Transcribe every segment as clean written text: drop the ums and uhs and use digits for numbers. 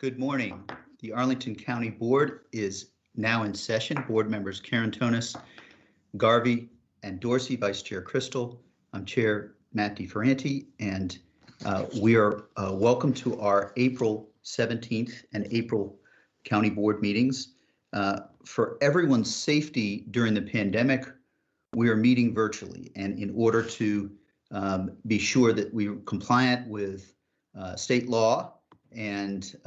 Good morning. The Arlington County Board is now in session. Board members Karen Tonis, Garvey, and Dorsey, Vice Chair Crystal. I'm Chair Matt DeFerranti, and we are welcome to our April 17th and April County Board meetings. For everyone's safety during the pandemic, we are meeting virtually, and in order to be sure that we are compliant with state law, and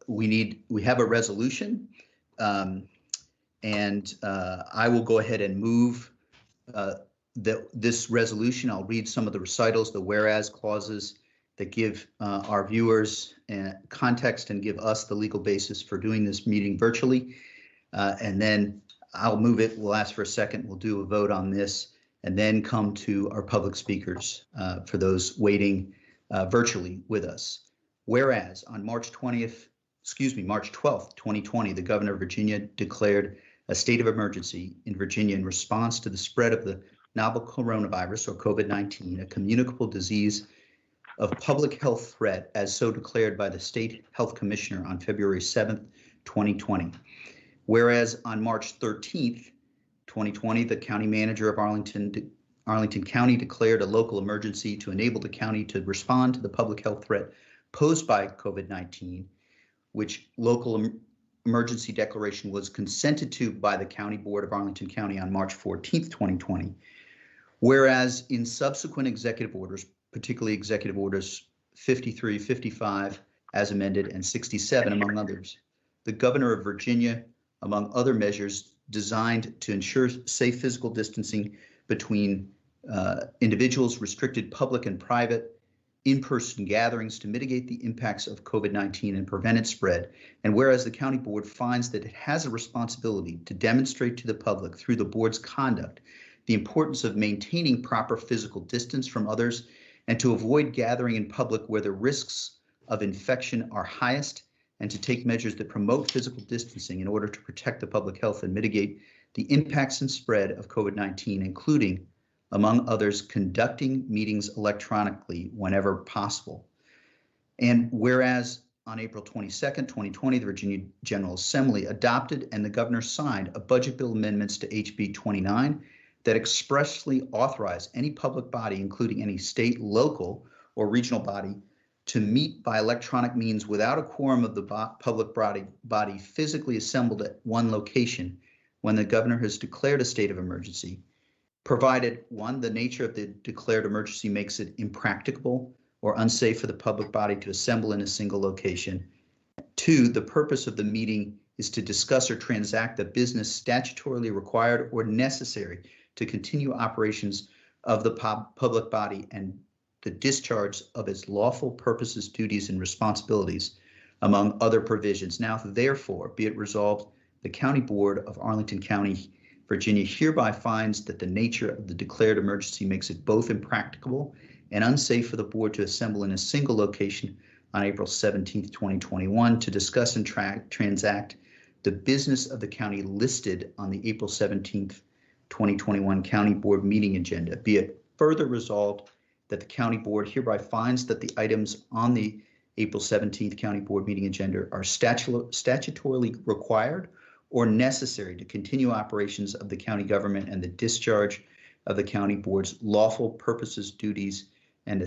we have a resolution, and I will go ahead and move this resolution. I'll read some of the recitals, the whereas clauses that give our viewers context and give us the legal basis for doing this meeting virtually, and then I'll move it. We'll ask for a second. We'll do a vote on this, and then come to our public speakers for those waiting virtually with us. Whereas on March 12th, 2020, the governor of Virginia declared a state of emergency in Virginia in response to the spread of the novel coronavirus, or COVID-19, a communicable disease of public health threat, as so declared by the state health commissioner on February 7th, 2020. Whereas on March 13th, 2020, the county manager of Arlington County declared a local emergency to enable the county to respond to the public health threat posed by COVID-19, which local emergency declaration was consented to by the County Board of Arlington County on March 14th, 2020. Whereas in subsequent executive orders, particularly Executive Orders 53, 55 as amended, and 67 among others, the governor of Virginia, among other measures designed to ensure safe physical distancing between individuals, restricted public and private in-person gatherings to mitigate the impacts of COVID-19 and prevent its spread. And whereas the county board finds that it has a responsibility to demonstrate to the public through the board's conduct the importance of maintaining proper physical distance from others and to avoid gathering in public where the risks of infection are highest, and to take measures that promote physical distancing in order to protect the public health and mitigate the impacts and spread of COVID-19, including, among others, conducting meetings electronically whenever possible. And whereas on April 22nd, 2020, the Virginia General Assembly adopted and the governor signed a budget bill amendments to HB 29 that expressly authorize any public body, including any state, local, or regional body, to meet by electronic means without a quorum of the public body physically assembled at one location when the governor has declared a state of emergency, provided, one, the nature of the declared emergency makes it impracticable or unsafe for the public body to assemble in a single location. Two, the purpose of the meeting is to discuss or transact the business statutorily required or necessary to continue operations of the public body and the discharge of its lawful purposes, duties, and responsibilities, among other provisions. Now, therefore, be it resolved, the County Board of Arlington County, Virginia hereby finds that the nature of the declared emergency makes it both impracticable and unsafe for the board to assemble in a single location on April 17th, 2021 to discuss and transact the business of the county listed on the April 17th, 2021 County Board meeting agenda. Be it further resolved that the County Board hereby finds that the items on the April 17th County Board meeting agenda are statutorily required or necessary to continue operations of the county government and the discharge of the county board's lawful purposes, duties, and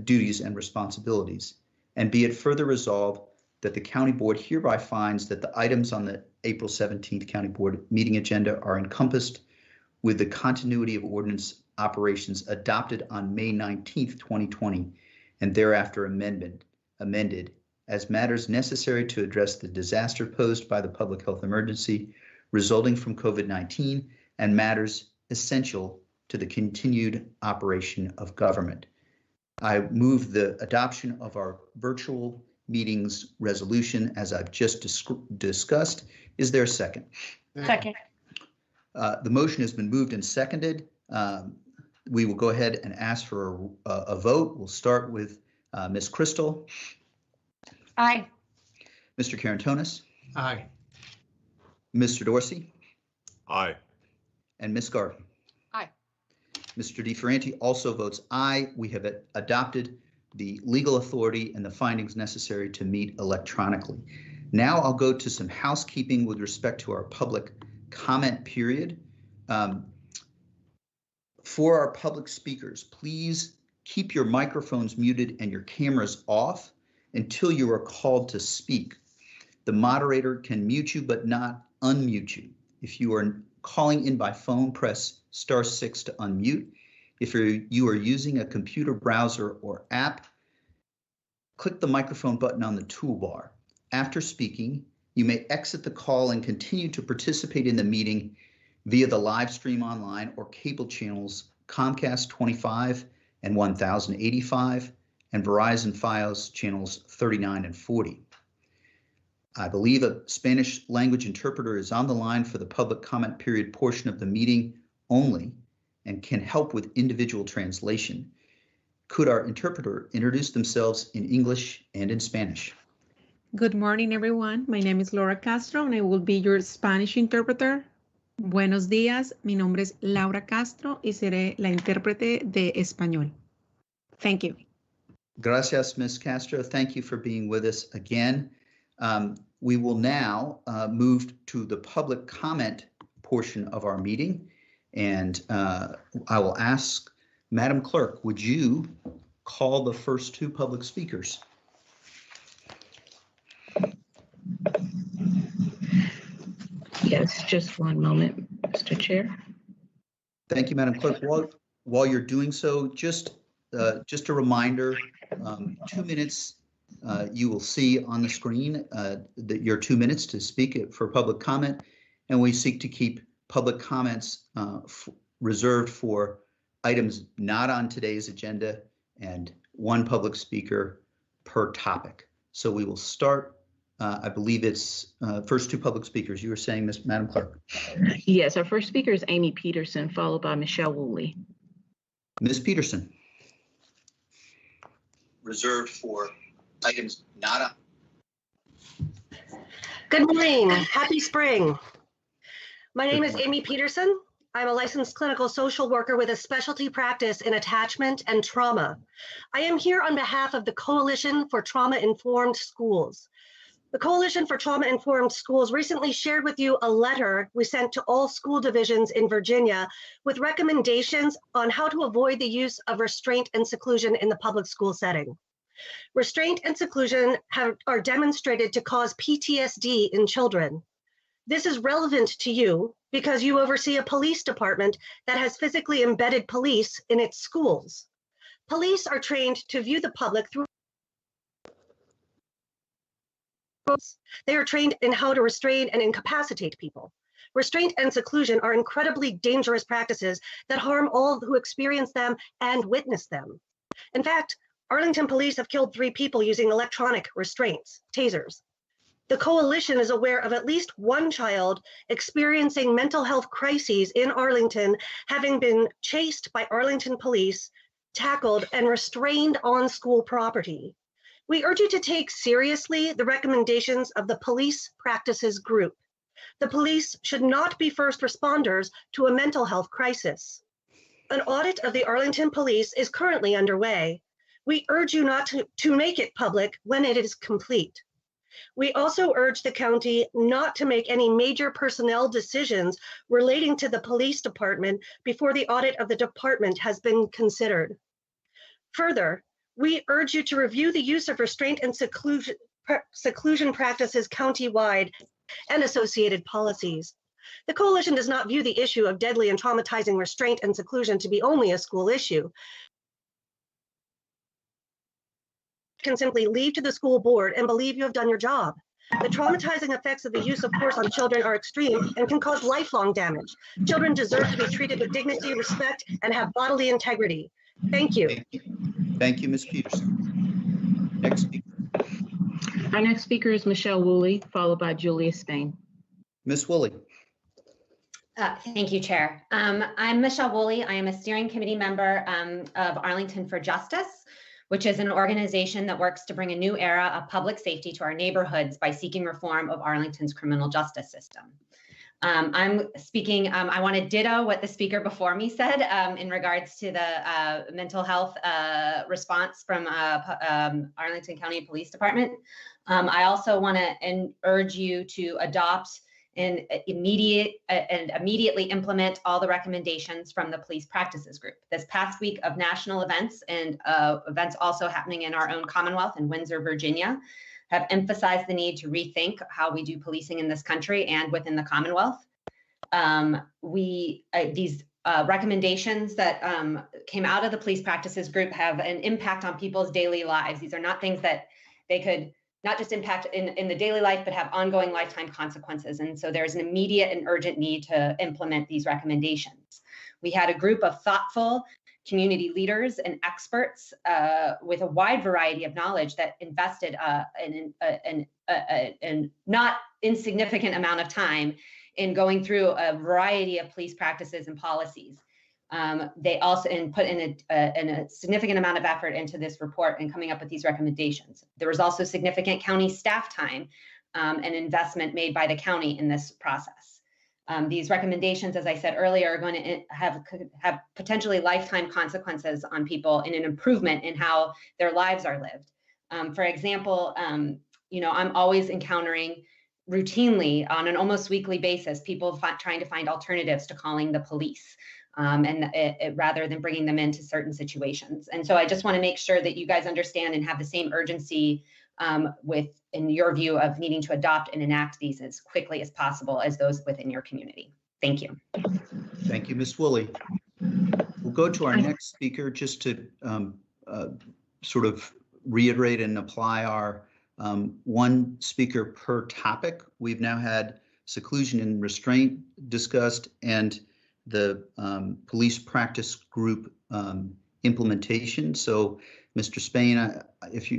duties and responsibilities. And be it further resolved that the county board hereby finds that the items on the April 17th County Board meeting agenda are encompassed with the continuity of ordinance operations adopted on May 19th, 2020, and thereafter amended as matters necessary to address the disaster posed by the public health emergency resulting from COVID-19 and matters essential to the continued operation of government. I move the adoption of our virtual meetings resolution as I've just discussed. Is there a second? Second. The motion has been moved and seconded. We will go ahead and ask for a vote. We'll start with Ms. Crystal. Aye. Mr. Karantonis. Aye. Mr. Dorsey. Aye. And Ms. Garvey. Aye. Mr. DeFerranti also votes aye. We have adopted the legal authority and the findings necessary to meet electronically. Now I'll go to some housekeeping with respect to our public comment period. For our public speakers, please keep your microphones muted and your cameras off until you are called to speak. The moderator can mute you but not unmute you. If you are calling in by phone, press *6 to unmute. If you are using a computer browser or app, click the microphone button on the toolbar. After speaking, you may exit the call and continue to participate in the meeting via the live stream online or cable channels Comcast 25 and 1085 and Verizon Fios channels 39 and 40. I believe a Spanish language interpreter is on the line for the public comment period portion of the meeting only and can help with individual translation. Could our interpreter introduce themselves in English and in Spanish? Good morning, everyone. My name is Laura Castro, and I will be your Spanish interpreter. Buenos días. Mi nombre es Laura Castro y seré la intérprete de español. Thank you. Gracias, Ms. Castro. Thank you for being with us again. We will now move to the public comment portion of our meeting, and I will ask Madam Clerk, would you call the first two public speakers? Yes, just one moment, Mr. Chair. Thank you, Madam Clerk. While you're doing so, just a reminder, 2 minutes. You will see on the screen that your 2 minutes to speak for public comment, and we seek to keep public comments reserved for items not on today's agenda and one public speaker per topic. So we will start. I believe it's first two public speakers. You were saying, Madam Clerk. Yes, our first speaker is Amy Peterson, followed by Michelle Woolley. Ms. Peterson. Reserved for items not on. Good morning. Happy spring. My name is Amy Peterson. I'm a licensed clinical social worker with a specialty practice in attachment and trauma. I am here on behalf of the Coalition for Trauma-Informed Schools. The Coalition for Trauma-Informed Schools recently shared with you a letter we sent to all school divisions in Virginia with recommendations on how to avoid the use of restraint and seclusion in the public school setting. Restraint and seclusion are demonstrated to cause PTSD in children. This is relevant to you because you oversee a police department that has physically embedded police in its schools. Police are trained to view the public through. They are trained in how to restrain and incapacitate people. Restraint and seclusion are incredibly dangerous practices that harm all who experience them and witness them. In fact, Arlington police have killed 3 people using electronic restraints, tasers. The Coalition is aware of at least one child experiencing mental health crises in Arlington, having been chased by Arlington police, tackled, and restrained on school property. We urge you to take seriously the recommendations of the Police Practices Group. The police should not be first responders to a mental health crisis. An audit of the Arlington police is currently underway. We urge you not to make it public when it is complete. We also urge the county not to make any major personnel decisions relating to the police department before the audit of the department has been considered. Further, we urge you to review the use of restraint and seclusion practices countywide and associated policies. The Coalition does not view the issue of deadly and traumatizing restraint and seclusion to be only a school issue. Can simply leave to the school board and believe you have done your job. The traumatizing effects of the use of force on children are extreme and can cause lifelong damage. Children deserve to be treated with dignity, respect, and have bodily integrity. Thank you. Thank you, Ms. Peterson. Next speaker. Our next speaker is Michelle Woolley, followed by Julia Spain. Ms. Woolley. Thank you, Chair. I'm Michelle Woolley. I am a steering committee member of Arlington for Justice, which is an organization that works to bring a new era of public safety to our neighborhoods by seeking reform of Arlington's criminal justice system. I'm speaking, I want to ditto what the speaker before me said in regards to the mental health response from Arlington County Police Department. I also want to urge you to adopt and immediately implement all the recommendations from the police practices group. This past week of national events and events also happening in our own Commonwealth in Windsor, Virginia, have emphasized the need to rethink how we do policing in this country and within the Commonwealth. These recommendations that came out of the police practices group have an impact on people's daily lives. These are not things that they could not just impact in the daily life, but have ongoing lifetime consequences. And so there's an immediate and urgent need to implement these recommendations. We had a group of thoughtful community leaders and experts with a wide variety of knowledge that invested an not insignificant amount of time in going through a variety of police practices and policies. They also put in a significant amount of effort into this report and coming up with these recommendations. There was also significant county staff time and investment made by the county in this process. These recommendations, as I said earlier, are going to have potentially lifetime consequences on people and an improvement in how their lives are lived. For example, I'm always encountering routinely on an almost weekly basis, people trying to find alternatives to calling the police. Rather than bringing them into certain situations. And so I just want to make sure that you guys understand and have the same urgency in your view of needing to adopt and enact these as quickly as possible as those within your community. Thank you. Thank you, Ms. Woolley. We'll go to our next speaker just to sort of reiterate and apply our one speaker per topic. We've now had seclusion and restraint discussed and the police practice group implementation. So, Mr. Spain, if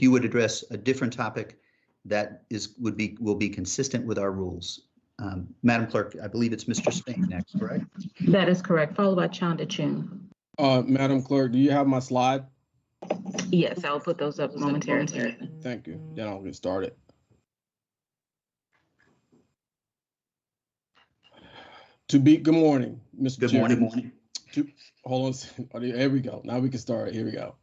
you would address a different topic that will be consistent with our rules. Madam Clerk, I believe it's Mr. Spain next, correct? That is correct, followed by Chanda Chun. Madam Clerk, do you have my slide? Yes, I'll put those up momentarily. Thank you. Then I'll get started. Good morning, Mr. Good Chairman. morning. Hold on. Here we go. Now we can start. Here we go.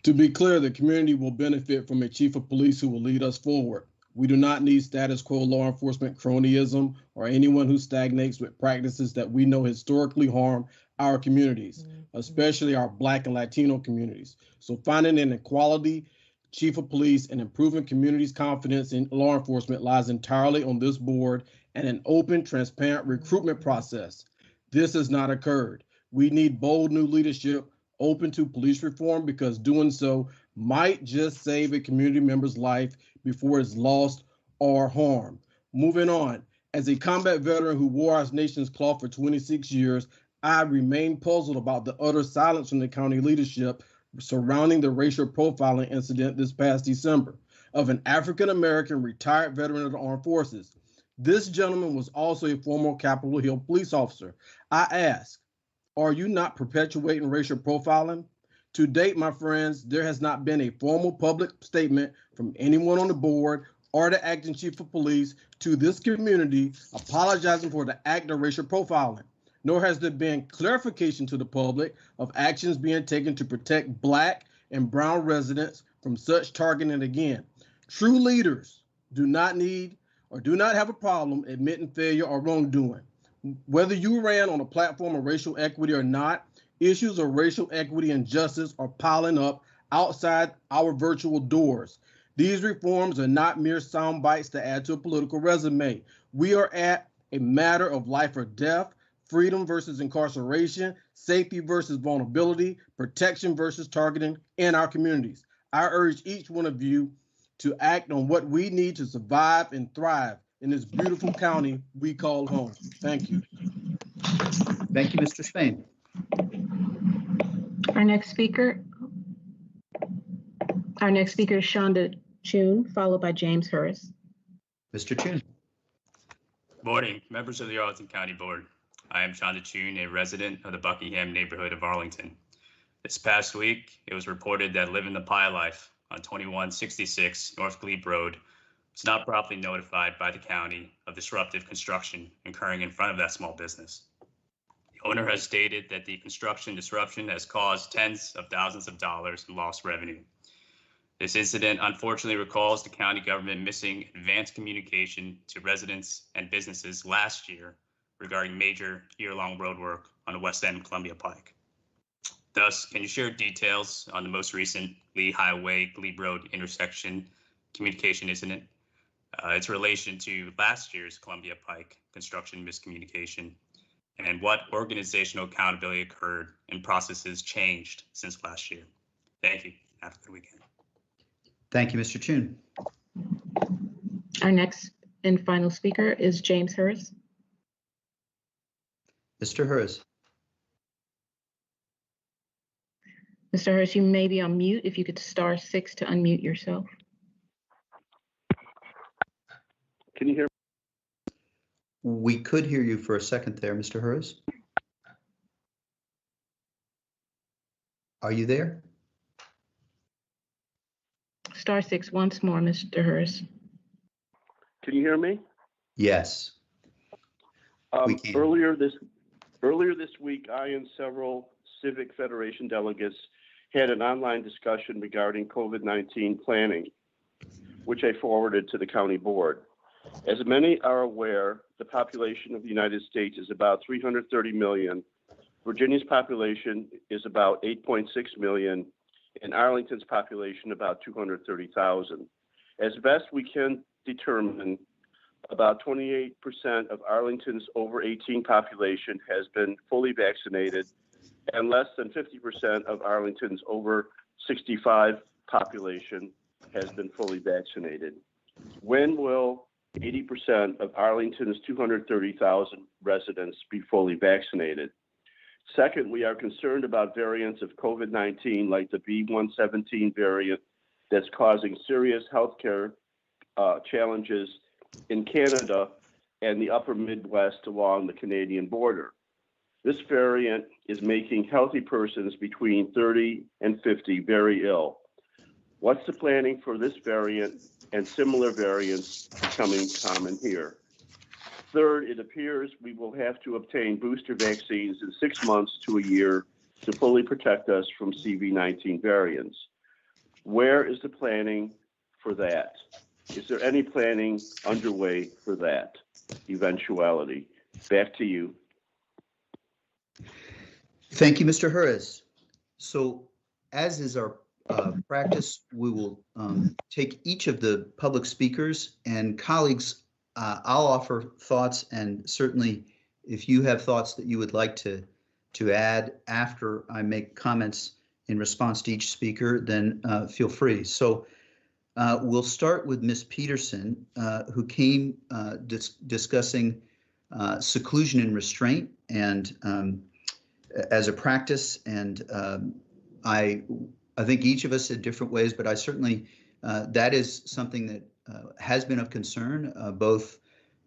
To be clear, the community will benefit from a chief of police who will lead us forward. We do not need status quo law enforcement cronyism or anyone who stagnates with practices that we know historically harm our communities, especially our Black and Latino communities. So finding an equality chief of police and improving communities' confidence in law enforcement lies entirely on this board and an open, transparent recruitment process. This has not occurred. We need bold new leadership open to police reform because doing so might just save a community member's life before it's lost or harmed. Moving on, as a combat veteran who wore our nation's cloth for 26 years, I remain puzzled about the utter silence from the county leadership surrounding the racial profiling incident this past December of an African-American retired veteran of the armed forces. This gentleman was also a former Capitol Hill police officer. I ask, are you not perpetuating racial profiling? To date, my friends, there has not been a formal public statement from anyone on the board or the acting chief of police to this community apologizing for the act of racial profiling. Nor has there been clarification to the public of actions being taken to protect Black and brown residents from such targeting again. True leaders do not need or do not have a problem admitting failure or wrongdoing. Whether you ran on a platform of racial equity or not, issues of racial equity and justice are piling up outside our virtual doors. These reforms are not mere sound bites to add to a political resume. We are at a matter of life or death, freedom versus incarceration, safety versus vulnerability, protection versus targeting in our communities. I urge each one of you to act on what we need to survive and thrive in this beautiful county we call home. Thank you. Thank you, Mr. Spain. Our next speaker is Chanda Chun, followed by James Harris. Mr. Chun. Good morning, members of the Arlington County Board. I am Chanda Chun, a resident of the Buckingham neighborhood of Arlington. This past week, it was reported that Living the Pie Life on 2166 North Glebe Road was not properly notified by the county of disruptive construction occurring in front of that small business. The owner has stated that the construction disruption has caused tens of thousands of dollars in lost revenue. This incident unfortunately recalls the county government missing advanced communication to residents and businesses last year regarding major year-long road work on the West End Columbia Pike. Thus, can you share details on the most recent Lee Highway, Glebe Road intersection communication incident, its relation to last year's Columbia Pike construction miscommunication, and what organizational accountability occurred and processes changed since last year? Thank you. Have a good weekend. Thank you, Mr. Chun. Our next and final speaker is James Harris. Mr. Hers. Mr. Harris, you may be on mute. If you could star 6 to unmute yourself. Can you hear me? We could hear you for a second there, Mr. Hers. Are you there? Star 6 once more, Mr. Harris. Can you hear me? Yes. We can. Earlier this week, I and several Civic Federation delegates had an online discussion regarding COVID-19 planning, which I forwarded to the county board. As many are aware, the population of the United States is about 330 million. Virginia's population is about 8.6 million, and Arlington's population about 230,000. As best we can determine, about 28% of Arlington's over 18 population has been fully vaccinated, and less than 50% of Arlington's over 65 population has been fully vaccinated. When will 80% of Arlington's 230,000 residents be fully vaccinated? Second, we are concerned about variants of COVID-19 like the B117 variant that's causing serious healthcare challenges in Canada and the upper Midwest along the Canadian border. This variant is making healthy persons between 30 and 50 very ill. What's the planning for this variant and similar variants becoming common here? Third, it appears we will have to obtain booster vaccines in 6 months to a year to fully protect us from CV-19 variants. Where is the planning for that? Is there any planning underway for that eventuality? Back to you. Thank you, Mr. Harris. So as is our practice, we will take each of the public speakers and colleagues. I'll offer thoughts, and certainly if you have thoughts that you would like to add after I make comments in response to each speaker, then feel free. So we'll start with Ms. Peterson, who came discussing seclusion and restraint and as a practice, and I think each of us in different ways, but I certainly that is something that has been of concern, both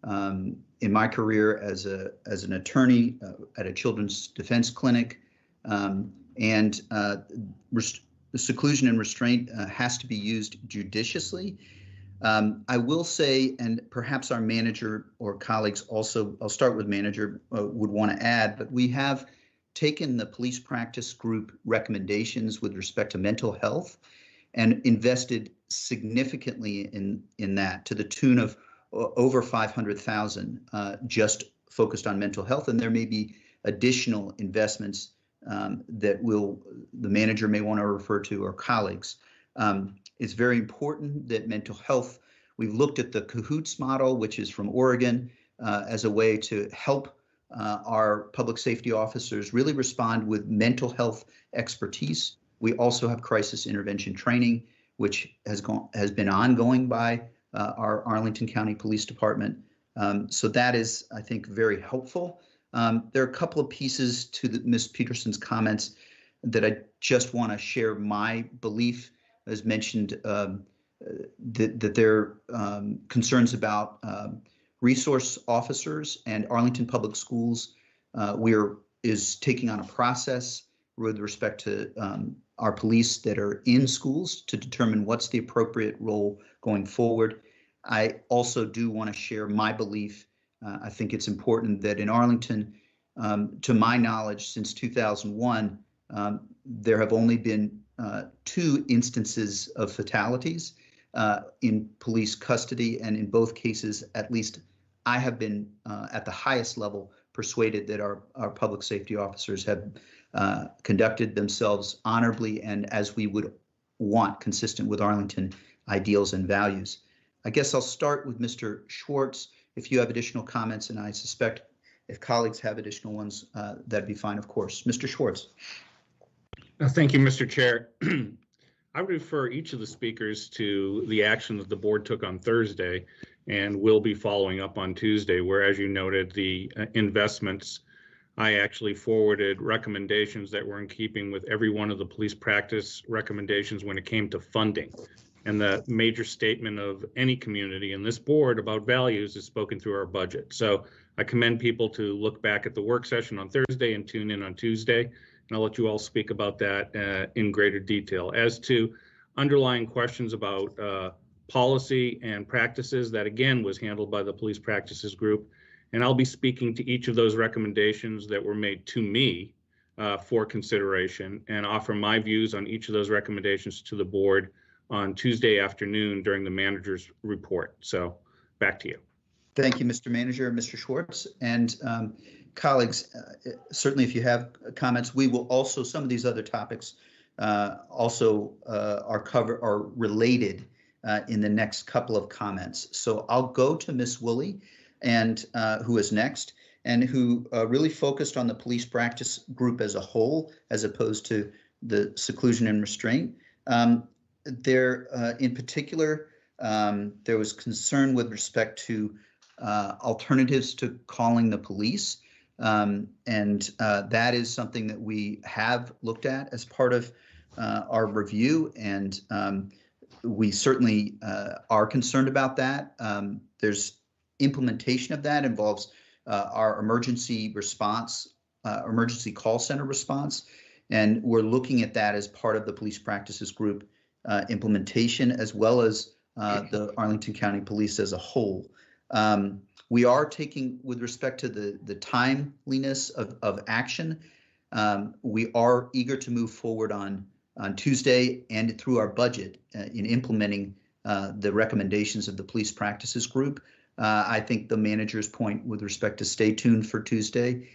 in my career as an attorney at a children's defense clinic, and seclusion and restraint has to be used judiciously. I will say, and perhaps our manager or colleagues also, I'll start with manager, would want to add, but we have taken the police practice group recommendations with respect to mental health and invested significantly in that, to the tune of over 500,000 just focused on mental health. And there may be additional investments that the manager may want to refer to, or colleagues. It's very important that mental health, we've looked at the CAHOOTS model, which is from Oregon, as a way to help our public safety officers really respond with mental health expertise. We also have crisis intervention training, which has been ongoing by our Arlington County Police Department. So that is, I think, very helpful. There are a couple of pieces to Ms. Peterson's comments that I just want to share my belief. As mentioned, that there are concerns about resource officers, and Arlington Public Schools is taking on a process with respect to our police that are in schools to determine what's the appropriate role going forward. I also do want to share my belief. I think it's important that in Arlington, to my knowledge, since 2001, there have only been 2 instances of fatalities in police custody, and in both cases, at least I have been at the highest level persuaded that our public safety officers have conducted themselves honorably and as we would want, consistent with Arlington ideals and values. I guess I'll start with Mr. Schwartz. If you have additional comments, and I suspect if colleagues have additional ones, that'd be fine, of course. Mr. Schwartz. Thank you, Mr. Chair. I would refer each of the speakers to the action that the board took on Thursday and will be following up on Tuesday, where, as you noted, the investments, I actually forwarded recommendations that were in keeping with every one of the police practice recommendations when it came to funding. And the major statement of any community in this board about values is spoken through our budget. So I commend people to look back at the work session on Thursday and tune in on Tuesday. And I'll let you all speak about that in greater detail. As to underlying questions about policy and practices, that again was handled by the police practices group. And I'll be speaking to each of those recommendations that were made to me for consideration and offer my views on each of those recommendations to the board on Tuesday afternoon during the manager's report. So back to you. Thank you, Mr. Manager, Mr. Schwartz. And colleagues, certainly if you have comments, we will also, some of these other topics also are related in the next couple of comments. So I'll go to Ms. Woolley, and who is next, and who really focused on the police practice group as a whole, as opposed to the seclusion and restraint. In particular, there was concern with respect to alternatives to calling the police. And that is something that we have looked at as part of our review. And we certainly are concerned about that. There's implementation of that involves our emergency response, emergency call center response. And we're looking at that as part of the police practices group implementation, as well as the Arlington County Police as a whole. We are taking, with respect to the timeliness of action, we are eager to move forward on Tuesday and through our budget in implementing the recommendations of the police practices group. I think the manager's point with respect to stay tuned for Tuesday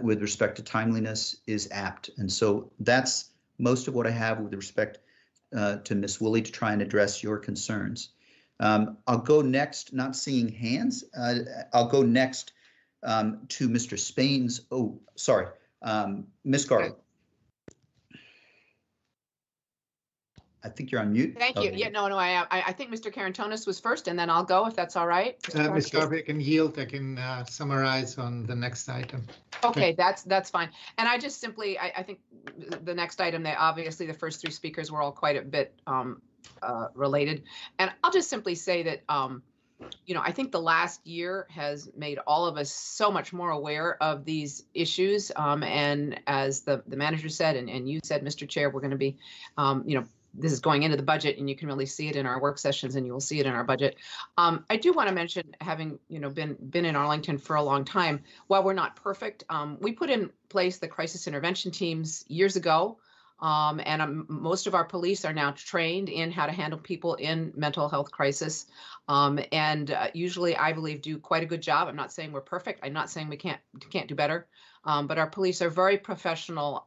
with respect to timeliness is apt. And so that's most of what I have with respect to Ms. Woolley to try and address your concerns. I'll go next, not seeing hands, I'll go next to Mr. Spain's, oh, sorry, Ms. Garland. I think you're on mute. Thank you. Okay. Yeah, no, I think Mr. Karantonis was first, and then I'll go if that's all right. Ms. Garvey, I can yield. I can summarize on the next item. Okay, that's fine. And I just simply, I think the next item, they obviously the first 3 speakers were all quite a bit related. And I'll just simply say that, I think the last year has made all of us so much more aware of these issues. And as the manager said, and you said, Mr. Chair, we're going to be, this is going into the budget, and you can really see it in our work sessions, and you will see it in our budget. I do want to mention, having been in Arlington for a long time, while we're not perfect, we put in place the crisis intervention teams years ago, and most of our police are now trained in how to handle people in mental health crisis, and usually, I believe, do quite a good job. I'm not saying we're perfect. I'm not saying we can't do better, but our police are very professional.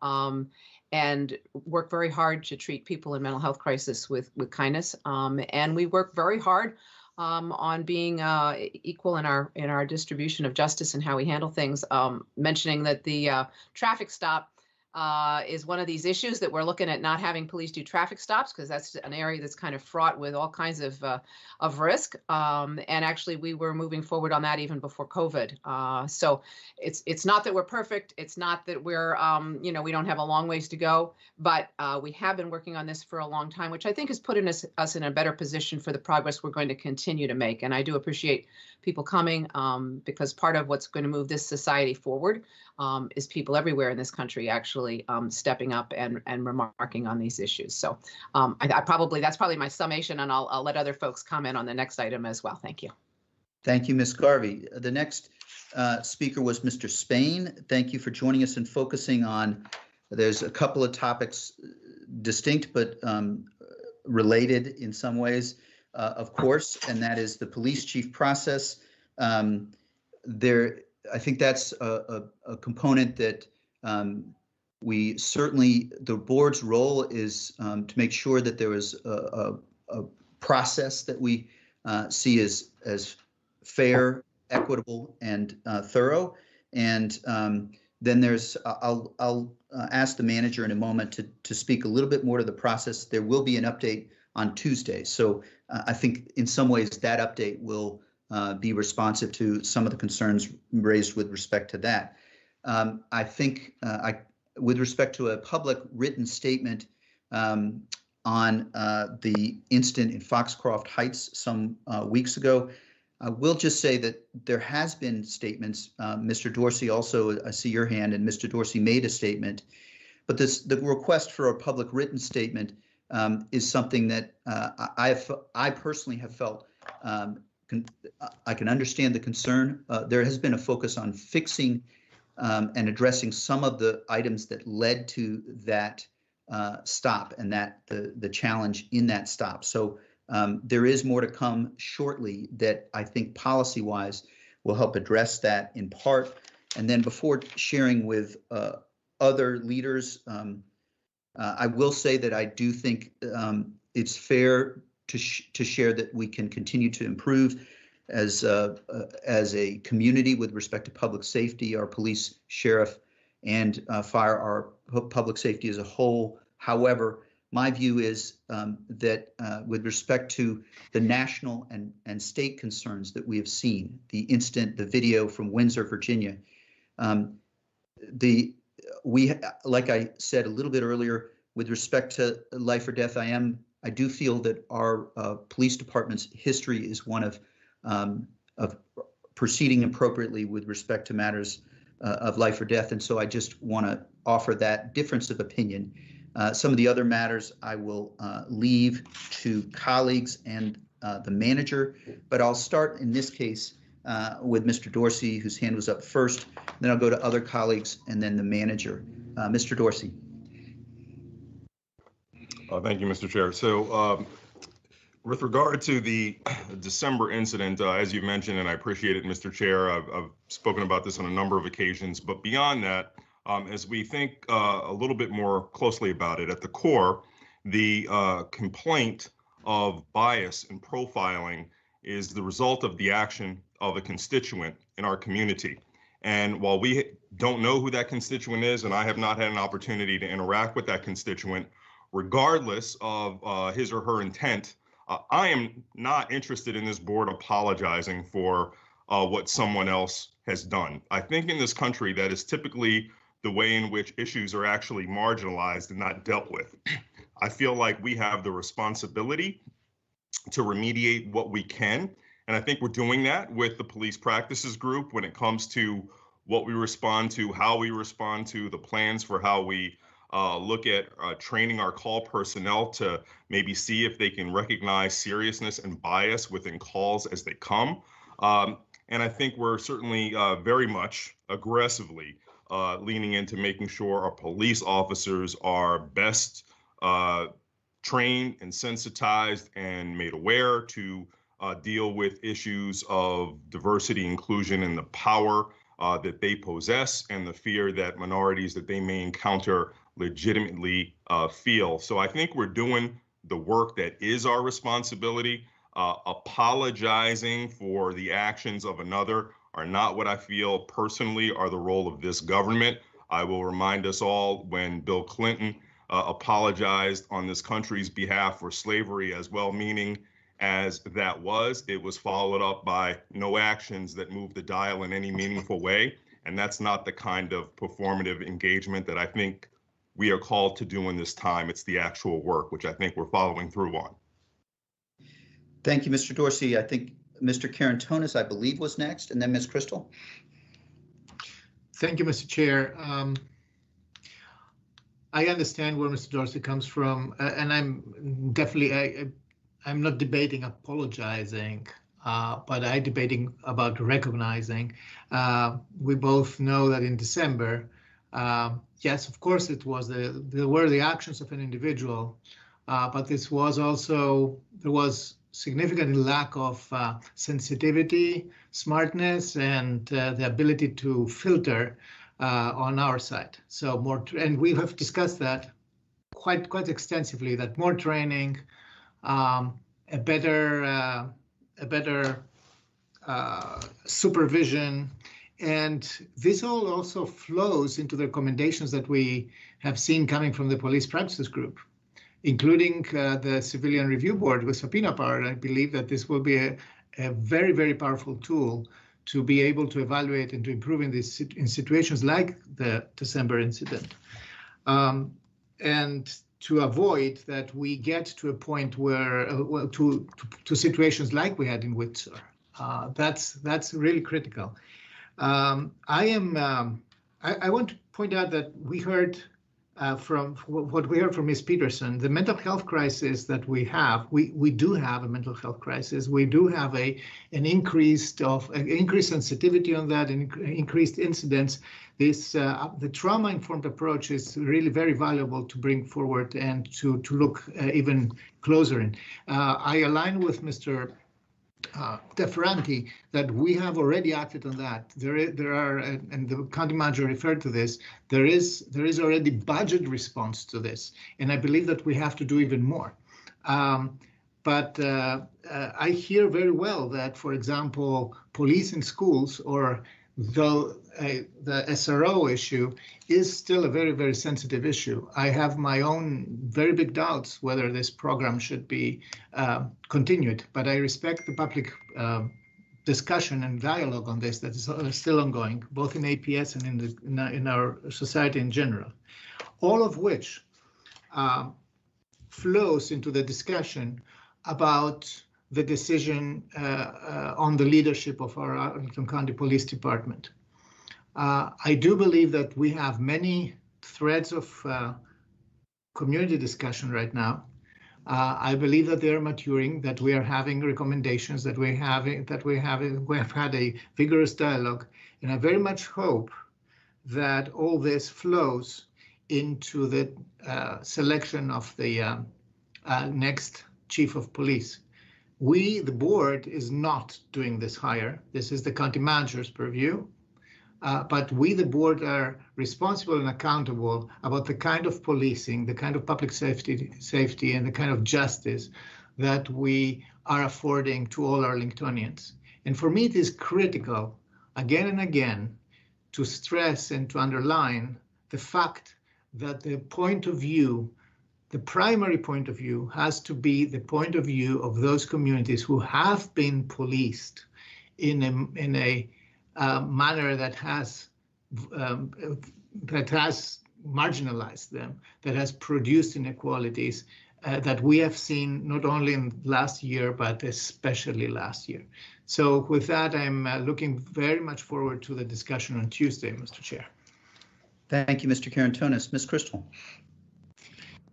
And work very hard to treat people in mental health crisis with kindness. And we work very hard on being equal in our distribution of justice and how we handle things. Mentioning that the traffic stop is one of these issues that we're looking at, not having police do traffic stops, because that's an area that's kind of fraught with all kinds of risk. And actually, we were moving forward on that even before COVID. So it's not that we're perfect. It's not that we're, we don't have a long ways to go, but we have been working on this for a long time, which I think has put us in a better position for the progress we're going to continue to make. And I do appreciate people coming because part of what's going to move this society forward is people everywhere in this country actually actually stepping up and remarking on these issues. So that's probably my summation, and I'll let other folks comment on the next item as well. Thank you. Thank you, Ms. Garvey. The next speaker was Mr. Spain. Thank you for joining us and focusing on, there's a couple of topics distinct but related in some ways, of course, and that is the police chief process. I think that's a component that we certainly, the board's role is to make sure that there is a process that we see as fair, equitable, and thorough. And then there's, I'll ask the manager in a moment to speak a little bit more to the process. There will be an update on Tuesday. So I think in some ways that update will be responsive to some of the concerns raised with respect to that. I think with respect to a public written statement on the incident in Foxcroft Heights some weeks ago, I will just say that there has been statements. Mr. Dorsey also, I see your hand, and Mr. Dorsey made a statement. But the request for a public written statement is something that I personally have felt I can understand the concern. There has been a focus on fixing and addressing some of the items that led to that stop and that the challenge in that stop. So there is more to come shortly that I think policy-wise will help address that in part. And then before sharing with other leaders, I will say that I do think it's fair to share that we can continue to improve as a community with respect to public safety, our police, sheriff, and fire, our public safety as a whole. However, my view is that with respect to the national and state concerns that we have seen, the video from Windsor, Virginia, like I said a little bit earlier, with respect to life or death, I do feel that our police department's history is one of proceeding appropriately with respect to matters of life or death. And so I just want to offer that difference of opinion. Some of the other matters I will leave to colleagues and the manager, but I'll start in this case with Mr. Dorsey, whose hand was up first. Then I'll go to other colleagues and then the manager. Mr. Dorsey. Thank you, Mr. Chair. So with regard to the December incident, as you mentioned, and I appreciate it, Mr. Chair, I've spoken about this on a number of occasions, but beyond that, as we think a little bit more closely about it, at the core, the complaint of bias and profiling is the result of the action of a constituent in our community. And while we don't know who that constituent is, and I have not had an opportunity to interact with that constituent, regardless of his or her intent, I am not interested in this board apologizing for what someone else has done. I think in this country that is typically the way in which issues are actually marginalized and not dealt with. I feel like we have the responsibility to remediate what we can. And I think we're doing that with the police practices group when it comes to what we respond to, how we respond to, the plans for how we look at training our call personnel to maybe see if they can recognize seriousness and bias within calls as they come. And I think we're certainly very much aggressively leaning into making sure our police officers are best trained and sensitized and made aware to deal with issues of diversity, inclusion, and the power that they possess and the fear that minorities that they may encounter legitimately feel. So I think we're doing the work that is our responsibility. Apologizing for the actions of another are not what I feel personally are the role of this government. I will remind us all when Bill Clinton apologized on this country's behalf for slavery, as well-meaning as that was, it was followed up by no actions that moved the dial in any meaningful way. And that's not the kind of performative engagement that I think we are called to do in this time. It's the actual work, which I think we're following through on. Thank you, Mr. Dorsey. I think Mr. Karantonis, I believe, was next, and then Ms. Crystal. Thank you, Mr. Chair. I understand where Mr. Dorsey comes from, and I'm definitely, I'm not debating apologizing, but I'm debating about recognizing. We both know that in December, yes, of course, it was there were the actions of an individual, but this was also, there was significant lack of sensitivity, smartness, and the ability to filter on our side. So more, and we have discussed that quite extensively. That more training, a better supervision, and this all also flows into the recommendations that we have seen coming from the police practices group, including the Civilian Review Board with subpoena power. I believe that this will be a very powerful tool to be able to evaluate and to improve in situations like the December incident, and to avoid that we get to a point where to situations like we had in Windsor. That's really critical. I want to point out that we heard from what we heard from Ms. Peterson, the mental health crisis that we have, we do have a mental health crisis. We do have an increased sensitivity on that, and increased incidence. This the trauma-informed approach is really very valuable to bring forward and to look even closer in. I align with Mr. DeFerranti that we have already acted on that. There are, and the county manager referred to this, there is already budget response to this, and I believe that we have to do even more. But I hear very well that, for example, police in schools, or though the SRO issue is still a very sensitive issue. I have my own very big doubts whether this program should be continued, but I respect the public discussion and dialogue on this that is still ongoing, both in APS and in our society in general, all of which flows into the discussion about the decision on the leadership of our Arlington County Police Department. I do believe that we have many threads of community discussion right now. I believe that they are maturing, that we are having recommendations, that we have had a vigorous dialogue, and I very much hope that all this flows into the selection of the next chief of police. We, the board, is not doing this hire. This is the county manager's purview. But we, the board, are responsible and accountable about the kind of policing, the kind of public safety, and the kind of justice that we are affording to all Arlingtonians. And for me, it is critical, again and again, to stress and to underline the fact that the point of view, the primary point of view, has to be the point of view of those communities who have been policed in a manner that has marginalized them, that has produced inequalities that we have seen not only in last year, but especially last year. So with that, I'm looking very much forward to the discussion on Tuesday, Mr. Chair. Thank you, Mr. Karantonis. Ms. Crystal.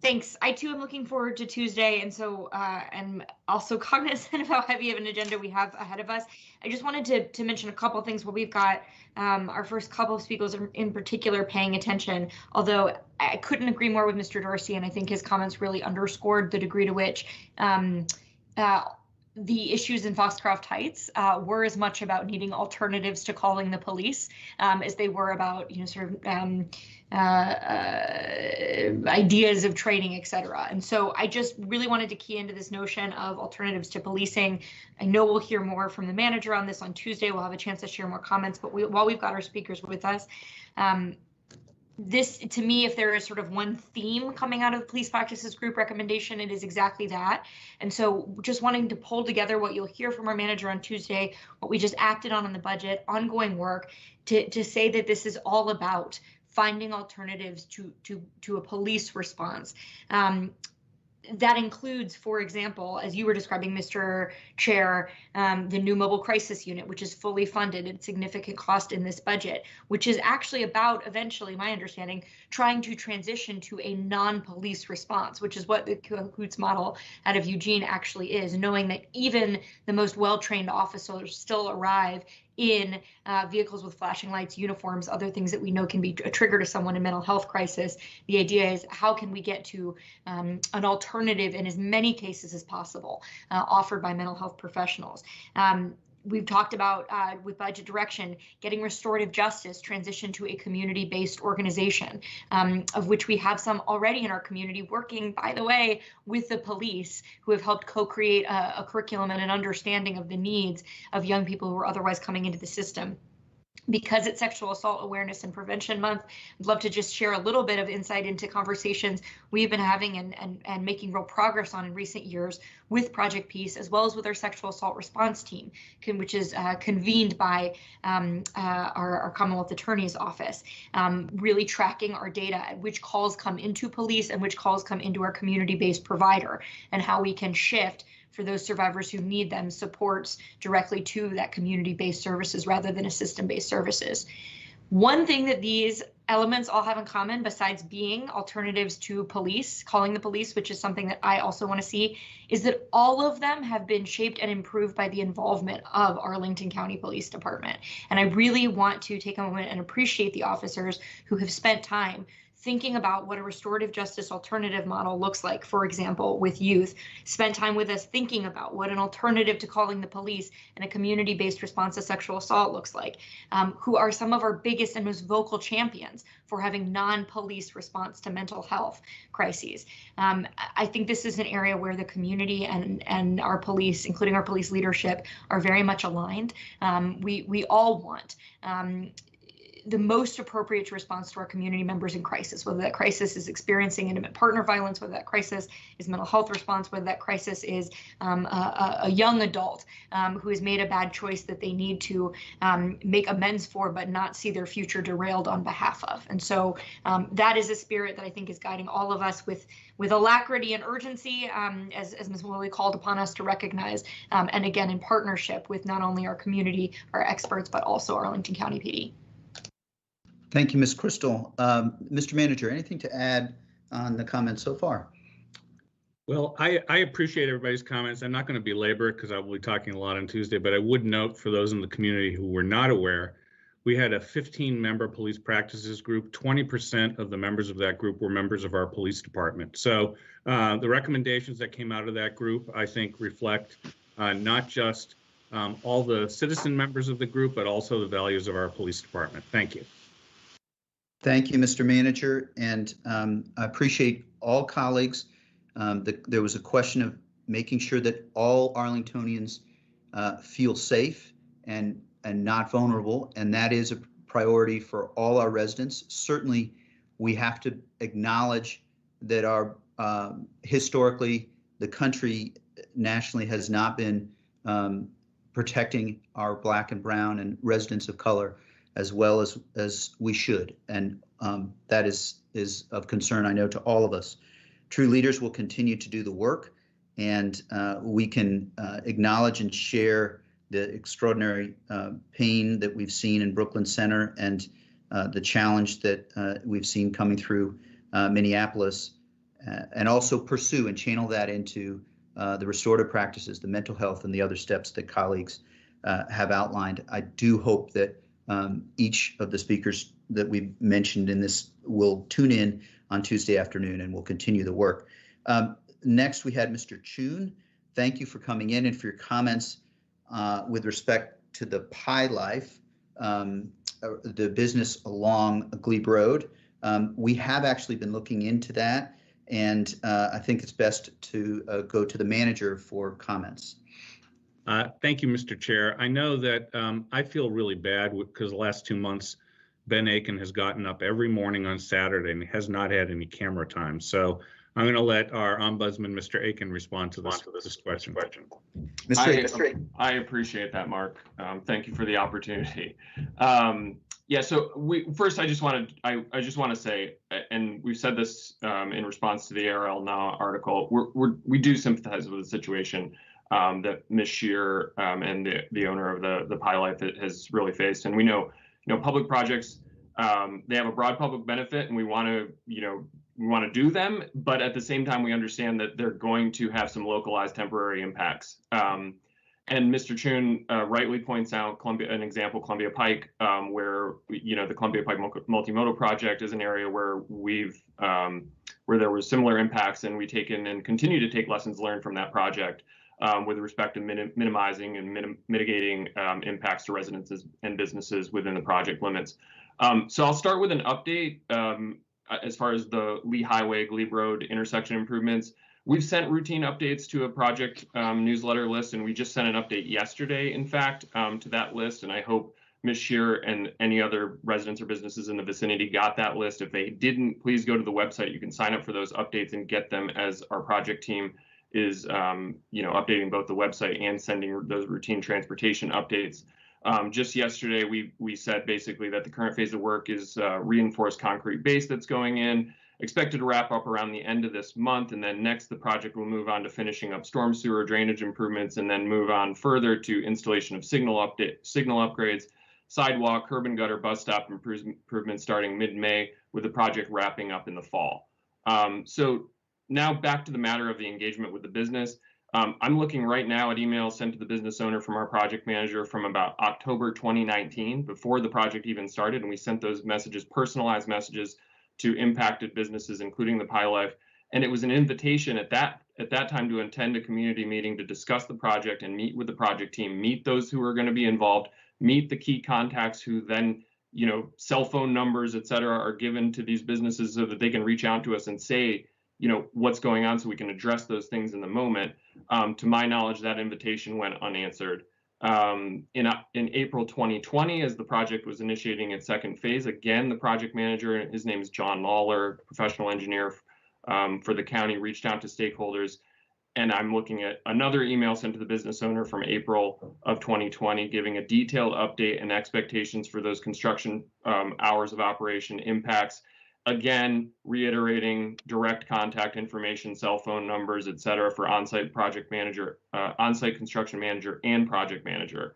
Thanks. I too am looking forward to Tuesday, and so I'm also cognizant of how heavy of an agenda we have ahead of us. I just wanted to mention a couple of things. Well, we've got our first couple of speakers in particular paying attention, although I couldn't agree more with Mr. Dorsey, and I think his comments really underscored the degree to which the issues in Foxcroft Heights were as much about needing alternatives to calling the police as they were about, ideas of training, et cetera. And so I just really wanted to key into this notion of alternatives to policing. I know we'll hear more from the manager on this on Tuesday. We'll have a chance to share more comments, but while we've got our speakers with us, this, to me, if there is sort of one theme coming out of the police practices group recommendation, it is exactly that. And so just wanting to pull together what you'll hear from our manager on Tuesday, what we just acted on in the budget, ongoing work, to say that this is all about finding alternatives to a police response. that includes, for example, as you were describing, Mr. Chair, the new mobile crisis unit, which is fully funded at significant cost in this budget, which is actually about, eventually, my understanding, trying to transition to a non-police response, which is what the Cahoots model out of Eugene actually is, knowing that even the most well-trained officers still arrive in vehicles with flashing lights, uniforms, other things that we know can be a trigger to someone in mental health crisis. The idea is, how can we get to an alternative in as many cases as possible offered by mental health professionals. We've talked about with budget direction, getting restorative justice transition to a community-based organization, of which we have some already in our community working, by the way, with the police, who have helped co-create a curriculum and an understanding of the needs of young people who are otherwise coming into the system. Because it's Sexual Assault Awareness and Prevention Month, I'd love to just share a little bit of insight into conversations we've been having and making real progress on in recent years with Project Peace, as well as with our Sexual Assault Response Team, which is convened by our Commonwealth Attorney's Office, really tracking our data, which calls come into police and which calls come into our community-based provider, and how we can shift for those survivors who need them, supports directly to that community-based services rather than a system-based services. One thing that these elements all have in common, besides being alternatives to police, calling the police, which is something that I also want to see, is that all of them have been shaped and improved by the involvement of Arlington County Police Department. And I really want to take a moment and appreciate the officers who have spent time thinking about what a restorative justice alternative model looks like, for example, with youth, spend time with us thinking about what an alternative to calling the police and a community-based response to sexual assault looks like, who are some of our biggest and most vocal champions for having non-police response to mental health crises. I think this is an area where the community and our police, including our police leadership, are very much aligned. We all want the most appropriate response to our community members in crisis, whether that crisis is experiencing intimate partner violence, whether that crisis is mental health response, whether that crisis is a young adult who has made a bad choice that they need to make amends for, but not see their future derailed on behalf of. And so that is a spirit that I think is guiding all of us with alacrity and urgency, as Ms. Woolley called upon us to recognize, and again, in partnership with not only our community, our experts, but also Arlington County PD. Thank you, Ms. Crystal. Mr. Manager, anything to add on the comments so far? Well, I appreciate everybody's comments. I'm not going to belabor it because I will be talking a lot on Tuesday, but I would note for those in the community who were not aware, we had a 15-member police practices group. 20% of the members of that group were members of our police department. So the recommendations that came out of that group, I think, reflect not just all the citizen members of the group, but also the values of our police department. Thank you. Thank you, Mr. Manager, and I appreciate all colleagues. There was a question of making sure that all Arlingtonians feel safe and not vulnerable, and that is a priority for all our residents. Certainly, we have to acknowledge that our historically, the country nationally has not been protecting our Black and Brown and residents of color as well as we should, and that is of concern, I know, to all of us. True leaders will continue to do the work, and we can acknowledge and share the extraordinary pain that we've seen in Brooklyn Center and the challenge that we've seen coming through Minneapolis, and also pursue and channel that into the restorative practices, the mental health, and the other steps that colleagues have outlined. I do hope that each of the speakers that we mentioned in this will tune in on Tuesday afternoon, and we'll continue the work. Next, we had Mr. Chun. Thank you for coming in and for your comments with respect to the Pie Life, the business along Glebe Road. We have actually been looking into that, and I think it's best to go to the manager for comments. Thank you, Mr. Chair. I know that I feel really bad because the last 2 months, Ben Aiken has gotten up every morning on Saturday and has not had any camera time. So I'm going to let our ombudsman, Mr. Aiken, respond to this question. I appreciate that, Mark. Thank you for the opportunity. Yeah, so first I just want to say, and we've said this in response to the ARL Now article, we do sympathize with the situation that Ms. Scheer and the owner of the Pie Life has really faced, and we know public projects, they have a broad public benefit, and we want to do them, but at the same time we understand that they're going to have some localized temporary impacts. And Mr. Chun rightly points out an example, Columbia Pike, where the Columbia Pike multimodal project is an area where where there was similar impacts, and we taken and continue to take lessons learned from that project with respect to minimizing and mitigating impacts to residents and businesses within the project limits. So I'll start with an update as far as the Lee Highway, Glebe Road intersection improvements. We've sent routine updates to a project newsletter list, and we just sent an update yesterday, in fact, to that list. And I hope Ms. Scheer and any other residents or businesses in the vicinity got that list. If they didn't, please go to the website. You can sign up for those updates and get them as our project team is, updating both the website and sending those routine transportation updates. Just yesterday, we said basically that the current phase of work is reinforced concrete base that's going in, expected to wrap up around the end of this month. And then next, the project will move on to finishing up storm sewer drainage improvements, and then move on further to installation of signal upgrades, sidewalk, curb and gutter, bus stop improvements starting mid-May, with the project wrapping up in the fall. So now back to the matter of the engagement with the business. I'm looking right now at emails sent to the business owner from our project manager from about October 2019, before the project even started, and we sent those messages, personalized messages, to impacted businesses, including the Pie Life. And it was an invitation at that time to attend a community meeting to discuss the project and meet with the project team, meet those who are going to be involved, meet the key contacts who then, cell phone numbers, et cetera, are given to these businesses so that they can reach out to us and say, what's going on so we can address those things in the moment. To my knowledge, that invitation went unanswered. In April 2020, as the project was initiating its second phase, again, the project manager, his name is John Lawler, professional engineer for the county, reached out to stakeholders. And I'm looking at another email sent to the business owner from April of 2020, giving a detailed update and expectations for those construction hours of operation impacts. Again, reiterating direct contact information, cell phone numbers, et cetera, for on-site project manager, on-site construction manager, and project manager.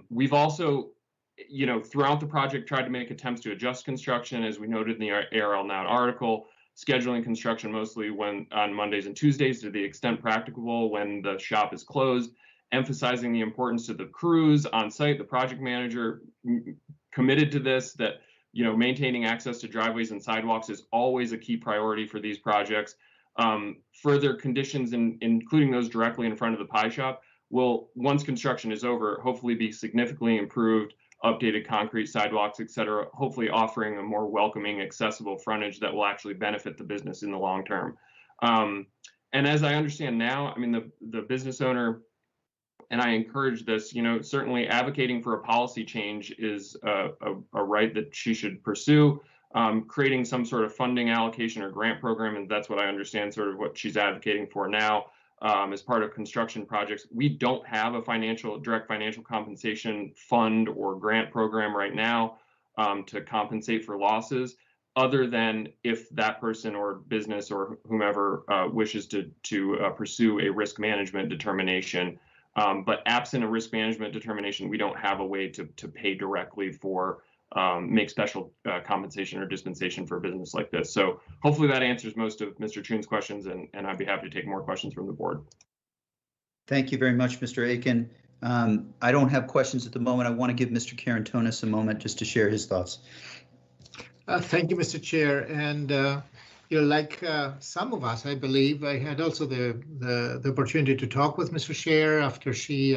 We've also, throughout the project, tried to make attempts to adjust construction, as we noted in the ARL Now article, scheduling construction mostly on Mondays and Tuesdays to the extent practicable when the shop is closed, emphasizing the importance of the crews on site. The project manager committed to this, that maintaining access to driveways and sidewalks is always a key priority for these projects. Further conditions, including those directly in front of the pie shop, will, once construction is over, hopefully be significantly improved, updated concrete sidewalks, et cetera, hopefully offering a more welcoming, accessible frontage that will actually benefit the business in the long term. And as I understand now, the business owner, and I encourage this, certainly advocating for a policy change is a right that she should pursue. Creating some sort of funding allocation or grant program, and that's what I understand sort of what she's advocating for now as part of construction projects. We don't have a direct financial compensation fund or grant program right now to compensate for losses, other than if that person or business or whomever wishes to pursue a risk management determination. But absent a risk management determination, we don't have a way to pay directly for make special compensation or dispensation for a business like this. So hopefully that answers most of Mr. Chun's questions, and I'd be happy to take more questions from the board. Thank you very much, Mr. Aiken. I don't have questions at the moment. I want to give Mr. Karantonis a moment just to share his thoughts. Thank you, Mr. Chair. And like some of us, I believe, I had also the opportunity to talk with Mr. Scheer after she,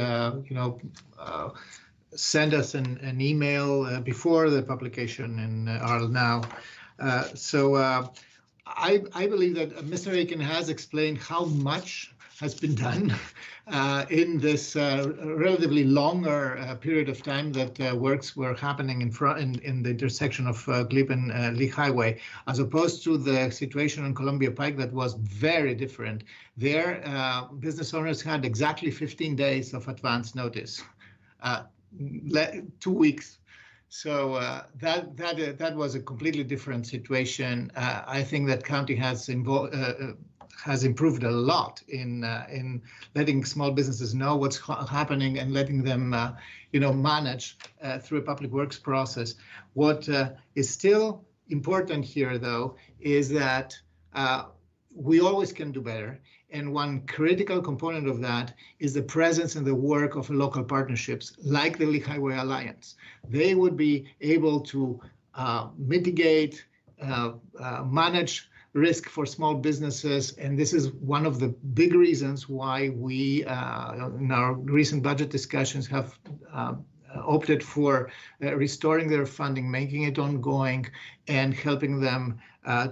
sent us an email before the publication in ARL Now. So I believe that Mr. Aiken has explained how much has been done in this relatively longer period of time that works were happening in the intersection of Glebe and Lee Highway, as opposed to the situation on Columbia Pike that was very different. There, business owners had exactly 15 days of advance notice, 2 weeks. So that was a completely different situation. I think that county has improved a lot in letting small businesses know what's happening and letting them manage through a public works process. What is still important here, though, is that we always can do better. And one critical component of that is the presence and the work of local partnerships like the Lee Highway Alliance. They would be able to mitigate, manage risk for small businesses. And this is one of the big reasons why we, in our recent budget discussions, have opted for restoring their funding, making it ongoing, and helping them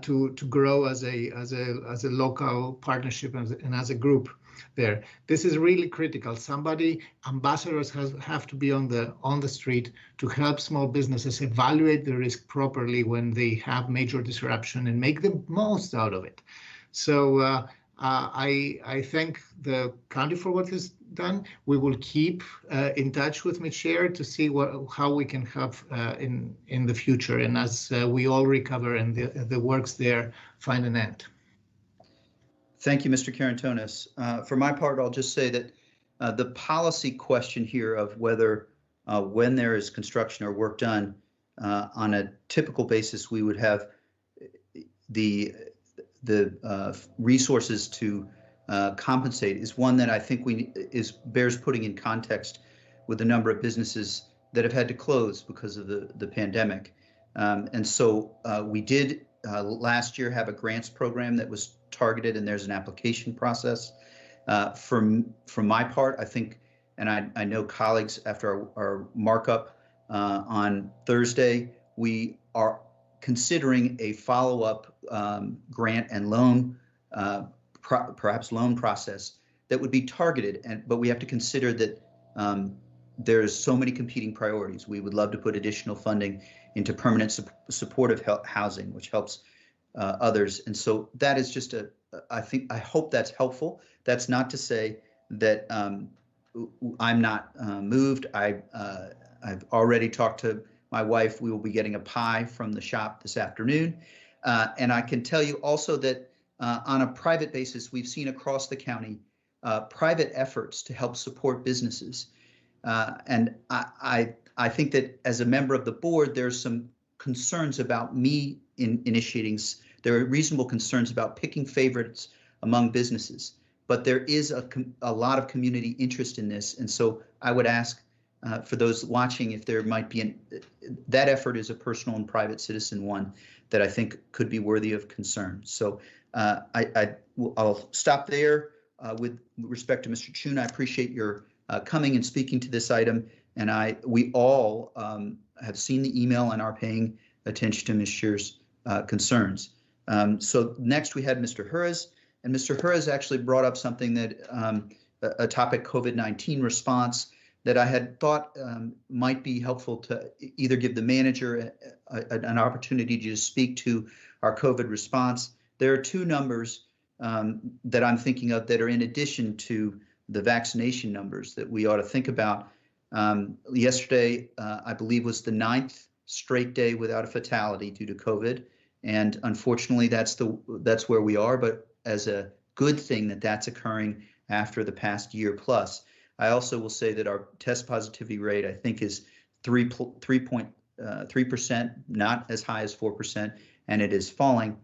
to grow as a local partnership and as a group there. This is really critical. Ambassadors have to be on the street to help small businesses evaluate the risk properly when they have major disruption and make the most out of it. So I thank the county for what is done. We will keep in touch with Ms. Chair to see how we can help in the future, and as we all recover and the works there find an end. Thank you, Mr. Karantonis. For my part, I'll just say that the policy question here of whether when there is construction or work done on a typical basis, we would have the resources to compensate is one that I think bears putting in context with the number of businesses that have had to close because of the pandemic. And so we did last year have a grants program that was targeted, and there's an application process. From my part, I think, and I know colleagues after our markup on Thursday, we are considering a follow-up grant and loan, perhaps loan process that would be targeted. But we have to consider that there's so many competing priorities. We would love to put additional funding into permanent supportive housing, which helps others. And so that is just I hope that's helpful. That's not to say that I'm not moved. I've already talked to my wife. We will be getting a pie from the shop this afternoon. And I can tell you also that on a private basis, we've seen across the county private efforts to help support businesses. And I think that as a member of the board, there's some concerns about me initiating. There are reasonable concerns about picking favorites among businesses, but there is a lot of community interest in this. And so I would ask for those watching if there might be that effort is a personal and private citizen one that I think could be worthy of concern. So I'll stop there with respect to Mr. Chun. I appreciate your coming and speaking to this item. And we all have seen the email and are paying attention to Ms. Shear's concerns. So next we had Mr. Hurez, and Mr. Hurez actually brought up something that a topic, COVID-19 response, that I had thought might be helpful to either give the manager an opportunity to speak to our COVID response. There are two numbers that I'm thinking of that are in addition to the vaccination numbers that we ought to think about. Yesterday, I believe, was the 9th straight day without a fatality due to COVID. And unfortunately, that's where we are, but as a good thing that that's occurring after the past year plus. I also will say that our test positivity rate, I think, is 3.3%, not as high as 4%, and it is falling.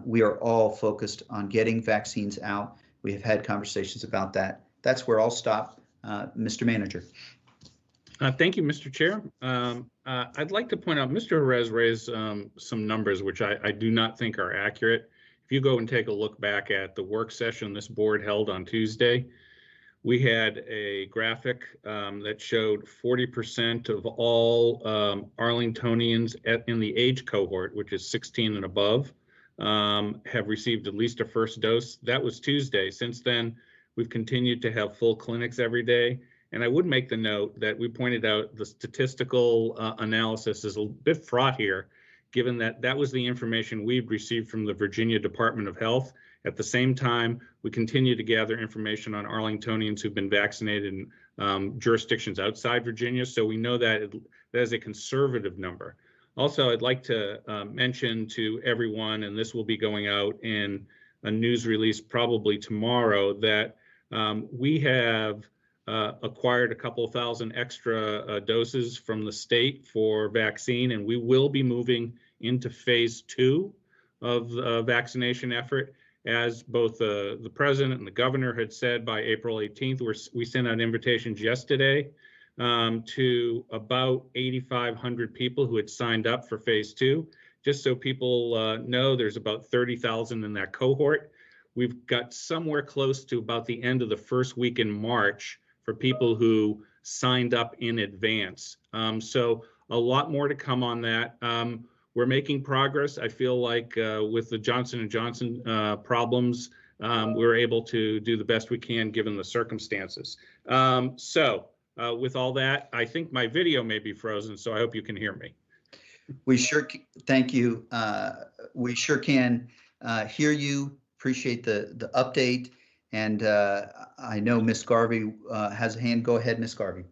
We are all focused on getting vaccines out. We have had conversations about that. That's where I'll stop, Mr. Manager. Thank you, Mr. Chair. I'd like to point out Mr. Hurez raised some numbers which I do not think are accurate. If you go and take a look back at the work session this board held on Tuesday, we had a graphic that showed 40% of all Arlingtonians in the age cohort, which is 16 and above, have received at least a first dose. That was Tuesday. Since then, we've continued to have full clinics every day. And I would make the note that we pointed out the statistical analysis is a bit fraught here, given that that was the information we've received from the Virginia Department of Health, At the same time, we continue to gather information on Arlingtonians who've been vaccinated in jurisdictions outside Virginia, so we know that that is a conservative number. Also, I'd like to mention to everyone, and this will be going out in a news release probably tomorrow, that we have acquired a couple thousand extra doses from the state for vaccine, and we will be moving into phase 2 of the vaccination effort. As both the president and the governor had said, by April 18th, we sent out invitations yesterday to about 8,500 people who had signed up for phase 2. Just so people know, there's about 30,000 in that cohort. We've got somewhere close to about the end of the first week in March for people who signed up in advance. So a lot more to come on that. We're making progress. I feel like with the Johnson & Johnson problems, we're able to do the best we can given the circumstances. With all that, I think my video may be frozen, so I hope you can hear me. We sure, thank you. We sure can hear you. Appreciate the update. And I know Ms. Garvey has a hand. Go ahead, Ms. Garvey.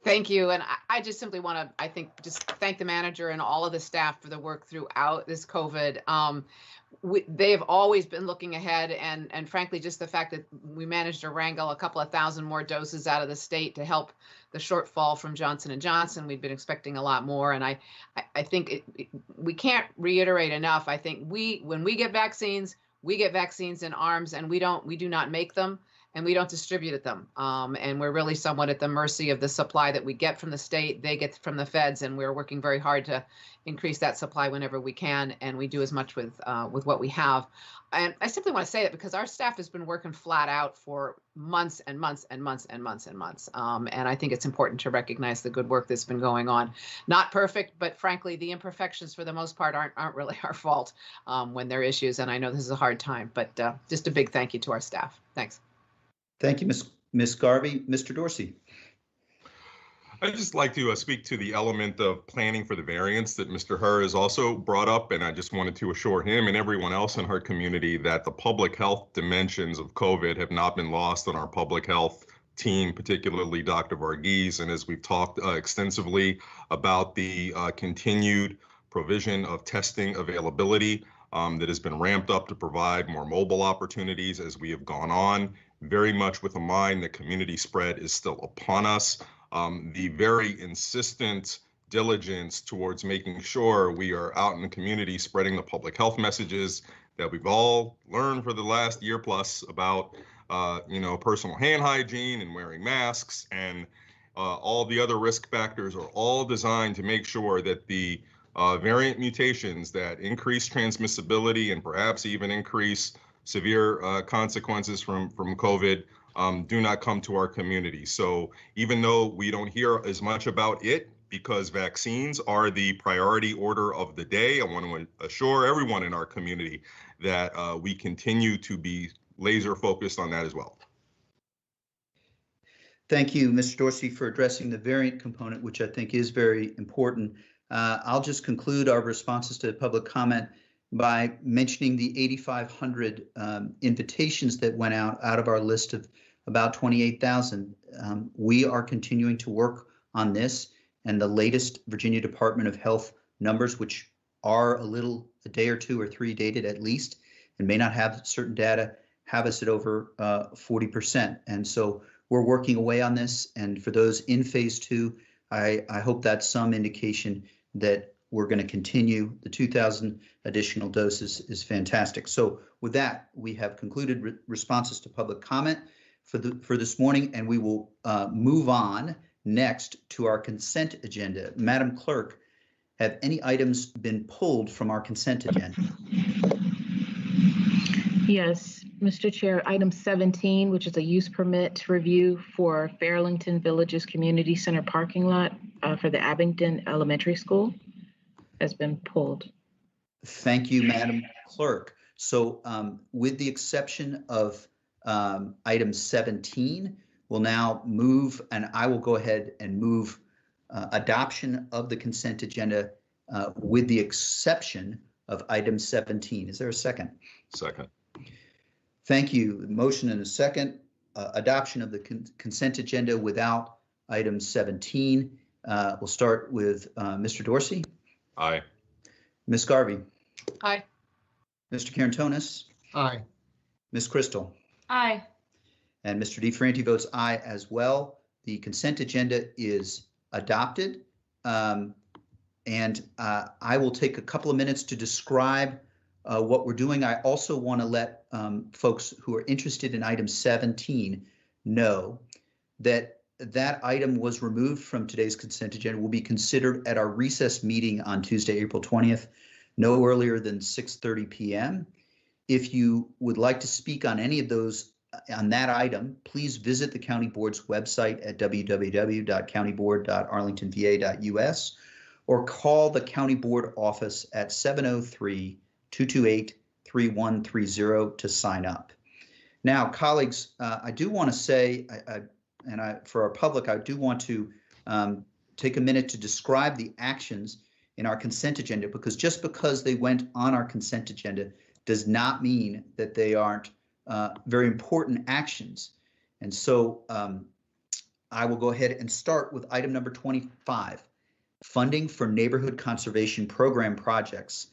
Thank you. And I just simply want to, I think, just thank the manager and all of the staff for the work throughout this COVID. They have always been looking ahead, and frankly, just the fact that we managed to wrangle a couple of thousand more doses out of the state to help the shortfall from Johnson & Johnson. We've been expecting a lot more, and I think we can't reiterate enough. I think when we get vaccines in arms, and we do not make them, and we don't distribute them. And we're really somewhat at the mercy of the supply that we get from the state, they get from the feds, and we're working very hard to increase that supply whenever we can, and we do as much with what we have. And I simply want to say that because our staff has been working flat out for months and months and months and months and months. And I think it's important to recognize the good work that's been going on. Not perfect, but frankly, the imperfections for the most part aren't really our fault when there are issues. And I know this is a hard time, but just a big thank you to our staff. Thanks. Thank you, Ms. Garvey. Mr. Dorsey. I'd just like to speak to the element of planning for the variants that Mr. Herr has also brought up, and I just wanted to assure him and everyone else in our community that the public health dimensions of COVID have not been lost on our public health team, particularly Dr. Varghese. And as we've talked extensively about the continued provision of testing availability that has been ramped up to provide more mobile opportunities as we have gone on, very much with a mind that community spread is still upon us. The very insistent diligence towards making sure we are out in the community spreading the public health messages that we've all learned for the last year plus about, personal hand hygiene and wearing masks, and all the other risk factors are all designed to make sure that the variant mutations that increase transmissibility and perhaps even increase severe consequences from COVID do not come to our community. So even though we don't hear as much about it because vaccines are the priority order of the day, I want to assure everyone in our community that we continue to be laser focused on that as well. Thank you, Mr. Dorsey, for addressing the variant component, which I think is very important. I'll just conclude our responses to public comment by mentioning the 8,500 invitations that went out of our list of about 28,000. We are continuing to work on this, and the latest Virginia Department of Health numbers, which are a day or two or three dated at least, and may not have certain data, have us at over 40%. And so we're working away on this. And for those in phase 2, I hope that's some indication that we're going to continue. The 2,000 additional doses is fantastic. So with that, we have concluded responses to public comment for this morning, and we will move on next to our consent agenda. Madam Clerk, have any items been pulled from our consent agenda? Yes, Mr. Chair, item 17, which is a use permit review for Arlington Villages Community Center parking lot for the Abingdon Elementary School, has been pulled. Thank you, Madam Clerk. So with the exception of item 17, we'll now move, and I will go ahead and move adoption of the consent agenda with the exception of item 17. Is there a second? Second. Thank you. Motion and a second. Adoption of the consent agenda without item 17. We'll start with Mr. Dorsey. Aye. Ms. Garvey. Aye. Mr. Carantonis. Aye. Ms. Crystal. Aye. And Mr. DeFranti votes aye as well. The consent agenda is adopted. I will take a couple of minutes to describe what we're doing. I also want to let folks who are interested in item 17 know that that item was removed from today's consent agenda, will be considered at our recess meeting on Tuesday, April 20th, no earlier than 6:30 p.m. If you would like to speak on any of those, on that item, please visit the county board's website at www.countyboard.arlingtonva.us or call the county board office at 703-228-3130 to sign up. Now, colleagues, I do want to say, for our public, I do want to take a minute to describe the actions in our consent agenda, because just because they went on our consent agenda does not mean that they aren't very important actions. And so I will go ahead and start with item number 25, funding for neighborhood conservation program projects.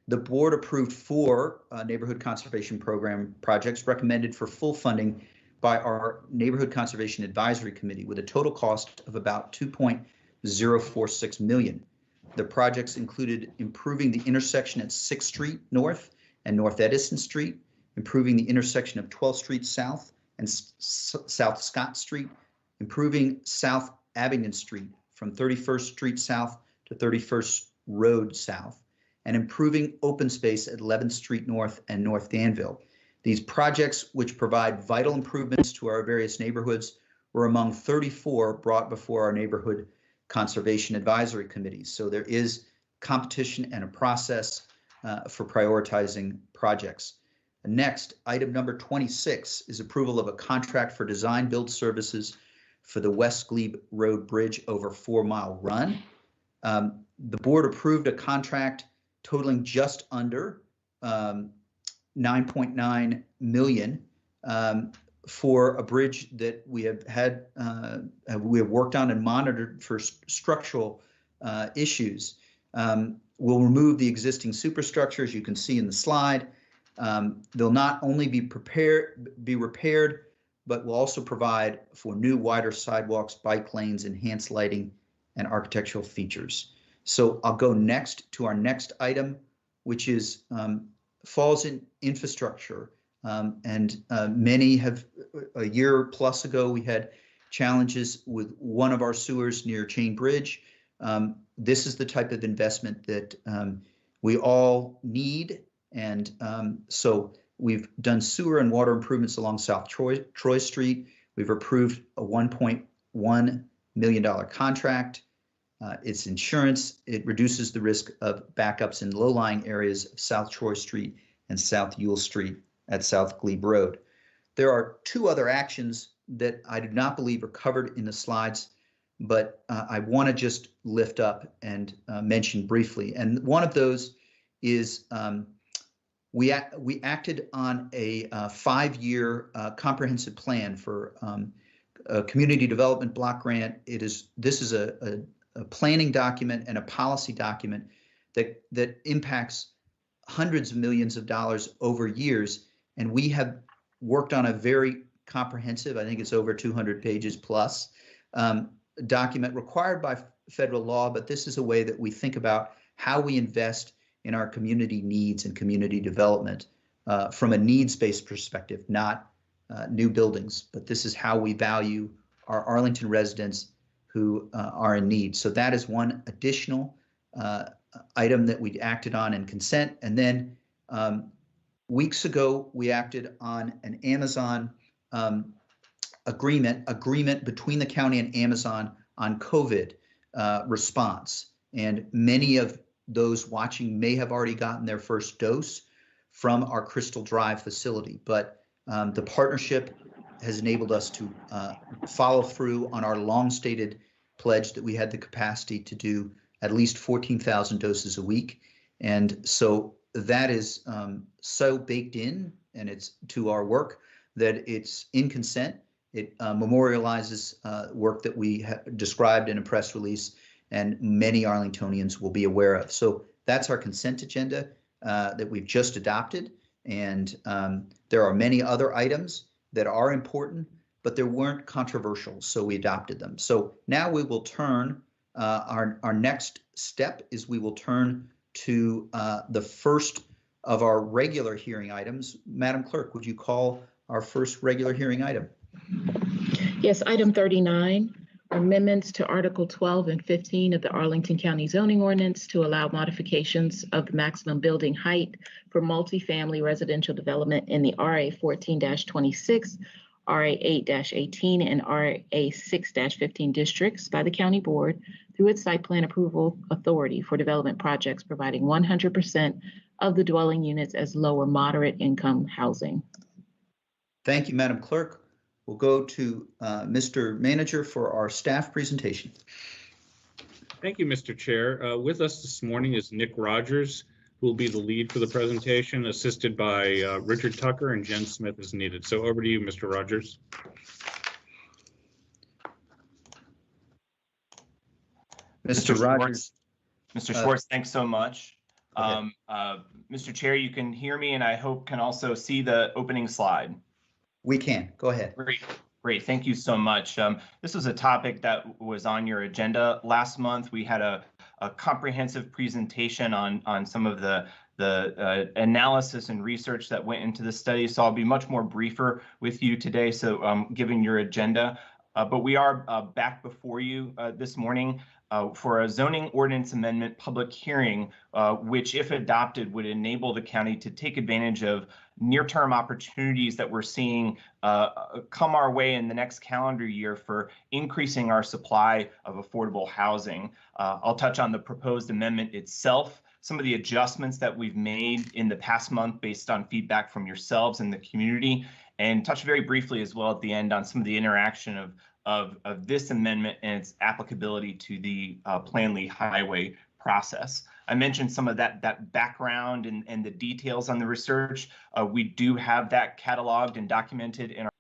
The board approved 4 neighborhood conservation program projects recommended for full funding by our Neighborhood Conservation Advisory Committee with a total cost of about $2.046 million. The projects included improving the intersection at 6th Street North and North Edison Street, improving the intersection of 12th Street South and South Scott Street, improving South Abingdon Street from 31st Street South to 31st Road South, and improving open space at 11th Street North and North Danville. These projects, which provide vital improvements to our various neighborhoods, were among 34 brought before our Neighborhood Conservation Advisory Committees. So there is competition and a process for prioritizing projects. Next, item number 26 is approval of a contract for design build services for the West Glebe Road Bridge over 4 Mile Run. The board approved a contract totaling just under $9.9 million for a bridge that we have worked on and monitored for structural issues. We'll remove the existing superstructure, as you can see in the slide. They'll not only be repaired, but will also provide for new wider sidewalks, bike lanes, enhanced lighting, and architectural features. So I'll go next to our next item, which is falls in infrastructure. Many have, a year plus ago, we had challenges with one of our sewers near Chain Bridge. This is the type of investment that we all need. And so we've done sewer and water improvements along South Troy Street. We've approved a $1.1 million contract. It's insurance. It reduces the risk of backups in low-lying areas of South Troy Street and South Ewell Street at South Glebe Road. There are 2 other actions that I do not believe are covered in the slides, but I want to just lift up and mention briefly. And one of those is we acted on a 5-year comprehensive plan for a community development block grant. This is a planning document and a policy document that impacts hundreds of millions of dollars over years. And we have worked on a very comprehensive, I think it's over 200 pages plus, document required by federal law. But this is a way that we think about how we invest in our community needs and community development from a needs-based perspective, not new buildings. But this is how we value our Arlington residents who are in need. So that is one additional item that we acted on in consent. And then weeks ago, we acted on an Amazon agreement between the county and Amazon on COVID response. And many of those watching may have already gotten their first dose from our Crystal Drive facility, but the partnership has enabled us to follow through on our long-stated pledge that we had the capacity to do at least 14,000 doses a week. And so that is so baked in and it's to our work that it's in consent. It memorializes work that we described in a press release and many Arlingtonians will be aware of. So that's our consent agenda that we've just adopted. And there are many other items that are important, but they weren't controversial, so we adopted them. So now we will turn, our next step is we will turn to the first of our regular hearing items. Madam Clerk, would you call our first regular hearing item? Yes, item 39, amendments to Article 12 and 15 of the Arlington County zoning ordinance to allow modifications of the maximum building height for multifamily residential development in the RA 14-26, RA 8-18, and RA 6-15 districts by the County Board through its site plan approval authority for development projects providing 100% of the dwelling units as low or moderate income housing. Thank you, Madam Clerk. We'll go to Mr. Manager for our staff presentation. Thank you, Mr. Chair. With us this morning is Nick Rogers, who will be the lead for the presentation, assisted by Richard Tucker and Jen Smith as needed. So over to you, Mr. Rogers. Mr. Rogers. Mr. Schwartz, thanks so much. Mr. Chair, you can hear me and I hope can also see the opening slide. We can. Go ahead. Great. Thank you so much. This was a topic that was on your agenda last month. We had a comprehensive presentation on some of the analysis and research that went into the study. So I'll be much more briefer with you today. So given your agenda, but we are back before you this morning for a zoning ordinance amendment public hearing, which if adopted would enable the county to take advantage of near-term opportunities that we're seeing come our way in the next calendar year for increasing our supply of affordable housing. I'll touch on the proposed amendment itself, some of the adjustments that we've made in the past month based on feedback from yourselves and the community, and touch very briefly as well at the end on some of the interaction of this amendment and its applicability to the Plan-Lee Highway process. I mentioned some of that background and the details on the research. We do have that cataloged and documented in our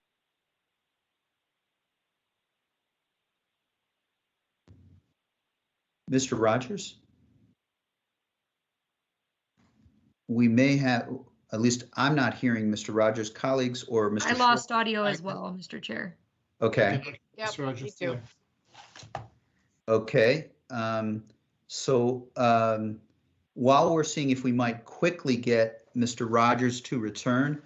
Mr. Rogers? We may have, at least I'm not hearing Mr. Rogers' colleagues or Mr. I lost audio as well, Mr. Chair. Okay. Yep, me too. Okay. While we're seeing if we might quickly get Mr. Rogers to return,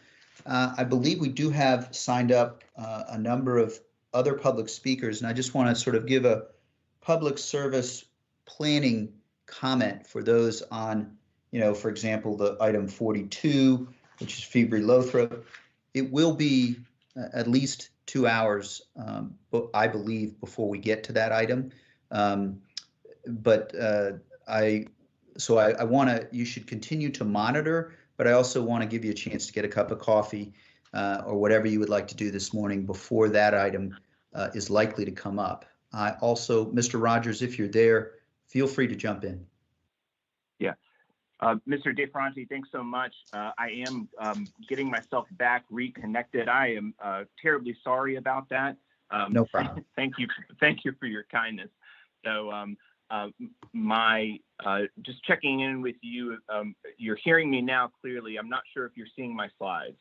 I believe we do have signed up a number of other public speakers, and I just want to sort of give a public service planning comment for those on, for example, the item 42, which is February-Lothrop. It will be at least 2 hours, I believe, before we get to that item. I want to, you should continue to monitor, but I also want to give you a chance to get a cup of coffee or whatever you would like to do this morning before that item is likely to come up. Also, Mr. Rogers, if you're there, feel free to jump in. Yeah. Mr. DeFronte, thanks so much. I am getting myself back reconnected. I am terribly sorry about that. No problem. Thank you for your kindness. So just checking in with you, you're hearing me now clearly. I'm not sure if you're seeing my slides.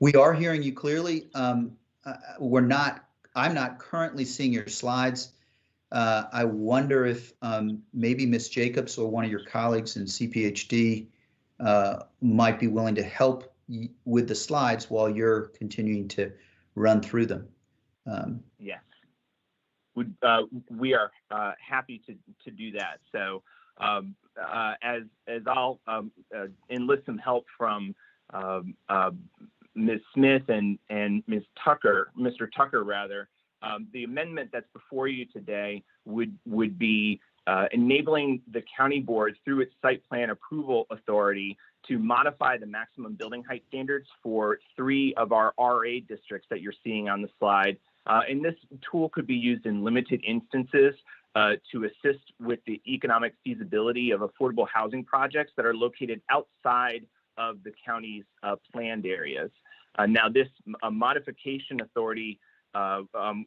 We are hearing you clearly. I'm not currently seeing your slides. I wonder if maybe Ms. Jacobs or one of your colleagues in CPHD might be willing to help with the slides while you're continuing to run through them. Yes, we are happy to do that. So as I'll enlist some help from Ms. Smith and Mr. Tucker rather. The amendment that's before you today would be enabling the county board through its site plan approval authority to modify the maximum building height standards for 3 of our RA districts that you're seeing on the slide. And this tool could be used in limited instances to assist with the economic feasibility of affordable housing projects that are located outside of the county's planned areas. Now, this modification authority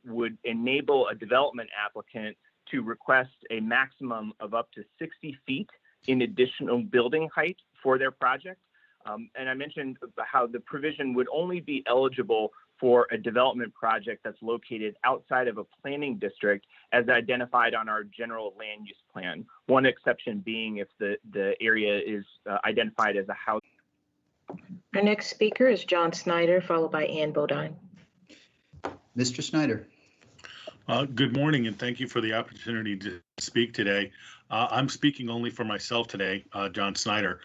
would enable a development applicant to request a maximum of up to 60 feet in additional building height for their project. And I mentioned how the provision would only be eligible for a development project that's located outside of a planning district as identified on our general land use plan. One exception being if the area is identified as a house. Our next speaker is John Snyder, followed by Ann Bodine. Mr. Snyder. Good morning, and thank you for the opportunity to speak today. I'm speaking only for myself today, John Snyder.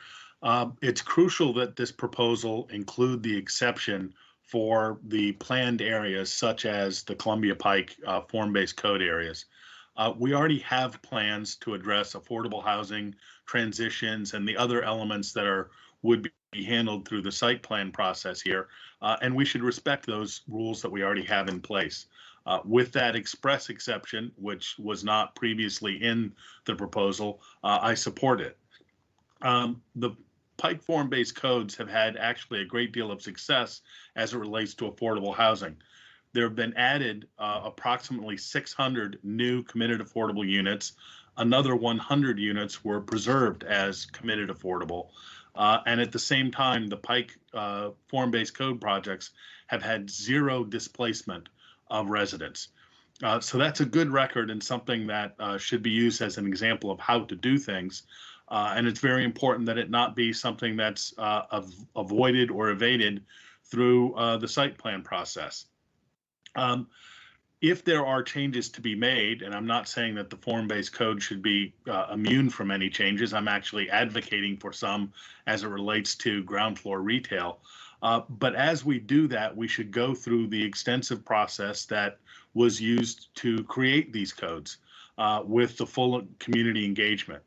It's crucial that this proposal include the exception for the planned areas such as the Columbia Pike form-based code areas. We already have plans to address affordable housing, transitions, and the other elements that would be handled through the site plan process here, and we should respect those rules that we already have in place. With that express exception, which was not previously in the proposal, I support it. The Pike form-based codes have had actually a great deal of success as it relates to affordable housing. There have been added approximately 600 new committed affordable units. Another 100 units were preserved as committed affordable. And at the same time, the Pike form-based code projects have had zero displacement of residents. So that's a good record and something that should be used as an example of how to do things. And it's very important that it not be something that's avoided or evaded through the site plan process. If there are changes to be made, and I'm not saying that the form-based code should be immune from any changes, I'm actually advocating for some as it relates to ground floor retail. But as we do that, we should go through the extensive process that was used to create these codes with the full community engagement.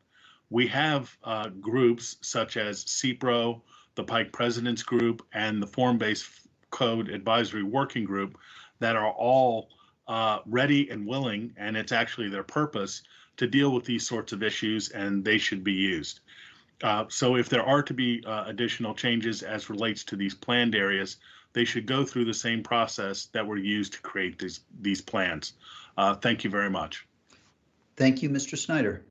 We have groups such as CPRO, the Pike Presidents Group, and the Form-Based Code Advisory Working Group that are all ready and willing, and it's actually their purpose to deal with these sorts of issues, and they should be used. So if there are to be additional changes as relates to these planned areas, they should go through the same process that were used to create these plans. Thank you very much. Thank you, Mr. Snyder.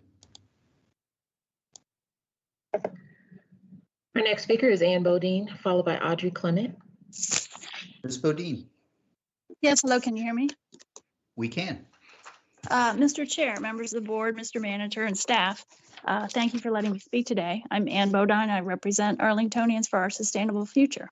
Our next speaker is Ann Bodine, followed by Audrey Clement. Ms. Bodine. Yes, hello, can you hear me? We can. Mr. Chair, members of the board, Mr. Manager, and staff, thank you for letting me speak today. I'm Ann Bodine. I represent Arlingtonians for Our Sustainable Future.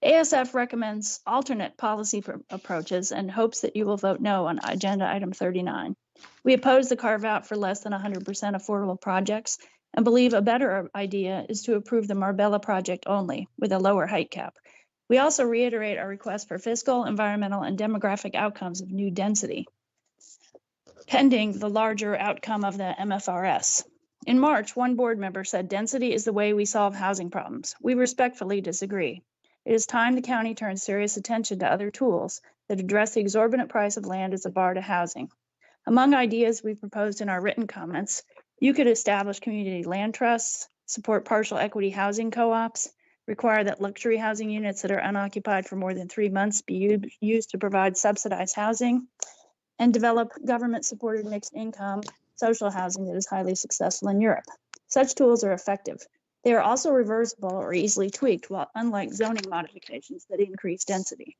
ASF recommends alternate policy approaches and hopes that you will vote no on agenda item 39. We oppose the carve out for less than 100% affordable projects and believe a better idea is to approve the Marbella project only with a lower height cap. We also reiterate our request for fiscal, environmental, and demographic outcomes of new density, pending the larger outcome of the MFRS. In March, one board member said density is the way we solve housing problems. We respectfully disagree. It is time the county turns serious attention to other tools that address the exorbitant price of land as a bar to housing. Among ideas we proposed in our written comments, you could establish community land trusts, support partial equity housing co-ops, require that luxury housing units that are unoccupied for more than 3 months be used to provide subsidized housing, and develop government-supported mixed income social housing that is highly successful in Europe. Such tools are effective. They are also reversible or easily tweaked, while unlike zoning modifications that increase density.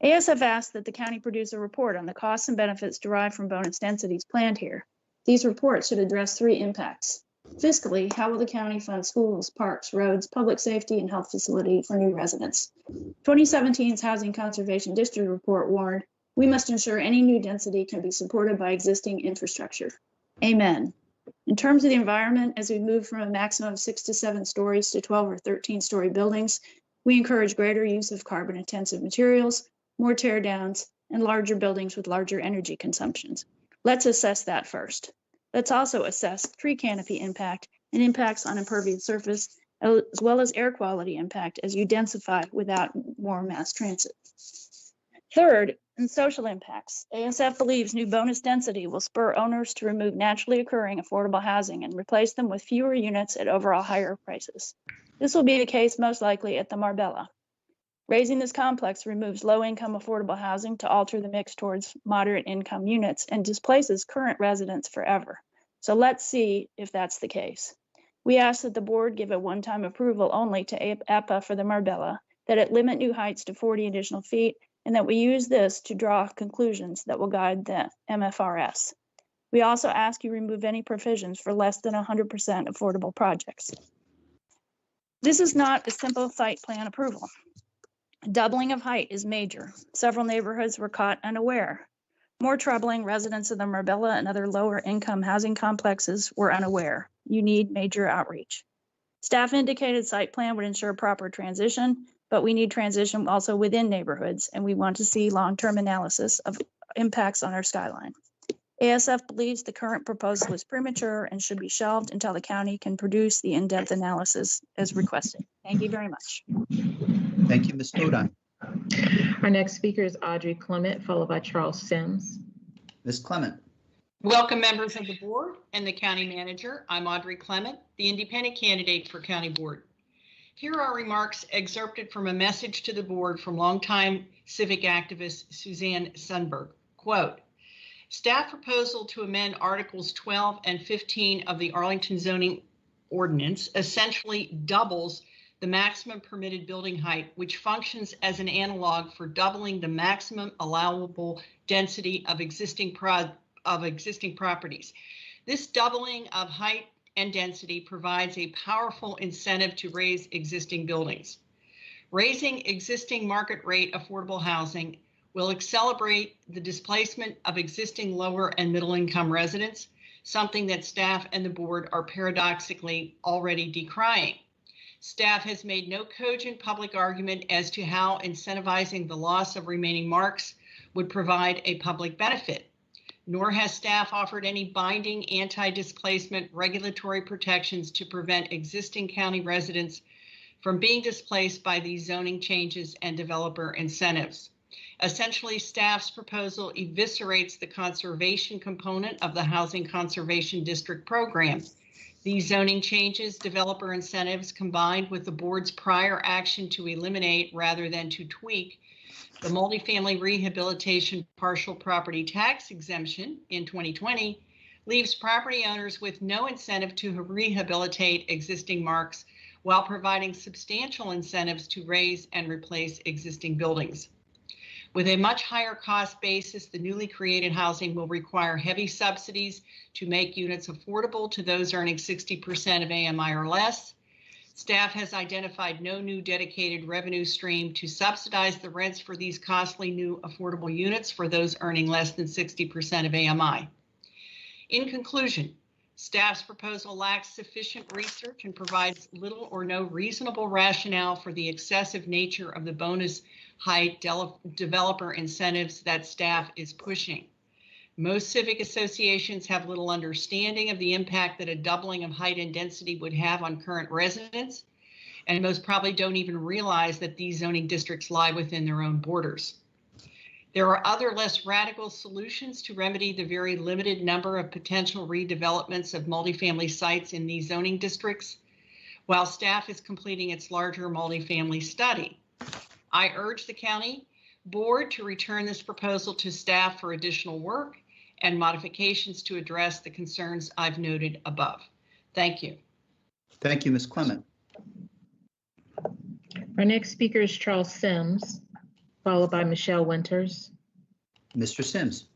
ASF asked that the county produce a report on the costs and benefits derived from bonus densities planned here. These reports should address 3 impacts. Fiscally, how will the county fund schools, parks, roads, public safety, and health facility for new residents? 2017's Housing Conservation District Report warned, we must ensure any new density can be supported by existing infrastructure. Amen. In terms of the environment, as we move from a maximum of 6 to 7 stories to 12 or 13-story buildings, we encourage greater use of carbon-intensive materials, more tear downs, and larger buildings with larger energy consumptions. Let's assess that first. Let's also assess tree canopy impact and impacts on impervious surface, as well as air quality impact as you densify without more mass transit. Third, in social impacts, ASF believes new bonus density will spur owners to remove naturally occurring affordable housing and replace them with fewer units at overall higher prices. This will be the case most likely at the Marbella. Raising this complex removes low-income affordable housing to alter the mix towards moderate income units and displaces current residents forever. So let's see if that's the case. We ask that the board give a one-time approval only to APA for the Marbella, that it limit new heights to 40 additional feet, and that we use this to draw conclusions that will guide the MFRS. We also ask you remove any provisions for less than 100% affordable projects. This is not a simple site plan approval. Doubling of height is major. Several neighborhoods were caught unaware. More troubling, residents of the Marbella and other lower income housing complexes were unaware. You need major outreach. Staff indicated site plan would ensure proper transition, but we need transition also within neighborhoods, and we want to see long-term analysis of impacts on our skyline. ASF believes the current proposal is premature and should be shelved until the county can produce the in-depth analysis as requested. Thank you very much. Thank you, Ms. Bodine. Our next speaker is Audrey Clement, followed by Charles Sims. Ms. Clement. Welcome, members of the board and the county manager. I'm Audrey Clement, the independent candidate for county board. Here are remarks excerpted from a message to the board from longtime civic activist Suzanne Sundberg. Quote, staff proposal to amend Articles 12 and 15 of the Arlington zoning ordinance essentially doubles the maximum permitted building height, which functions as an analog for doubling the maximum allowable density of existing properties. This doubling of height and density provides a powerful incentive to raise existing buildings. Raising existing market rate affordable housing will accelerate the displacement of existing lower and middle income residents, something that staff and the board are paradoxically already decrying. Staff has made no cogent public argument as to how incentivizing the loss of remaining marks would provide a public benefit, nor has staff offered any binding anti-displacement regulatory protections to prevent existing county residents from being displaced by these zoning changes and developer incentives. Essentially, staff's proposal eviscerates the conservation component of the Housing Conservation District program. These zoning changes, developer incentives, combined with the board's prior action to eliminate rather than to tweak the multifamily rehabilitation partial property tax exemption in 2020, leaves property owners with no incentive to rehabilitate existing marks while providing substantial incentives to raise and replace existing buildings. With a much higher cost basis, the newly created housing will require heavy subsidies to make units affordable to those earning 60% of AMI or less. Staff has identified no new dedicated revenue stream to subsidize the rents for these costly new affordable units for those earning less than 60% of AMI. In conclusion, staff's proposal lacks sufficient research and provides little or no reasonable rationale for the excessive nature of the bonus height developer incentives that staff is pushing. Most civic associations have little understanding of the impact that a doubling of height and density would have on current residents, and most probably don't even realize that these zoning districts lie within their own borders. There are other less radical solutions to remedy the very limited number of potential redevelopments of multifamily sites in these zoning districts, while staff is completing its larger multifamily study. I urge the county board to return this proposal to staff for additional work and modifications to address the concerns I've noted above. Thank you. Thank you, Ms. Clement. Our next speaker is Charles Sims, followed by Michelle Winters. Mr. Sims.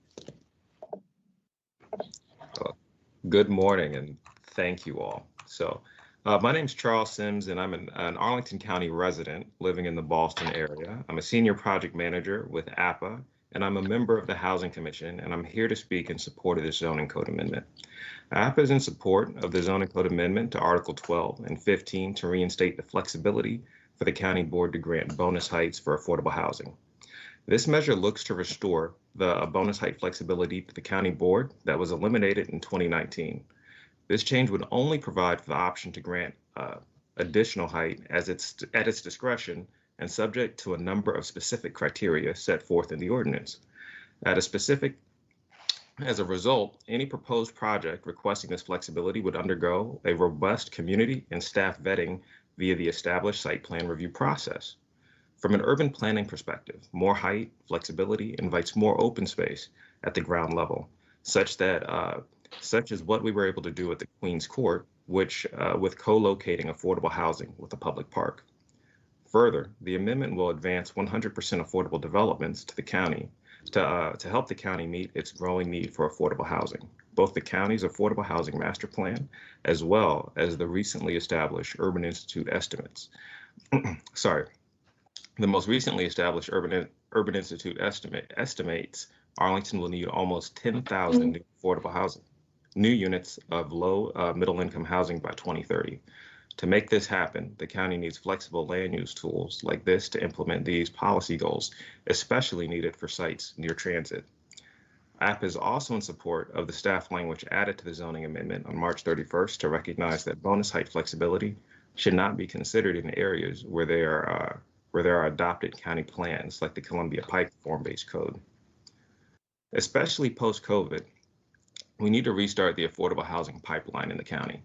Good morning and thank you all. My name is Charles Sims and I'm an Arlington County resident living in the Boston area. I'm a senior project manager with APA and I'm a member of the Housing Commission and I'm here to speak in support of this zoning code amendment. APA is in support of the zoning code amendment to Article 12 and 15 to reinstate the flexibility for the county board to grant bonus heights for affordable housing. This measure looks to restore the bonus height flexibility to the county board that was eliminated in 2019. This change would only provide for the option to grant additional height at its discretion and subject to a number of specific criteria set forth in the ordinance. As a result, any proposed project requesting this flexibility would undergo a robust community and staff vetting via the established site plan review process. From an urban planning perspective, more height, flexibility invites more open space at the ground level, such as what we were able to do at the Queen's Court, which with co-locating affordable housing with a public park. Further, the amendment will advance 100% affordable developments to the county to help the county meet its growing need for affordable housing, both the county's affordable housing master plan as well as the recently established Urban Institute estimates. The most recently established Urban Institute estimates Arlington will need almost 10,000 new affordable housing, new units of low middle income housing by 2030. To make this happen, the county needs flexible land use tools like this to implement these policy goals, especially needed for sites near transit. APP is also in support of the staff language added to the zoning amendment on March 31st to recognize that bonus height flexibility should not be considered in areas where there are adopted county plans like the Columbia Pike form-based code. Especially post-COVID, we need to restart the affordable housing pipeline in the county.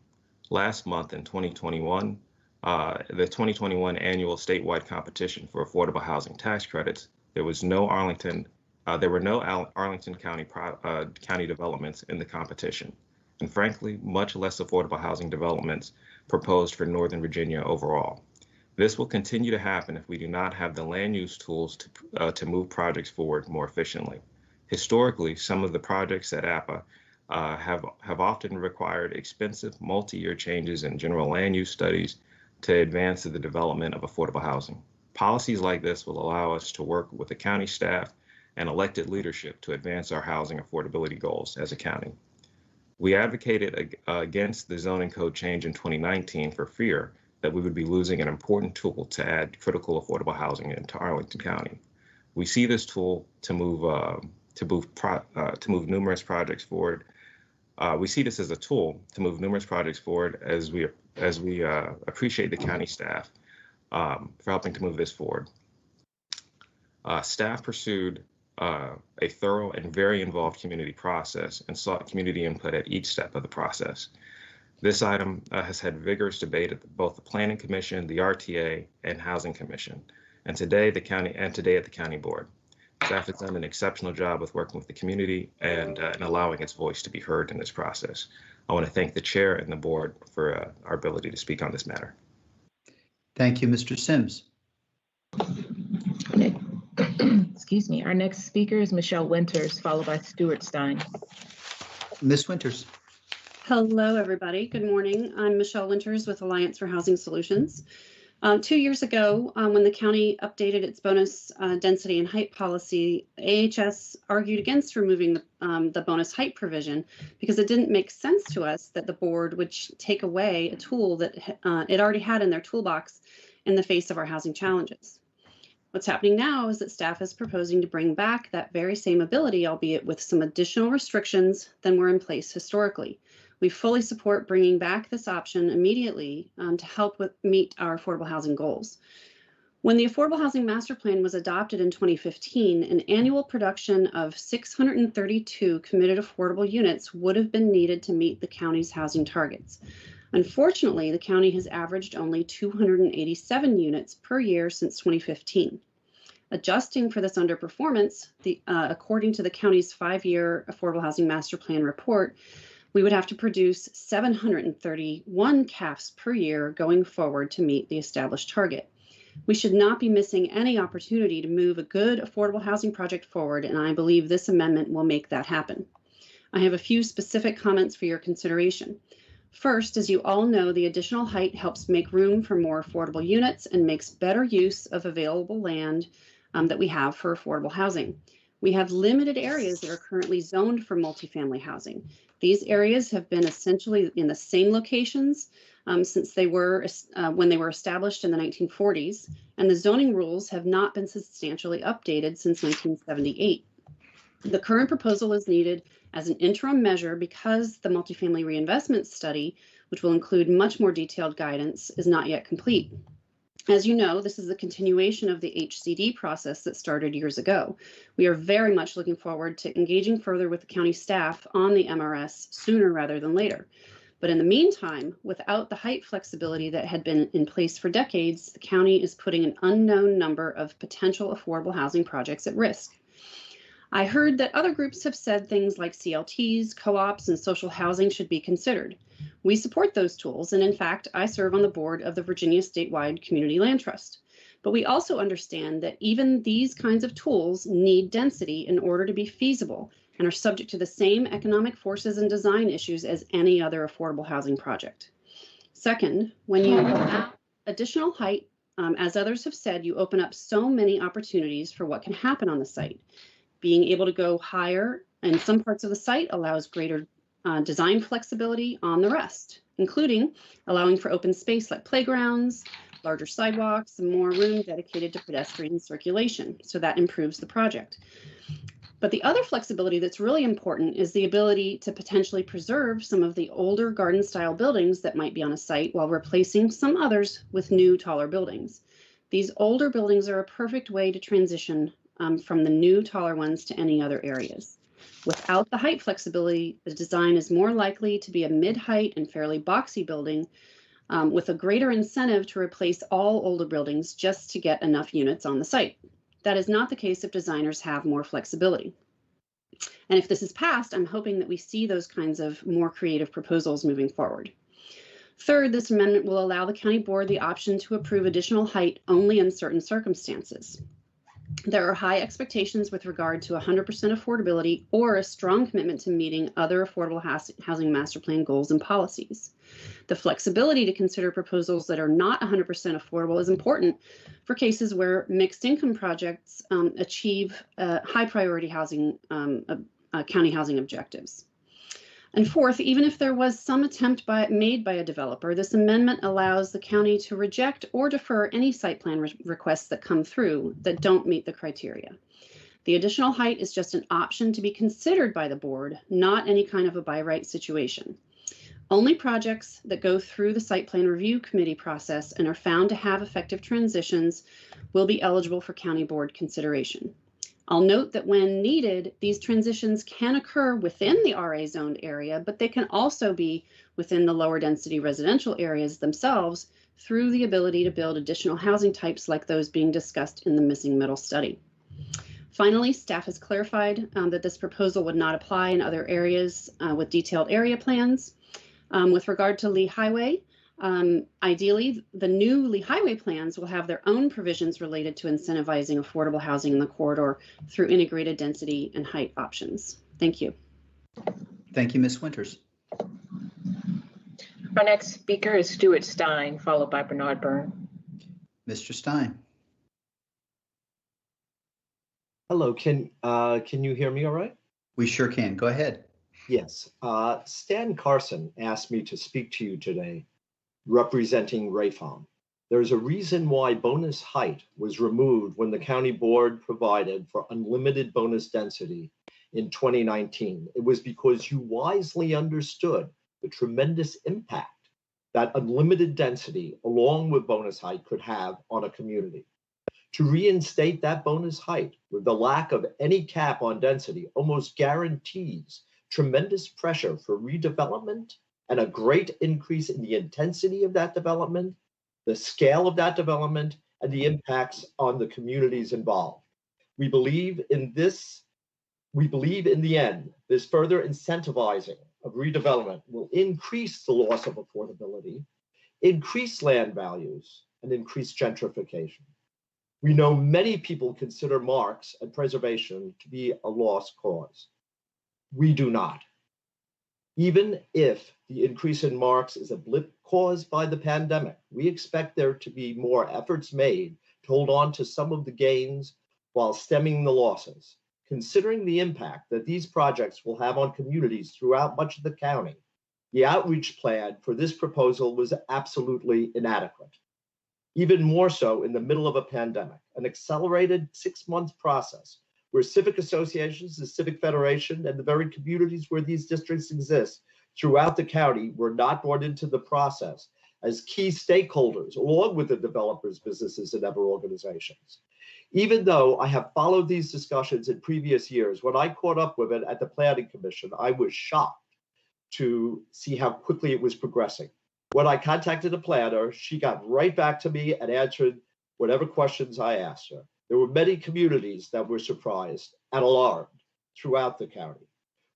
Last month in 2021, the 2021 annual statewide competition for affordable housing tax credits, there were no Arlington County developments in the competition, and frankly, much less affordable housing developments proposed for Northern Virginia overall. This will continue to happen if we do not have the land use tools to move projects forward more efficiently. Historically, some of the projects at APA have often required expensive multi-year changes in general land use studies to advance the development of affordable housing. Policies like this will allow us to work with the county staff and elected leadership to advance our housing affordability goals as a county. We advocated against the zoning code change in 2019 for fear that we would be losing an important tool to add critical affordable housing into Arlington County. We see this tool to move numerous projects forward. We see this as a tool to move numerous projects forward as we appreciate the county staff for helping to move this forward. Staff pursued a thorough and very involved community process and sought community input at each step of the process. This item has had vigorous debate at both the Planning Commission, the RTA, and Housing Commission, and today at the County Board. Staff has done an exceptional job with working with the community and allowing its voice to be heard in this process. I want to thank the chair and the board for our ability to speak on this matter. Thank you, Mr. Sims. Excuse me. Our next speaker is Michelle Winters, followed by Stuart Stein. Ms. Winters. Hello, everybody. Good morning. I'm Michelle Winters with Alliance for Housing Solutions. 2 years ago, when the county updated its bonus density and height policy, AHS argued against removing the bonus height provision because it didn't make sense to us that the board would take away a tool that it already had in their toolbox in the face of our housing challenges. What's happening now is that staff is proposing to bring back that very same ability, albeit with some additional restrictions than were in place historically. We fully support bringing back this option immediately to help meet our affordable housing goals. When the Affordable Housing Master Plan was adopted in 2015, an annual production of 632 committed affordable units would have been needed to meet the county's housing targets. Unfortunately, the county has averaged only 287 units per year since 2015. Adjusting for this underperformance, according to the county's 5-year Affordable Housing Master Plan report, we would have to produce 731 CAFs per year going forward to meet the established target. We should not be missing any opportunity to move a good affordable housing project forward, and I believe this amendment will make that happen. I have a few specific comments for your consideration. First, as you all know, the additional height helps make room for more affordable units and makes better use of available land that we have for affordable housing. We have limited areas that are currently zoned for multifamily housing. These areas have been essentially in the same locations since they were when they were established in the 1940s, and the zoning rules have not been substantially updated since 1978. The current proposal is needed as an interim measure because the multifamily reinvestment study, which will include much more detailed guidance, is not yet complete. As you know, this is the continuation of the HCD process that started years ago. We are very much looking forward to engaging further with the county staff on the MRS sooner rather than later. But in the meantime, without the height flexibility that had been in place for decades, the county is putting an unknown number of potential affordable housing projects at risk. I heard that other groups have said things like CLTs, co-ops, and social housing should be considered. We support those tools, and in fact, I serve on the board of the Virginia Statewide Community Land Trust. But we also understand that even these kinds of tools need density in order to be feasible and are subject to the same economic forces and design issues as any other affordable housing project. Second, when you allow additional height, as others have said, you open up so many opportunities for what can happen on the site. Being able to go higher in some parts of the site allows greater design flexibility on the rest, including allowing for open space like playgrounds, larger sidewalks, and more room dedicated to pedestrian circulation. So that improves the project. But the other flexibility that's really important is the ability to potentially preserve some of the older garden style buildings that might be on a site while replacing some others with new, taller buildings. These older buildings are a perfect way to transition from the new, taller ones to any other areas. Without the height flexibility, the design is more likely to be a mid-height and fairly boxy building with a greater incentive to replace all older buildings just to get enough units on the site. That is not the case if designers have more flexibility. And if this is passed, I'm hoping that we see those kinds of more creative proposals moving forward. Third, this amendment will allow the county board the option to approve additional height only in certain circumstances. There are high expectations with regard to 100% affordability or a strong commitment to meeting other affordable housing master plan goals and policies. The flexibility to consider proposals that are not 100% affordable is important for cases where mixed income projects achieve high priority housing, county housing objectives. And fourth, even if there was some attempt made by a developer, this amendment allows the county to reject or defer any site plan requests that come through that don't meet the criteria. The additional height is just an option to be considered by the board, not any kind of a by right situation. Only projects that go through the site plan review committee process and are found to have effective transitions will be eligible for county board consideration. I'll note that when needed, these transitions can occur within the RA zoned area, but they can also be within the lower density residential areas themselves through the ability to build additional housing types like those being discussed in the missing middle study. Finally, staff has clarified that this proposal would not apply in other areas with detailed area plans. With regard to Lee Highway, ideally, the new Lee Highway plans will have their own provisions related to incentivizing affordable housing in the corridor through integrated density and height options. Thank you. Thank you, Ms. Winters. Our next speaker is Stuart Stein, followed by Bernard Byrne. Mr. Stein. Hello, can you hear me all right? We sure can. Go ahead. Yes. Stan Carson asked me to speak to you today representing Rayfom. There's a reason why bonus height was removed when the county board provided for unlimited bonus density in 2019. It was because you wisely understood the tremendous impact that unlimited density along with bonus height could have on a community. To reinstate that bonus height with the lack of any cap on density almost guarantees tremendous pressure for redevelopment and a great increase in the intensity of that development, the scale of that development, and the impacts on the communities involved. We believe in this. We believe in the end, this further incentivizing of redevelopment will increase the loss of affordability, increase land values, and increase gentrification. We know many people consider marks and preservation to be a lost cause. We do not. Even if the increase in marks is a blip caused by the pandemic, we expect there to be more efforts made to hold on to some of the gains while stemming the losses. Considering the impact that these projects will have on communities throughout much of the county, the outreach plan for this proposal was absolutely inadequate. Even more so in the middle of a pandemic, an accelerated 6-month process where civic associations, the Civic Federation, and the very communities where these districts exist throughout the county were not brought into the process as key stakeholders, along with the developers, businesses, and other organizations. Even though I have followed these discussions in previous years, when I caught up with it at the Planning Commission, I was shocked to see how quickly it was progressing. When I contacted the planner, she got right back to me and answered whatever questions I asked her. There were many communities that were surprised and alarmed throughout the county.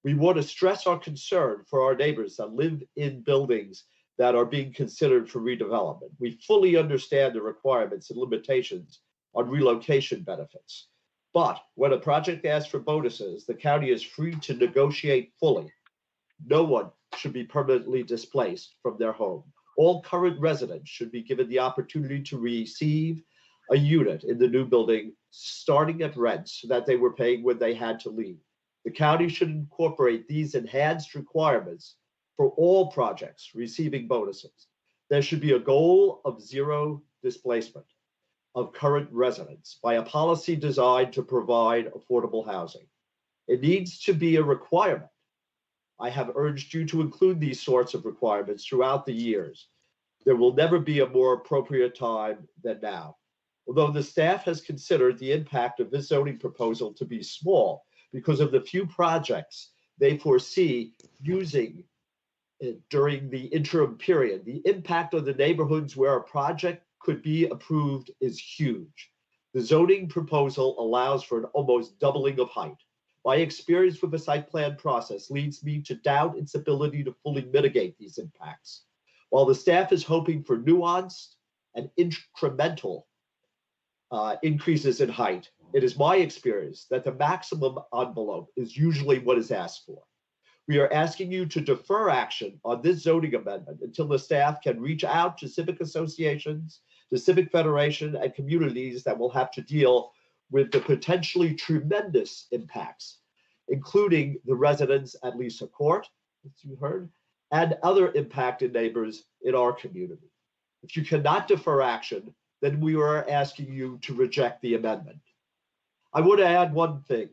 We want to stress our concern for our neighbors that live in buildings that are being considered for redevelopment. We fully understand the requirements and limitations on relocation benefits. But when a project asks for bonuses, the county is free to negotiate fully. No one should be permanently displaced from their home. All current residents should be given the opportunity to receive a unit in the new building, starting at rents that they were paying when they had to leave. The county should incorporate these enhanced requirements for all projects receiving bonuses. There should be a goal of zero displacement of current residents by a policy designed to provide affordable housing. It needs to be a requirement. I have urged you to include these sorts of requirements throughout the years. There will never be a more appropriate time than now. Although the staff has considered the impact of this zoning proposal to be small because of the few projects they foresee using during the interim period, the impact on the neighborhoods where a project could be approved is huge. The zoning proposal allows for an almost doubling of height. My experience with the site plan process leads me to doubt its ability to fully mitigate these impacts. While the staff is hoping for nuanced and incremental increases in height, it is my experience that the maximum envelope is usually what is asked for. We are asking you to defer action on this zoning amendment until the staff can reach out to civic associations, the Civic Federation, and communities that will have to deal with the potentially tremendous impacts, including the residents at Lisa Court, as you heard, and other impacted neighbors in our community. If you cannot defer action, then we are asking you to reject the amendment. I want to add one thing.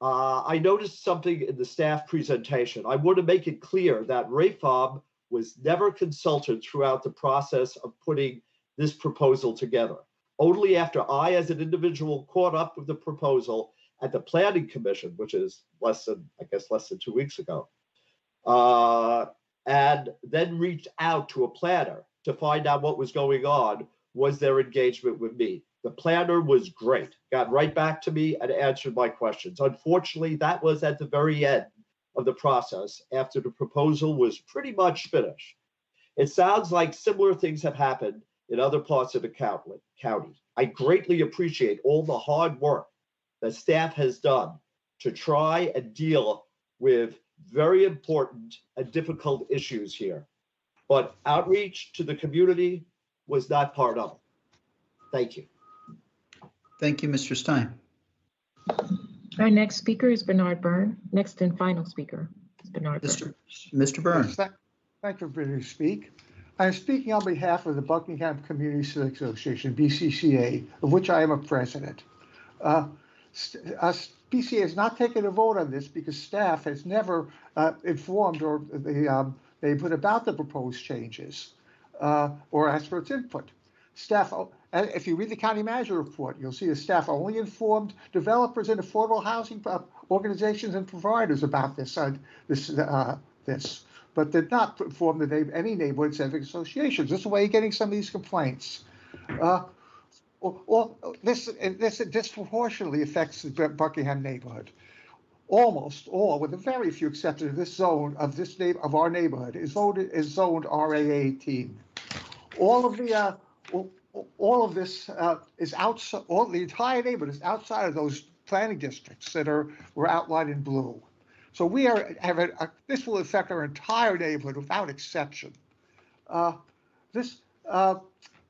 I noticed something in the staff presentation. I want to make it clear that RAFOB was never consulted throughout the process of putting this proposal together. Only after I, as an individual, caught up with the proposal at the Planning Commission, which is less than 2 weeks ago, and then reached out to a planner to find out what was going on, was their engagement with me. The planner was great, got right back to me and answered my questions. Unfortunately, that was at the very end of the process after the proposal was pretty much finished. It sounds like similar things have happened in other parts of the county. I greatly appreciate all the hard work that staff has done to try and deal with very important and difficult issues here. But outreach to the community was not part of it. Thank you. Thank you, Mr. Stein. Our next speaker is Bernard Byrne. Next and final speaker is Bernard Byrne. Mr. Byrne. Yes, thank you for letting me speak. I am speaking on behalf of the Buckingham Community Civic Association, BCCA, of which I am a president. BCCA has not taken a vote on this because staff has never informed or they put about the proposed changes or asked for its input. Staff, if you read the county manager report, you'll see the staff only informed developers and affordable housing organizations and providers about this, but did not inform any neighborhood civic associations. This is why you're getting some of these complaints. This disproportionately affects the Buckingham neighborhood. Almost all, with a very few exceptions, this zone of our neighborhood is zoned RA 18. All of this is outside. The entire neighborhood is outside of those planning districts that were outlined in blue. So this will affect our entire neighborhood without exception.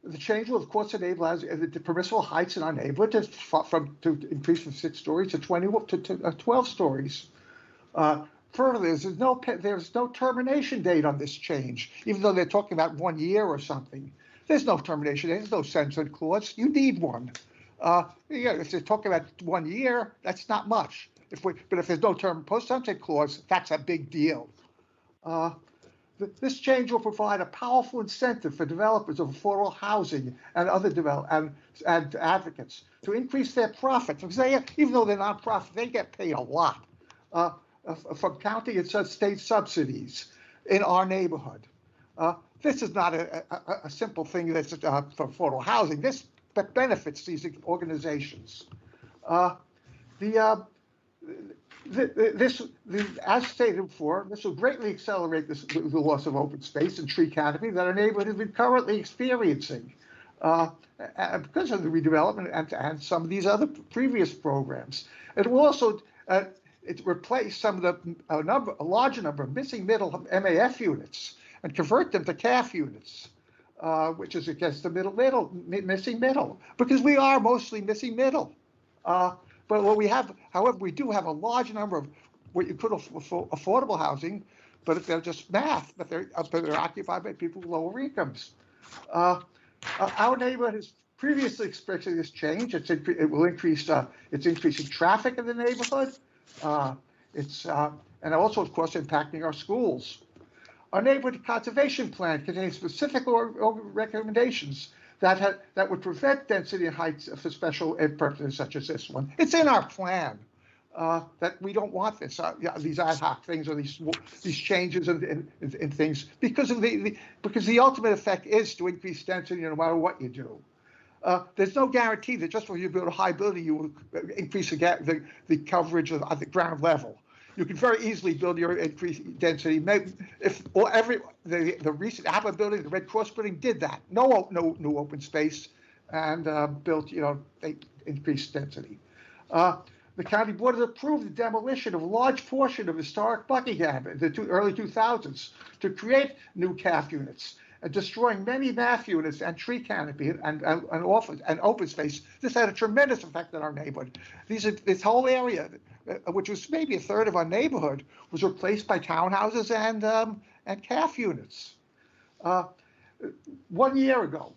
The change will, of course, enable the permissible heights in our neighborhood to increase from 6 stories to 12 stories. Further, there's no termination date on this change, even though they're talking about 1 year or something. There's no termination date. There's no sunset clause. You need one. If they're talking about 1 year, that's not much. But if there's no post-sunset clause, that's a big deal. This change will provide a powerful incentive for developers of affordable housing and other and advocates to increase their profits. Because even though they're nonprofit, they get paid a lot from county and state subsidies. in our neighborhood. This is not a simple thing that's for affordable housing. This benefits these organizations. As stated before, this will greatly accelerate the loss of open space and tree canopy that our neighborhood has been currently experiencing because of the redevelopment and some of these other previous programs. It will also replace some of a larger number of missing middle MAF units and convert them to CAF units, which is against the missing middle, because we are mostly missing middle. But what we have, however, we do have a large number of what you could affordable housing, but if they're just math, but they're occupied by people with lower incomes. Our neighborhood has previously experienced this change. It will increase. It's increasing traffic in the neighborhood. And also, of course, impacting our schools. Our neighborhood conservation plan contains specific recommendations that would prevent density and heights for special purposes such as this one. It's in our plan that we don't want this, these ad hoc things or these changes in things because the ultimate effect is to increase density no matter what you do. There's no guarantee that just when you build a high building, you will increase the coverage at the ground level. You can very easily build your increased density. The recent Apple building, the Red Cross building, did that. No new open space, and built increased density. The county board has approved the demolition of a large portion of historic Buckingham in the early 2000s to create new CAF units, and destroying many MAF units and tree canopy and open space. This had a tremendous effect on our neighborhood. This whole area, which was maybe a third of our neighborhood, was replaced by townhouses and CAF units. 1 year ago,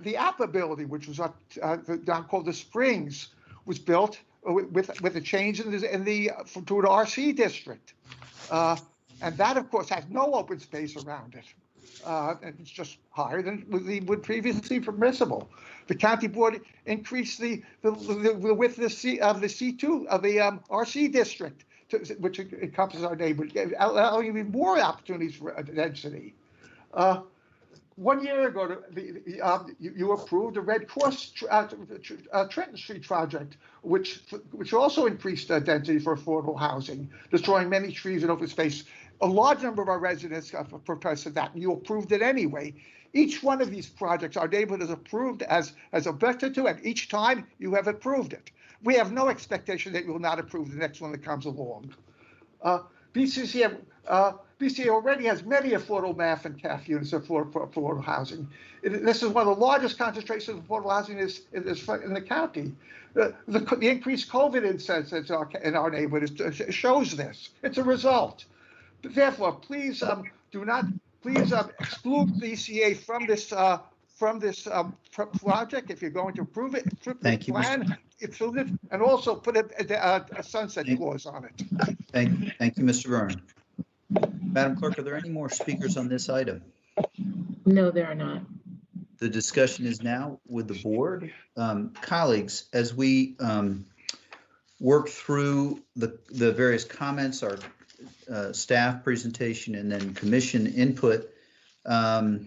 the Apple building, which was now called the Springs, was built with a change to an RC district. And that, of course, has no open space around it. And it's just higher than would previously permissible. The county board increased the width of the C2 of the RC district, which encompasses our neighborhood, allowing even more opportunities for density. 1 year ago, you approved the Red Cross Trenton Street project, which also increased density for affordable housing, destroying many trees and open space. A large number of our residents protested that, and you approved it anyway. Each one of these projects, our neighborhood has approved as objected to, and each time you have approved it. We have no expectation that you will not approve the next one that comes along. BCC already has many affordable MAF and CAF units for affordable housing. This is one of the largest concentrations of affordable housing in the county. The increased COVID incidence in our neighborhood shows this. It's a result. But therefore, please do not exclude BCA from this project. If you're going to approve it, Thank you, plan, approve it, and also put a sunset clause on it. Thank you, Mr. Byrne. Madam Clerk, are there any more speakers on this item? No, there are not. The discussion is now with the board. Colleagues, as we work through the various comments, our staff presentation, and then commission input, there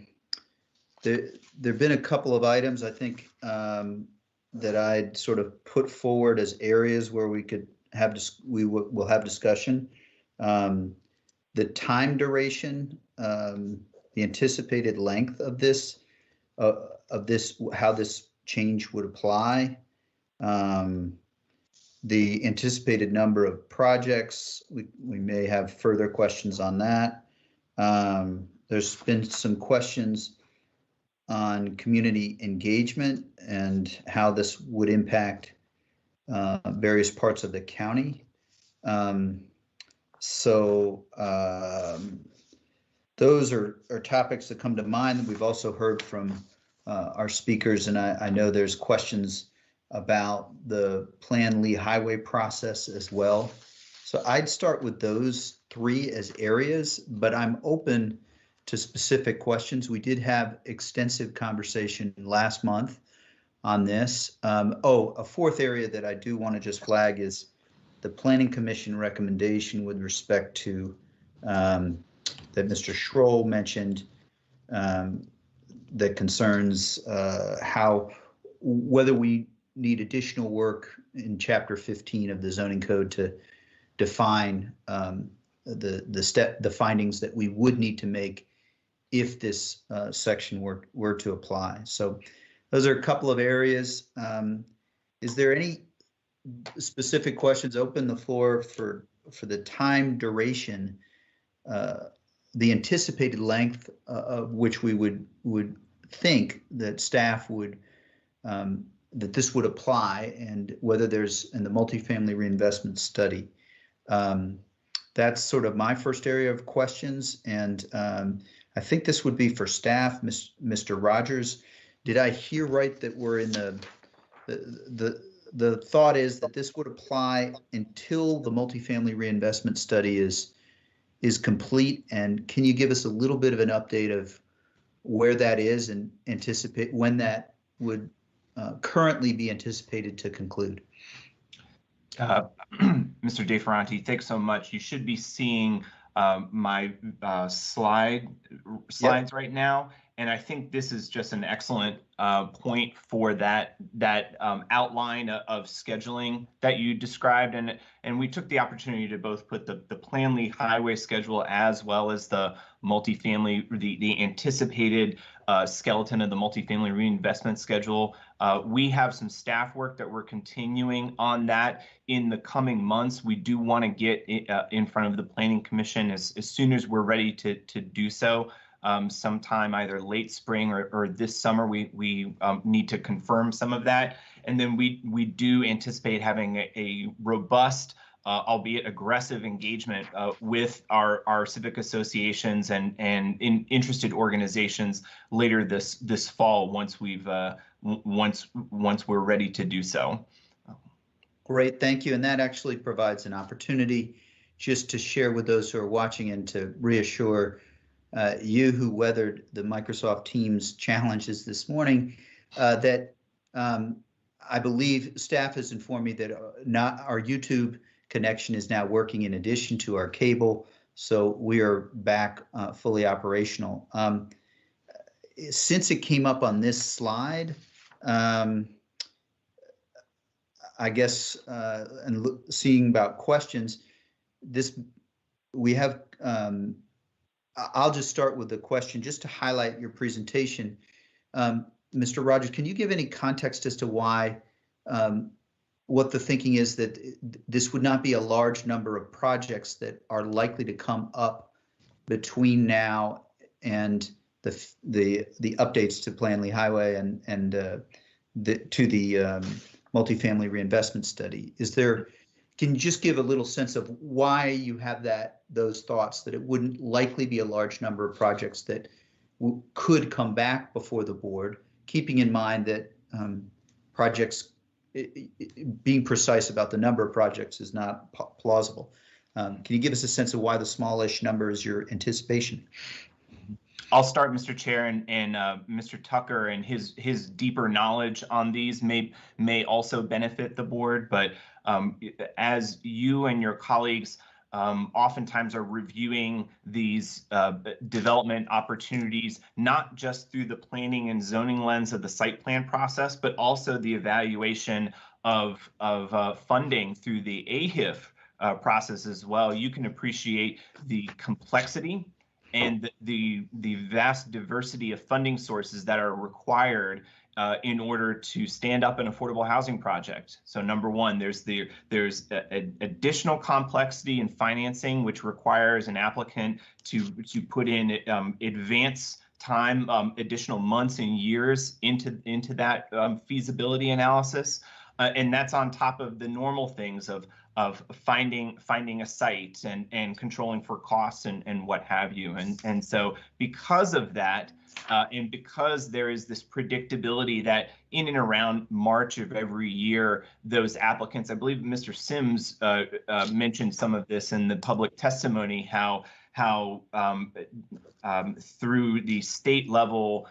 have been a couple of items, I think, that I'd sort of put forward as areas where we could have we'll have discussion. The time duration, the anticipated length of this, how this change would apply, the anticipated number of projects. We may have further questions on that. There's been some questions on community engagement and how this would impact various parts of the county. Those are topics that come to mind. We've also heard from our speakers, and I know there's questions about the Plan Lee Highway process as well. So I'd start with those three as areas, but I'm open to specific questions. We did have extensive conversation last month on this. A fourth area that I do want to just flag is the Planning Commission recommendation with respect to that Mr. Schroll mentioned, that concerns whether we need additional work in Chapter 15 of the zoning code to define the findings that we would need to make if this section were to apply. So those are a couple of areas. Is there any specific questions? Open the floor for the time duration, the anticipated length of which we would think that staff would that this would apply, and whether there's in the multifamily reinvestment study. That's sort of my first area of questions, and I think this would be for staff. Mr. Rogers, did I hear right that we're in the thought is that this would apply until the multifamily reinvestment study is complete? And can you give us a little bit of an update of where that is and anticipate when that would currently be anticipated to conclude? Mr. DeFerranti, thanks so much. You should be seeing my slides right now, and I think this is just an excellent point for that outline of scheduling that you described, and we took the opportunity to both put the Plan-Lee Highway schedule as well as the multifamily, the anticipated skeleton of the multifamily reinvestment schedule. We have some staff work that we're continuing on that in the coming months. We do want to get in front of the Planning Commission as soon as we're ready to do so. Sometime either late spring or this summer, we need to confirm some of that. And then we do anticipate having a robust, albeit aggressive engagement with our civic associations and interested organizations later this fall once we're ready to do so. Great, thank you. And that actually provides an opportunity just to share with those who are watching and to reassure you who weathered the Microsoft Teams challenges this morning, that I believe staff has informed me that our YouTube connection is now working in addition to our cable, so we are back fully operational. Since it came up on this slide, I guess, and seeing about questions, we have. I'll just start with the question just to highlight your presentation. Mr. Rogers, can you give any context as to why, what the thinking is that this would not be a large number of projects that are likely to come up between now and the updates to Plan-Lee Highway and to the multifamily reinvestment study? Can you just give a little sense of why you have those thoughts that it wouldn't likely be a large number of projects that could come back before the board, keeping in mind that projects, being precise about the number of projects is not plausible. Can you give us a sense of why the smallish number is your anticipation? I'll start, Mr. Chair, and Mr. Tucker and his deeper knowledge on these may also benefit the board. But as you and your colleagues oftentimes are reviewing these development opportunities, not just through the planning and zoning lens of the site plan process, but also the evaluation of funding through the AHIF process as well, you can appreciate the complexity and the vast diversity of funding sources that are required in order to stand up an affordable housing project. So number one, there's additional complexity in financing, which requires an applicant to put in advance time, additional months and years into that feasibility analysis. And that's on top of the normal things of finding a site and controlling for costs and what have you. And so because of that, and because there is this predictability that in and around March of every year, those applicants, I believe Mr. Sims mentioned some of this in the public testimony, how through the state level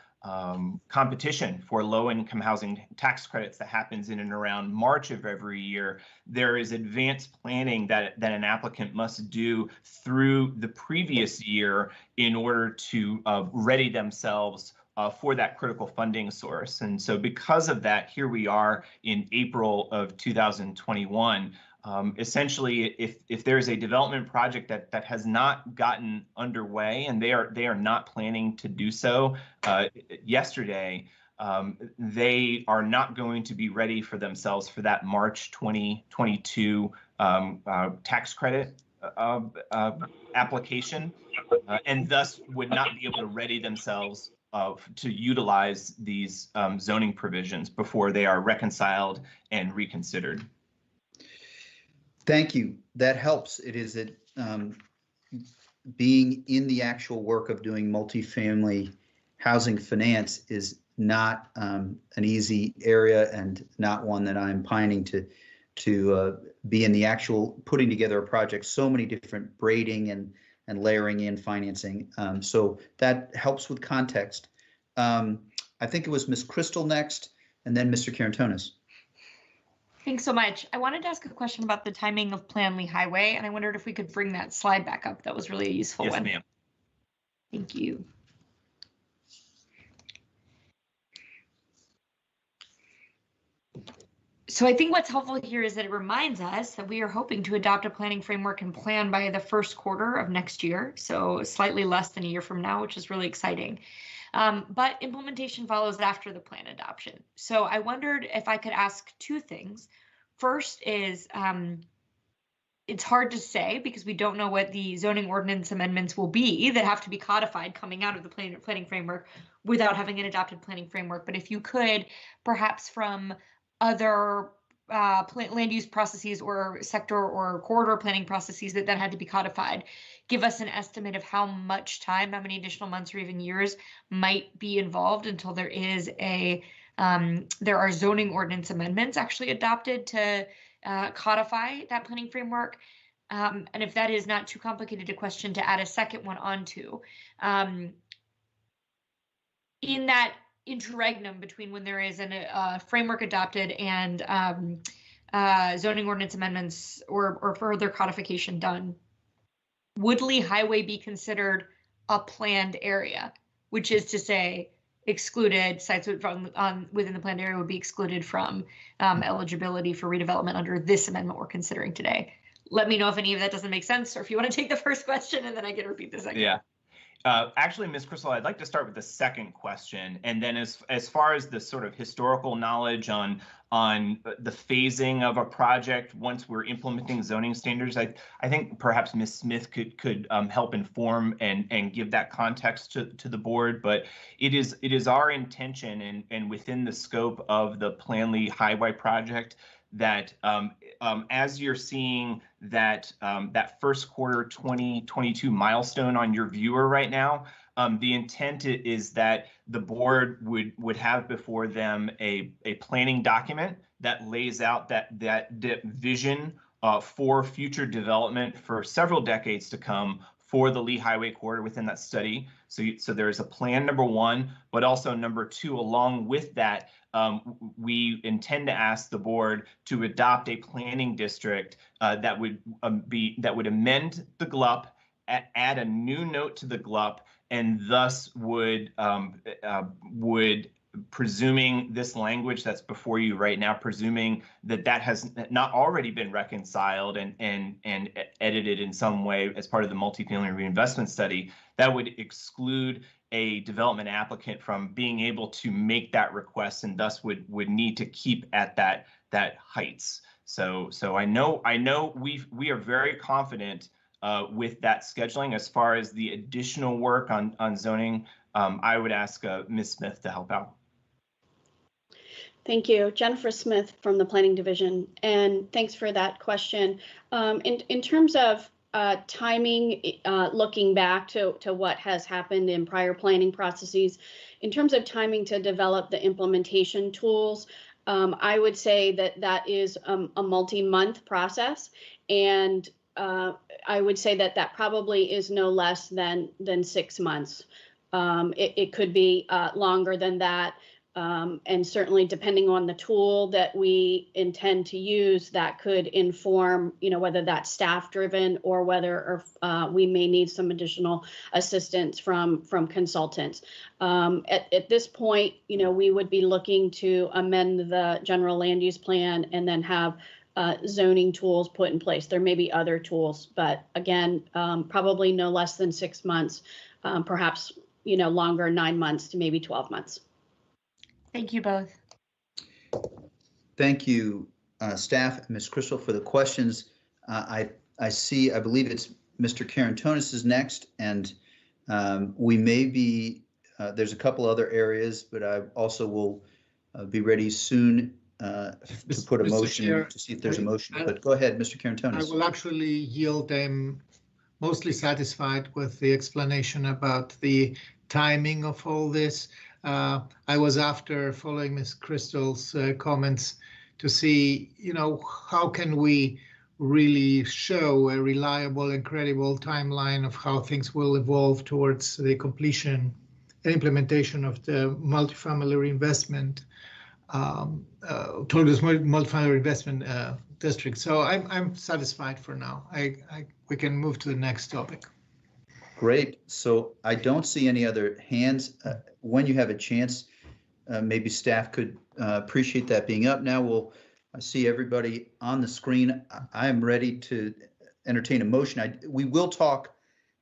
competition for low-income housing tax credits that happens in and around March of every year, there is advanced planning that an applicant must do through the previous year in order to ready themselves for that critical funding source. And so because of that, here we are in April of 2021. Essentially, if there is a development project that has not gotten underway and they are not planning to do so yesterday, they are not going to be ready for themselves for that March 2022 tax credit application, and thus would not be able to ready themselves to utilize these zoning provisions before they are reconciled and reconsidered. Thank you. That helps. It is that being in the actual work of doing multifamily housing finance is not an easy area and not one that I'm pining to be in the actual putting together a project. So many different braiding and layering in financing. So that helps with context. I think it was Ms. Crystal next, and then Mr. Carantonis. Thanks so much. I wanted to ask a question about the timing of Plan Lee Highway, and I wondered if we could bring that slide back up. That was really a useful one. Yes, ma'am. Thank you. So I think what's helpful here is that it reminds us that we are hoping to adopt a planning framework and plan by the first quarter of next year, so slightly less than a year from now, which is really exciting. But implementation follows after the plan adoption. So I wondered if I could ask two things. First is, it's hard to say because we don't know what the zoning ordinance amendments will be that have to be codified coming out of the planning framework without having an adopted planning framework. But if you could, perhaps from other land use processes or sector or corridor planning processes that then had to be codified, give us an estimate of how much time, how many additional months or even years might be involved until there is there are zoning ordinance amendments actually adopted to codify that planning framework. And if that is not too complicated a question to add a second one onto, in that interregnum between when there is a framework adopted and zoning ordinance amendments or further codification done, would Lee Highway be considered a planned area, which is to say excluded sites within the planned area would be excluded from eligibility for redevelopment under this amendment we're considering today? Let me know if any of that doesn't make sense, or if you want to take the first question and then I can repeat the second. Yeah. Actually, Ms. Crystal, I'd like to start with the second question, and then as far as the sort of historical knowledge on the phasing of a project once we're implementing zoning standards, I think perhaps Ms. Smith could help inform and give that context to the board. But it is our intention and within the scope of the Plan Lee Highway project that as you're seeing that first quarter 2022 milestone on your viewer right now, the intent is that the board would have before them a planning document that lays out that vision for future development for several decades to come for the Lee Highway corridor within that study. So there's a plan number one, but also number two, along with that, we intend to ask the board to adopt a planning district that would amend the GLUP, add a new note to the GLUP, and thus would presuming this language that's before you right now, presuming that has not already been reconciled and edited in some way as part of the multifamily reinvestment study, that would exclude a development applicant from being able to make that request, and thus would need to keep at that heights. So I know we are very confident with that scheduling. As far as the additional work on zoning, I would ask Ms. Smith to help out. Thank you. Jennifer Smith from the Planning Division, and thanks for that question. In terms of timing, looking back to what has happened in prior planning processes, in terms of timing to develop the implementation tools, I would say that is a multi-month process, and I would say that probably is no less than 6 months. It could be longer than that. And certainly depending on the tool that we intend to use, that could inform, whether that's staff driven or whether we may need some additional assistance from consultants. At this point, we would be looking to amend the general land use plan and then have zoning tools put in place. There may be other tools, but again, probably no less than 6 months, perhaps, longer, 9 months to maybe 12 months. Thank you both. Thank you, staff and Ms. Crystal, for the questions. I believe it's Mr. Karantonis is next, and we may be, there's a couple other areas, but I also will be ready soon to put a motion to see if there's a motion. But go ahead, Mr. Karantonis. I will actually yield. I'm mostly satisfied with the explanation about the timing of all this. I was after following Ms. Crystal's comments to see, how can we really show a reliable and credible timeline of how things will evolve towards the completion and implementation of the multifamily reinvestment, towards multifamily reinvestment district. So I'm satisfied for now. We can move to the next topic. Great. So I don't see any other hands. When you have a chance, maybe staff could appreciate that being up. Now I see everybody on the screen. I am ready to entertain a motion. We will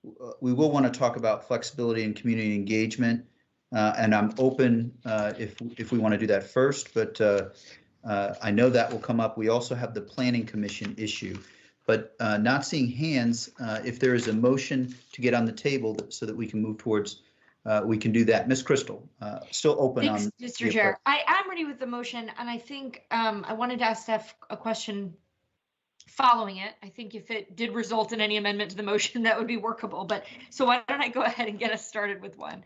want to talk about flexibility and community engagement, and I'm open if we want to do that first, but I know that will come up. We also have the Planning Commission issue. But not seeing hands, if there is a motion to get on the table so that we can move towards, we can do that. Ms. Crystal, still open. Thanks, on Mr. Chair. I am ready with the motion, and I think I wanted to ask Steph a question following it. I think if it did result in any amendment to the motion, that would be workable. But so why don't I go ahead and get us started with one,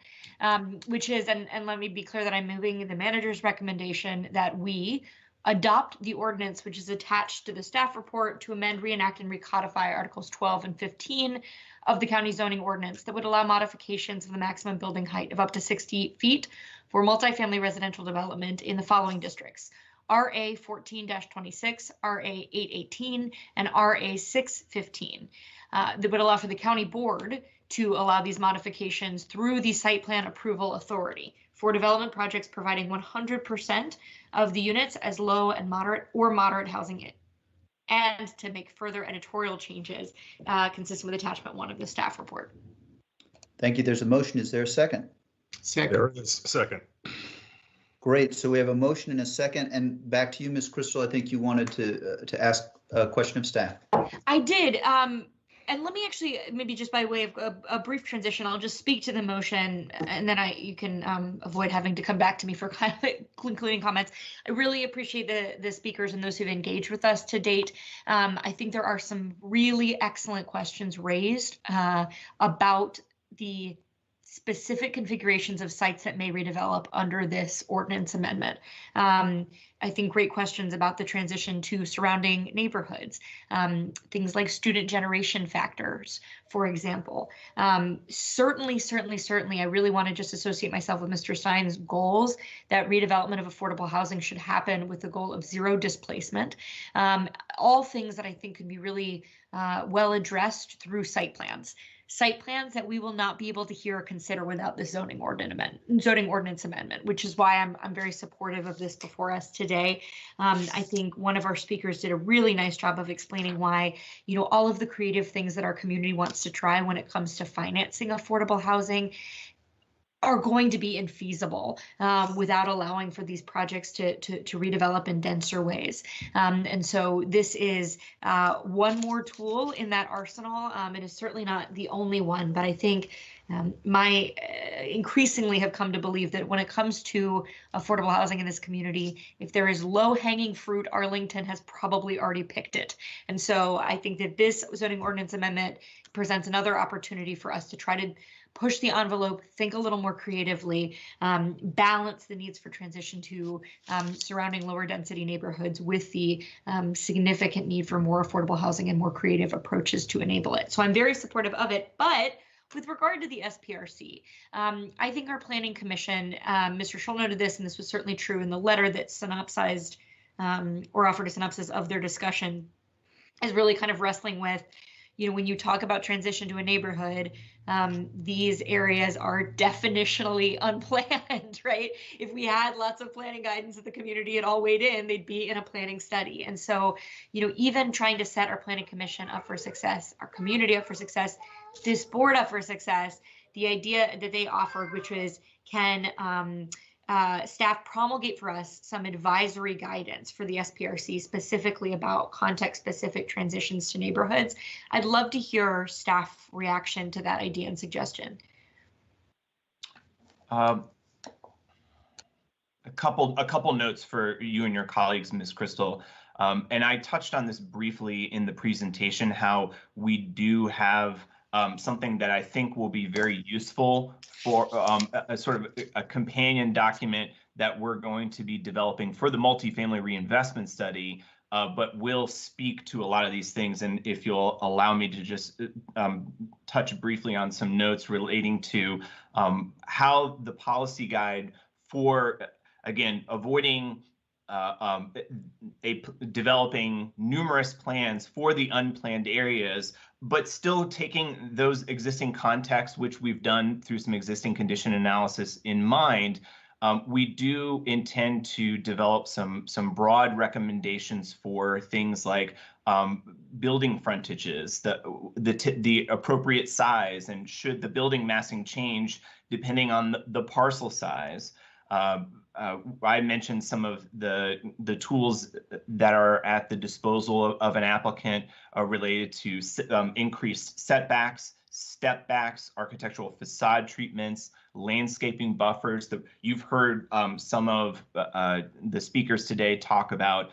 which is, and let me be clear that I'm moving the manager's recommendation that we adopt the ordinance which is attached to the staff report to amend, reenact, and recodify Articles 12 and 15 of the county zoning ordinance that would allow modifications of the maximum building height of up to 60 feet for multifamily residential development in the following districts: RA 14-26, RA 818, and RA 615. That would allow for the county board to allow these modifications through the site plan approval authority for development projects providing 100% of the units as low and moderate or moderate housing, and to make further editorial changes consistent with attachment 1 of the staff report. Thank you. There's a motion. Is there a second? Second. There is. Second. Great. So we have a motion and a second. And back to you, Ms. Crystal. I think you wanted to ask a question of staff. I did. And let me actually, maybe just by way of a brief transition, I'll just speak to the motion, and then you can avoid having to come back to me for kind of concluding comments. I really appreciate the speakers and those who've engaged with us to date. I think there are some really excellent questions raised about the specific configurations of sites that may redevelop under this ordinance amendment. I think great questions about the transition to surrounding neighborhoods, things like student generation factors, for example. Certainly, I really want to just associate myself with Mr. Stein's goals that redevelopment of affordable housing should happen with the goal of zero displacement. All things that I think could be really well addressed through site plans that we will not be able to hear or consider without the zoning ordinance amendment, which is why I'm very supportive of this before us today. I think one of our speakers did a really nice job of explaining why, all of the creative things that our community wants to try when it comes to financing affordable housing are going to be infeasible without allowing for these projects to redevelop in denser ways. And so this is one more tool in that arsenal. It is certainly not the only one, but I think increasingly have come to believe that when it comes to affordable housing in this community, if there is low-hanging fruit, Arlington has probably already picked it. And so I think that this zoning ordinance amendment presents another opportunity for us to try to push the envelope, think a little more creatively, balance the needs for transition to surrounding lower density neighborhoods with the significant need for more affordable housing and more creative approaches to enable it. So I'm very supportive of it, but with regard to the SPRC, I think our Planning Commission, Mr. Scholl noted this, and this was certainly true in the letter that synopsized or offered a synopsis of their discussion, is really kind of wrestling with, when you talk about transition to a neighborhood, these areas are definitionally unplanned, right? If we had lots of planning guidance that the community had all weighed in, they'd be in a planning study. And so, even trying to set our Planning Commission up for success, our community up for success, this board up for success, the idea that they offered, which was, can staff promulgate for us some advisory guidance for the SPRC, specifically about context-specific transitions to neighborhoods. I'd love to hear staff reaction to that idea and suggestion. A couple notes for you and your colleagues, Ms. Crystal. And I touched on this briefly in the presentation, how we do have something that I think will be very useful for a sort of a companion document that we're going to be developing for the multifamily reinvestment study, but will speak to a lot of these things. And if you'll allow me to just touch briefly on some notes relating to how the policy guide for, again, avoiding developing numerous plans for the unplanned areas, but still taking those existing contexts, which we've done through some existing condition analysis in mind. We do intend to develop some broad recommendations for things like building frontages, the appropriate size, and should the building massing change depending on the parcel size. I mentioned some of the tools that are at the disposal of an applicant related to increased setbacks, step backs, architectural facade treatments, landscaping buffers. You've heard some of the speakers today talk about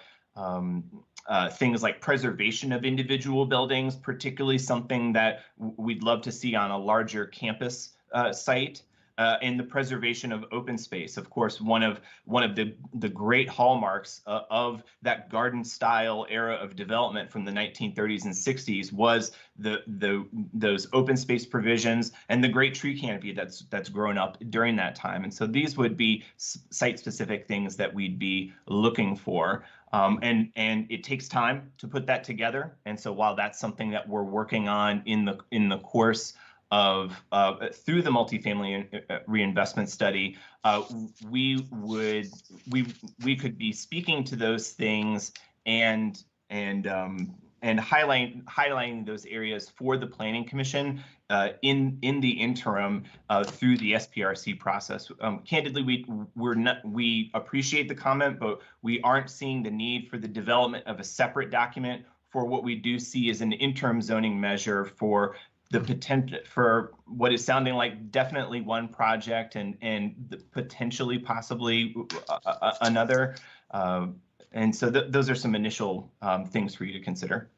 things like preservation of individual buildings, particularly something that we'd love to see on a larger campus site. And the preservation of open space. Of course, one of the great hallmarks of that garden style era of development from the 1930s and 60s was those open space provisions and the great tree canopy that's grown up during that time. And so these would be site specific things that we'd be looking for. And it takes time to put that together. And so while that's something that we're working on in the course of through the multifamily reinvestment study, we could be speaking to those things and highlighting those areas for the Planning Commission in the interim through the SPRC process. Candidly, we appreciate the comment, but we aren't seeing the need for the development of a separate document for what we do see as an interim zoning measure for the potential for what is sounding like definitely one project and potentially possibly another. And so those are some initial things for you to consider.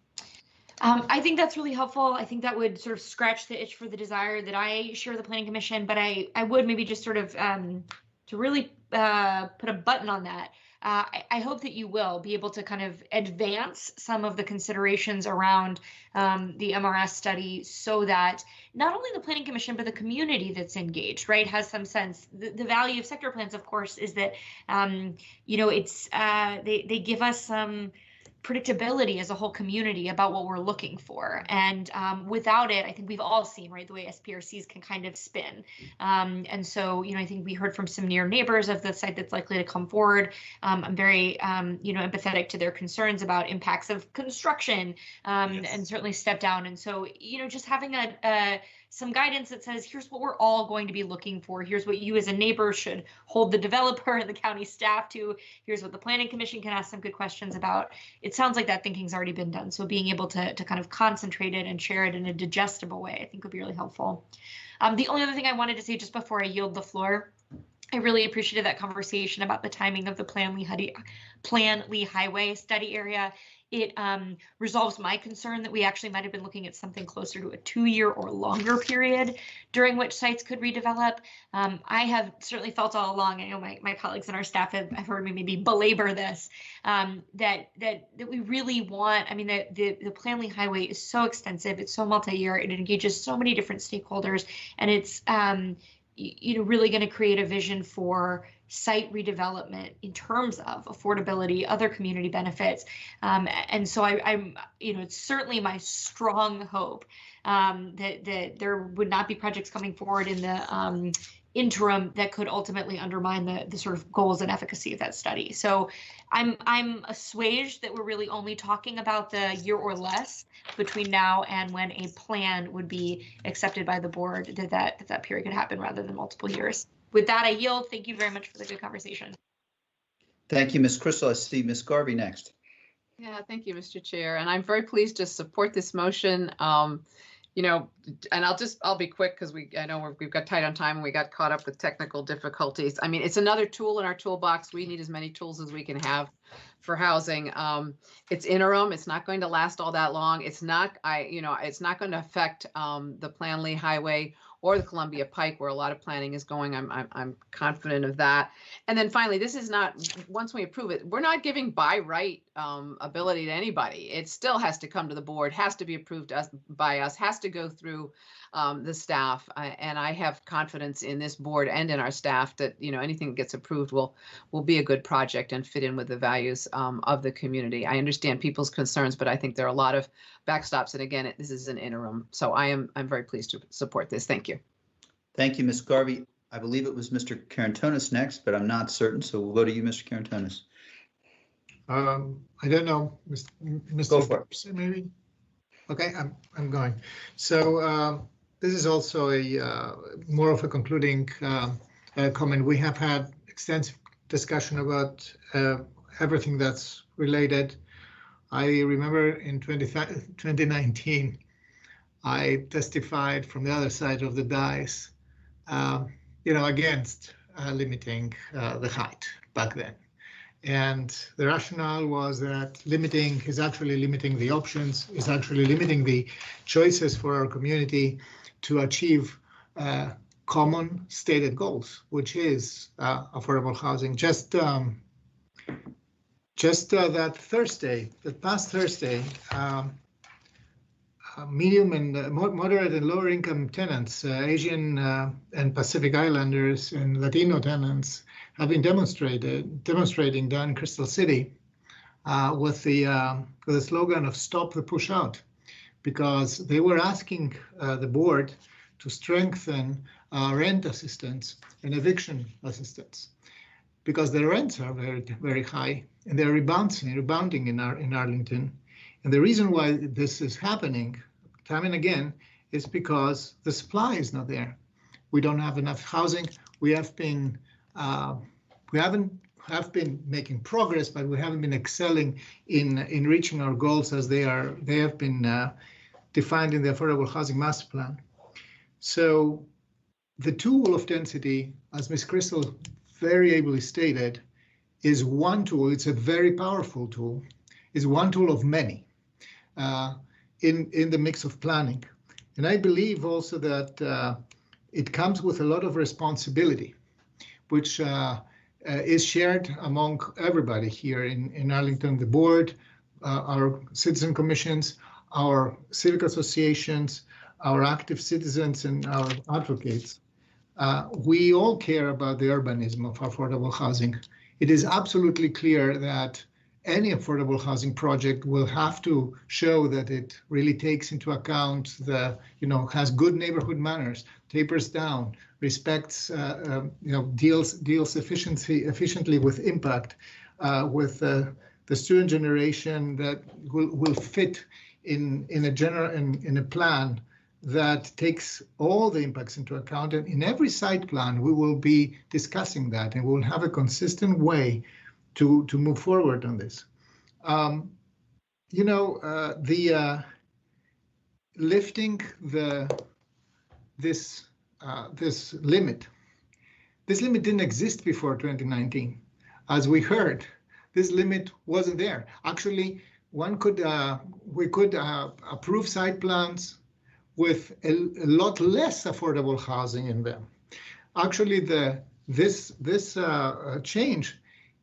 I think that's really helpful. I think that would sort of scratch the itch for the desire that I share the Planning Commission, but I would maybe just sort of to really put a button on that. I hope that you will be able to kind of advance some of the considerations around the MRS study so that not only the Planning Commission, but the community that's engaged, right, has some sense. The value of sector plans, of course, is that, it's they give us some predictability as a whole community about what we're looking for. And without it, I think we've all seen, right, the way SPRCs can kind of spin. And so, I think we heard from some near neighbors of the site that's likely to come forward. I'm very, empathetic to their concerns about impacts of construction and certainly step down. And so, just having some guidance that says, here's what we're all going to be looking for. Here's what you as a neighbor should hold the developer and the county staff to. Here's what the Planning Commission can ask some good questions about. It sounds like that thinking's already been done. So being able to kind of concentrate it and share it in a digestible way, I think would be really helpful. The only other thing I wanted to say just before I yield the floor, I really appreciated that conversation about the timing of the Plan Lee Highway study area. it resolves my concern that we actually might have been looking at something closer to a 2-year or longer period during which sites could redevelop. I have certainly felt all along, I know my colleagues and our staff have heard me maybe belabor this, that we really want, I mean, the Planley Highway is so extensive, it's so multi-year, it engages so many different stakeholders, and it's really going to create a vision for site redevelopment in terms of affordability, other community benefits. And so I'm, it's certainly my strong hope that there would not be projects coming forward in the interim that could ultimately undermine the sort of goals and efficacy of that study. So I'm assuaged that we're really only talking about the year or less between now and when a plan would be accepted by the board, that period could happen rather than multiple years. With that, I yield. Thank you very much for the good conversation. Thank you, Ms. Crystal. I see Ms. Garvey next. Yeah, thank you, Mr. Chair. And I'm very pleased to support this motion. And I'll be quick because I know we've got tight on time and we got caught up with technical difficulties. I mean, it's another tool in our toolbox. We need as many tools as we can have for housing. It's interim. It's not going to last all that long. It's not going to affect the Planley Highway or the Columbia Pike, where a lot of planning is going. I'm confident of that. And then finally, this is not, once we approve it, we're not giving by right ability to anybody. It still has to come to the board, has to be approved by us, has to go through the staff. And I have confidence in this board and in our staff that anything that gets approved will be a good project and fit in with the values of the community. I understand people's concerns, but I think there are a lot of backstops. And again, this is an interim. So I'm very pleased to support this. Thank you. Thank you, Ms. Garvey. I believe it was Mr. Karantonis next, but I'm not certain. So we'll go to you, Mr. Karantonis. I don't know, Mr. Go for it. Maybe. Okay, I'm going. So this is also a more of a concluding comment. We have had extensive discussion about everything that's related. I remember in 2019, I testified from the other side of the dais, against limiting the height back then. And the rationale was that limiting is actually limiting the options, is actually limiting the choices for our community to achieve common stated goals, which is affordable housing. Just that past Thursday, medium and moderate and lower income tenants, Asian and Pacific Islanders and Latino tenants have been demonstrating down in Crystal City with the slogan of "Stop the Push Out," because they were asking the board to strengthen rent assistance and eviction assistance, because the rents are very, very high and they're rebounding in Arlington. And the reason why this is happening time and again is because the supply is not there. We don't have enough housing. We have been making progress, but we haven't been excelling in reaching our goals as they have been defined in the Affordable Housing Master Plan. So the tool of density, as Ms. Crystal very ably stated, is one tool. It's a very powerful tool. It's one tool of many in the mix of planning. And I believe also that it comes with a lot of responsibility, which is shared among everybody here in Arlington, the board, our citizen commissions, our civic associations, our active citizens, and our advocates. We all care about the urbanism of affordable housing. It is absolutely clear that any affordable housing project will have to show that it really takes into account has good neighborhood manners, tapers down, respects, deals efficiently with impact, with the student generation, that will fit in a plan that takes all the impacts into account. And in every site plan, we will be discussing that, and we'll have a consistent way to move forward on this. Lifting this limit didn't exist before 2019. As we heard, this limit wasn't there. Actually, we could approve site plans with a lot less affordable housing in them. Actually, this change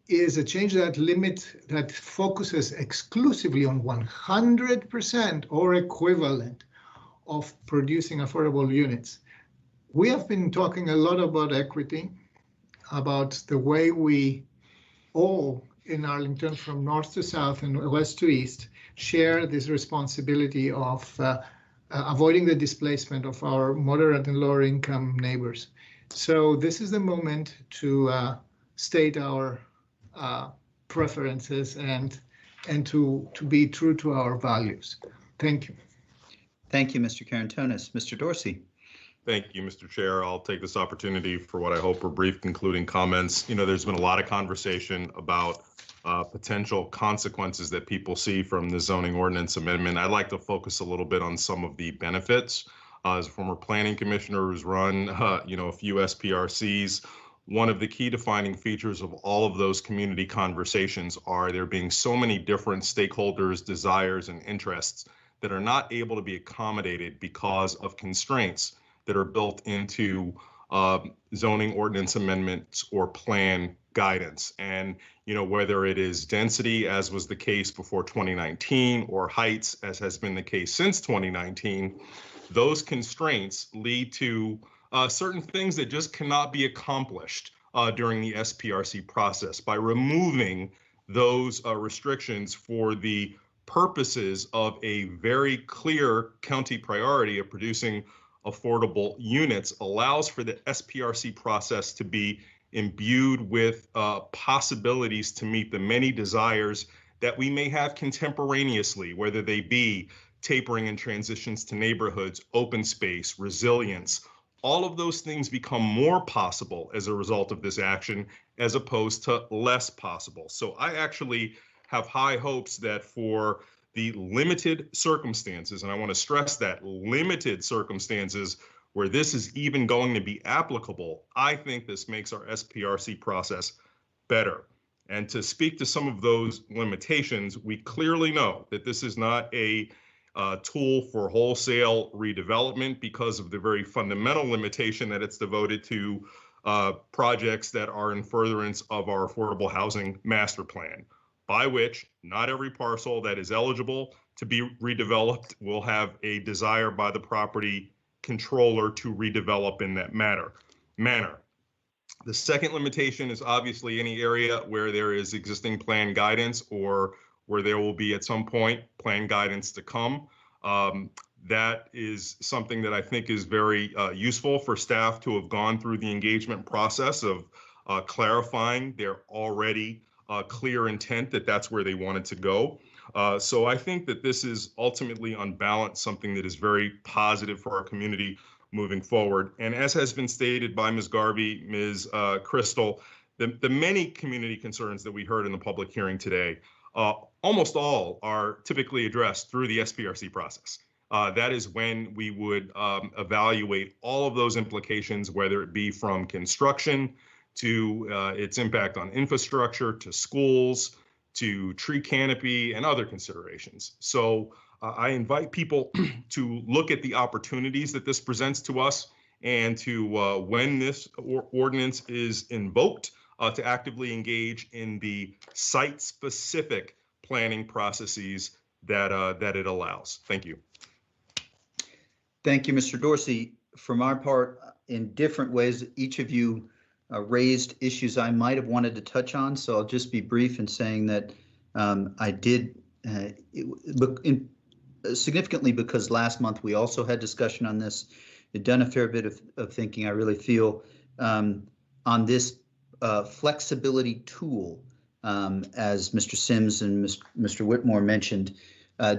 is a change that focuses exclusively on 100% or equivalent of producing affordable units. We have been talking a lot about equity, about the way we all in Arlington, from north to south and west to east, share this responsibility of avoiding the displacement of our moderate and lower income neighbors. So this is the moment to state our preferences and to be true to our values. Thank you. Thank you, Mr. Karantonis. Mr. Dorsey. Thank you, Mr. Chair. I'll take this opportunity for what I hope are brief concluding comments. You know, there's been a lot of conversation about potential consequences that people see from the zoning ordinance amendment. I'd like to focus a little bit on some of the benefits. As a former planning commissioner who's run, a few SPRCs, one of the key defining features of all of those community conversations are there being so many different stakeholders, desires, and interests that are not able to be accommodated because of constraints that are built into zoning ordinance amendments or plan guidance. And, whether it is density, as was the case before 2019, or heights, as has been the case since 2019, those constraints lead to certain things that just cannot be accomplished during the SPRC process. By removing those restrictions for the purposes of a very clear county priority of producing affordable units allows for the SPRC process to be imbued with possibilities to meet the many desires that we may have contemporaneously, whether they be tapering and transitions to neighborhoods, open space, resilience. All of those things become more possible as a result of this action, as opposed to less possible. So I actually have high hopes that for the limited circumstances, and I want to stress that, limited circumstances where this is even going to be applicable, I think this makes our SPRC process better. And to speak to some of those limitations, we clearly know that this is not a tool for wholesale redevelopment because of the very fundamental limitation that it's devoted to projects that are in furtherance of our affordable housing master plan, by which not every parcel that is eligible to be redeveloped will have a desire by the property controller to redevelop in that manner. The second limitation is obviously any area where there is existing plan guidance or where there will be at some point plan guidance to come. That is something that I think is very useful for staff to have gone through the engagement process of clarifying their already clear intent that that's where they wanted to go. So I think that this is ultimately on balance something that is very positive for our community moving forward. And as has been stated by Ms. Garvey, Ms. Crystal, the many community concerns that we heard in the public hearing today, almost all are typically addressed through the SPRC process. That is when we would evaluate all of those implications, whether it be from construction to its impact on infrastructure, to schools, to tree canopy, and other considerations. So I invite people to look at the opportunities that this presents to us and to, when this ordinance is invoked, to actively engage in the site-specific planning processes that it allows. Thank you. Thank you, Mr. Dorsey. From our part, in different ways, each of you raised issues I might have wanted to touch on, so I'll just be brief in saying that I did, significantly because last month we also had discussion on this. I've done a fair bit of thinking, I really feel, on this flexibility tool, as Mr. Sims and Mr. Whitmore mentioned,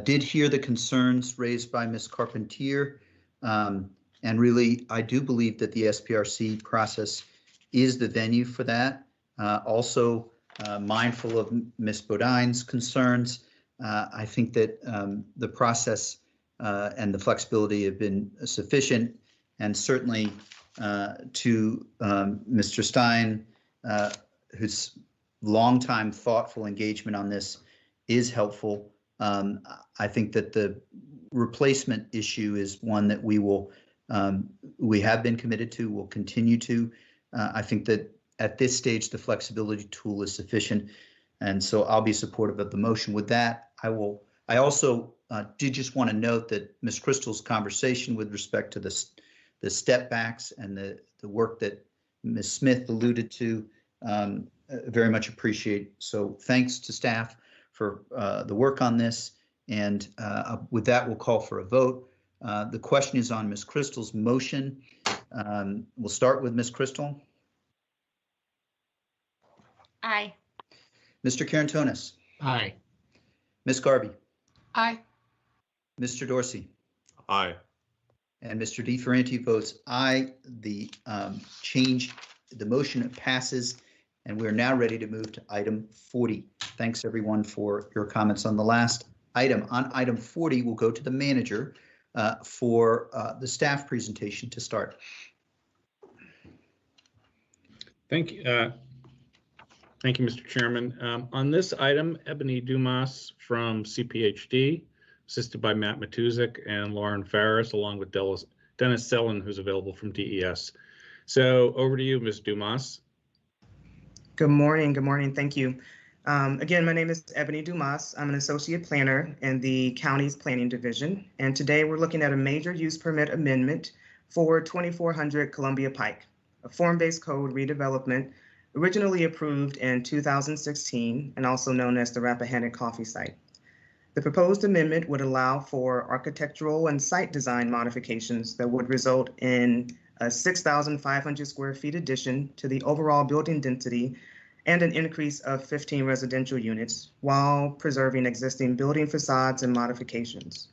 did hear the concerns raised by Ms. Carpentier, and really, I do believe that the SPRC process is the venue for that. Also, mindful of Ms. Bodine's concerns, I think that the process and the flexibility have been sufficient, and certainly to Mr. Stein, whose longtime thoughtful engagement on this is helpful. I think that the replacement issue is one that we have been committed to, will continue to. I think that at this stage, the flexibility tool is sufficient. And so I'll be supportive of the motion. With that, I also did just want to note that Ms. Crystal's conversation with respect to the step backs and the work that Ms. Smith alluded to, very much appreciate. So thanks to staff for the work on this. And with that, we'll call for a vote. The question is on Ms. Crystal's motion. We'll start with Ms. Crystal. Aye. Mr. Carantonis. Aye. Ms. Garvey. Aye. Mr. Dorsey. Aye. And Mr. DeFerranti votes aye. The motion passes, and we're now ready to move to item 40. Thanks everyone for your comments on the last item. On item 40, we'll go to the manager for the staff presentation to start. Thank you. Thank you, Mr. Chairman. On this item, Ebony Dumas from CPHD, assisted by Matt Matuzik and Lauren Farris, along with Dennis Sellen, who's available from DES. So over to you, Ms. Dumas. Good morning. Good morning. Thank you. Again, my name is Ebony Dumas. I'm an associate planner in the county's planning division. And today we're looking at a major use permit amendment for 2400 Columbia Pike, a form-based code redevelopment originally approved in 2016 and also known as the Rappahannock Coffee Site. The proposed amendment would allow for architectural and site design modifications that would result in a 6,500 square feet addition to the overall building density and an increase of 15 residential units while preserving existing building facades and modifications.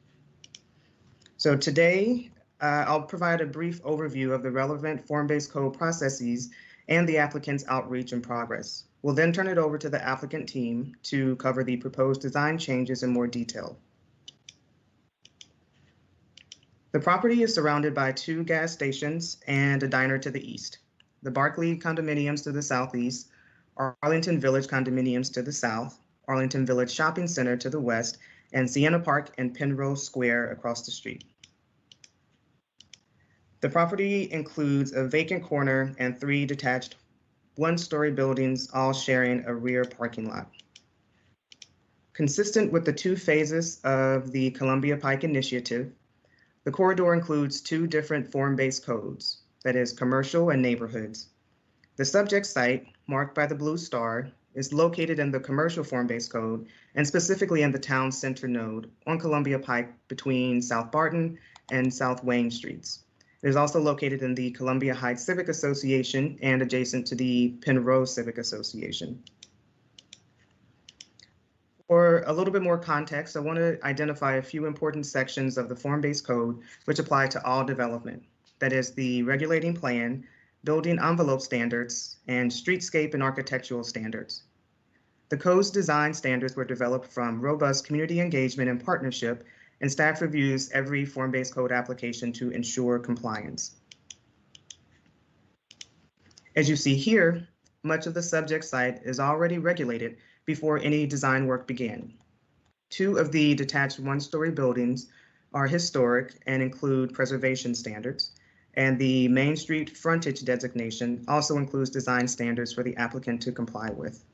So today, I'll provide a brief overview of the relevant form-based code processes and the applicant's outreach and progress. We'll then turn it over to the applicant team to cover the proposed design changes in more detail. The property is surrounded by 2 gas stations and a diner to the east, the Barclay condominiums to the southeast, Arlington Village condominiums to the south, Arlington Village Shopping Center to the west, and Sienna Park and Penrose Square across the street. The property includes a vacant corner and 3 detached one-story buildings, all sharing a rear parking lot. Consistent with the 2 phases of the Columbia Pike Initiative, the corridor includes 2 different form-based codes, that is, commercial and neighborhoods. The subject site, marked by the blue star, is located in the commercial form-based code and specifically in the town center node on Columbia Pike between South Barton and South Wayne Streets. It is also located in the Columbia Heights Civic Association and adjacent to the Penrose Civic Association. For a little bit more context, I want to identify a few important sections of the form-based code which apply to all development. That is the regulating plan, building envelope standards, and streetscape and architectural standards. The code's design standards were developed from robust community engagement and partnership, and staff reviews every form-based code application to ensure compliance. As you see here, much of the subject site is already regulated before any design work began. 2 of the detached one-story buildings are historic and include preservation standards, and the Main Street frontage designation also includes design standards for the applicant to comply with.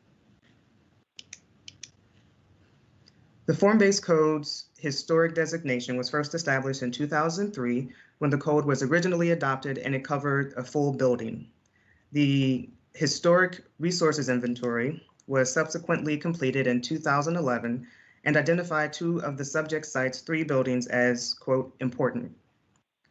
The form-based code's historic designation was first established in 2003 when the code was originally adopted and it covered a full building. The historic resources inventory was subsequently completed in 2011 and identified 2 of the subject site's 3 buildings as, quote, important.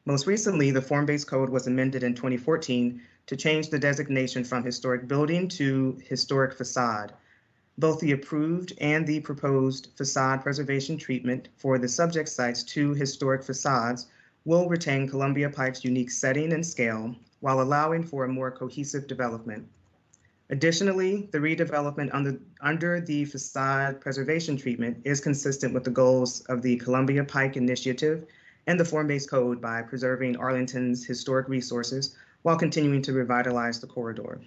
Most recently, the form-based code was amended in 2014 to change the designation from historic building to historic facade. Both the approved and the proposed facade preservation treatment for the subject site's 2 historic facades will retain Columbia Pike's unique setting and scale while allowing for a more cohesive development. Additionally, the redevelopment under the facade preservation treatment is consistent with the goals of the Columbia Pike Initiative and the form-based code by preserving Arlington's historic resources while continuing to revitalize the corridor.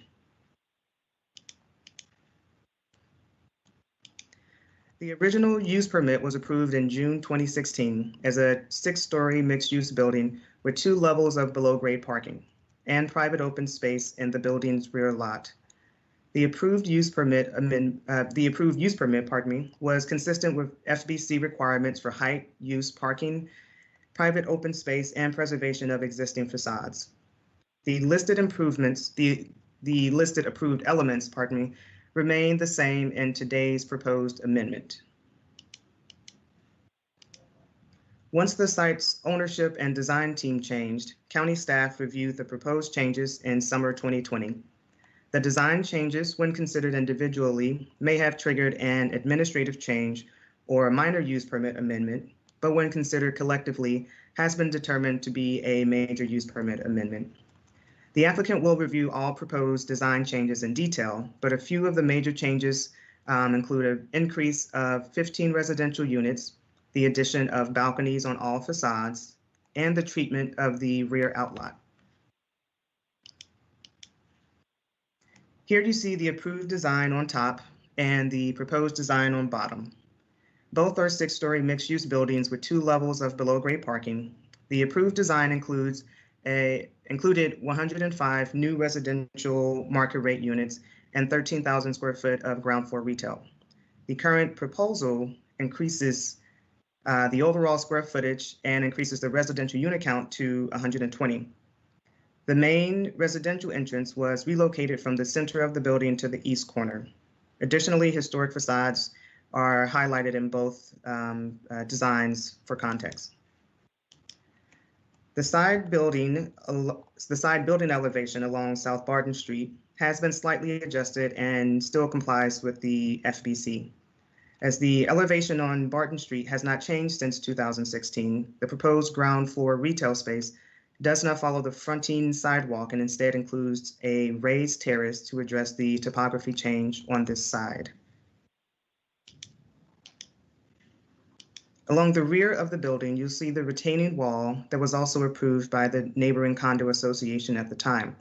The original use permit was approved in June 2016 as a 6-story mixed-use building with 2 levels of below-grade parking and private open space in the building's rear lot. The approved use permit, was consistent with FBC requirements for height, use, parking, private open space, and preservation of existing facades. The listed improvements, the listed approved elements, remain the same in today's proposed amendment. Once the site's ownership and design team changed, county staff reviewed the proposed changes in summer 2020. The design changes, when considered individually, may have triggered an administrative change or a minor use permit amendment, but when considered collectively, has been determined to be a major use permit amendment. The applicant will review all proposed design changes in detail, but a few of the major changes include an increase of 15 residential units, the addition of balconies on all facades, and the treatment of the rear outlot. Here you see the approved design on top and the proposed design on bottom. Both are 6-story mixed-use buildings with 2 levels of below-grade parking. The approved design included 105 new residential market rate units and 13,000 square foot of ground floor retail. The current proposal increases the overall square footage and increases the residential unit count to 120. The main residential entrance was relocated from the center of the building to the east corner. Additionally, historic facades are highlighted in both designs for context. The side building elevation along South Barton Street has been slightly adjusted and still complies with the FBC. As the elevation on Barton Street has not changed since 2016, the proposed ground floor retail space does not follow the fronting sidewalk and instead includes a raised terrace to address the topography change on this side. Along the rear of the building, you'll see the retaining wall that was also approved by the neighboring condo association at the time.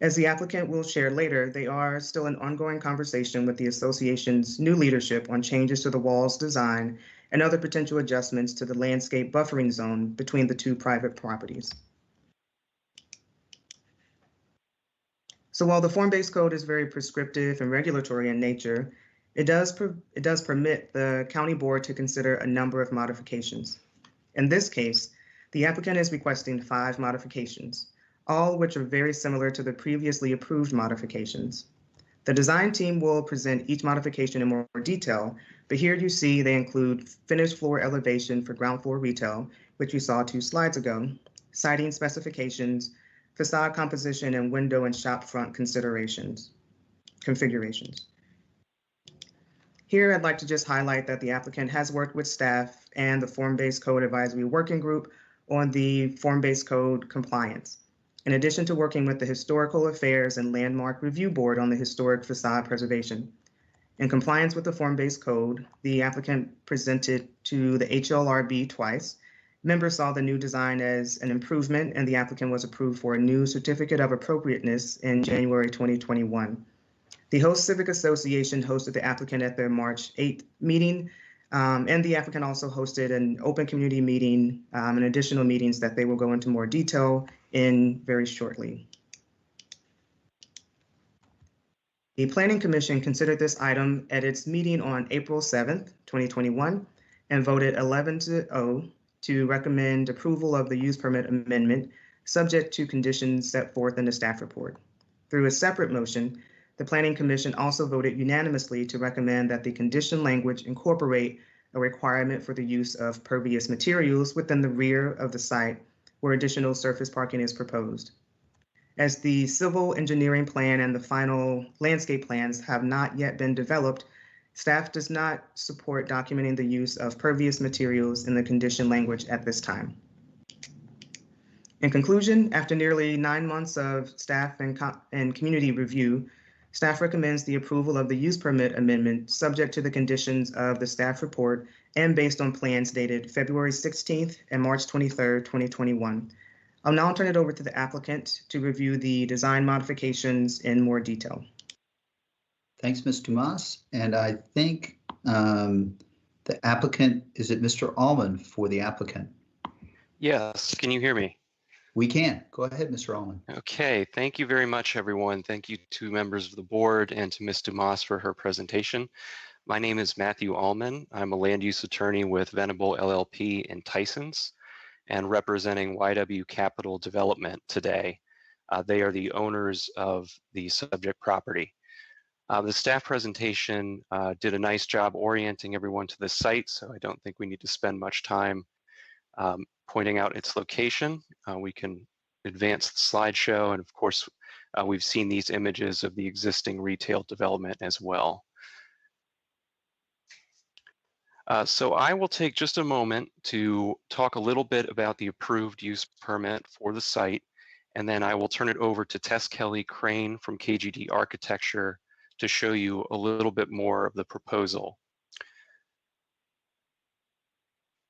As the applicant will share later, they are still in ongoing conversation with the association's new leadership on changes to the wall's design and other potential adjustments to the landscape buffering zone between the 2 private properties. So while the form-based code is very prescriptive and regulatory in nature, it does permit the county board to consider a number of modifications. In this case, the applicant is requesting 5 modifications, all which are very similar to the previously approved modifications. The design team will present each modification in more detail, but here you see they include finished floor elevation for ground floor retail, which we saw 2 slides ago, siding specifications, facade composition, and window and shop front configurations. Here, I'd like to just highlight that the applicant has worked with staff and the Form-Based Code Advisory Working Group on the Form-Based Code compliance, in addition to working with the Historical Affairs and Landmark Review Board on the historic facade preservation. In compliance with the Form-Based Code, the applicant presented to the HLRB twice. Members saw the new design as an improvement, and the applicant was approved for a new certificate of appropriateness in January 2021. The host civic association hosted the applicant at their March 8th meeting, and the applicant also hosted an open community meeting and additional meetings that they will go into more detail in very shortly. The Planning Commission considered this item at its meeting on April 7th, 2021, and voted 11-0 to recommend approval of the use permit amendment, subject to conditions set forth in the staff report. Through a separate motion, the Planning Commission also voted unanimously to recommend that the condition language incorporate a requirement for the use of pervious materials within the rear of the site where additional surface parking is proposed. As the civil engineering plan and the final landscape plans have not yet been developed, staff does not support documenting the use of pervious materials in the condition language at this time. In conclusion, after nearly 9 months of staff and community review, staff recommends the approval of the use permit amendment subject to the conditions of the staff report and based on plans dated February 16th and March 23rd, 2021. I'll now turn it over to the applicant to review the design modifications in more detail. Thanks, Ms. Dumas. And I think The applicant, is it Mr. Allman for the applicant? Yes, can you hear me? We can. Go ahead, Mr. Allman. Okay, thank you very much, everyone. Thank you to members of the board and to Ms. Dumas for her presentation. My name is Matthew Allman. I'm a land use attorney with Venable LLP in Tysons and representing YW Capital Development today. They are the owners of the subject property. The staff presentation did a nice job orienting everyone to the site, so I don't think we need to spend much time pointing out its location. We can advance the slideshow, and of course, we've seen these images of the existing retail development as well. So I will take just a moment to talk a little bit about the approved use permit for the site, and then I will turn it over to Tess Kelly Crane from KGD Architecture to show you a little bit more of the proposal.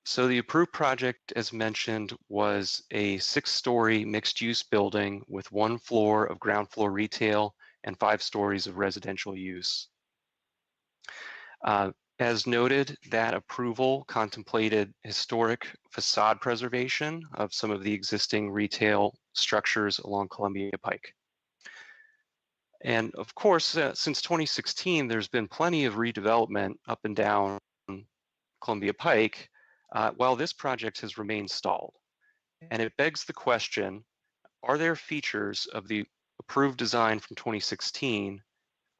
So the approved project, as mentioned, was a 6-story mixed-use building with 1 floor of ground floor retail and 5 stories of residential use. As noted, that approval contemplated historic facade preservation of some of the existing retail structures along Columbia Pike. And of course, since 2016, there's been plenty of redevelopment up and down Columbia Pike, while this project has remained stalled. And it begs the question, are there features of the approved design from 2016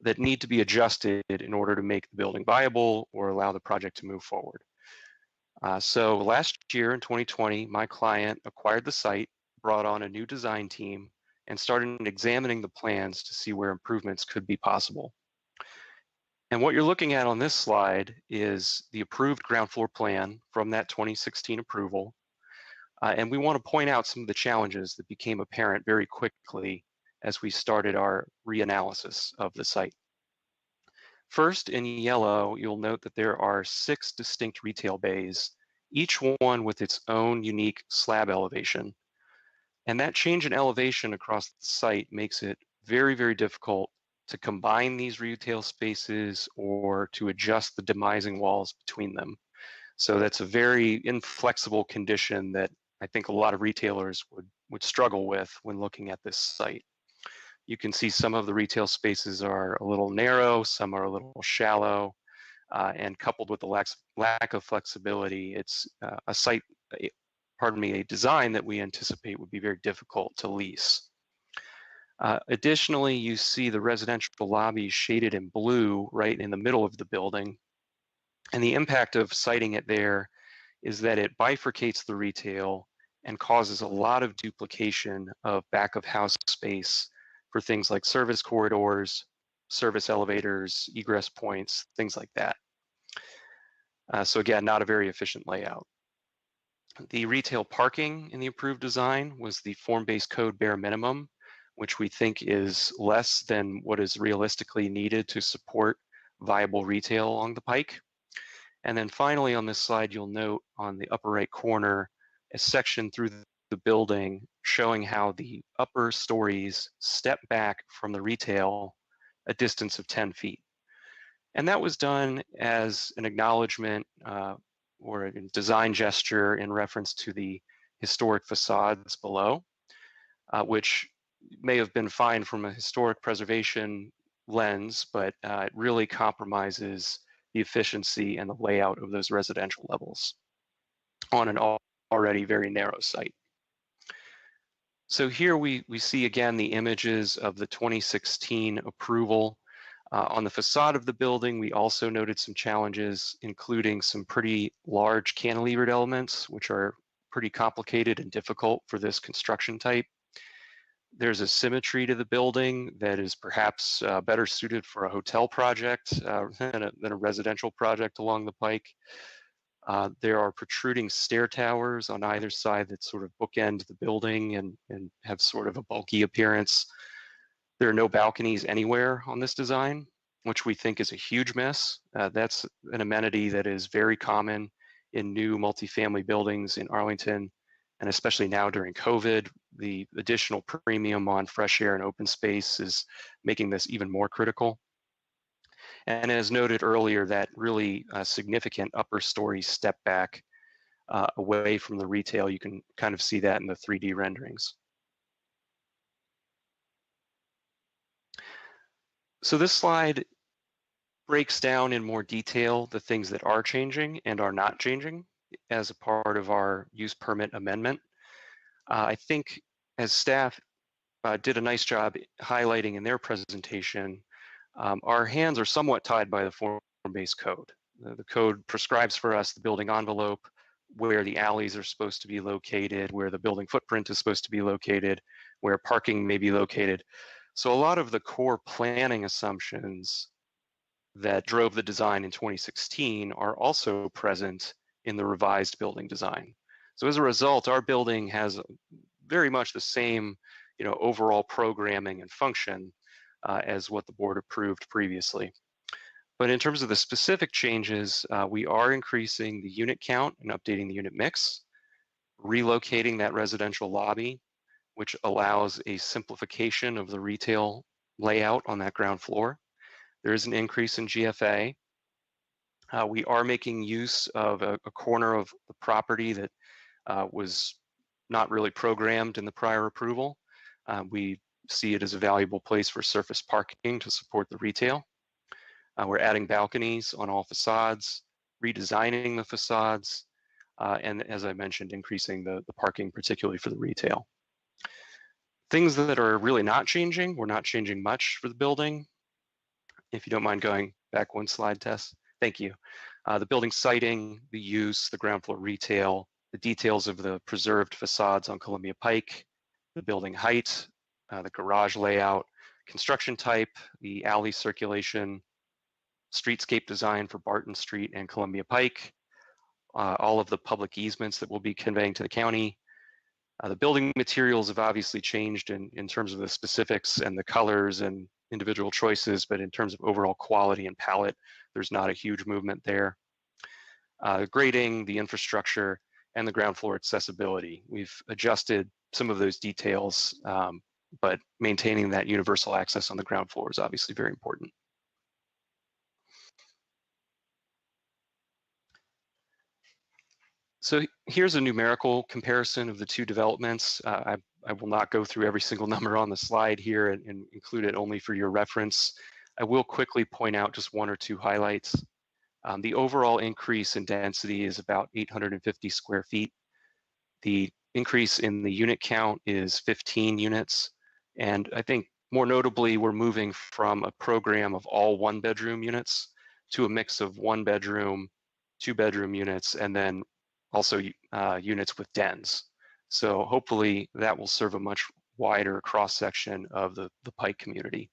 that need to be adjusted in order to make the building viable or allow the project to move forward? So last year in 2020, my client acquired the site, brought on a new design team, and started examining the plans to see where improvements could be possible. And what you're looking at on this slide is the approved ground floor plan from that 2016 approval. And we want to point out some of the challenges that became apparent very quickly as we started our reanalysis of the site. First, in yellow, you'll note that there are 6 distinct retail bays, each one with its own unique slab elevation. And that change in elevation across the site makes it very, very difficult to combine these retail spaces or to adjust the demising walls between them. So that's a very inflexible condition that I think a lot of retailers would struggle with when looking at this site. You can see some of the retail spaces are a little narrow, some are a little shallow, and coupled with the lack of flexibility, it's a site, a design that we anticipate would be very difficult to lease. Additionally, you see the residential lobby shaded in blue right in the middle of the building. And the impact of siting it there is that it bifurcates the retail and causes a lot of duplication of back of house space for things like service corridors, service elevators, egress points, things like that. So again, not a very efficient layout. The retail parking in the approved design was the form-based code bare minimum, which we think is less than what is realistically needed to support viable retail along the pike. And then finally on this slide, you'll note on the upper right corner, a section through the building showing how the upper stories step back from the retail a distance of 10 feet. And that was done as an acknowledgement or a design gesture in reference to the historic facades below, which may have been fine from a historic preservation lens, but it really compromises the efficiency and the layout of those residential levels on an already very narrow site. So here we see again the images of the 2016 approval. On the facade of the building, we also noted some challenges, including some pretty large cantilevered elements, which are pretty complicated and difficult for this construction type. There's a symmetry to the building that is perhaps better suited for a hotel project than a residential project along the pike. There are protruding stair towers on either side that sort of bookend the building and have sort of a bulky appearance. There are no balconies anywhere on this design, which we think is a huge miss. That's an amenity that is very common in new multifamily buildings in Arlington, and especially now during COVID, the additional premium on fresh air and open space is making this even more critical. And as noted earlier, that really significant upper story step back away from the retail, you can kind of see that in the 3D renderings. So this slide breaks down in more detail the things that are changing and are not changing as a part of our use permit amendment. I think as staff did a nice job highlighting in their presentation, our hands are somewhat tied by the form-based code. The code prescribes for us the building envelope, where the alleys are supposed to be located, where the building footprint is supposed to be located, where parking may be located. So a lot of the core planning assumptions that drove the design in 2016 are also present in the revised building design. So as a result, our building has very much the same, overall programming and function as what the board approved previously. But in terms of the specific changes, we are increasing the unit count and updating the unit mix, relocating that residential lobby, which allows a simplification of the retail layout on that ground floor. There is an increase in GFA. We are making use of a corner of the property that was not really programmed in the prior approval. We see it as a valuable place for surface parking to support the retail. We're adding balconies on all facades, redesigning the facades, and as I mentioned, increasing the parking, particularly for the retail. Things that are really not changing, we're not changing much for the building. If you don't mind going back one slide, Tess. Thank you. The building siting, the use, the ground floor retail, the details of the preserved facades on Columbia Pike, the building height, the garage layout, construction type, the alley circulation, streetscape design for Barton Street and Columbia Pike, all of the public easements that we'll be conveying to the county. The building materials have obviously changed in terms of the specifics and the colors and individual choices, but in terms of overall quality and palette, there's not a huge movement there. Grading, the infrastructure, and the ground floor accessibility. We've adjusted some of those details, but maintaining that universal access on the ground floor is obviously very important. So here's a numerical comparison of the two developments. I will not go through every single number on the slide here and include it only for your reference. I will quickly point out just one or two highlights. The overall increase in density is about 850 square feet. The increase in the unit count is 15 units. And I think more notably, we're moving from a program of all one-bedroom units to a mix of one-bedroom, two-bedroom units, and then also units with dens. So hopefully that will serve a much wider cross-section of the Pike community.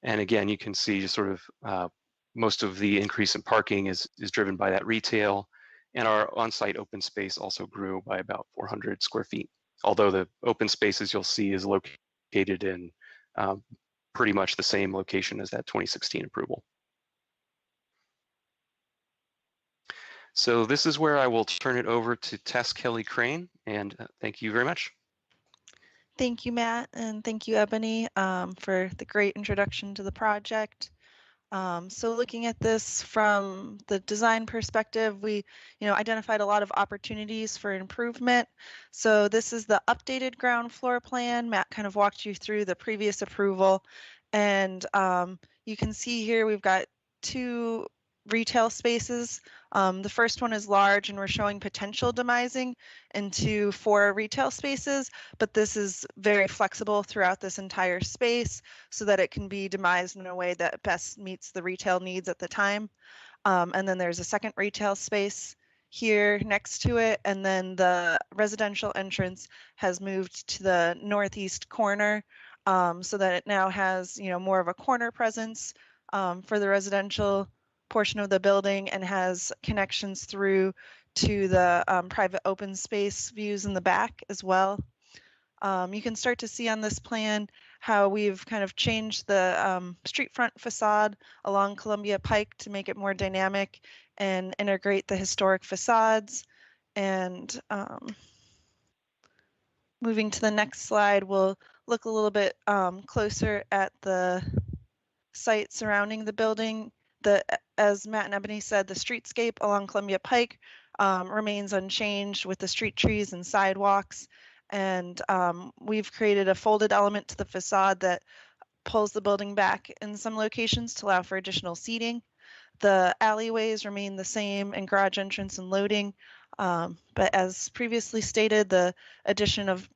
And again, you can see just sort of most of the increase in parking is driven by that retail, and our on-site open space also grew by about 400 square feet. Although the open spaces you'll see is located in pretty much the same location as that 2016 approval. So this is where I will turn it over to Tess Kelly Crane, and thank you very much. Thank you, Matt, and thank you, Ebony, for the great introduction to the project. So looking at this from the design perspective, we identified a lot of opportunities for improvement. So this is the updated ground floor plan. Matt kind of walked you through the previous approval, and you can see here we've got two retail spaces. The first one is large, and we're showing potential demising into 4 retail spaces, but this is very flexible throughout this entire space so that it can be demised in a way that best meets the retail needs at the time. And then there's a second retail space here next to it, and then the residential entrance has moved to the northeast corner so that it now has more of a corner presence for the residential portion of the building, and has connections through to the private open space views in the back as well. You can start to see on this plan how we've kind of changed the street front facade along Columbia Pike to make it more dynamic and integrate the historic facades. And moving to the next slide, we'll look a little bit closer at the site surrounding the building. As Matt and Ebony said, the streetscape along Columbia Pike remains unchanged with the street trees and sidewalks. And we've created a folded element to the facade that pulls the building back in some locations to allow for additional seating. The alleyways remain the same and garage entrance and loading. But as previously stated, the addition of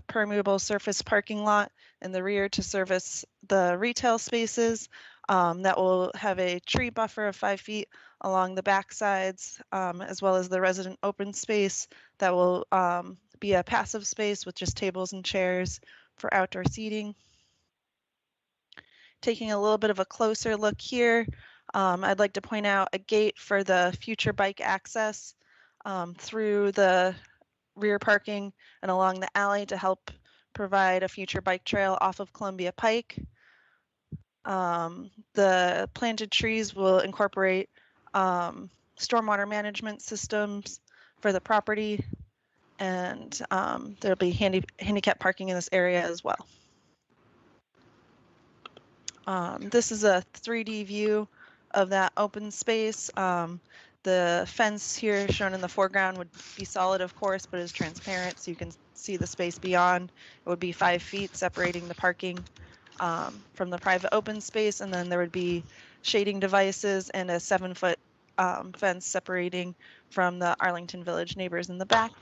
permeable surface parking lot in the rear to service the retail spaces that will have a tree buffer of 5 feet along the back sides, as well as the resident open space that will be a passive space with just tables and chairs for outdoor seating. Taking a little bit of a closer look here, I'd like to point out a gate for the future bike access through the rear parking and along the alley to help provide a future bike trail off of Columbia Pike. The planted trees will incorporate stormwater management systems for the property, and there'll be handicap parking in this area as well. This is a 3D view of that open space. The fence here shown in the foreground would be solid, of course, but is transparent, so you can see the space beyond. It would be 5 feet separating the parking from the private open space, and then there would be shading devices and a 7-foot fence separating from the Arlington Village neighbors in the back.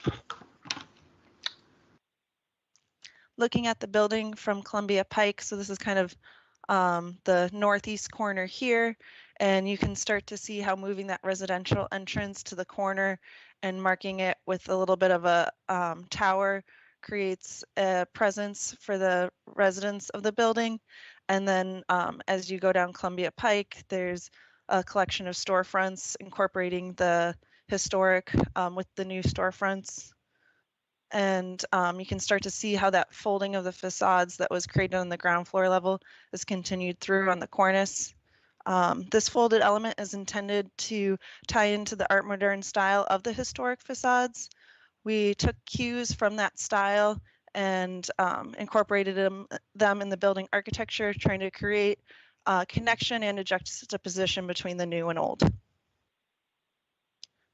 Looking at the building from Columbia Pike, so this is kind of the northeast corner here, and you can start to see how moving that residential entrance to the corner and marking it with a little bit of a tower creates a presence for the residents of the building. And then as you go down Columbia Pike, there's a collection of storefronts incorporating the historic with the new storefronts. And you can start to see how that folding of the facades that was created on the ground floor level is continued through on the cornice. This folded element is intended to tie into the Art Moderne style of the historic facades. We took cues from that style and incorporated them in the building architecture, trying to create a connection and a juxtaposition between the new and old.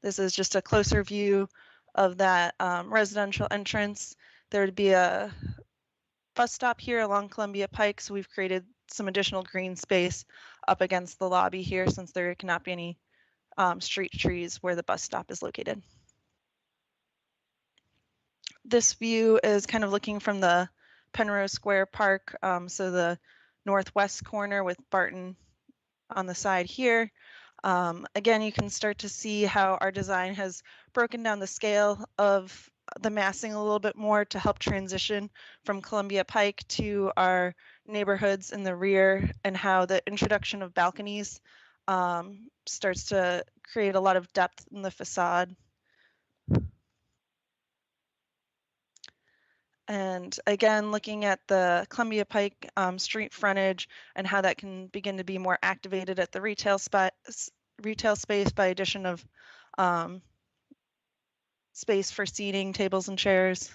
This is just a closer view of that residential entrance. There would be a bus stop here along Columbia Pike, so we've created some additional green space up against the lobby here since there cannot be any street trees where the bus stop is located. This view is kind of looking from the Penrose Square Park, so the northwest corner with Barton on the side here. Again, you can start to see how our design has broken down the scale of the massing a little bit more to help transition from Columbia Pike to our neighborhoods in the rear, and how the introduction of balconies starts to create a lot of depth in the facade. And again, looking at the Columbia Pike street frontage and how that can begin to be more activated at the retail space by addition of space for seating, tables and chairs.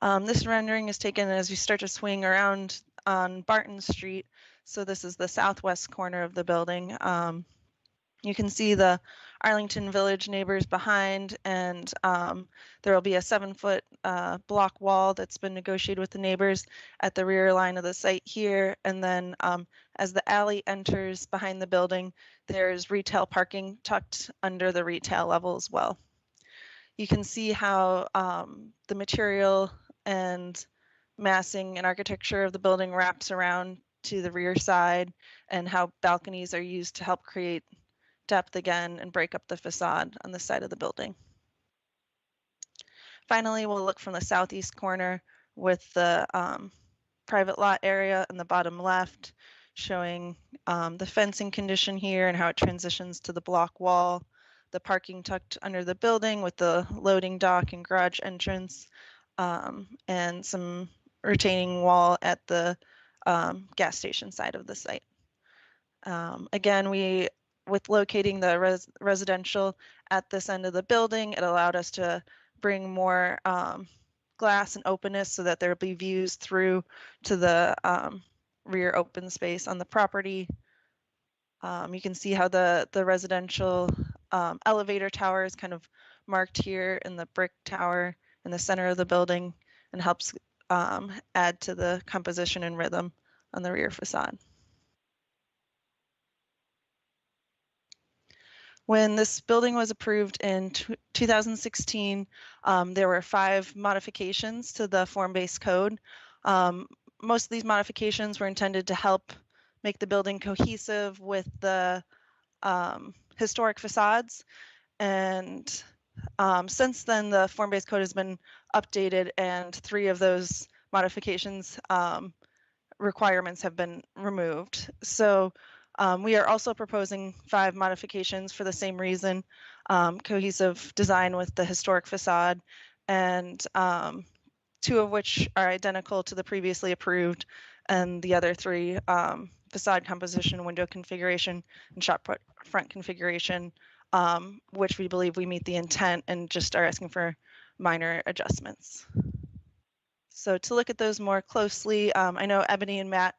This rendering is taken as you start to swing around on Barton Street. So this is the southwest corner of the building. You can see the Arlington Village neighbors behind, and there will be a 7-foot block wall that's been negotiated with the neighbors at the rear line of the site here. And then as the alley enters behind the building, there's retail parking tucked under the retail level as well. You can see how the material and massing and architecture of the building wraps around to the rear side, and how balconies are used to help create depth again and break up the facade on the side of the building. Finally, we'll look from the southeast corner with the private lot area in the bottom left, showing the fencing condition here and how it transitions to the block wall, the parking tucked under the building with the loading dock and garage entrance, and some retaining wall at the gas station side of the site. Again, with locating the residential at this end of the building, it allowed us to bring more glass and openness so that there'll be views through to the rear open space on the property. You can see how the residential elevator tower is kind of marked here in the brick tower in the center of the building and helps add to the composition and rhythm on the rear facade. When this building was approved in 2016, there were 5 modifications to the form-based code. Most of these modifications were intended to help make the building cohesive with the historic facades. And since then, the form-based code has been updated and 3 of those modifications requirements have been removed. So we are also proposing 5 modifications for the same reason, cohesive design with the historic facade, and 2 of which are identical to the previously approved, and the other 3 facade composition, window configuration, and shop front configuration, which we believe we meet the intent and just are asking for minor adjustments. So to look at those more closely, I know Ebony and Matt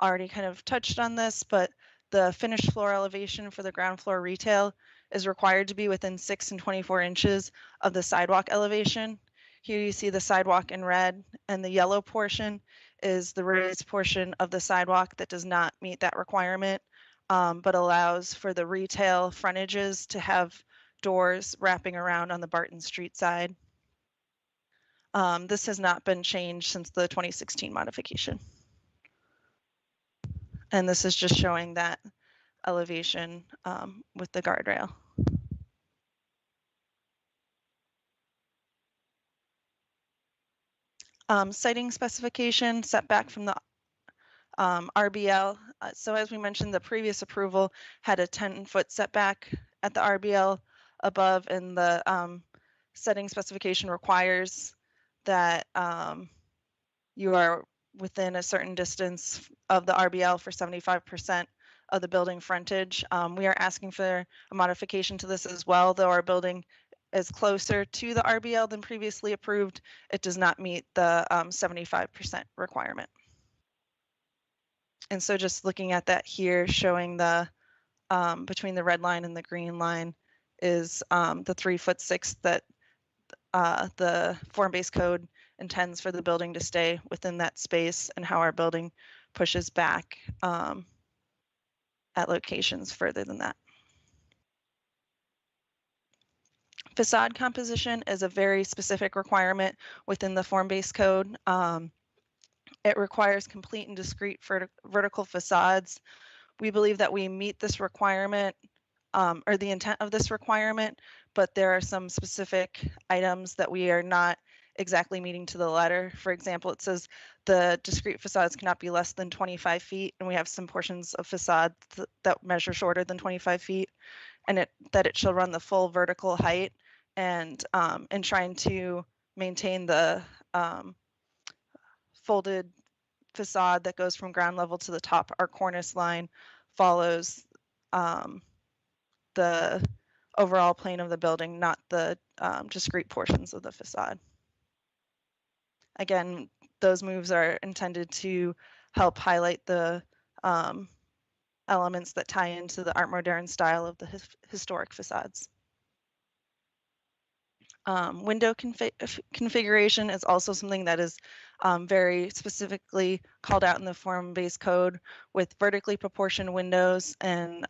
already kind of touched on this, but the finished floor elevation for the ground floor retail is required to be within 6 and 24 inches of the sidewalk elevation. Here you see the sidewalk in red, and the yellow portion is the raised portion of the sidewalk that does not meet that requirement, but allows for the retail frontages to have doors wrapping around on the Barton Street side. This has not been changed since the 2016 modification. And this is just showing that elevation with the guardrail. Siting specification setback from the RBL. So as we mentioned, the previous approval had a 10-foot setback at the RBL above, and the setting specification requires that you are within a certain distance of the RBL for 75% of the building frontage. We are asking for a modification to this as well, though our building is closer to the RBL than previously approved. It does not meet the 75% requirement. And so just looking at that here, showing the between the red line and the green line is the 3'6" that the form-based code intends for the building to stay within that space, and how our building pushes back at locations further than that. Facade composition is a very specific requirement within the form-based code. It requires complete and discrete vertical facades. We believe that we meet this requirement or the intent of this requirement, but there are some specific items that we are not exactly meeting to the letter. For example, it says the discrete facades cannot be less than 25 feet, and we have some portions of facade that measure shorter than 25 feet, and that it shall run the full vertical height. And in trying to maintain the folded facade that goes from ground level to the top, our cornice line follows the overall plane of the building, not the discrete portions of the facade. Again, those moves are intended to help highlight the elements that tie into the Art Moderne style of the historic facades. Window configuration is also something that is very specifically called out in the form-based code, with vertically proportioned windows and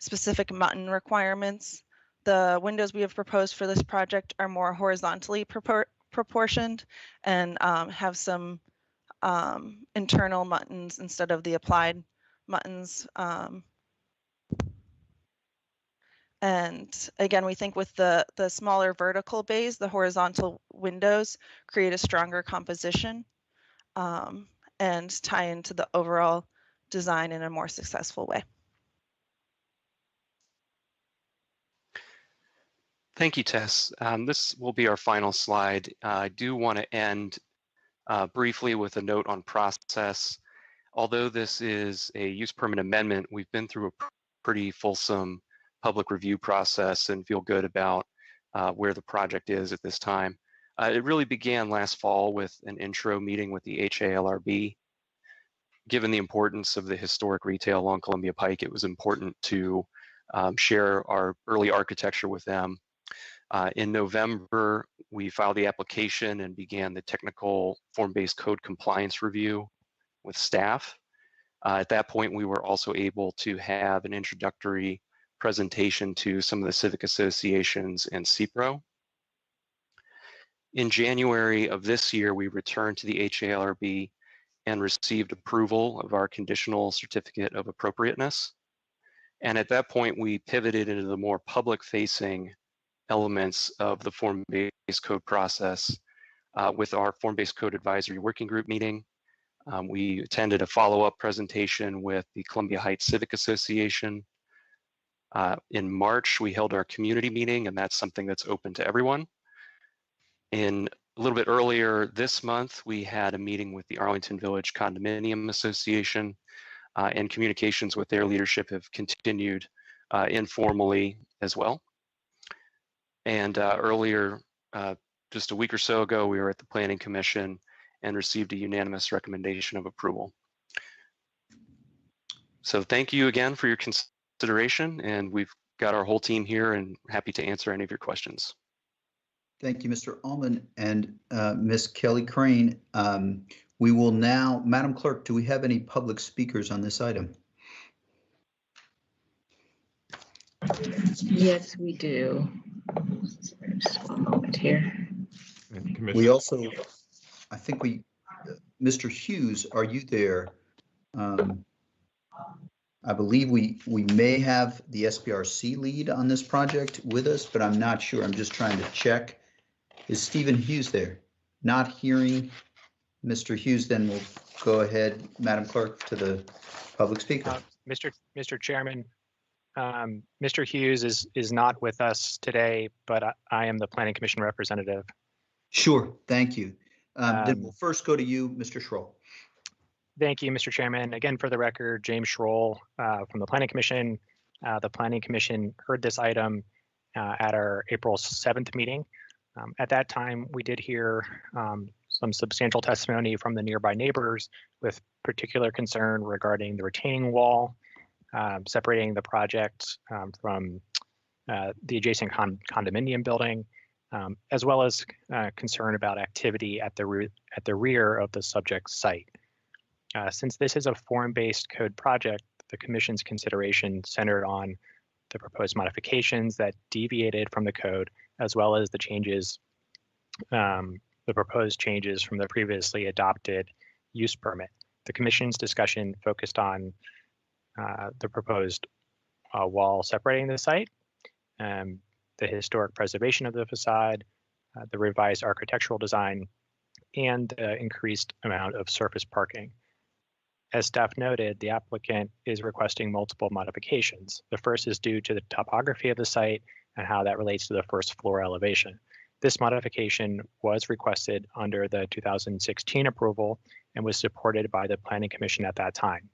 specific Mutton requirements. The windows we have proposed for this project are more horizontally proportioned and have some internal Muttons instead of the applied Muttons. And again, we think with the smaller vertical bays, the horizontal windows create a stronger composition and tie into the overall design in a more successful way. Thank you, Tess. This will be our final slide. I do want to end briefly with a note on process. Although this is a use permit amendment, we've been through a pretty fulsome public review process and feel good about where the project is at this time. It really began last fall with an intro meeting with the HALRB. Given the importance of the historic retail along Columbia Pike, it was important to share our early architecture with them. In November, we filed the application and began the technical form-based code compliance review with staff. At that point, we were also able to have an introductory presentation to some of the civic associations and CPRO. In January of this year, we returned to the HALRB and received approval of our conditional certificate of appropriateness. And at that point, we pivoted into the more public-facing elements of the form-based code process with our form-based code advisory working group meeting. We attended a follow-up presentation with the Columbia Heights Civic Association. In March, we held our community meeting, and that's something that's open to everyone. A little bit earlier this month, we had a meeting with the Arlington Village Condominium Association, and communications with their leadership have continued informally as well. And earlier, just a week or so ago, we were at the Planning Commission and received a unanimous recommendation of approval. So thank you again for your consideration, and we've got our whole team here and happy to answer any of your questions. Thank you, Mr. Ullman and Ms. Kelly Crane. We will now, Madam Clerk, do we have any public speakers on this item? Yes, we do. Just one moment here. We also, I think Mr. Hughes, are you there? I believe we may have the SBRC lead on this project with us, but I'm not sure. I'm just trying to check. Is Stephen Hughes there? Not hearing Mr. Hughes, then we'll go ahead, Madam Clerk, to the public speaker. Mr. Chairman, Mr. Hughes is not with us today, but I am the Planning Commission representative. Sure, thank you. Then we'll first go to you, Mr. Schroll. Thank you, Mr. Chairman. Again, for the record, James Schroll from the Planning Commission. The Planning Commission heard this item at our April 7th meeting. At that time, we did hear some substantial testimony from the nearby neighbors with particular concern regarding the retaining wall, separating the project from the adjacent condominium building, as well as concern about activity at the rear of the subject site. Since this is a form-based code project, the Commission's consideration centered on the proposed modifications that deviated from the code, as well as the changes, the proposed changes from the previously adopted use permit. The Commission's discussion focused on the proposed wall separating the site, the historic preservation of the facade, the revised architectural design, and the increased amount of surface parking. As staff noted, the applicant is requesting multiple modifications. The first is due to the topography of the site and how that relates to the first floor elevation. This modification was requested under the 2016 approval and was supported by the Planning Commission at that time.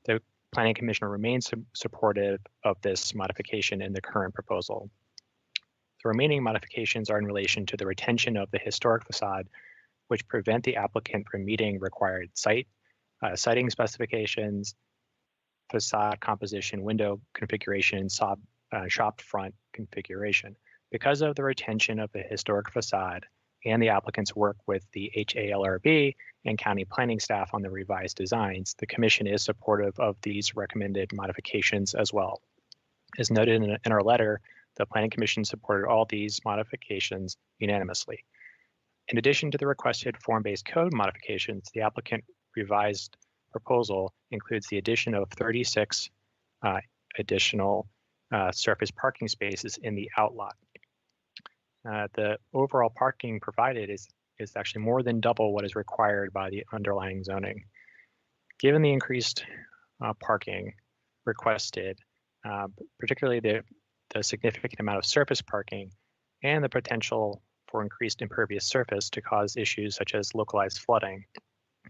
The Planning Commission remains supportive of this modification in the current proposal. The remaining modifications are in relation to the retention of the historic facade, which prevent the applicant from meeting required siting specifications, facade composition, window configuration, shop front configuration. Because of the retention of the historic facade and the applicant's work with the HALRB and county planning staff on the revised designs, the Commission is supportive of these recommended modifications as well. As noted in our letter, the Planning Commission supported all these modifications unanimously. In addition to the requested form-based code modifications, the applicant revised proposal includes the addition of 36 additional surface parking spaces in the outlot. The overall parking provided is actually more than double what is required by the underlying zoning. Given the increased parking requested, particularly the significant amount of surface parking and the potential for increased impervious surface to cause issues such as localized flooding,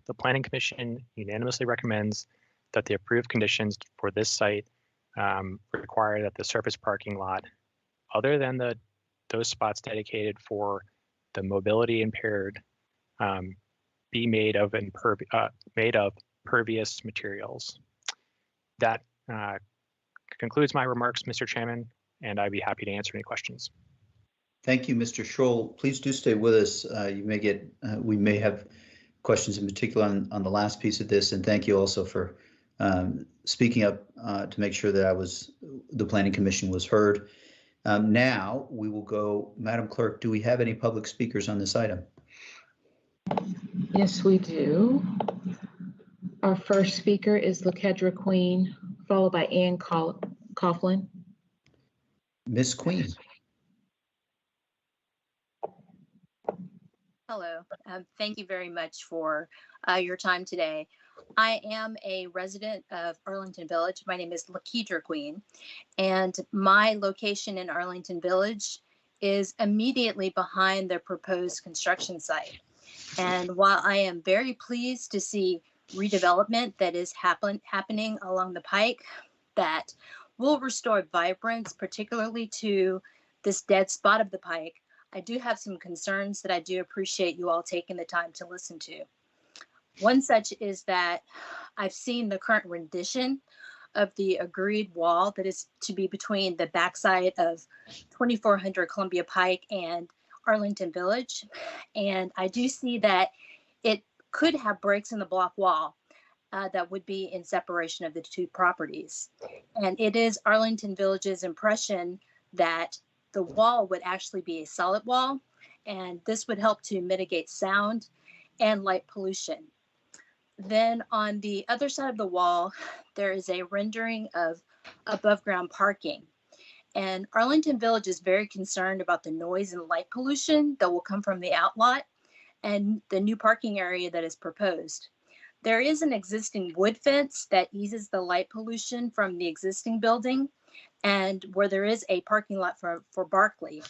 the Planning Commission unanimously recommends that the approved conditions for this site require that the surface parking lot, other than those spots dedicated for the mobility impaired be made of pervious materials. That concludes my remarks, Mr. Chairman, and I'd be happy to answer any questions. Thank you, Mr. Schroll. Please do stay with us. We may have questions in particular on the last piece of this, and thank you also for speaking up to make sure that the Planning Commission was heard. Now we will go, Madam Clerk, do we have any public speakers on this item? Yes, we do. Our first speaker is LaKedra Queen, followed by Ann Coughlin. Ms. Queen. Hello, thank you very much for your time today. I am a resident of Arlington Village. My name is LaKedra Queen, and my location in Arlington Village is immediately behind the proposed construction site. And while I am very pleased to see redevelopment that is happening along the pike that will restore vibrance, particularly to this dead spot of the pike, I do have some concerns that I do appreciate you all taking the time to listen to. One such is that I've seen the current rendition of the agreed wall that is to be between the backside of 2400 Columbia Pike and Arlington Village. And I do see that it could have breaks in the block wall that would be in separation of the two properties. And it is Arlington Village's impression that the wall would actually be a solid wall, and this would help to mitigate sound and light pollution. Then on the other side of the wall, there is a rendering of above ground parking. And Arlington Village is very concerned about the noise and light pollution that will come from the outlot and the new parking area that is proposed. There is an existing wood fence that eases the light pollution from the existing building, and where there is a parking lot for Barclay,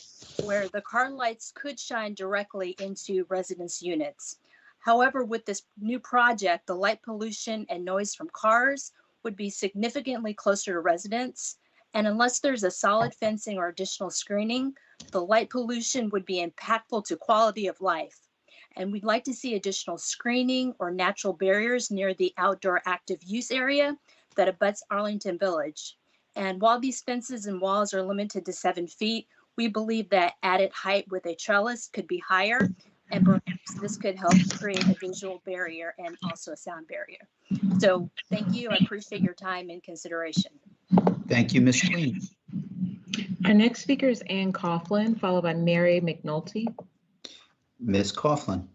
where the car lights could shine directly into residence units. However, with this new project, the light pollution and noise from cars would be significantly closer to residents. And unless there's a solid fencing or additional screening, the light pollution would be impactful to quality of life. And we'd like to see additional screening or natural barriers near the outdoor active use area that abuts Arlington Village. And while these fences and walls are limited to 7 feet, we believe that added height with a trellis could be higher, and perhaps this could help create a visual barrier and also a sound barrier. So thank you. I appreciate your time and consideration. Thank you, Ms. Queen. Our next speaker is Ann Coughlin, followed by Mary McNulty. Ms. Coughlin.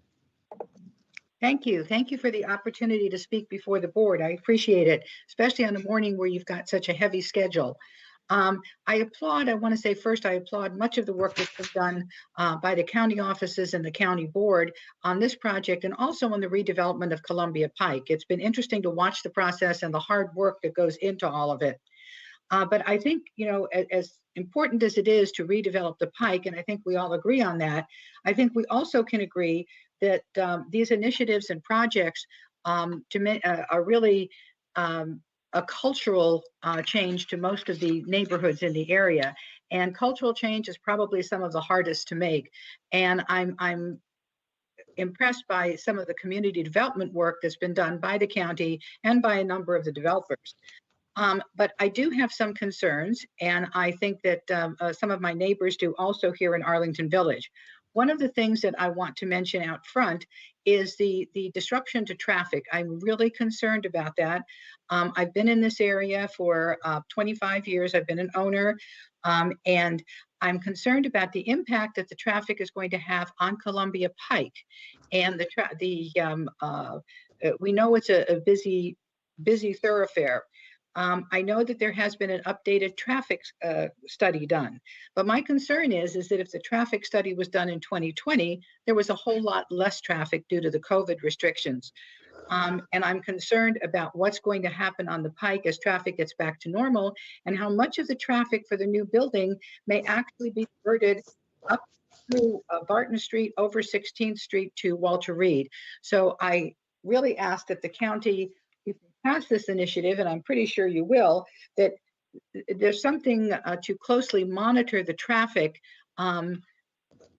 Thank you. Thank you for the opportunity to speak before the board. I appreciate it, especially on the morning where you've got such a heavy schedule. I want to say first, I applaud much of the work that's been done by the county offices and the county board on this project, and also on the redevelopment of Columbia Pike. It's been interesting to watch the process and the hard work that goes into all of it. But I think, as important as it is to redevelop the Pike, and I think we all agree on that, I think we also can agree that these initiatives and projects are really a cultural change to most of the neighborhoods in the area. And cultural change is probably some of the hardest to make. And I'm impressed by some of the community development work that's been done by the county and by a number of the developers. But I do have some concerns, and I think that some of my neighbors do also here in Arlington Village. One of the things that I want to mention out front is the disruption to traffic. I'm really concerned about that. I've been in this area for 25 years. I've been an owner, and I'm concerned about the impact that the traffic is going to have on Columbia Pike. And we know it's a busy thoroughfare. I know that there has been an updated traffic study done, but my concern is that if the traffic study was done in 2020, there was a whole lot less traffic due to the COVID restrictions. And I'm concerned about what's going to happen on the Pike as traffic gets back to normal, and how much of the traffic for the new building may actually be diverted up through Barton Street, over 16th Street to Walter Reed. So I really ask that the county pass this initiative, and I'm pretty sure you will, that there's something to closely monitor the traffic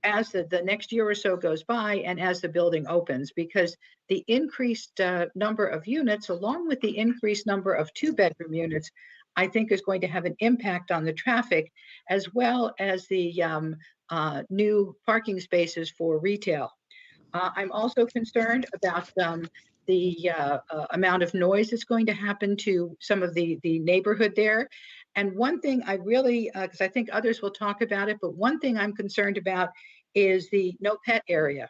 as the next year or so goes by and as the building opens, because the increased number of units, along with the increased number of 2-bedroom units, I think is going to have an impact on the traffic, as well as the new parking spaces for retail. I'm also concerned about the amount of noise that's going to happen to some of the neighborhood there. And one thing I really, because I think others will talk about it, but one thing I'm concerned about is the no pet area.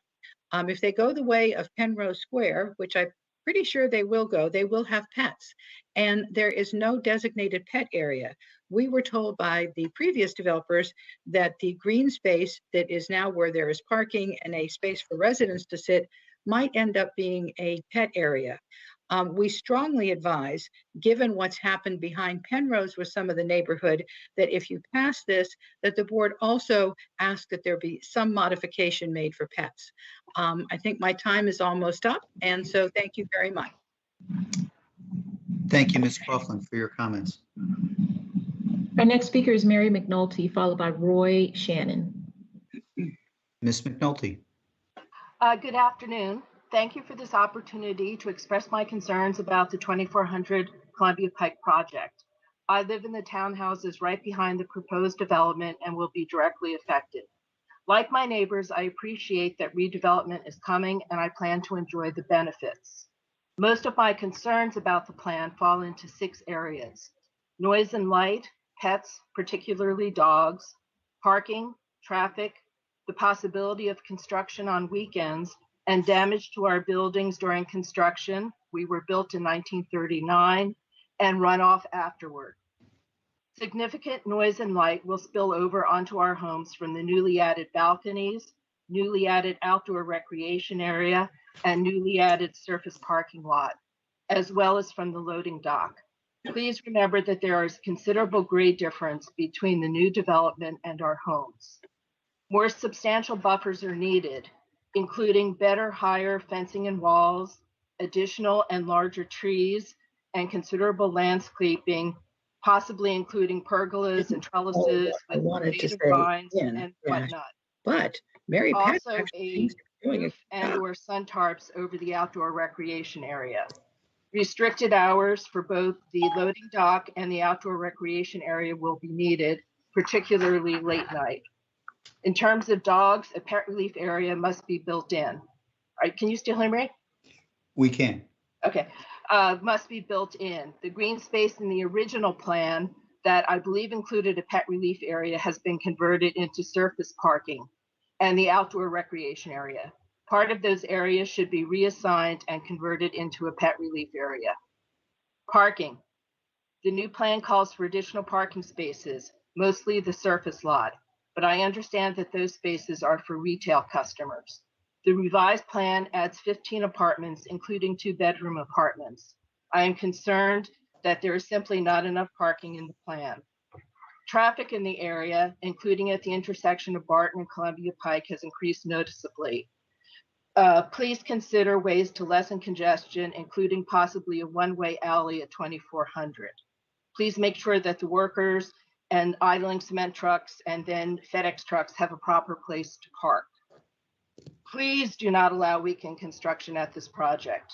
If they go the way of Penrose Square, which I'm pretty sure they will go, they will have pets. And there is no designated pet area. We were told by the previous developers that the green space that is now where there is parking and a space for residents to sit might end up being a pet area. We strongly advise, given what's happened behind Penrose with some of the neighborhood, that if you pass this, that the board also ask that there be some modification made for pets. I think my time is almost up, and so thank you very much. Thank you, Ms. Coughlin, for your comments. Our next speaker is Mary McNulty, followed by Roy Shannon. Ms. McNulty. Good afternoon. Thank you for this opportunity to express my concerns about the 2400 Columbia Pike project. I live in the townhouses right behind the proposed development and will be directly affected. Like my neighbors, I appreciate that redevelopment is coming and I plan to enjoy the benefits. Most of my concerns about the plan fall into 6 areas: noise and light, pets, particularly dogs, parking, traffic, the possibility of construction on weekends, and damage to our buildings during construction. We were built in 1939, and runoff afterward. Significant noise and light will spill over onto our homes from the newly added balconies, newly added outdoor recreation area, and newly added surface parking lot, as well as from the loading dock. Please remember that there is considerable grade difference between the new development and our homes. More substantial buffers are needed, including better, higher fencing and walls, additional and larger trees, and considerable landscaping, possibly including pergolas and trellises with native vines and whatnot. But Mary Pat also a roof and/or sun tarps over the outdoor recreation area. Restricted hours for both the loading dock and the outdoor recreation area will be needed, particularly late night. In terms of dogs, a pet relief area must be built in. All right, can you still hear me? We can. Okay, must be built in. The green space in the original plan that I believe included a pet relief area has been converted into surface parking and the outdoor recreation area. Part of those areas should be reassigned and converted into a pet relief area. Parking. The new plan calls for additional parking spaces, mostly the surface lot, but I understand that those spaces are for retail customers. The revised plan adds 15 apartments, including 2-bedroom apartments. I am concerned that there is simply not enough parking in the plan. Traffic in the area, including at the intersection of Barton and Columbia Pike, has increased noticeably. Please consider ways to lessen congestion, including possibly a one-way alley at 2400. Please make sure that the workers and idling cement trucks and then FedEx trucks have a proper place to park. Please do not allow weekend construction at this project.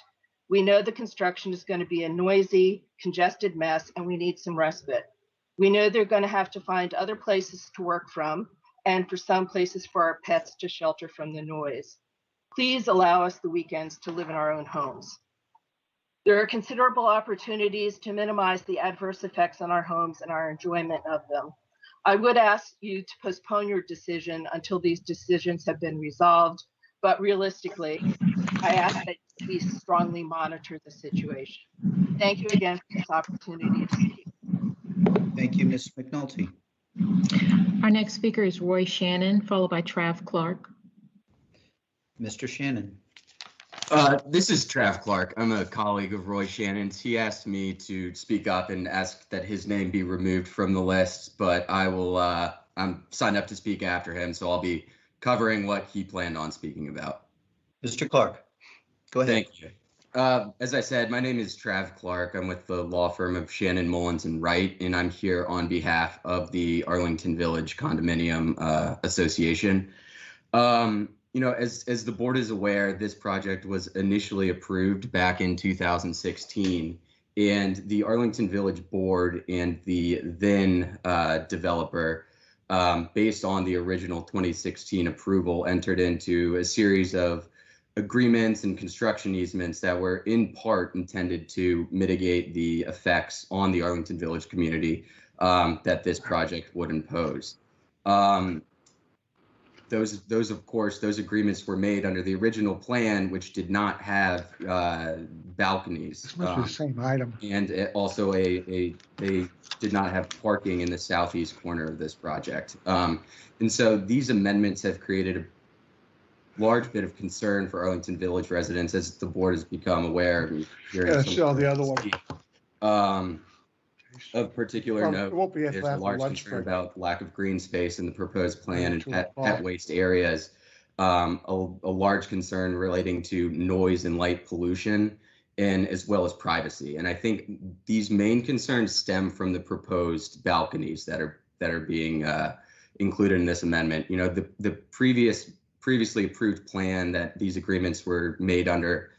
We know the construction is going to be a noisy, congested mess, and we need some respite. We know they're going to have to find other places to work from, and for some places for our pets to shelter from the noise. Please allow us the weekends to live in our own homes. There are considerable opportunities to minimize the adverse effects on our homes and our enjoyment of them. I would ask you to postpone your decision until these decisions have been resolved, but realistically, I ask that you please strongly monitor the situation. Thank you again for this opportunity to speak. Thank you, Ms. McNulty. Our next speaker is Roy Shannon, followed by Trav Clark. Mr. Shannon. This is Trav Clark. I'm a colleague of Roy Shannon's. He asked me to speak up and ask that his name be removed from the list, but I will, I'm signed up to speak after him, so I'll be covering what he planned on speaking about. Mr. Clark, go ahead. Thank you. As I said, my name is Trav Clark. I'm with the law firm of Shannon, Mullins, and Wright, and I'm here on behalf of the Arlington Village Condominium Association. As the board is aware, this project was initially approved back in 2016, and the Arlington Village Board and the then developer, based on the original 2016 approval, entered into a series of agreements and construction easements that were in part intended to mitigate the effects on the Arlington Village community that this project would impose. Those agreements were made under the original plan, which did not have balconies. It's much the same item. And also they did not have parking in the southeast corner of this project. And so these amendments have created a large bit of concern for Arlington Village residents, as the board has become aware. Yeah, show the other one. Of particular note, it won't be there's a large concern about lack of green space in the proposed plan and pet waste areas. A large concern relating to noise and light pollution, and as well as privacy. And I think these main concerns stem from the proposed balconies that are being included in this amendment. The previously approved plan that these agreements were made under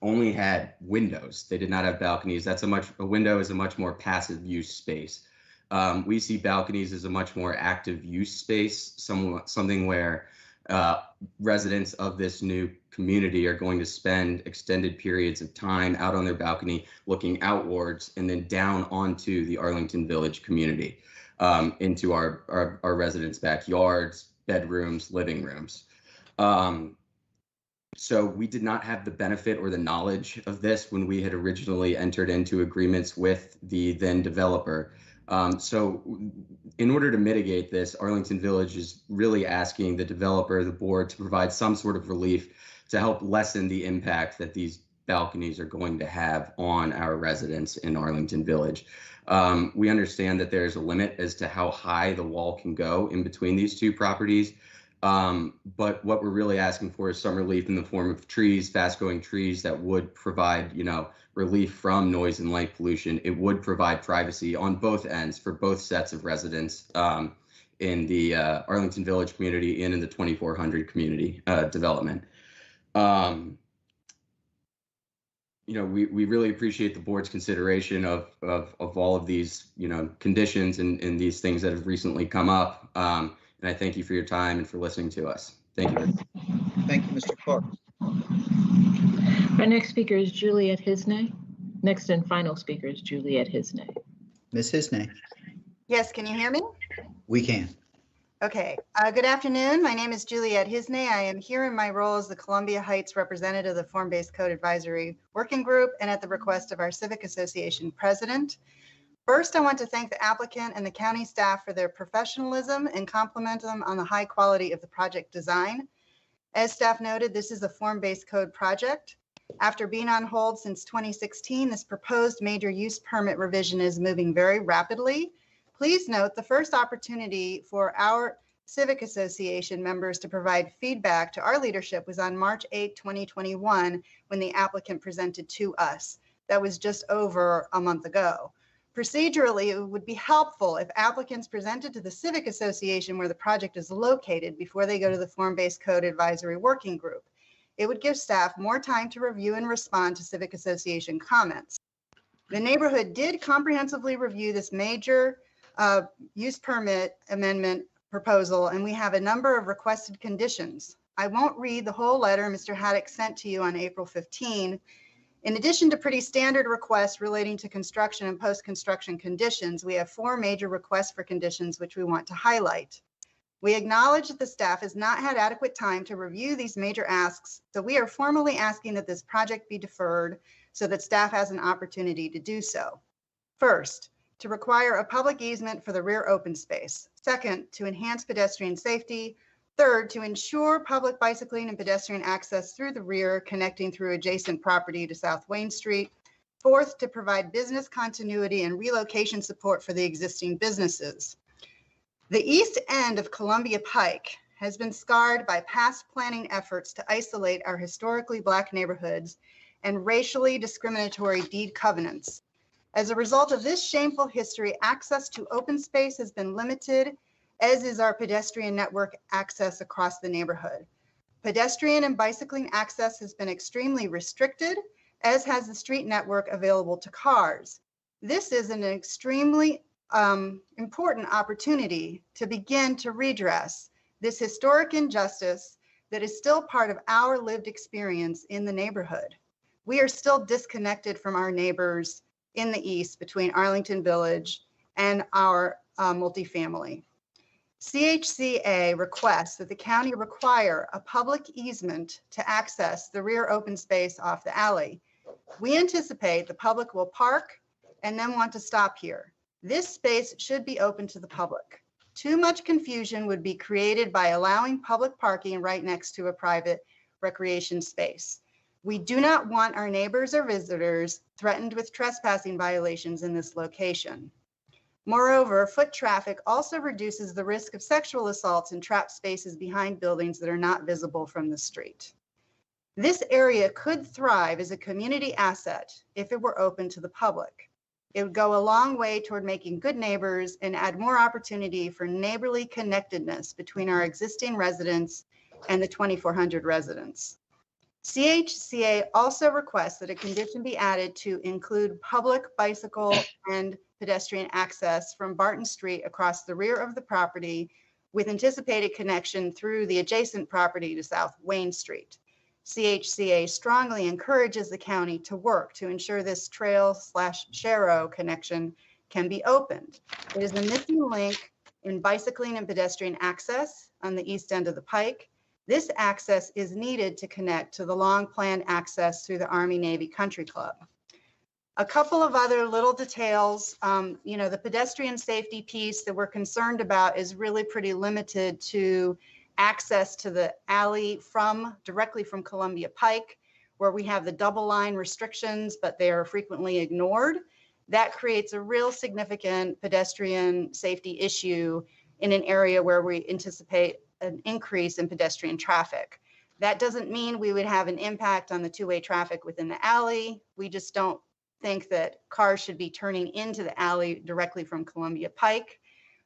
only had windows. They did not have balconies. A window is a much more passive use space. We see balconies as a much more active use space, something where residents of this new community are going to spend extended periods of time out on their balcony, looking outwards and then down onto the Arlington Village community, into our residents' backyards, bedrooms, living rooms. So we did not have the benefit or the knowledge of this when we had originally entered into agreements with the then developer. So in order to mitigate this, Arlington Village is really asking the developer, the board, to provide some sort of relief to help lessen the impact that these balconies are going to have on our residents in Arlington Village. We understand that there's a limit as to how high the wall can go in between these two properties. But what we're really asking for is some relief in the form of trees, fast-growing trees that would provide, relief from noise and light pollution. It would provide privacy on both ends for both sets of residents in the Arlington Village community and in the 2400 community development. We really appreciate the board's consideration of all of these, conditions and these things that have recently come up. And I thank you for your time and for listening to us. Thank you. Thank you, Mr. Clark. Our next speaker is Juliet Hisney. Next and final speaker is Juliet Hisney. Ms. Hisney. Yes, can you hear me? We can. Okay. Good afternoon. My name is Juliet Hisney. I am here in my role as the Columbia Heights representative of the Form-Based Code Advisory Working Group and at the request of our Civic Association president. First, I want to thank the applicant and the county staff for their professionalism and compliment them on the high quality of the project design. As staff noted, this is a form-based code project. After being on hold since 2016, this proposed major use permit revision is moving very rapidly. Please note the first opportunity for our Civic Association members to provide feedback to our leadership was on March 8, 2021, when the applicant presented to us. That was just over a month ago. Procedurally, it would be helpful if applicants presented to the Civic Association where the project is located before they go to the Form-Based Code Advisory Working Group. It would give staff more time to review and respond to Civic Association comments. The neighborhood did comprehensively review this major use permit amendment proposal, and we have a number of requested conditions. I won't read the whole letter Mr. Haddock sent to you on April 15. In addition to pretty standard requests relating to construction and post-construction conditions, we have 4 major requests for conditions which we want to highlight. We acknowledge that the staff has not had adequate time to review these major asks, so we are formally asking that this project be deferred so that staff has an opportunity to do so. First, to require a public easement for the rear open space. Second, to enhance pedestrian safety. Third, to ensure public bicycling and pedestrian access through the rear, connecting through adjacent property to South Wayne Street. Fourth, to provide business continuity and relocation support for the existing businesses. The east end of Columbia Pike has been scarred by past planning efforts to isolate our historically Black neighborhoods and racially discriminatory deed covenants. As a result of this shameful history, access to open space has been limited as is our pedestrian network access across the neighborhood. Pedestrian and bicycling access has been extremely restricted, as has the street network available to cars. This is an extremely important opportunity to begin to redress this historic injustice that is still part of our lived experience in the neighborhood. We are still disconnected from our neighbors in the east between Arlington Village and our multifamily. CHCA requests that the county require a public easement to access the rear open space off the alley. We anticipate the public will park and then want to stop here. This space should be open to the public. Too much confusion would be created by allowing public parking right next to a private recreation space. We do not want our neighbors or visitors threatened with trespassing violations in this location. Moreover, foot traffic also reduces the risk of sexual assaults in trapped spaces behind buildings that are not visible from the street. This area could thrive as a community asset if it were open to the public. It would go a long way toward making good neighbors and add more opportunity for neighborly connectedness between our existing residents and the 2,400 residents. CHCA also requests that a condition be added to include public bicycle and pedestrian access from Barton Street across the rear of the property with anticipated connection through the adjacent property to South Wayne Street. CHCA strongly encourages the county to work to ensure this trail/Sharrow connection can be opened. It is a missing link in bicycling and pedestrian access on the east end of the Pike. This access is needed to connect to the long-planned access through the Army-Navy Country Club. A couple of other little details, the pedestrian safety piece that we're concerned about is really pretty limited to access to the alley directly from Columbia Pike, where we have the double line restrictions, but they are frequently ignored. That creates a real significant pedestrian safety issue in an area where we anticipate an increase in pedestrian traffic. That doesn't mean we would have an impact on the two-way traffic within the alley. We just don't think that cars should be turning into the alley directly from Columbia Pike.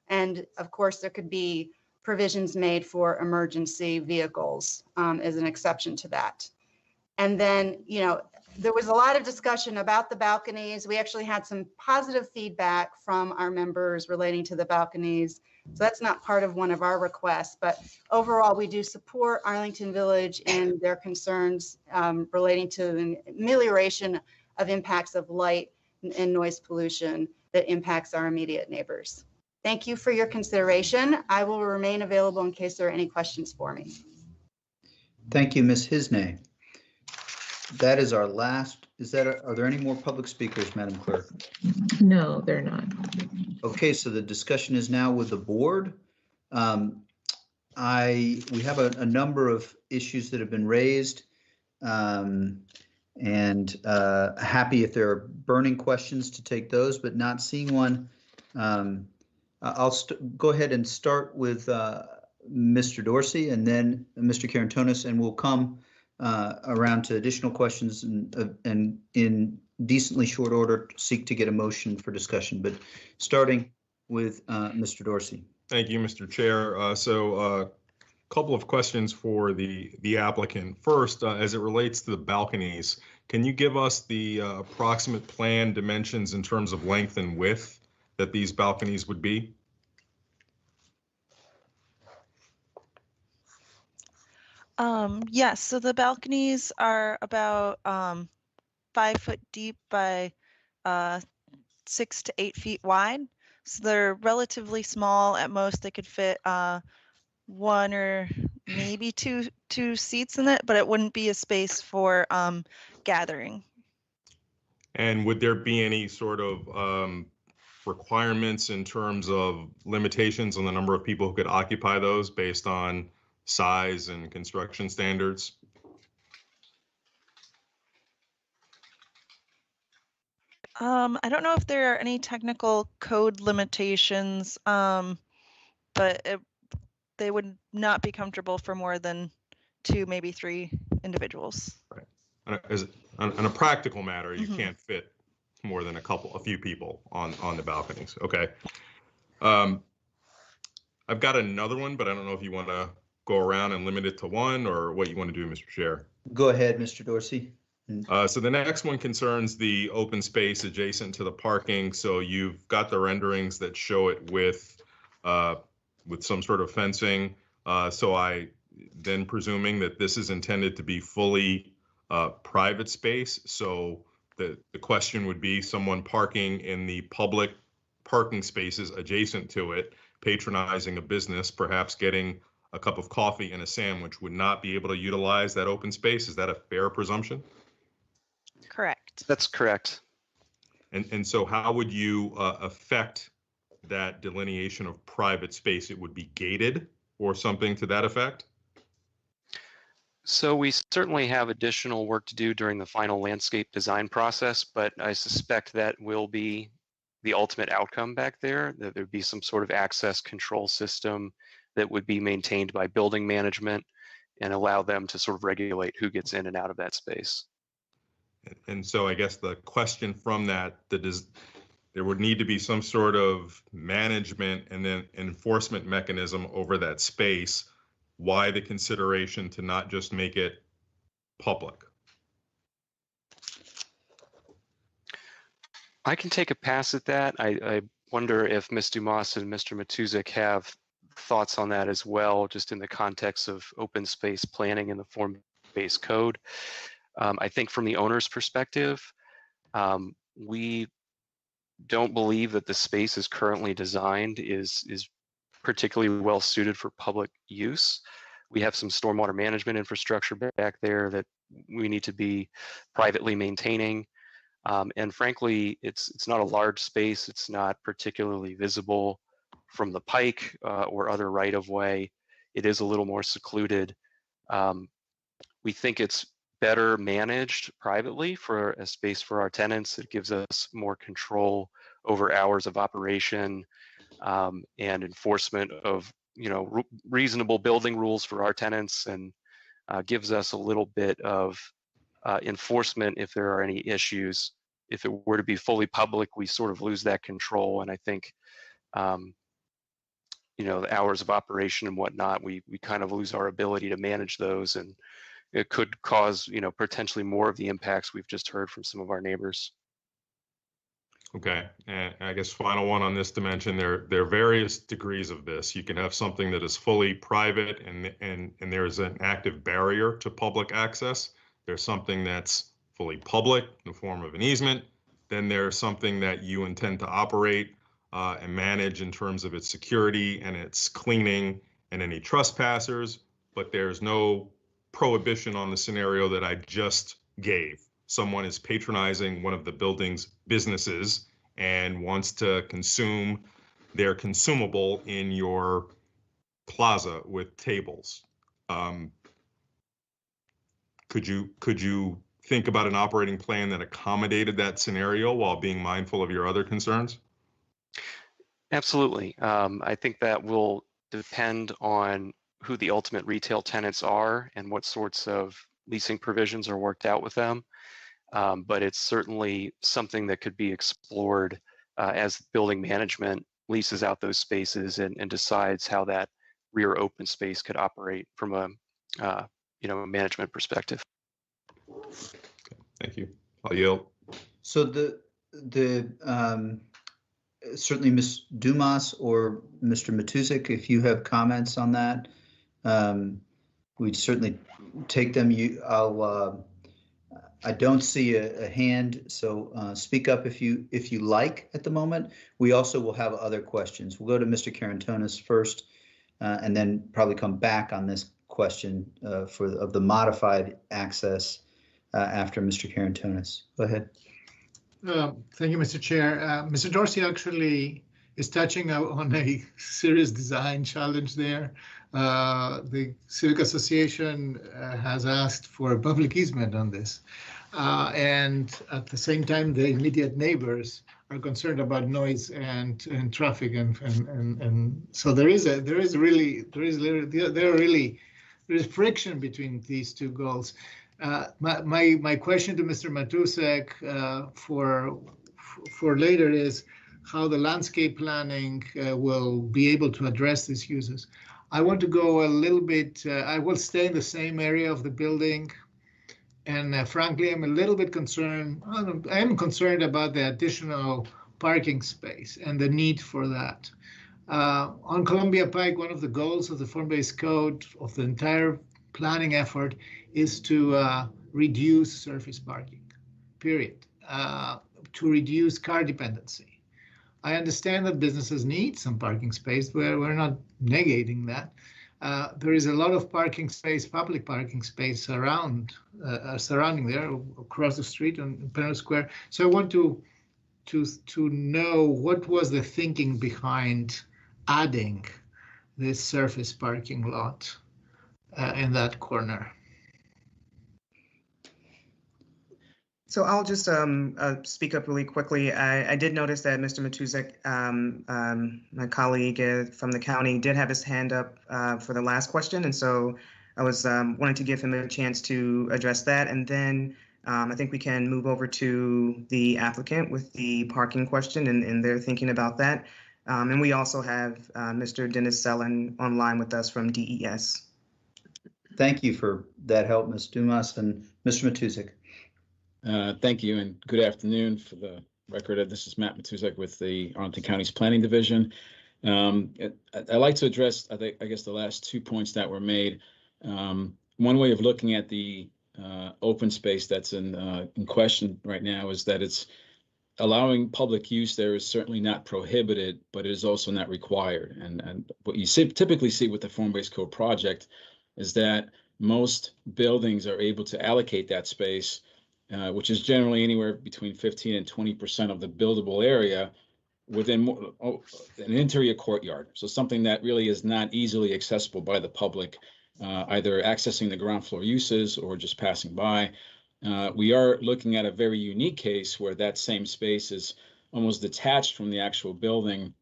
And of course, there could be provisions made for emergency vehicles as an exception to that. And then, there was a lot of discussion about the balconies. We actually had some positive feedback from our members relating to the balconies. So that's not part of one of our requests, but overall, we do support Arlington Village and their concerns relating to the amelioration of impacts of light and noise pollution that impacts our immediate neighbors. Thank you for your consideration. I will remain available in case there are any questions for me. Thank you, Ms. Hisney. That is our last. Are there any more public speakers, Madam Clerk? No, they're not. Okay, so the discussion is now with the board. We have a number of issues that have been raised, and happy if there are burning questions to take those, but not seeing one. I'll go ahead and start with Mr. Dorsey and then Mr. Carantonis, and we'll come around to additional questions and in decently short order seek to get a motion for discussion. But starting with Mr. Dorsey. Thank you, Mr. Chair. So a couple of questions for the applicant. First, as it relates to the balconies, can you give us the approximate plan dimensions in terms of length and width that these balconies would be? Yes, so the balconies are about 5 foot deep by 6 to 8 feet wide. So they're relatively small. At most, they could fit one or maybe two seats in it, but it wouldn't be a space for gathering. And would there be any sort of requirements in terms of limitations on the number of people who could occupy those based on size and construction standards? I don't know if there are any technical code limitations, but they would not be comfortable for more than 2, maybe 3 individuals. Right. On a practical matter, you can't fit more than a few people on the balconies. Okay. I've got another one, but I don't know if you want to go around and limit it to one or what you want to do, Mr. Chair. Go ahead, Mr. Dorsey. So the next one concerns the open space adjacent to the parking. So you've got the renderings that show it with some sort of fencing. So I then presuming that this is intended to be fully private space. So the question would be someone parking in the public parking spaces adjacent to it, patronizing a business, perhaps getting a cup of coffee and a sandwich, would not be able to utilize that open space. Is that a fair presumption? Correct. That's correct. And so how would you affect that delineation of private space? It would be gated or something to that effect? So we certainly have additional work to do during the final landscape design process, but I suspect that will be the ultimate outcome back there, that there'd be some sort of access control system that would be maintained by building management and allow them to sort of regulate who gets in and out of that space. And so I guess the question from that, there would need to be some sort of management and then enforcement mechanism over that space. Why the consideration to not just make it public? I can take a pass at that. I wonder if Ms. Dumas and Mr. Matuzik have thoughts on that as well, just in the context of open space planning in the form-based code. I think from the owner's perspective, we don't believe that the space as currently designed is particularly well suited for public use. We have some stormwater management infrastructure back there that we need to be privately maintaining. And frankly, it's not a large space. It's not particularly visible from the pike or other right-of-way. It is a little more secluded. We think it's better managed privately for a space for our tenants. It gives us more control over hours of operation and enforcement of reasonable building rules for our tenants, and gives us a little bit of enforcement if there are any issues. If it were to be fully public, we sort of lose that control, and I think the hours of operation and whatnot, we kind of lose our ability to manage those, and it could cause, potentially more of the impacts we've just heard from some of our neighbors. Okay, and I guess final one on this dimension, there are various degrees of this. You can have something that is fully private and there's an active barrier to public access. There's something that's fully public in the form of an easement. Then there's something that you intend to operate and manage in terms of its security and its cleaning and any trespassers, but there's no prohibition on the scenario that I just gave. Someone is patronizing one of the building's businesses and wants to consume their consumable in your plaza with tables. Could you think about an operating plan that accommodated that scenario while being mindful of your other concerns? Absolutely. I think that will depend on who the ultimate retail tenants are and what sorts of leasing provisions are worked out with them. But it's certainly something that could be explored as building management leases out those spaces and decides how that rear open space could operate from a management perspective. Thank you. I'll yield. So certainly Ms. Dumas or Mr. Matuzik, if you have comments on that, we'd certainly take them. I don't see a hand, so speak up if you like at the moment. We also will have other questions. We'll go to Mr. Karantonis first, and then probably come back on this question of the modified access after Mr. Karantonis. Go ahead. Thank you, Mr. Chair. Mr. Dorsey actually is touching on a serious design challenge there. The Civic Association has asked for a public easement on this. And at the same time, the immediate neighbors are concerned about noise and traffic. And so there is friction between these two goals. My question to Mr. Matuzik for later is, how the landscape planning will be able to address these uses. I want to go a little bit, I will stay in the same area of the building. And frankly, I'm a little bit concerned. I am concerned about the additional parking space and the need for that. On Columbia Pike, one of the goals of the form-based code of the entire planning effort is to reduce surface parking, period, to reduce car dependency. I understand that businesses need some parking space. We're not negating that. There is a lot of parking space, public parking space surrounding there across the street on Penn Square. So I want to know what was the thinking behind adding this surface parking lot in that corner. So I'll just speak up really quickly. I did notice that Mr. Matuzek, my colleague from the county, did have his hand up for the last question. And so I was wanting to give him a chance to address that. And then I think we can move over to the applicant with the parking question and their thinking about that. And we also have Mr. Dennis Sellen online with us from DES. Thank you for that help, Ms. Dumas and Mr. Matuzek. Thank you and good afternoon. For the record, this is Matt Matuzek with the Arlington County's Planning Division. I'd like to address, I guess, the last 2 points that were made. One way of looking at the open space that's in question right now is that it's allowing public use there is certainly not prohibited, but it is also not required. And what you typically see with the form-based code project is that most buildings are able to allocate that space, which is generally anywhere between 15 and 20% of the buildable area within an interior courtyard. So something that really is not easily accessible by the public, either accessing the ground floor uses or just passing by. We are looking at a very unique case where that same space is almost detached from the actual building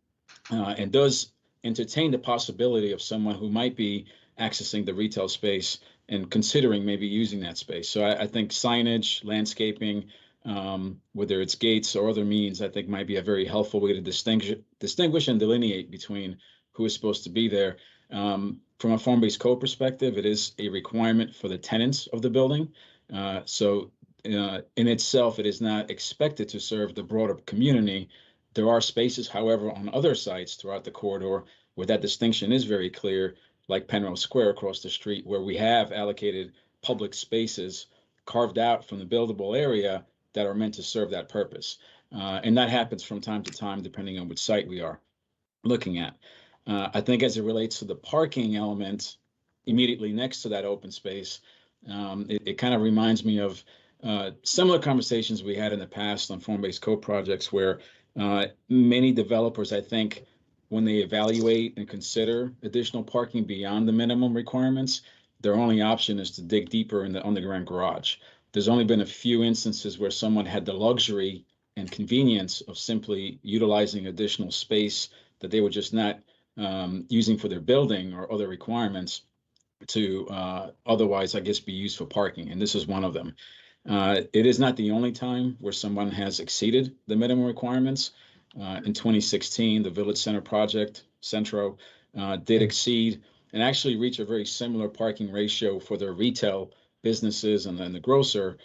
and does entertain the possibility of someone who might be accessing the retail space and considering maybe using that space. So I think signage, landscaping, whether it's gates or other means, I think might be a very helpful way to distinguish and delineate between who is supposed to be there. From a form-based code perspective, it is a requirement for the tenants of the building. So in itself, it is not expected to serve the broader community. There are spaces, however, on other sites throughout the corridor where that distinction is very clear, like Penrose Square across the street, where we have allocated public spaces carved out from the buildable area that are meant to serve that purpose. And that happens from time to time, depending on which site we are looking at. I think as it relates to the parking element immediately next to that open space, it kind of reminds me of similar conversations we had in the past on form-based code projects where many developers, I think, when they evaluate and consider additional parking beyond the minimum requirements, their only option is to dig deeper in the underground garage. There's only been a few instances where someone had the luxury and convenience of simply utilizing additional space that they were just not using for their building or other requirements to otherwise, I guess, be used for parking. And this is one of them. It is not the only time where someone has exceeded the minimum requirements. In 2016, the Village Center project, Centro, did exceed and actually reach a very similar parking ratio for their retail businesses and then the grocer,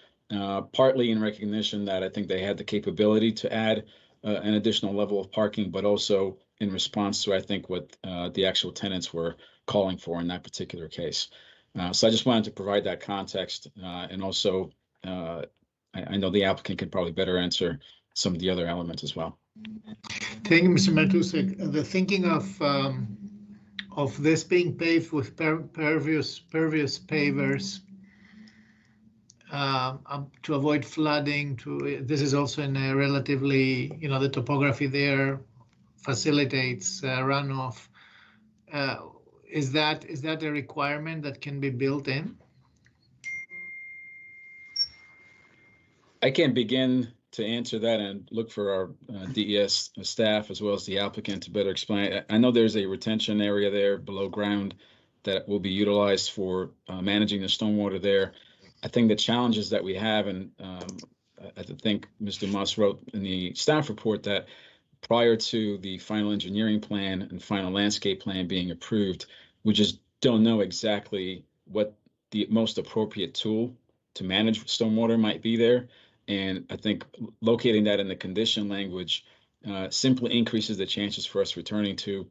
partly in recognition that I think they had the capability to add an additional level of parking, but also in response to, I think, what the actual tenants were calling for in that particular case. So I just wanted to provide that context. And also, I know the applicant could probably better answer some of the other elements as well. Thank you, Mr. Matusek. The thinking of this being paved with pervious pavers to avoid flooding. This is also in a relatively, the topography there facilitates runoff. Is that a requirement that can be built in? I can't begin to answer that and look for our DES staff as well as the applicant to better explain. I know there's a retention area there below ground that will be utilized for managing the stormwater there. I think the challenges that we have, and I think Mr. Moss wrote in the staff report that prior to the final engineering plan and final landscape plan being approved, we just don't know exactly what the most appropriate tool to manage stormwater might be there. And I think locating that in the condition language simply increases the chances for us returning to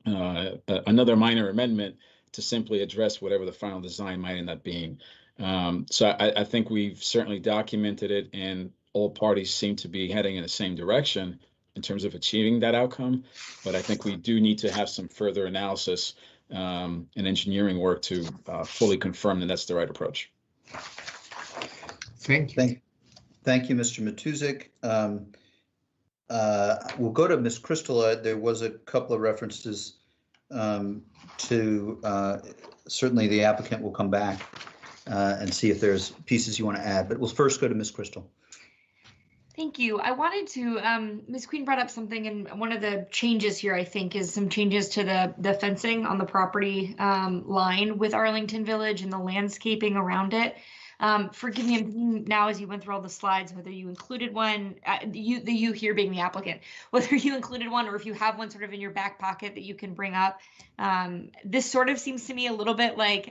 another minor amendment to simply address whatever the final design might end up being. So I think we've certainly documented it, and all parties seem to be heading in the same direction in terms of achieving that outcome. But I think we do need to have some further analysis and engineering work to fully confirm that that's the right approach. Thank you. Thank you, Mr. Matuszek. We'll go to Ms. Crystal. There was a couple of references to certainly the applicant will come back and see if there's pieces you want to add, but we'll first go to Ms. Crystal. Thank you. I wanted to, Ms. Queen brought up something, and one of the changes here, I think, is some changes to the fencing on the property line with Arlington Village and the landscaping around it. Forgive me, I'm thinking now as you went through all the slides, whether you included one, you here being the applicant, whether you included one or if you have one sort of in your back pocket that you can bring up. This sort of seems to me a little bit like,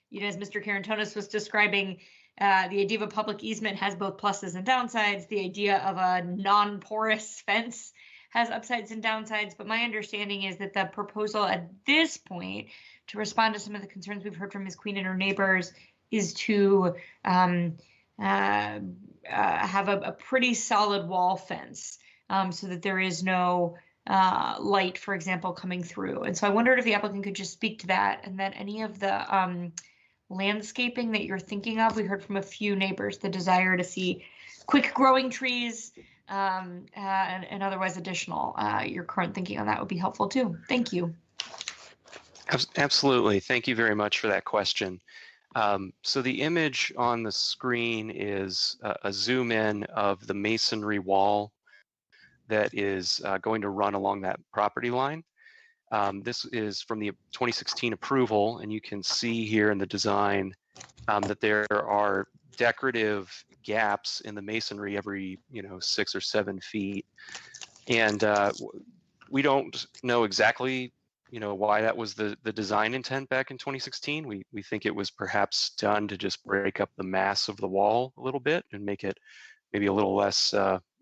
you know, as Mr. Karantonis was describing, the idea of a public easement has both pluses and downsides. The idea of a non-porous fence has upsides and downsides. But my understanding is that the proposal at this point, to respond to some of the concerns we've heard from Ms. Queen and her neighbors, is to have a pretty solid wall fence so that there is no light, for example, coming through. And so I wondered if the applicant could just speak to that, and then any of the landscaping that you're thinking of. We heard from a few neighbors the desire to see quick growing trees and otherwise additional. Your current thinking on that would be helpful too. Thank you. Absolutely. Thank you very much for that question. So the image on the screen is a zoom in of the masonry wall that is going to run along that property line. This is from the 2016 approval, and you can see here in the design that there are decorative gaps in the masonry every 6 or 7 feet. And we don't know exactly why that was the design intent back in 2016. We think it was perhaps done to just break up the mass of the wall a little bit and make it maybe a little less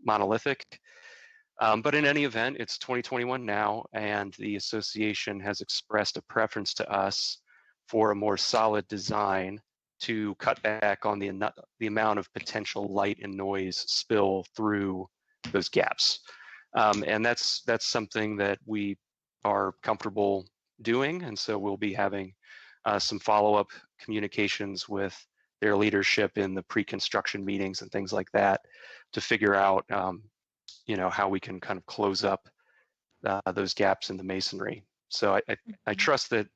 monolithic. But in any event, it's 2021 now, and the association has expressed a preference to us for a more solid design to cut back on the amount of potential light and noise spill through those gaps. And that's something that we are comfortable doing, and so we'll be having some follow-up communications with their leadership in the pre-construction meetings and things like that to figure out how we can kind of close up those gaps in the masonry. So I trust that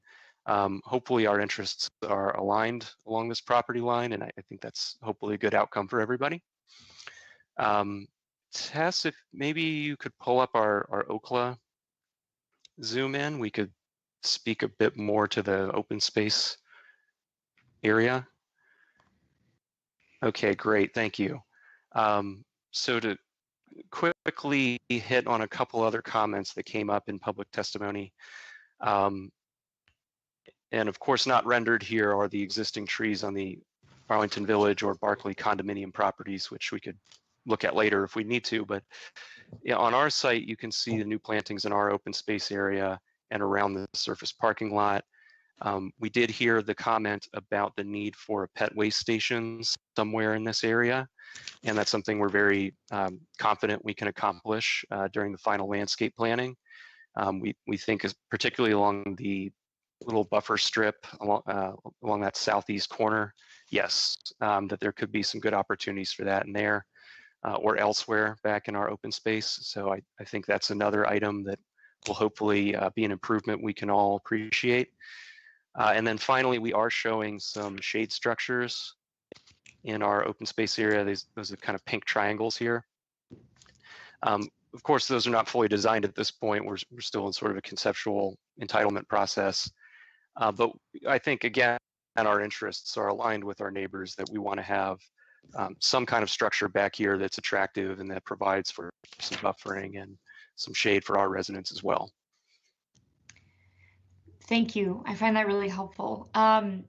hopefully our interests are aligned along this property line, and I think that's hopefully a good outcome for everybody. Tess, if maybe you could pull up our OCLA zoom in, we could speak a bit more to the open space area. Okay, great, thank you. So to quickly hit on a couple other comments that came up in public testimony. And of course, not rendered here are the existing trees on the Arlington Village or Barclay condominium properties, which we could look at later if we need to. But yeah, on our site, you can see the new plantings in our open space area and around the surface parking lot. We did hear the comment about the need for a pet waste station somewhere in this area. And that's something we're very confident we can accomplish during the final landscape planning. We think, particularly along the little buffer strip along that southeast corner, yes, that there could be some good opportunities for that in there or elsewhere back in our open space. So I think that's another item that will hopefully be an improvement we can all appreciate. And then finally, we are showing some shade structures in our open space area. Those are kind of pink triangles here. Of course, those are not fully designed at this point. We're still in sort of a conceptual entitlement process. But I think, again, our interests are aligned with our neighbors that we want to have some kind of structure back here that's attractive and that provides for some buffering and some shade for our residents as well. Thank you. I find that really helpful. I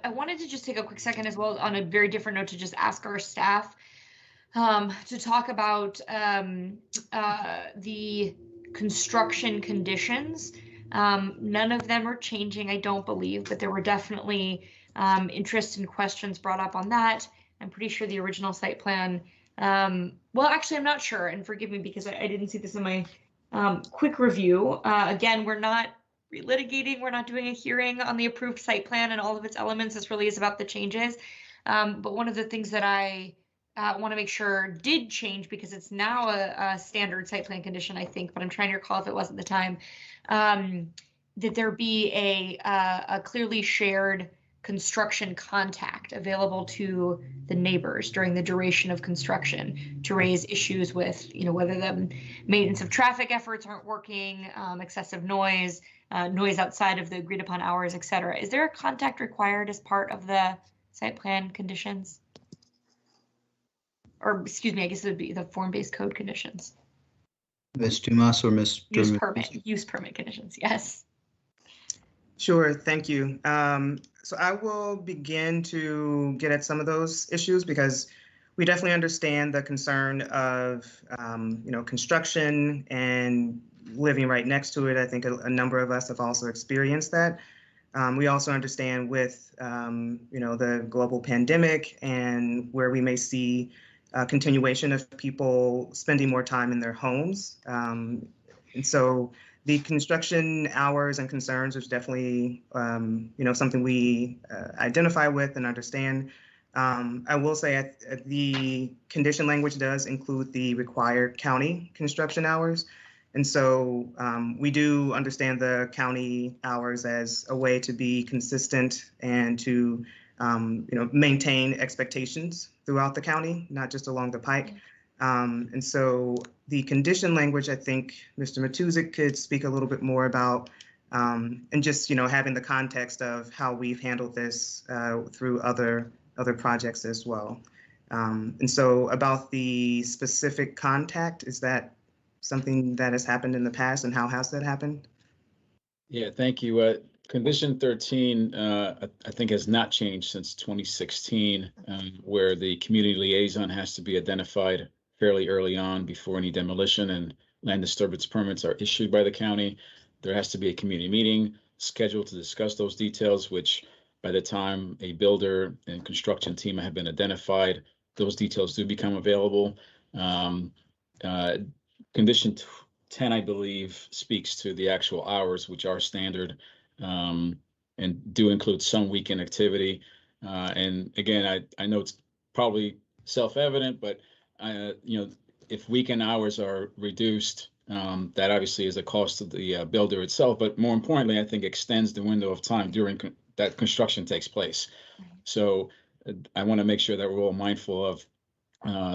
wanted to just take a quick second as well on a very different note to just ask our staff to talk about the construction conditions. None of them are changing, I don't believe, but there were definitely interest and questions brought up on that. I'm pretty sure the original site plan, well, actually, I'm not sure, and forgive me because I didn't see this in my quick review. Again, we're not relitigating, we're not doing a hearing on the approved site plan and all of its elements. This really is about the changes. But one of the things that I want to make sure did change, because it's now a standard site plan condition, I think, but I'm trying to recall if it was at the time, that there be a clearly shared construction contact available to the neighbors during the duration of construction to raise issues with, whether the maintenance of traffic efforts aren't working, excessive noise, noise outside of the agreed upon hours, et cetera. Is there a contact required as part of the site plan conditions? Or excuse me, I guess it would be the form-based code conditions. Ms. Dumas or Ms. Use permit conditions, yes. Sure, thank you. So I will begin to get at some of those issues because we definitely understand the concern of, construction and living right next to it. I think a number of us have also experienced that. We also understand with, the global pandemic and where we may see continuation of people spending more time in their homes. And so the construction hours and concerns is definitely, something we identify with and understand. I will say the condition language does include the required county construction hours. And so we do understand the county hours as a way to be consistent and to, maintain expectations throughout the county, not just along the pike. And so the condition language, I think Mr. Matuzik could speak a little bit more about, and just, having the context of how we've handled this through other projects as well. And so about the specific contact, is that something that has happened in the past, and how has that happened? Yeah, thank you. Condition 13, I think, has not changed since 2016, where the community liaison has to be identified fairly early on before any demolition and land disturbance permits are issued by the county. There has to be a community meeting scheduled to discuss those details, which by the time a builder and construction team have been identified, those details do become available. Condition 10, I believe, speaks to the actual hours, which are standard and do include some weekend activity. And again, I know it's probably self-evident, but if weekend hours are reduced, that obviously is a cost to the builder itself, but more importantly, I think extends the window of time during that construction takes place. So I want to make sure that we're all mindful of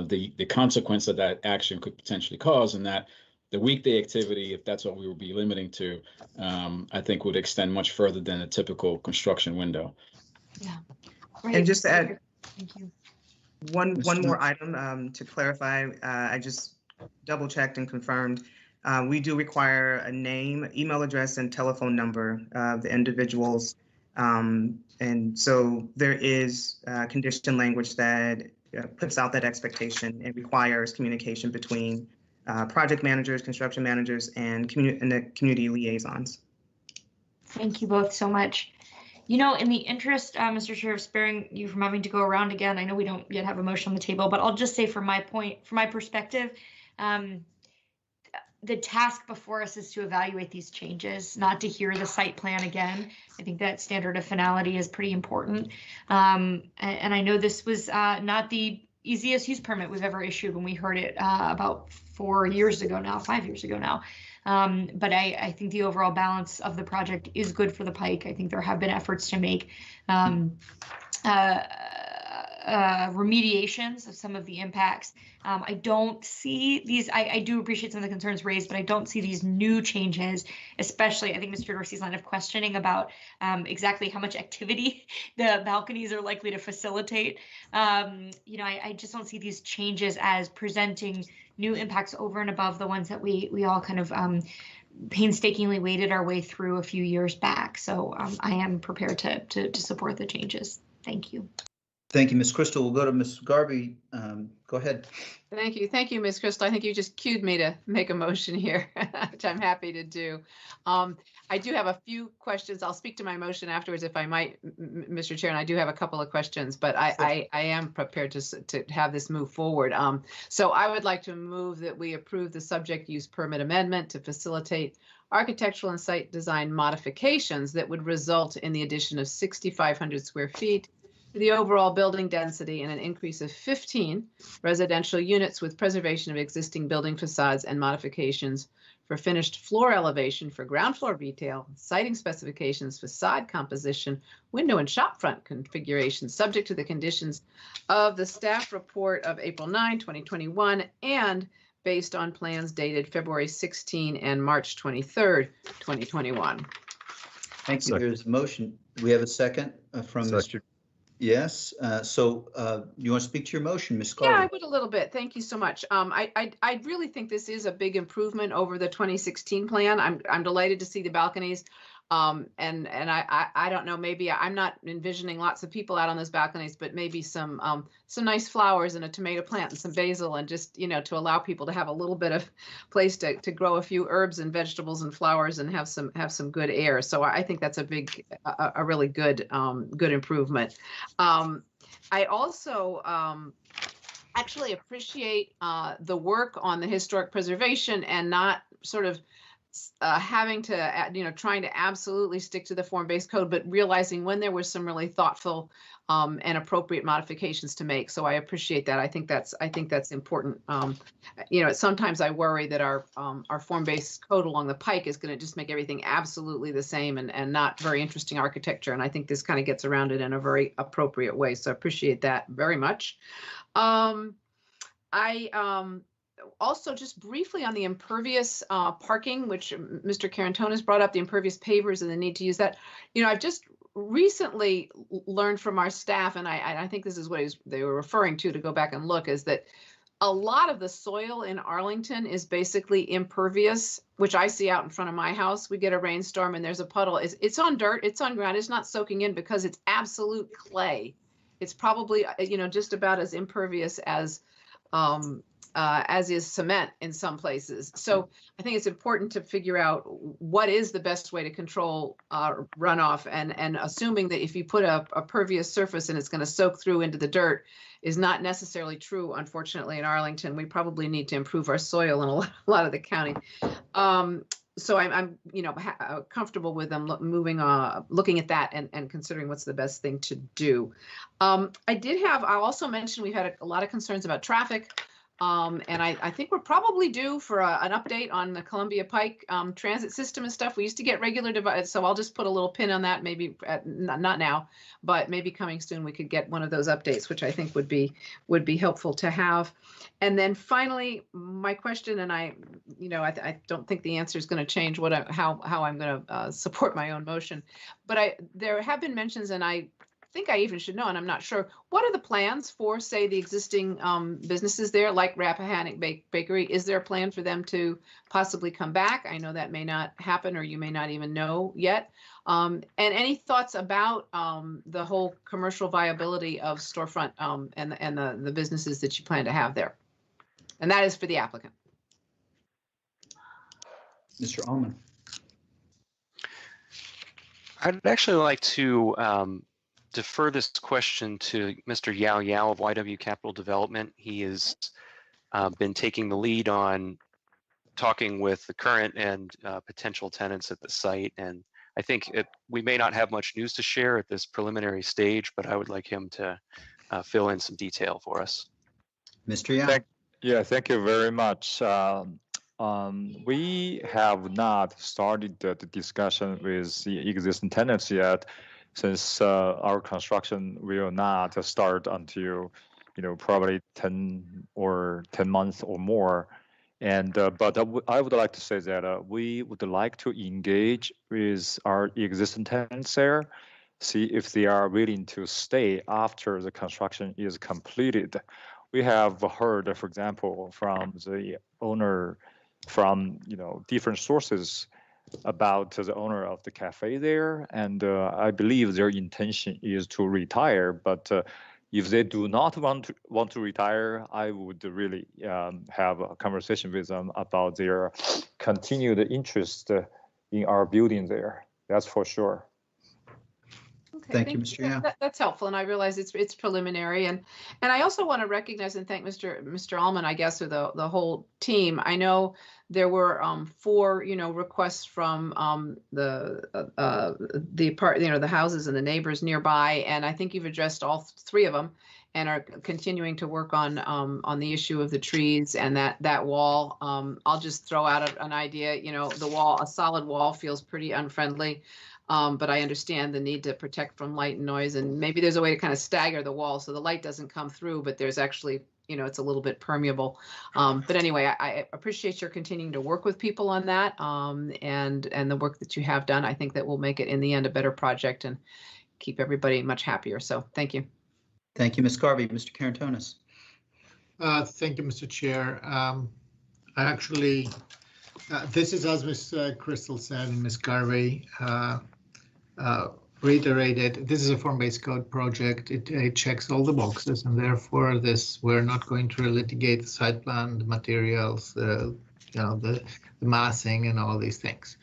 the consequence that that action could potentially cause, and that the weekday activity, if that's what we would be limiting to, I think would extend much further than a typical construction window. Yeah. Right. And just to add, thank you. One more item to clarify, I just double checked and confirmed. We do require a name, email address, and telephone number of the individuals. And so there is condition language that puts out that expectation and requires communication between project managers, construction managers, and the community liaisons. Thank you both so much. In the interest, Mr. Chair, of sparing you from having to go around again, I know we don't yet have a motion on the table, but I'll just say from my perspective, the task before us is to evaluate these changes, not to hear the site plan again. I think that standard of finality is pretty important. And I know this was not the easiest use permit we've ever issued when we heard it about 5 years ago now. But I think the overall balance of the project is good for the pike. I think there have been efforts to make remediations of some of the impacts. I don't see these, I do appreciate some of the concerns raised, but I don't see these new changes, especially I think Mr. Dorsey's line of questioning about exactly how much activity the balconies are likely to facilitate. I just don't see these changes as presenting new impacts over and above the ones that we all kind of painstakingly waded our way through a few years back. So I am prepared to support the changes. Thank you. Thank you, Ms. Crystal. We'll go to Ms. Garvey. Go ahead. Thank you, Ms. Crystal. I think you just cued me to make a motion here, which I'm happy to do. I do have a few questions. I'll speak to my motion afterwards if I might, Mr. Chair, and I do have a couple of questions, but I am prepared to have this move forward. So I would like to move that we approve the subject use permit amendment to facilitate architectural and site design modifications that would result in the addition of 6,500 square feet to the overall building density and an increase of 15 residential units with preservation of existing building facades and modifications for finished floor elevation for ground floor retail, siding specifications, facade composition, window and shop front configuration, subject to the conditions of the staff report of April 9, 2021, and based on plans dated February 16 and March 23rd, 2021. Thank you. There's a motion. We have a second from Mr. Yes. So you want to speak to your motion, Ms. Garvey? Yeah, I would a little bit. Thank you so much. I really think this is a big improvement over the 2016 plan. I'm delighted to see the balconies. And I don't know, maybe I'm not envisioning lots of people out on those balconies, but maybe some nice flowers and a tomato plant and some basil, and just, to allow people to have a little bit of place to grow a few herbs and vegetables and flowers and have some good air. So I think that's a really good improvement. I also actually appreciate the work on the historic preservation and not sort of having to, trying to absolutely stick to the form-based code, but realizing when there was some really thoughtful and appropriate modifications to make. So I appreciate that. I think that's important. Sometimes I worry that our form-based code along the pike is going to just make everything absolutely the same and not very interesting architecture. And I think this kind of gets around it in a very appropriate way. So I appreciate that very much. Also, just briefly on the impervious parking, which Mr. Carantonis brought up, the impervious pavers and the need to use that. I've just recently learned from our staff, and I think this is what they were referring to go back and look, is that a lot of the soil in Arlington is basically impervious, which I see out in front of my house. We get a rainstorm and there's a puddle. It's on dirt, it's on ground, it's not soaking in because it's absolute clay. It's probably, just about as impervious as is cement in some places. So I think it's important to figure out what is the best way to control runoff, and assuming that if you put a pervious surface and it's going to soak through into the dirt is not necessarily true, unfortunately, in Arlington. We probably need to improve our soil in a lot of the county. So I'm comfortable with them looking at that and considering what's the best thing to do. I also mentioned we've had a lot of concerns about traffic. And I think we're probably due for an update on the Columbia Pike transit system and stuff. We used to get regular divides, so I'll just put a little pin on that. Maybe not now, but maybe coming soon we could get one of those updates, which I think would be helpful to have. And then finally, my question, and I don't think the answer is going to change how I'm going to support my own motion, but there have been mentions, and I think I even should know, and I'm not sure, what are the plans for, say, the existing businesses there, like Rappahannock Bakery? Is there a plan for them to possibly come back? I know that may not happen, or you may not even know yet. And any thoughts about the whole commercial viability of storefront and the businesses that you plan to have there? And that is for the applicant. Mr. Allman. I'd actually like to defer this question to Mr. Yao Yao of YW Capital Development. He has been taking the lead on talking with the current and potential tenants at the site. And I think we may not have much news to share at this preliminary stage, but I would like him to fill in some detail for us. Mr. Yao. Thank you very much. We have not started the discussion with the existing tenants yet. since our construction will not start until, probably 10 months or more. And but I would like to say that we would like to engage with our existing tenants there, see if they are willing to stay after the construction is completed. We have heard, for example, from the owner, from different sources about the owner of the cafe there, and I believe their intention is to retire. But if they do not want to retire, I would really have a conversation with them about their continued interest in our building there. That's for sure. Okay, Thank you, Mr. Yao. That's helpful, and I realize it's preliminary, and I also want to recognize and thank Mr. Allman, I guess, or the whole team. I know there were 4 requests from the houses and the neighbors nearby, and I think you've addressed all 3 of them, and are continuing to work on the issue of the trees and that wall. I'll just throw out an idea. The wall, a solid wall, feels pretty unfriendly. But I understand the need to protect from light and noise, and maybe there's a way to kind of stagger the wall so the light doesn't come through, but there's actually, it's a little bit permeable. But anyway, I appreciate your continuing to work with people on that, and the work that you have done. I think that will make it in the end a better project and keep everybody much happier. So thank you. Thank you, Ms. Garvey. Mr. Karantonis. Thank you, Mr. Chair. I actually, this is, as Ms. Crystal said and Ms. Garvey reiterated, this is a form-based code project. It checks all the boxes, and therefore we're not going to litigate the site plan, the materials, the massing, and all these things.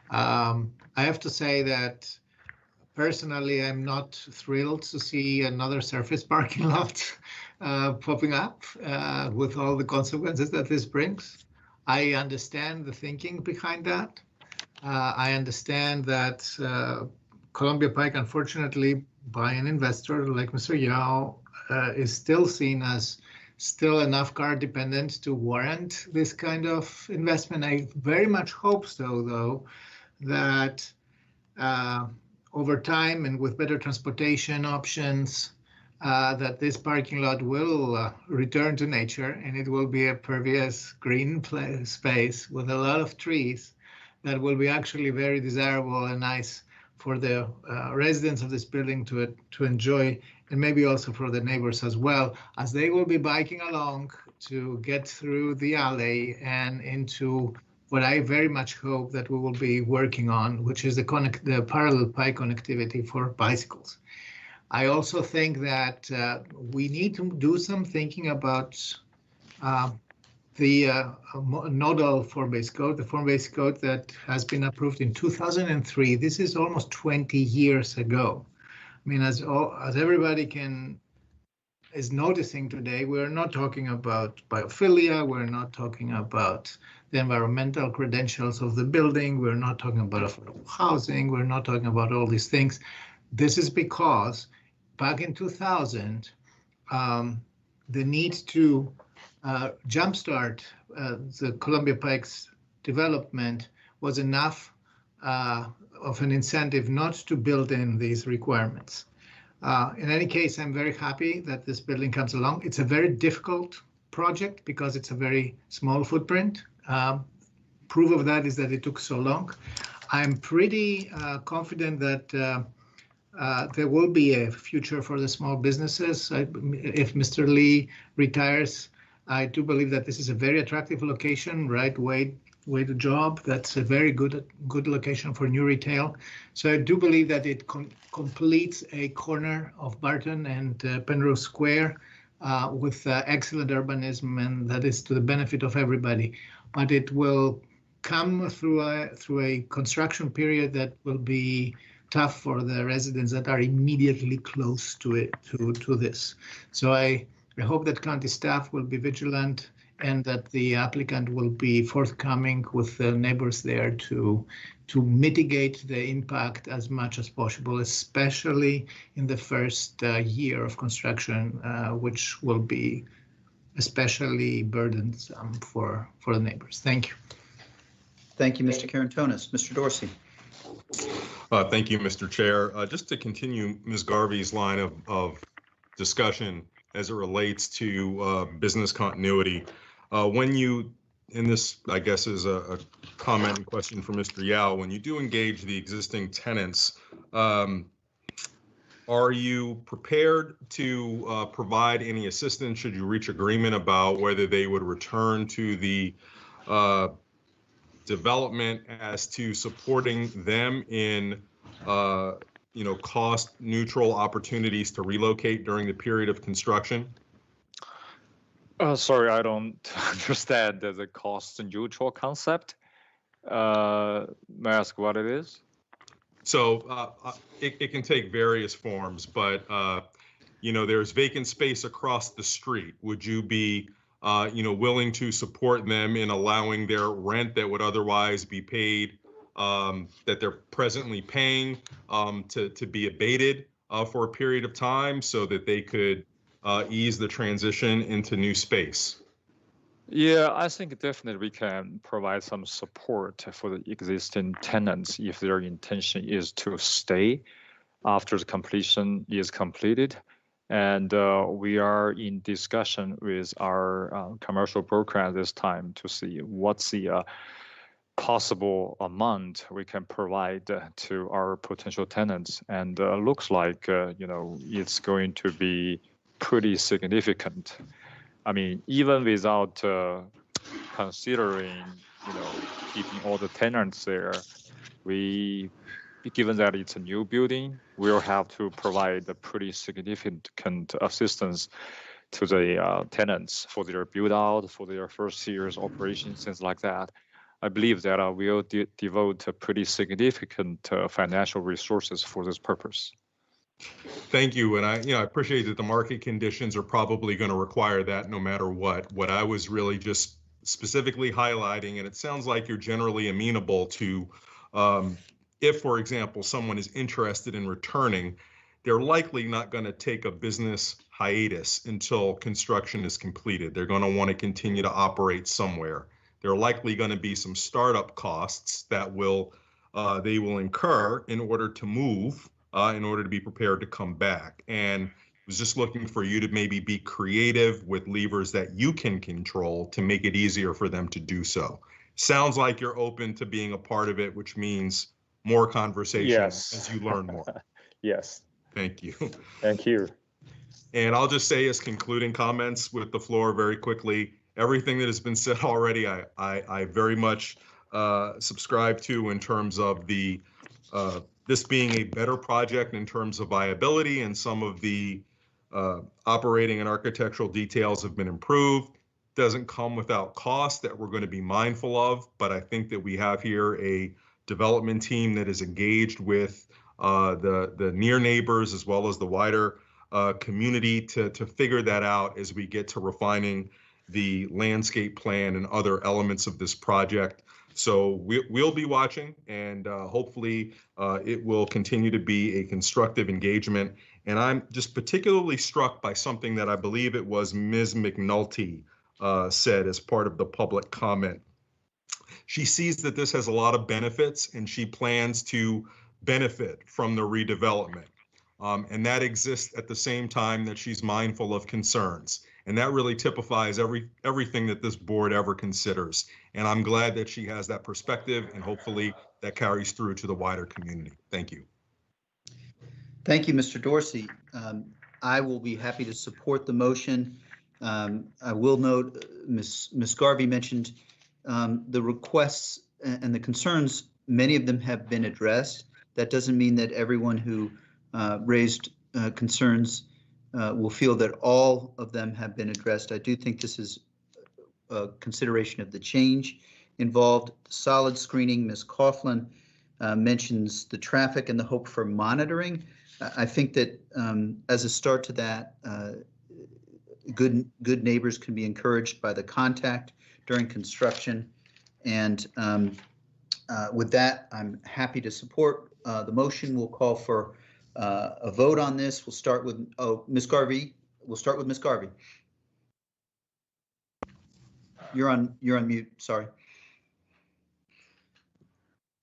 I have to say that personally, I'm not thrilled to see another surface parking lot popping up with all the consequences that this brings. I understand the thinking behind that. I understand that Columbia Pike, unfortunately, by an investor like Mr. Yao, is still seen as still enough car dependent to warrant this kind of investment. I very much hope so, though, that over time and with better transportation options, that this parking lot will return to nature, and it will be a pervious green space with a lot of trees that will be actually very desirable and nice for the residents of this building to enjoy, and maybe also for the neighbors as well, as they will be biking along to get through the alley and into what I very much hope that we will be working on, which is the parallel pike connectivity for bicycles. I also think that we need to do some thinking about the nodal form-based code, the form-based code that has been approved in 2003. This is almost 20 years ago. I mean, as everybody is noticing today, we're not talking about biophilia, we're not talking about the environmental credentials of the building, we're not talking about affordable housing, we're not talking about all these things. This is because back in 2000, the need to jumpstart the Columbia Pike's development was enough of an incentive not to build in these requirements. In any case, I'm very happy that this building comes along. It's a very difficult project because it's a very small footprint. Proof of that is that it took so long. I'm pretty confident that there will be a future for the small businesses. If Mr. Lee retires, I do believe that this is a very attractive location, right? Way to job. That's a very good location for new retail. So I do believe that it completes a corner of Barton and Penrose Square with excellent urbanism, and that is to the benefit of everybody. But it will come through a construction period that will be tough for the residents that are immediately close to it, to this. So I hope that county staff will be vigilant and that the applicant will be forthcoming with the neighbors there to mitigate the impact as much as possible, especially in the first year of construction, which will be especially burdensome for the neighbors. Thank you. Thank you, Mr. Karantonis. Mr. Dorsey. Thank you, Mr. Chair. Just to continue Ms. Garvey's line of discussion as it relates to business continuity, when you, and this I guess is a comment and question for Mr. Yao, when you do engage the existing tenants, are you prepared to provide any assistance should you reach agreement about whether they would return to the development as to supporting them in cost neutral opportunities to relocate during the period of construction? Sorry, I don't understand the cost neutral concept. May I ask what it is? So it can take various forms, but there's vacant space across the street. Would you be willing to support them in allowing their rent that would otherwise be paid, that they're presently paying, to be abated for a period of time so that they could ease the transition into new space? Yeah, I think definitely we can provide some support for the existing tenants if their intention is to stay after the completion is completed. And we are in discussion with our commercial broker at this time to see what's the possible amount we can provide to our potential tenants. And looks like, it's going to be pretty significant. I mean, even without considering, keeping all the tenants there, given that it's a new building, we'll have to provide a pretty significant assistance to the tenants for their build out, for their first year's operations, things like that. I believe that we'll devote a pretty significant financial resources for this purpose. Thank you, and I appreciate that the market conditions are probably going to require that no matter what. What I was really just specifically highlighting, and it sounds like you're generally amenable to, if, for example, someone is interested in returning, they're likely not going to take a business hiatus until construction is completed. They're going to want to continue to operate somewhere. There are likely going to be some startup costs that they will incur in order to move. In order to be prepared to come back. And I was just looking for you to maybe be creative with levers that you can control to make it easier for them to do so. Sounds like you're open to being a part of it, which means more conversation as you learn more. Yes. Thank you. Thank you. And I'll just say as concluding comments with the floor very quickly, everything that has been said already, I very much subscribe to in terms of this being a better project in terms of viability, and some of the operating and architectural details have been improved. Doesn't come without cost that we're going to be mindful of, but I think that we have here a development team that is engaged with the near neighbors as well as the wider community to figure that out as we get to refining the landscape plan and other elements of this project. So we'll be watching, and hopefully it will continue to be a constructive engagement. And I'm just particularly struck by something that I believe it was Ms. McNulty said as part of the public comment. She sees that this has a lot of benefits, and she plans to benefit from the redevelopment. And that exists at the same time that she's mindful of concerns. And that really typifies everything that this board ever considers. And I'm glad that she has that perspective, and hopefully that carries through to the wider community. Thank you. Thank you, Mr. Dorsey. I will be happy to support the motion. I will note Ms. Garvey mentioned the requests and the concerns. Many of them have been addressed. That doesn't mean that everyone who raised concerns will feel that all of them have been addressed. I do think this is a consideration of the change involved. Solid screening, Ms. Coughlin mentions the traffic and the hope for monitoring. I think that as a start to that, good neighbors can be encouraged by the contact during construction. And with that, I'm happy to support the motion. We'll call for a vote on this. We'll start with Ms. Garvey. We'll start with Ms. Garvey. You're on mute. Sorry.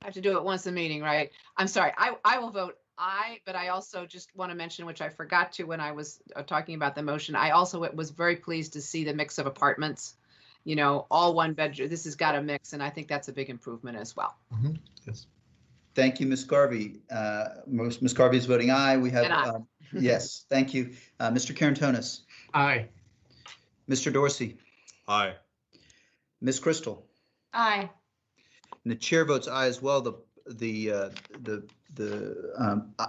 I have to do it once a meeting, right? I'm sorry. I will vote aye, but I also just want to mention, which I forgot to when I was talking about the motion, I also was very pleased to see the mix of apartments, you know, all one bedroom. This has got a mix, and I think that's a big improvement as well. Yes. Thank you, Ms. Garvey. Ms. Garvey is voting aye. We have, And aye. yes, thank you. Mr. Karantonis. Aye. Mr. Dorsey. Aye. Ms. Crystal. Aye. And the chair votes aye as well. The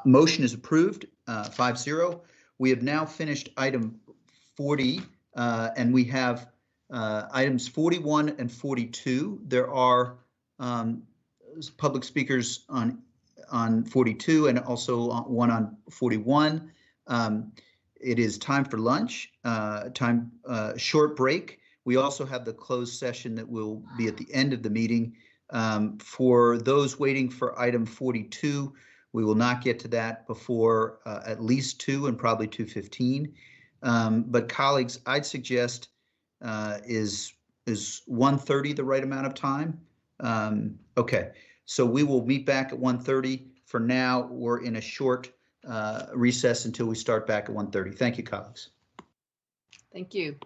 motion is approved, 5-0. We have now finished item 40, and we have items 41 and 42. There are public speakers on 42 and also one on 41. It is time for lunch, short break. We also have the closed session that will be at the end of the meeting. For those waiting for item 42, we will not get to that before at least 2 and probably 2:15. But colleagues, I'd suggest is 1:30 the right amount of time? Okay, so we will meet back at 1:30. For now, we're in a short recess until we start back at 1:30. Thank you, colleagues. Thank you.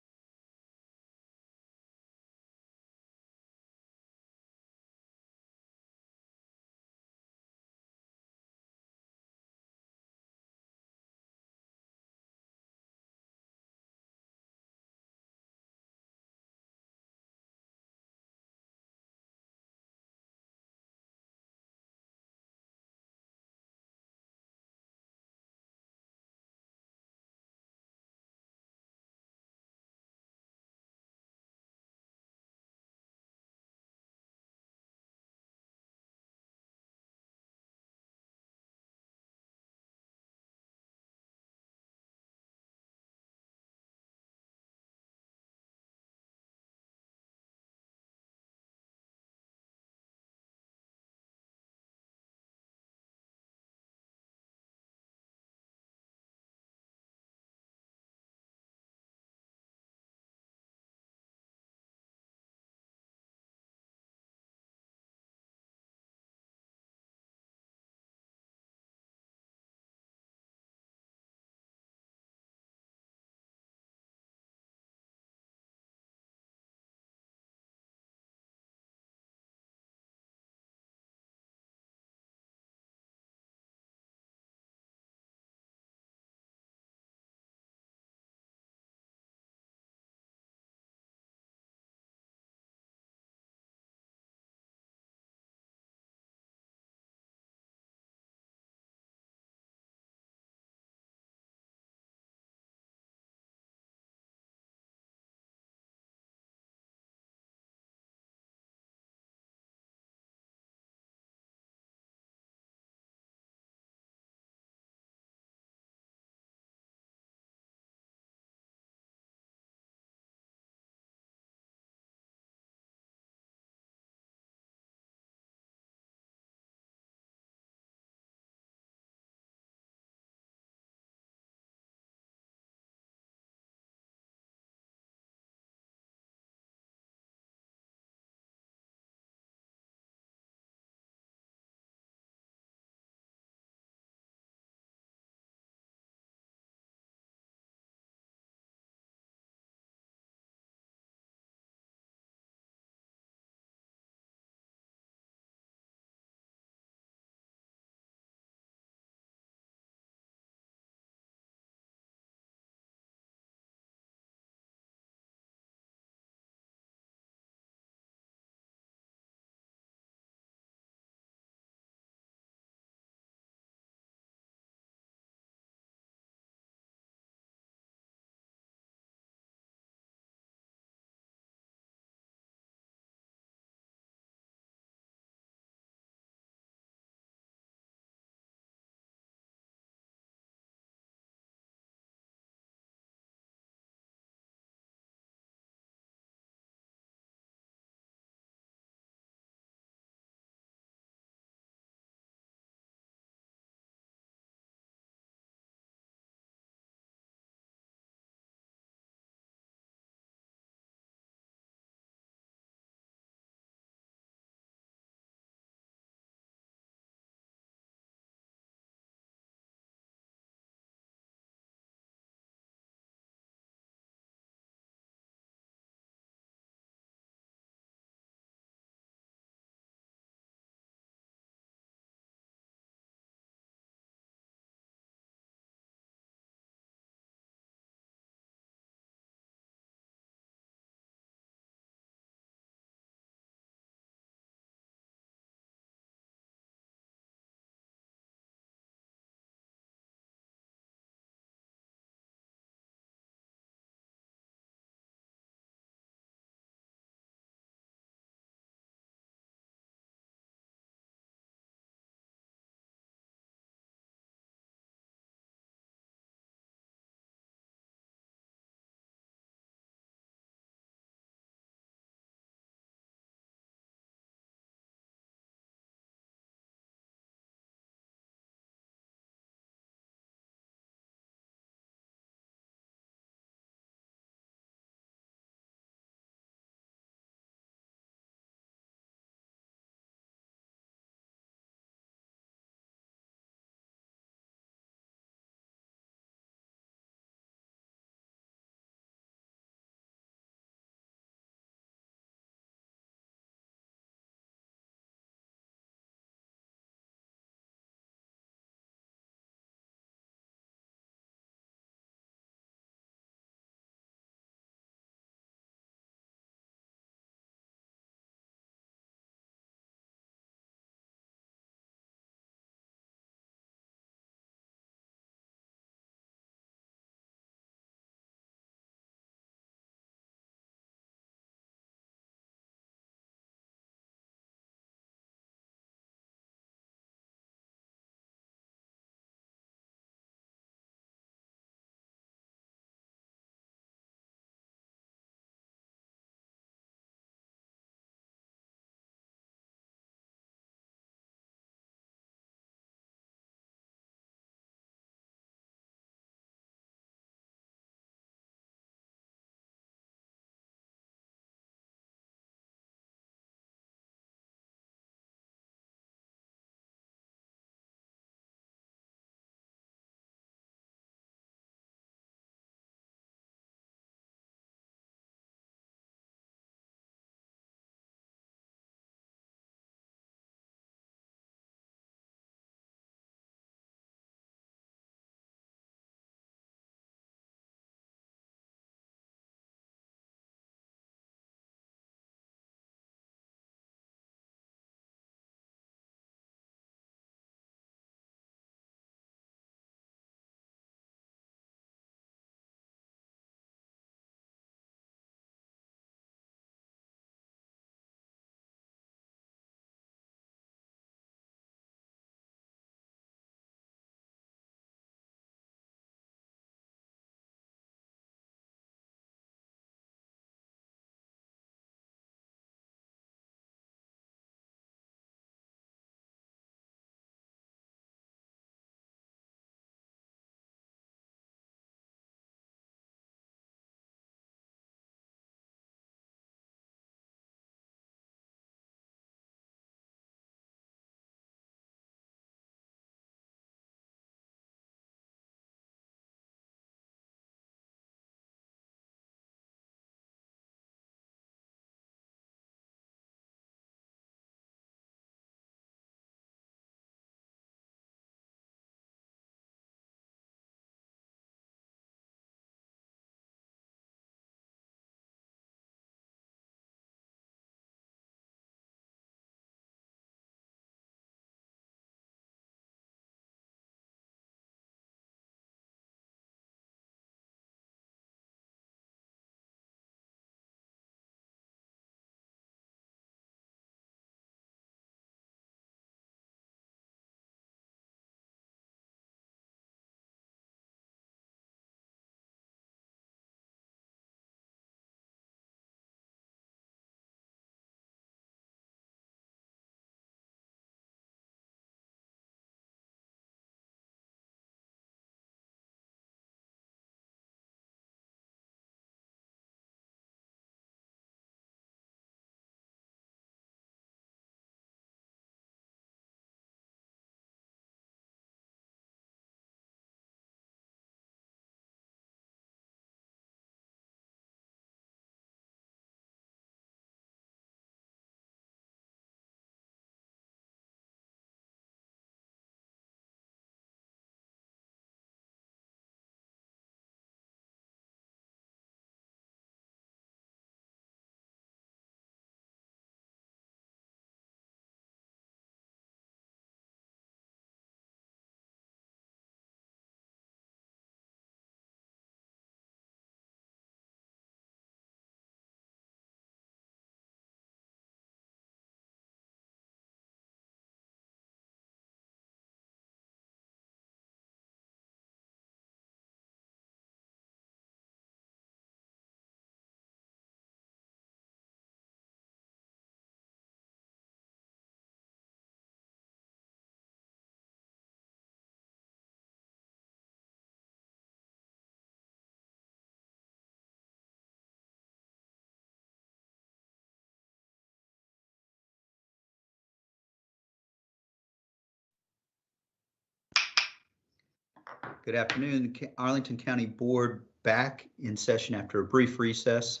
Good afternoon. Arlington County Board back in session after a brief recess.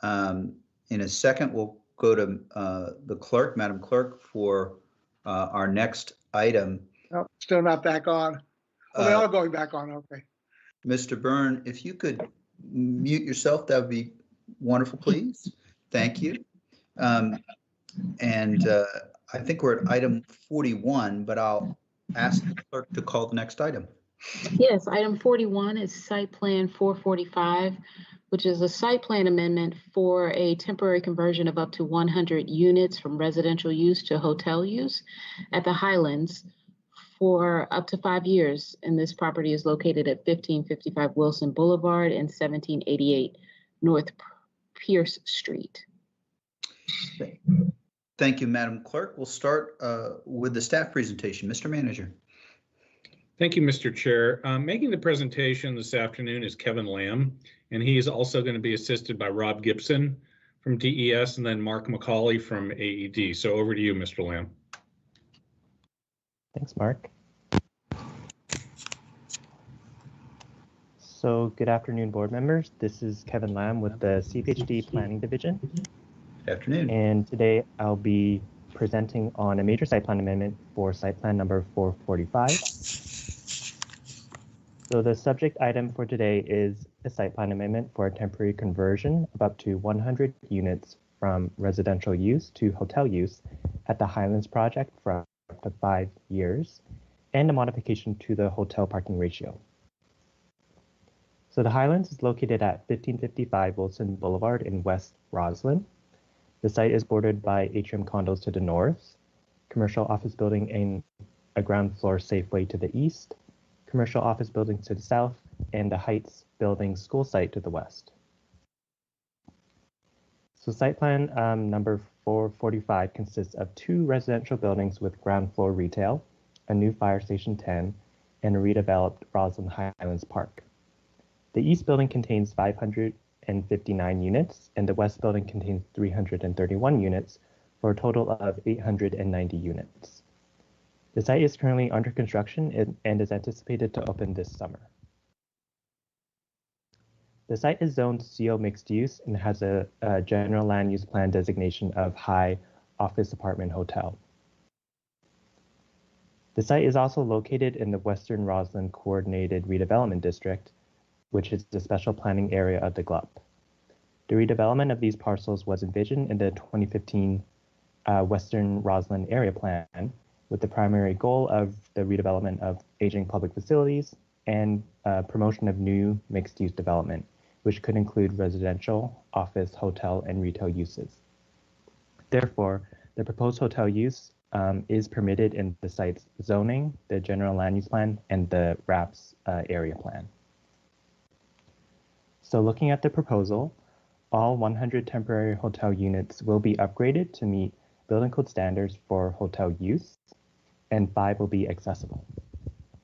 In a second, we'll go to the clerk, Madam Clerk, for our next item. No, still not back on. Oh, they are going back on. Okay. Mr. Byrne, if you could mute yourself, that would be wonderful, please. Thank you. I think we're at item 41, but I'll ask the clerk to call the next item. Yes, item 41 is site plan 445, which is a site plan amendment for a temporary conversion of up to 100 units from residential use to hotel use at the Highlands for up to 5 years. And this property is located at 1555 Wilson Boulevard and 1788 North Pierce Street. Thank you, Madam Clerk. We'll start with the staff presentation. Mr. Manager. Thank you, Mr. Chair. Making the presentation this afternoon is Kevin Lamb, and he is also going to be assisted by Rob Gibson from DES and then Mark McCauley from AED. So over to you, Mr. Lamb. Thanks, Mark. So good afternoon, board members. This is Kevin Lamb with the CPHD Planning Division. Good afternoon. And today I'll be presenting on a major site plan amendment for site plan number 445. So the subject item for today is a site plan amendment for a temporary conversion of up to 100 units from residential use to hotel use at the Highlands project for up to 5 years, and a modification to the hotel parking ratio. So the Highlands is located at 1555 Wilson Boulevard in West Roslyn. The site is bordered by atrium condos to the north, commercial office building and a ground floor Safeway to the east, commercial office buildings to the south, and the Heights Building school site to the west. So site plan number 445 consists of 2 residential buildings with ground floor retail, a new fire station 10, and a redeveloped Roslyn Highlands Park. The east building contains 559 units, and the west building contains 331 units, for a total of 890 units. The site is currently under construction and is anticipated to open this summer. The site is zoned CO mixed use and has a general land use plan designation of high office apartment hotel. The site is also located in the Western Roslyn Coordinated Redevelopment District, which is the special planning area of the GLUP. The redevelopment of these parcels was envisioned in the 2015 Western Roslyn Area Plan, with the primary goal of the redevelopment of aging public facilities and promotion of new mixed-use development, which could include residential, office, hotel, and retail uses. Therefore, the proposed hotel use is permitted in the site's zoning, the general land use plan, and the RAPS area plan. So looking at the proposal, all 100 temporary hotel units will be upgraded to meet building code standards for hotel use, and 5 will be accessible.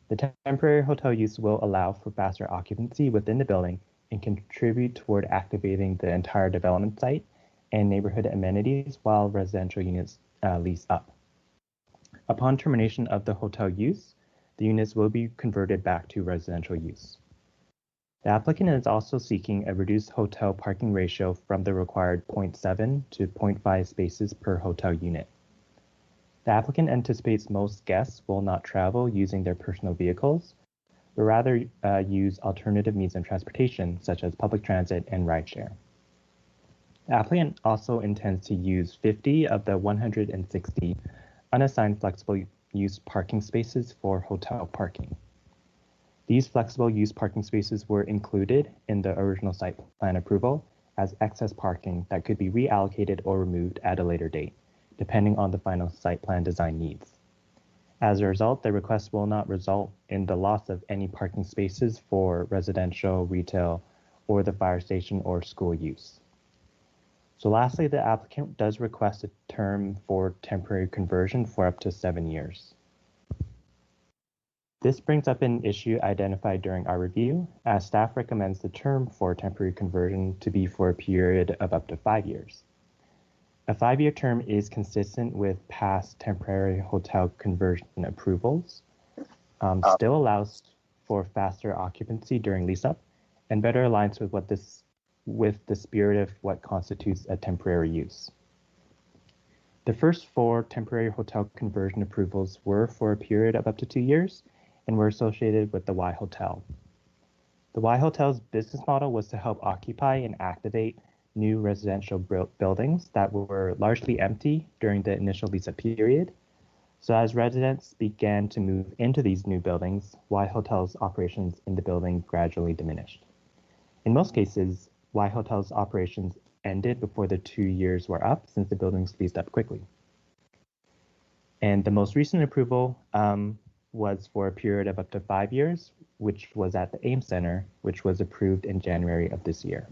The temporary hotel use will allow for faster occupancy within the building and contribute toward activating the entire development site and neighborhood amenities while residential units lease up. Upon termination of the hotel use, the units will be converted back to residential use. The applicant is also seeking a reduced hotel parking ratio from the required 0.7 to 0.5 spaces per hotel unit. The applicant anticipates most guests will not travel using their personal vehicles, but rather use alternative means of transportation, such as public transit and rideshare. The applicant also intends to use 50 of the 160 unassigned flexible use parking spaces for hotel parking. These flexible use parking spaces were included in the original site plan approval as excess parking that could be reallocated or removed at a later date, depending on the final site plan design needs. As a result, the request will not result in the loss of any parking spaces for residential, retail, or the fire station or school use. So lastly, the applicant does request a term for temporary conversion for up to 7 years. This brings up an issue identified during our review, as staff recommends the term for temporary conversion to be for a period of up to 5 years. A 5-year term is consistent with past temporary hotel conversion approvals, still allows for faster occupancy during lease-up and better aligns with the spirit of what constitutes a temporary use. The first 4 temporary hotel conversion approvals were for a period of up to 2 years and were associated with the Y Hotel. The Y Hotel's business model was to help occupy and activate new residential buildings that were largely empty during the initial lease-up period. So as residents began to move into these new buildings, Y Hotel's operations in the building gradually diminished. In most cases, Y Hotel's operations ended before the 2 years were up since the buildings leased up quickly. And the most recent approval was for a period of up to 5 years, which was at the Ames Center, which was approved in January of this year.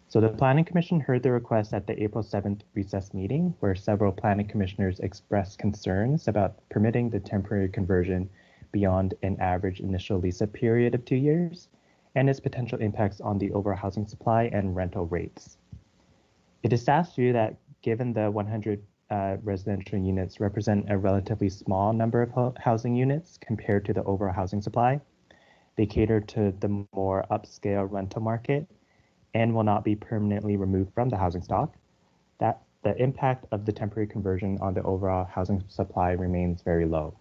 So the Planning Commission heard the request at the April 7th recess meeting, where several planning commissioners expressed concerns about permitting the temporary conversion beyond an average initial lease-up period of 2 years, and its potential impacts on the overall housing supply and rental rates. It is staff's view that given the 100 residential units represent a relatively small number of housing units compared to the overall housing supply, they cater to the more upscale rental market and will not be permanently removed from the housing stock, that the impact of the temporary conversion on the overall housing supply remains very low.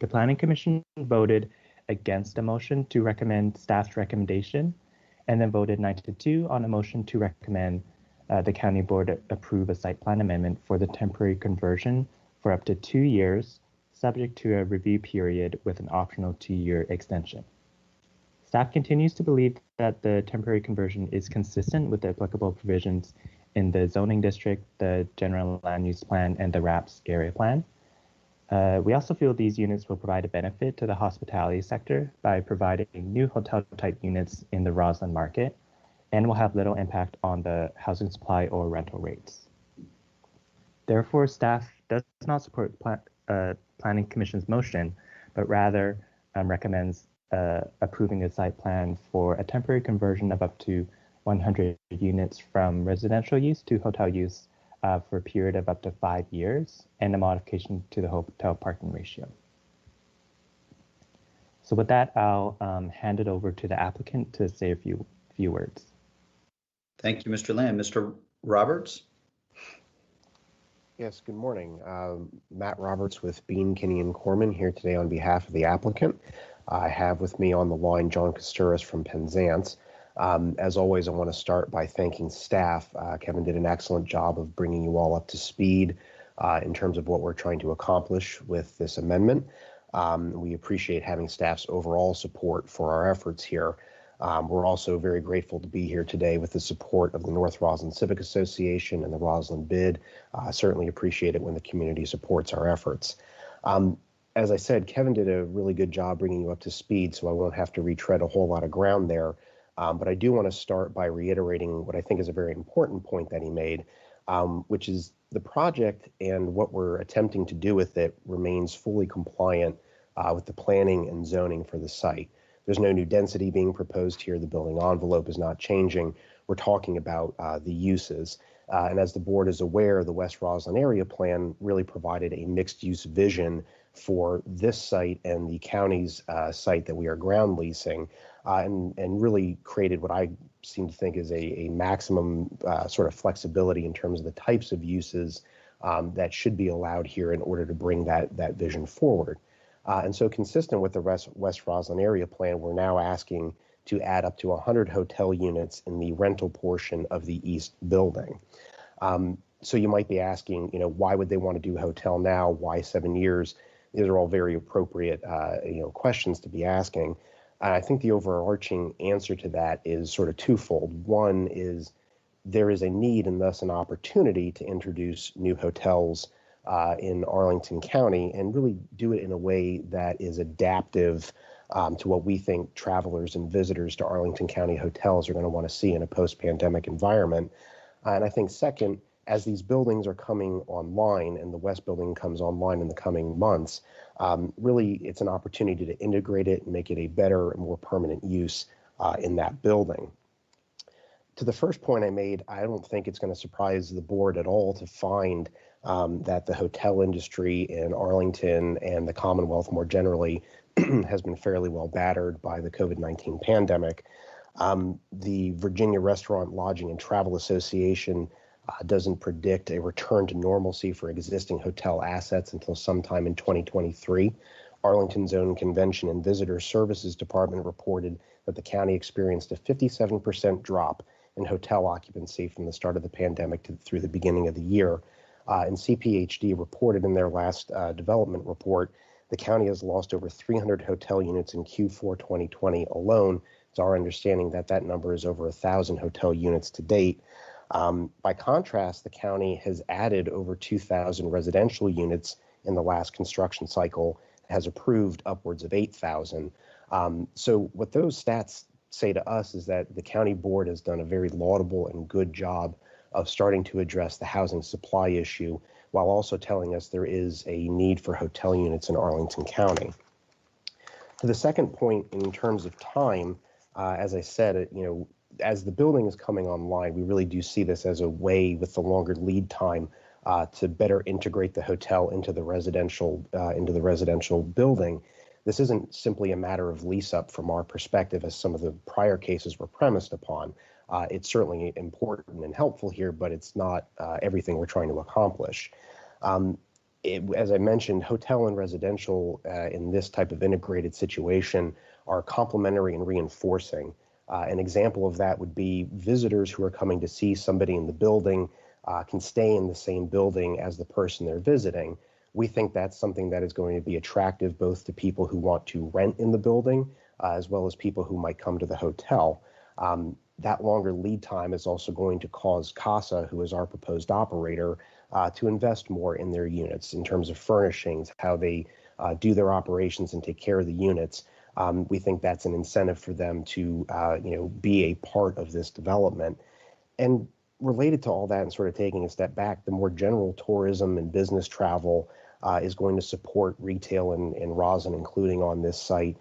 The Planning Commission voted against a motion to recommend staff's recommendation, and then voted 9-2 on a motion to recommend the county board approve a site plan amendment for the temporary conversion for up to 2 years, subject to a review period with an optional 2-year extension. Staff continues to believe that the temporary conversion is consistent with the applicable provisions in the zoning district, the general land use plan, and the RAPS area plan. We also feel these units will provide a benefit to the hospitality sector by providing new hotel-type units in the Roslyn market, and will have little impact on the housing supply or rental rates. Therefore, staff does not support Planning Commission's motion, but rather recommends approving the site plan for a temporary conversion of up to 100 units from residential use to hotel use for a period of up to 5 years, and a modification to the hotel parking ratio. So with that, I'll hand it over to the applicant to say a few words. Thank you, Mr. Lamb. Mr. Roberts? Yes, good morning. Matt Roberts with Bean, Kinney, and Corman here today on behalf of the applicant. I have with me on the line John Kosturis from Penzance. As always, I want to start by thanking staff. Kevin did an excellent job of bringing you all up to speed in terms of what we're trying to accomplish with this amendment. We appreciate having staff's overall support for our efforts here. We're also very grateful to be here today with the support of the North Roslyn Civic Association and the Roslyn Bid. Certainly appreciate it when the community supports our efforts. As I said, Kevin did a really good job bringing you up to speed, so I won't have to retread a whole lot of ground there. But I do want to start by reiterating what I think is a very important point that he made, which is the project and what we're attempting to do with it remains fully compliant with the planning and zoning for the site. There's no new density being proposed here. The building envelope is not changing. We're talking about the uses. And as the board is aware, the West Roslyn Area Plan really provided a mixed-use vision for this site and the county's site that we are ground leasing, and really created what I seem to think is a maximum sort of flexibility in terms of the types of uses that should be allowed here in order to bring that vision forward. And so consistent with the West Roslyn Area Plan, we're now asking to add up to 100 hotel units in the rental portion of the east building. So you might be asking, why would they want to do hotel now? Why 7 years? These are all very appropriate, questions to be asking. And I think the overarching answer to that is sort of twofold. One is there is a need and thus an opportunity to introduce new hotels in Arlington County and really do it in a way that is adaptive to what we think travelers and visitors to Arlington County hotels are going to want to see in a post-pandemic environment. And I think second, as these buildings are coming online and the West Building comes online in the coming months, really it's an opportunity to integrate it and make it a better and more permanent use in that building. To the first point I made, I don't think it's going to surprise the board at all to find that the hotel industry in Arlington and the Commonwealth more generally has been fairly well battered by the COVID-19 pandemic. The Virginia Restaurant, Lodging, and Travel Association doesn't predict a return to normalcy for existing hotel assets until sometime in 2023. Arlington's own Convention and Visitor Services Department reported that the county experienced a 57% drop in hotel occupancy from the start of the pandemic through the beginning of the year. And CPHD reported in their last development report, the county has lost over 300 hotel units in Q4 2020 alone. It's our understanding that that number is over 1,000 hotel units to date. By contrast, the county has added over 2,000 residential units in the last construction cycle, has approved upwards of 8,000. So what those stats say to us is that the county board has done a very laudable and good job of starting to address the housing supply issue, while also telling us there is a need for hotel units in Arlington County. To the second point, in terms of time, as I said, as the building is coming online, we really do see this as a way with the longer lead time to better integrate the hotel into the residential building. This isn't simply a matter of lease up from our perspective, as some of the prior cases were premised upon. It's certainly important and helpful here, but it's not everything we're trying to accomplish. As I mentioned, hotel and residential in this type of integrated situation are complementary and reinforcing. An example of that would be visitors who are coming to see somebody in the building can stay in the same building as the person they're visiting. We think that's something that is going to be attractive both to people who want to rent in the building as well as people who might come to the hotel. That longer lead time is also going to cause CASA, who is our proposed operator, to invest more in their units in terms of furnishings, how they do their operations and take care of the units. We think that's an incentive for them to be a part of this development. And related to all that, and sort of taking a step back, the more general tourism and business travel is going to support retail and Roslyn, including on this site,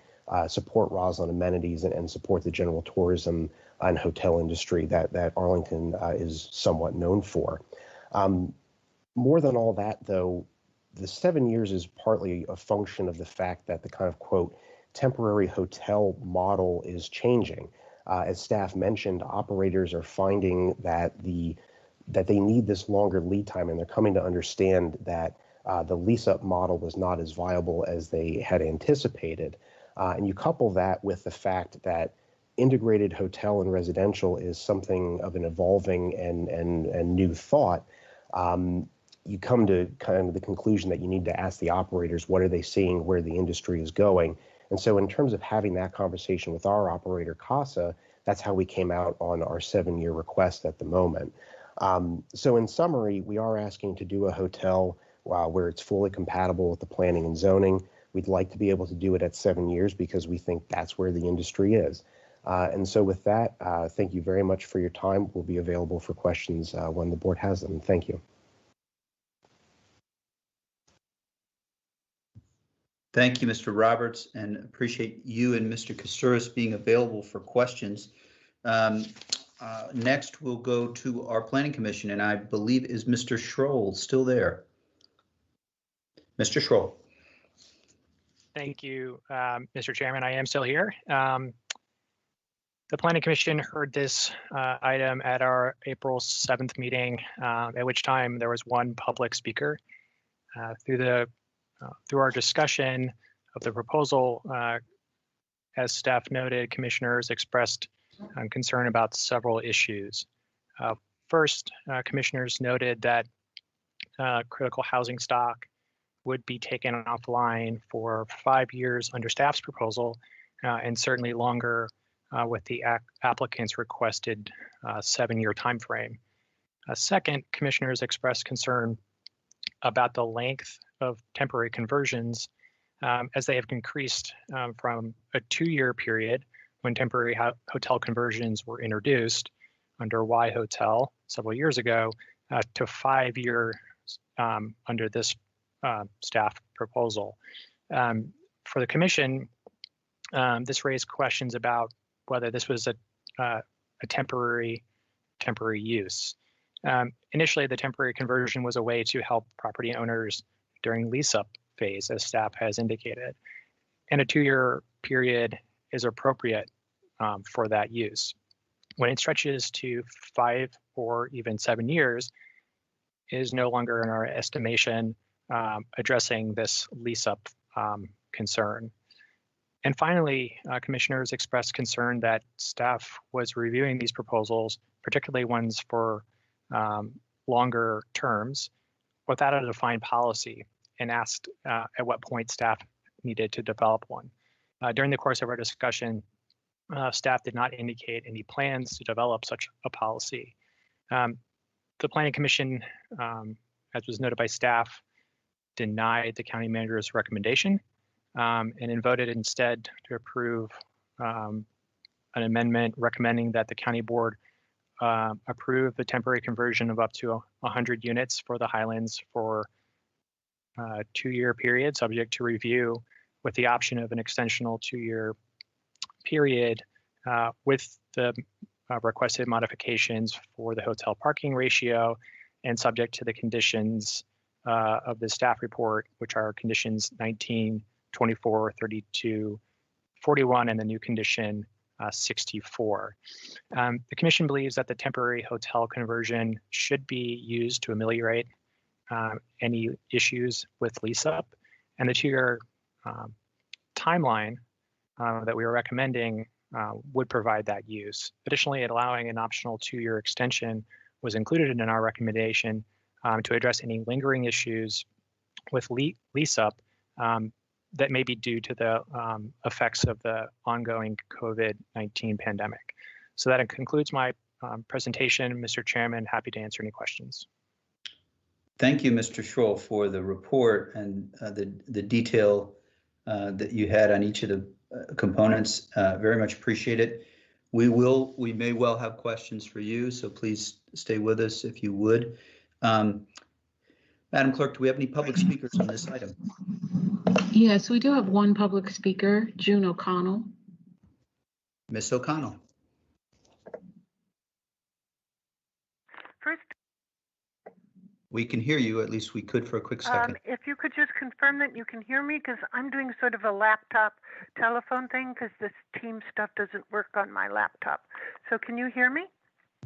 support Roslyn amenities and support the general tourism and hotel industry that Arlington is somewhat known for. More than all that, though, the 7 years is partly a function of the fact that the kind of, quote, temporary hotel model is changing. As staff mentioned, operators are finding that they need this longer lead time, and they're coming to understand that the lease-up model was not as viable as they had anticipated. And you couple that with the fact that integrated hotel and residential is something of an evolving and new thought. You come to kind of the conclusion that you need to ask the operators, what are they seeing, where the industry is going? And so in terms of having that conversation with our operator, CASA, that's how we came out on our 7-year request at the moment. So in summary, we are asking to do a hotel where it's fully compatible with the planning and zoning. We'd like to be able to do it at 7 years because we think that's where the industry is. And so with that, thank you very much for your time. We'll be available for questions when the board has them. Thank you. Thank you, Mr. Roberts, and appreciate you and Mr. Kostouris being available for questions. Next, we'll go to our Planning Commission, and I believe is Mr. Schroll still there? Mr. Schroll. Thank you, Mr. Chairman. I am still here. The Planning Commission heard this item at our April 7th meeting, at which time there was one public speaker. Through our discussion of the proposal, as staff noted, commissioners expressed concern about several issues. First, commissioners noted that critical housing stock would be taken offline for 5 years under staff's proposal, and certainly longer with the applicant's requested 7-year timeframe. Second, commissioners expressed concern about the length of temporary conversions as they have increased from a 2-year period when temporary hotel conversions were introduced under Y Hotel several years ago to 5 years under this staff proposal. For the commission, this raised questions about whether this was a temporary use. Initially, the temporary conversion was a way to help property owners during lease-up phase, as staff has indicated. And a 2-year period is appropriate for that use. When it stretches to 5 or even 7 years, it is no longer in our estimation addressing this lease-up concern. And finally, commissioners expressed concern that staff was reviewing these proposals, particularly ones for longer terms, without a defined policy, and asked at what point staff needed to develop one. During the course of our discussion, staff did not indicate any plans to develop such a policy. The Planning Commission, as was noted by staff, denied the county manager's recommendation and then voted instead to approve an amendment recommending that the county board approve the temporary conversion of up to 100 units for the Highlands for a 2-year period, subject to review, with the option of an extensional 2-year period with the requested modifications for the hotel parking ratio and subject to the conditions of the staff report, which are conditions 19, 24, 32, 41, and the new condition 64. The commission believes that the temporary hotel conversion should be used to ameliorate any issues with lease up, and the 2-year timeline that we are recommending would provide that use. Additionally, allowing an optional 2-year extension was included in our recommendation to address any lingering issues with lease up that may be due to the effects of the ongoing COVID-19 pandemic. So that concludes my presentation. Mr. Chairman, happy to answer any questions. Thank you, Mr. Schroll, for the report and the detail that you had on each of the components. Very much appreciate it. We may well have questions for you, so please stay with us if you would. Madam Clerk, do we have any public speakers on this item? Yes, we do have one public speaker, June O'Connell. Ms. O'Connell. First, we can hear you, at least we could for a quick second. If you could just confirm that you can hear me, because I'm doing sort of a laptop telephone thing, because this team stuff doesn't work on my laptop. So can you hear me?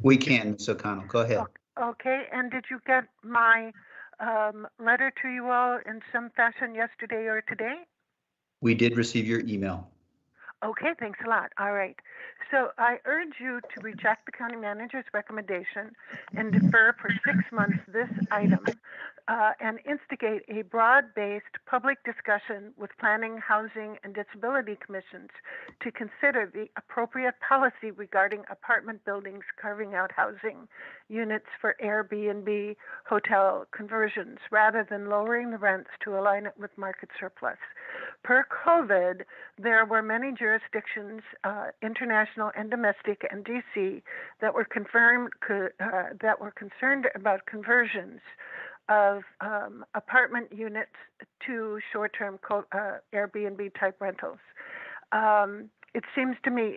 We can, Ms. O'Connell, go ahead. Okay, and did you get my letter to you all in some fashion yesterday or today? We did receive your email. Okay, thanks a lot. All right. So I urge you to reject the county manager's recommendation and defer for 6 months this item and instigate a broad-based public discussion with planning, housing, and disability commissions to consider the appropriate policy regarding apartment buildings carving out housing units for Airbnb hotel conversions rather than lowering the rents to align it with market surplus. Per COVID, there were many jurisdictions, international and domestic and DC, that were concerned about conversions of apartment units to short-term Airbnb type rentals. It seems to me,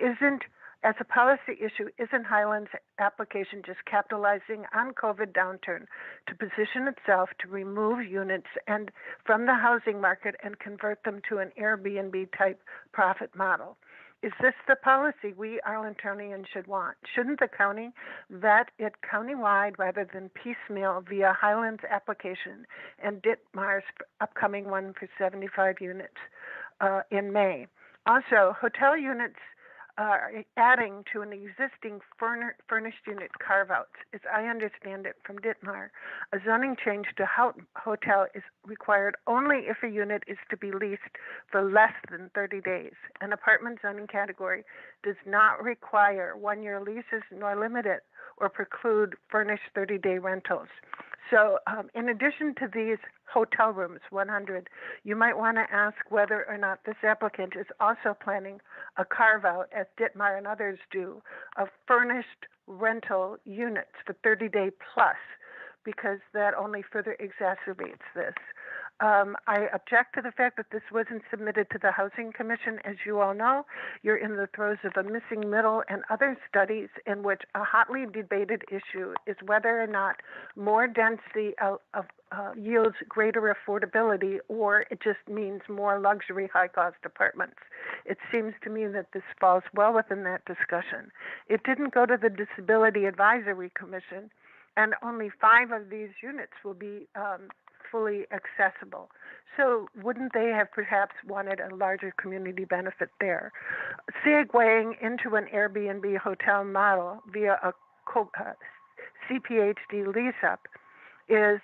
as a policy issue, isn't Highlands' application just capitalizing on COVID downturn to position itself to remove units and from the housing market and convert them to an Airbnb type profit model? Is this the policy we Arlingtonians should want? Shouldn't the county vet it countywide rather than piecemeal via Highlands application and Ditmar's upcoming one for 75 units in May? Also, hotel units are adding to an existing furnished unit carve-outs. As I understand it from Ditmar, a zoning change to hotel is required only if a unit is to be leased for less than 30 days. An apartment zoning category does not require 1-year leases nor limit it or preclude furnished 30-day rentals. So in addition to these hotel rooms, 100, you might want to ask whether or not this applicant is also planning a carve-out, as Ditmar and others do, of furnished rental units for 30-day plus, because that only further exacerbates this. I object to the fact that this wasn't submitted to the Housing Commission. As you all know, you're in the throes of a missing middle and other studies in which a hotly debated issue is whether or not more density yields greater affordability, or it just means more luxury, high-cost apartments. It seems to me that this falls well within that discussion. It didn't go to the Disability Advisory Commission, and only 5 of these units will be fully accessible. So wouldn't they have perhaps wanted a larger community benefit there? Segueing into an Airbnb hotel model via a CPHD lease-up is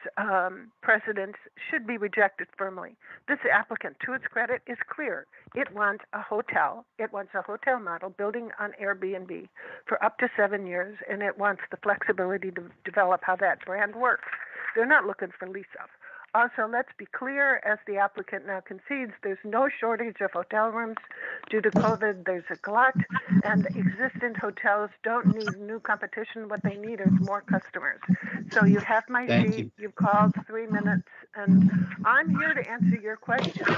precedents should be rejected firmly. This applicant, to its credit, is clear. It wants a hotel. It wants a hotel model building on Airbnb for up to 7 years, and it wants the flexibility to develop how that brand works. They're not looking for lease-up. Also, let's be clear, as the applicant now concedes, there's no shortage of hotel rooms. Due to COVID, there's a glut, and existing hotels don't need new competition. What they need is more customers. So you have my sheet. You've called 3 minutes, and I'm here to answer your questions.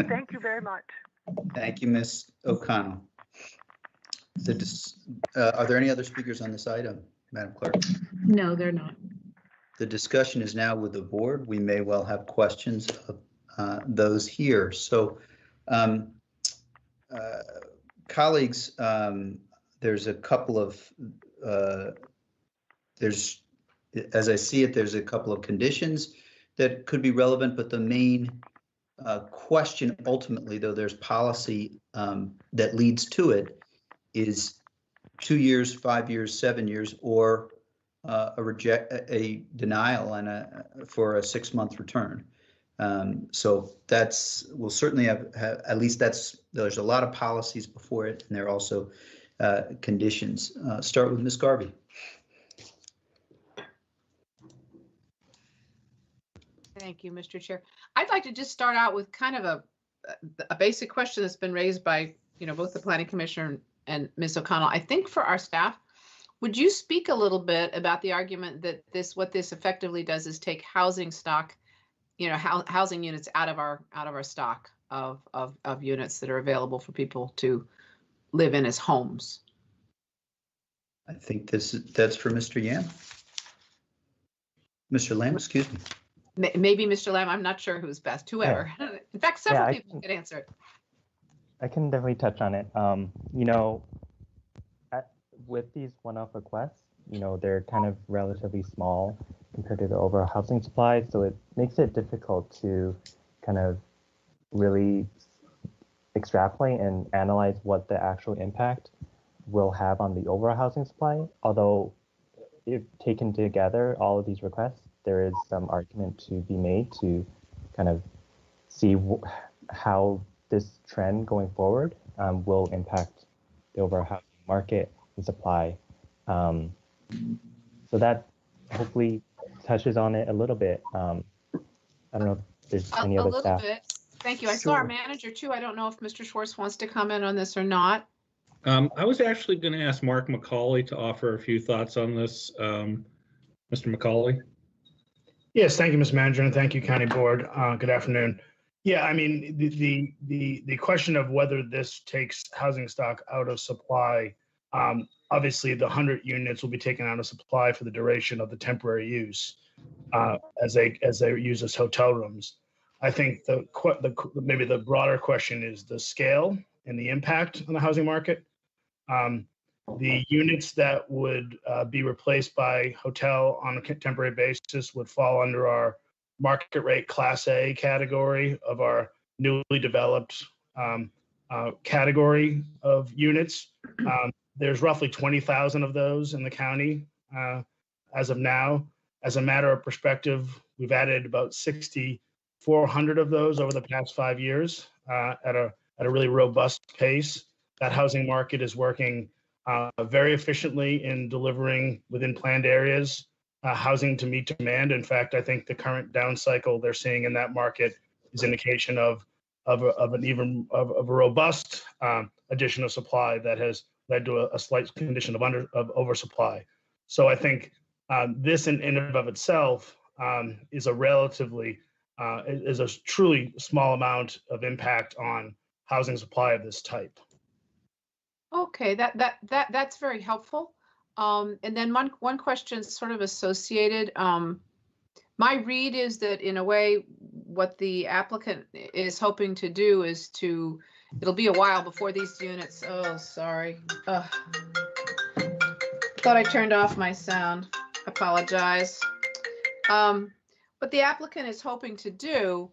Thank you very much. Thank you, Ms. O'Connell. Are there any other speakers on this item, Madam Clerk? No, they're not. The discussion is now with the board. We may well have questions of those here. So, colleagues, there's a couple of, as I see it, there's a couple of conditions that could be relevant, but the main question ultimately, though there's policy that leads to it, is 2 years, 5 years, 7 years, or a denial and for a 6-month return. So we'll certainly have at least there's a lot of policies before it, and there are also conditions. Start with Ms. Garvey. Thank you, Mr. Chair. I'd like to just start out with kind of a basic question that's been raised by both the Planning Commissioner and Ms. O'Connell. I think for our staff, would you speak a little bit about the argument that what this effectively does is take housing stock, housing units out of our stock of units that are available for people to live in as homes? I think that's for Mr. Lamb. Mr. Lamb, excuse me. Maybe Mr. Lamb. I'm not sure who's best. Whoever. Yeah. In fact, several people could answer it. I can definitely touch on it. With these one-off requests, they're kind of relatively small compared to the overall housing supply, so it makes it difficult to kind of really extrapolate and analyze what the actual impact will have on the overall housing supply. Although, if taken together, all of these requests, there is some argument to be made to kind of see how this trend going forward will impact the overall housing market and supply. So that hopefully touches on it a little bit. I don't know if there's any other staff. Bit. Thank you. I saw our manager too. I don't know if Mr. Schwartz wants to comment on this or not. I was actually going to ask Mark McCauley to offer a few thoughts on this. Mr. McCauley. Yes, thank you, Mr. Manager, and thank you, County Board. Good afternoon. Yeah, I mean, the question of whether this takes housing stock out of supply, obviously the 100 units will be taken out of supply for the duration of the temporary use as they use as hotel rooms. I think maybe the broader question is the scale and the impact on the housing market. The units that would be replaced by hotel on a temporary basis would fall under our market rate Class A category of our newly developed category of units. There's roughly 20,000 of those in the county as of now. As a matter of perspective, we've added about 6,400 of those over the past 5 years at a really robust pace. That housing market is working very efficiently in delivering within planned areas housing to meet demand. In fact, I think the current down cycle they're seeing in that market is indication of a robust addition of supply that has led to a slight condition of oversupply. So I think this in and of itself is a relatively is a truly small amount of impact on housing supply of this type. Okay, that's very helpful. And then one question sort of associated. My read is that in a way, what the applicant is hoping to do is it'll be a while before these units, oh, sorry. Thought I turned off my sound, apologize. What the applicant is hoping to do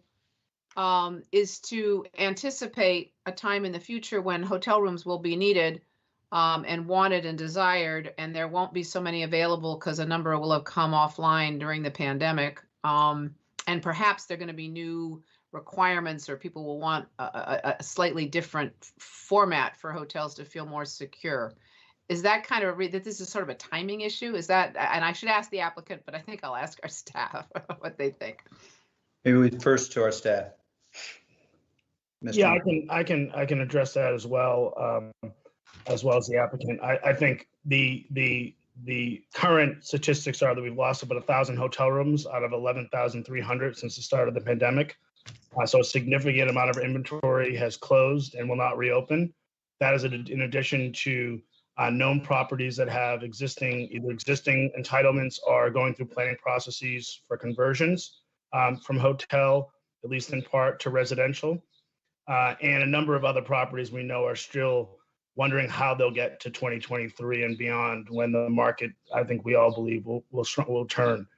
is to anticipate a time in the future when hotel rooms will be needed and wanted and desired, and there won't be so many available because a number will have come offline during the pandemic. And perhaps there are going to be new requirements, or people will want a slightly different format for hotels to feel more secure. Is that kind of that this is sort of a timing issue? Is that, and I should ask the applicant, but I think I'll ask our staff what they think. Maybe we first to our staff. Mr. Yeah, I can address that as well as the applicant. I think the current statistics are that we've lost about 1,000 hotel rooms out of 11,300 since the start of the pandemic. So a significant amount of inventory has closed and will not reopen. That is in addition to known properties that have either existing entitlements or going through planning processes for conversions from hotel, at least in part, to residential. And a number of other properties we know are still wondering how they'll get to 2023 and beyond, when the market, I think we all believe, will turn.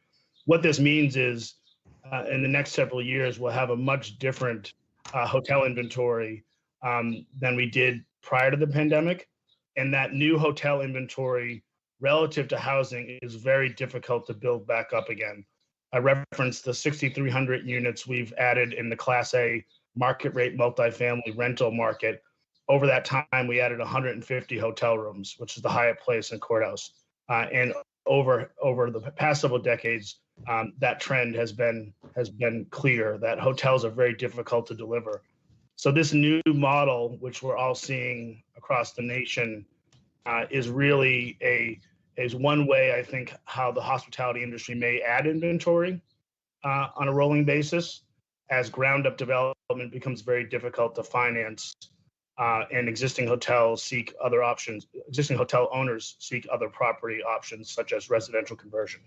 What this means is in the next several years, we'll have a much different hotel inventory than we did prior to the pandemic. And that new hotel inventory relative to housing is very difficult to build back up again. I referenced the 6,300 units we've added in the Class A market rate multifamily rental market. Over that time, we added 150 hotel rooms, which is the Hyatt Place and Courthouse. And over the past several decades, that trend has been clear that hotels are very difficult to deliver. So this new model, which we're all seeing across the nation, is really is one way, I think, how the hospitality industry may add inventory on a rolling basis as ground-up development becomes very difficult to finance, and existing hotels seek other options. Existing hotel owners seek other property options, such as residential conversion.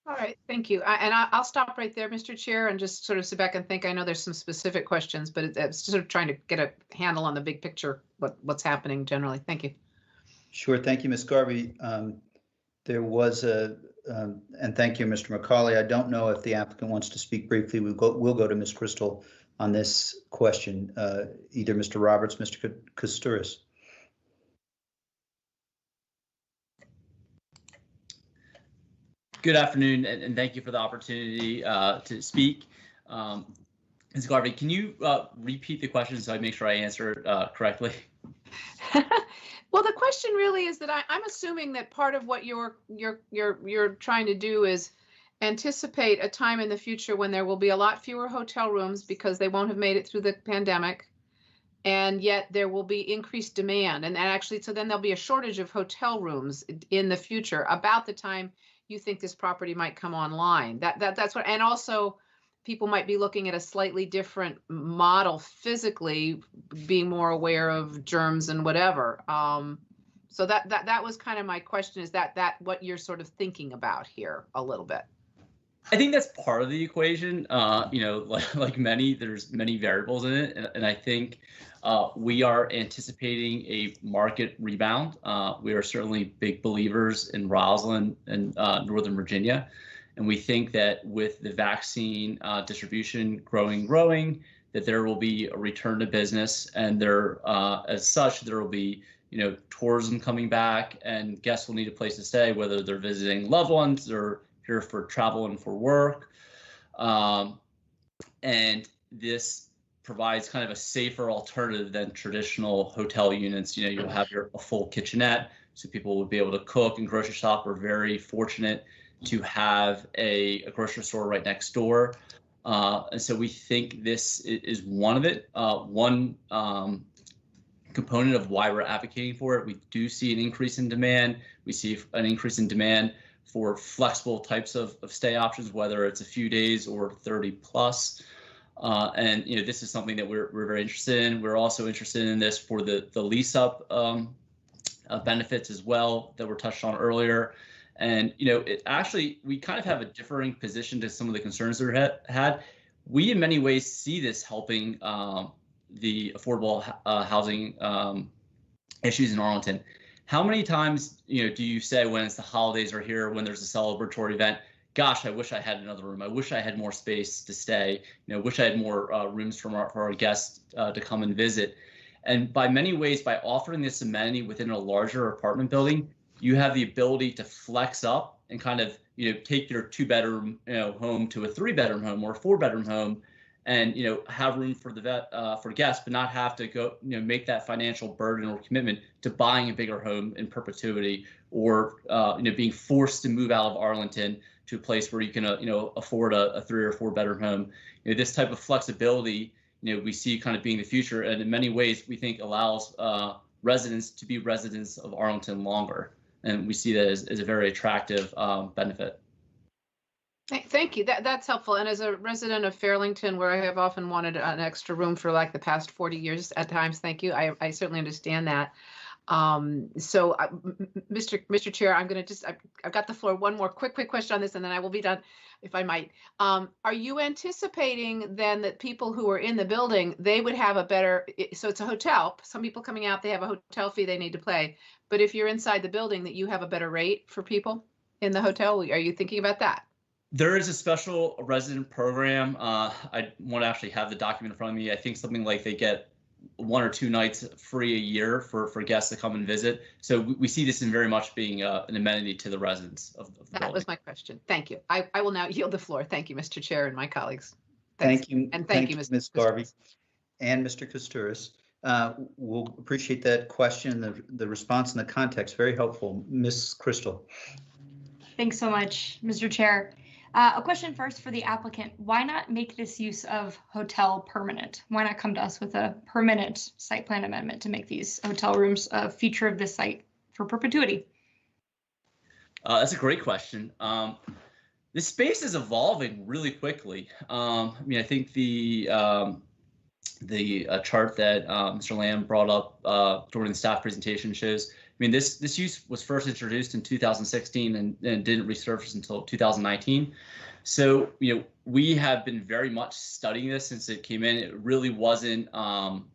All right, thank you. I'll stop right there, Mr. Chair, and just sort of sit back and think. I know there's some specific questions, but it's sort of trying to get a handle on the big picture, what's happening generally. Thank you. Sure, thank you, Ms. Garvey. There was and thank you, Mr. McCauley. I don't know if the applicant wants to speak briefly. We'll go to Ms. Crystal on this question. Either Mr. Roberts, Mr. Koustaris. Good afternoon, and thank you for the opportunity to speak. Ms. Garvey, can you repeat the question so I make sure I answer it correctly? Well, the question really is that I'm assuming that part of what you're trying to do is anticipate a time in the future when there will be a lot fewer hotel rooms because they won't have made it through the pandemic, and yet there will be increased demand. And actually, so then there'll be a shortage of hotel rooms in the future about the time you think this property might come online. That's what, and also people might be looking at a slightly different model physically, being more aware of germs and whatever. So that was kind of my question. Is that what you're sort of thinking about here a little bit? I think that's part of the equation. You know, like many, there's many variables in it, and I think we are anticipating a market rebound. We are certainly big believers in Roslyn and Northern Virginia, and we think that with the vaccine distribution growing, that there will be a return to business, and there, as such, there will be tourism coming back, and guests will need a place to stay, whether they're visiting loved ones or here for travel and for work. And this provides kind of a safer alternative than traditional hotel units. You'll have a full kitchenette, so people will be able to cook and grocery shop. We're very fortunate to have a grocery store right next door. And so we think this is one of it. One component of why we're advocating for it. We do see an increase in demand. We see an increase in demand for flexible types of stay options, whether it's a few days or 30 plus. And this is something that we're very interested in. We're also interested in this for the lease up benefits as well that were touched on earlier. And it actually, we kind of have a differing position to some of the concerns that were had. We in many ways see this helping the affordable housing issues in Arlington. How many times do you say when it's the holidays are here, when there's a celebratory event, gosh, I wish I had another room. I wish I had more space to stay. Wish I had more rooms for our guests to come and visit. And by many ways, by offering this amenity within a larger apartment building, you have the ability to flex up and kind of take your 2-bedroom home to a 3-bedroom home or a 4-bedroom home, and have room for for guests, but not have to go make that financial burden or commitment to buying a bigger home in perpetuity, or being forced to move out of Arlington to a place where you can afford a 3 or 4-bedroom home. This type of flexibility we see kind of being the future, and in many ways we think allows residents to be residents of Arlington longer, and we see that as a very attractive benefit. Thank you. That's helpful. And as a resident of Fairlington, where I have often wanted an extra room for like the past 40 years at times, thank you. I certainly understand that. So, Mr. Chair, I'm going to I've got the floor. One more quick question on this, and then I will be done, if I might. Are you anticipating then that people who are in the building, they would have a better, so it's a hotel, some people coming out, they have a hotel fee they need to pay, but if you're inside the building, that you have a better rate for people in the hotel? Are you thinking about that? There is a special resident program. I want to actually have the document in front of me. I think something like they get 1 or 2 nights free a year for guests to come and visit. So we see this in very much being an amenity to the residents of the building. That was my question. Thank you. I will now yield the floor. Thank you, Mr. Chair and my colleagues. Thank you. And thank you, Ms. Garvey and Mr. Koustaris. We'll appreciate that question, the response and the context. Very helpful. Ms. Crystal. Thanks so much, Mr. Chair. A question first for the applicant. Why not make this use of hotel permanent? Why not come to us with a permanent site plan amendment to make these hotel rooms a feature of this site for perpetuity? That's a great question. This space is evolving really quickly. I mean, I think the chart that Mr. Lamb brought up during the staff presentation shows, I mean, this use was first introduced in 2016 and didn't resurface until 2019. So, we have been very much studying this since it came in. It really wasn't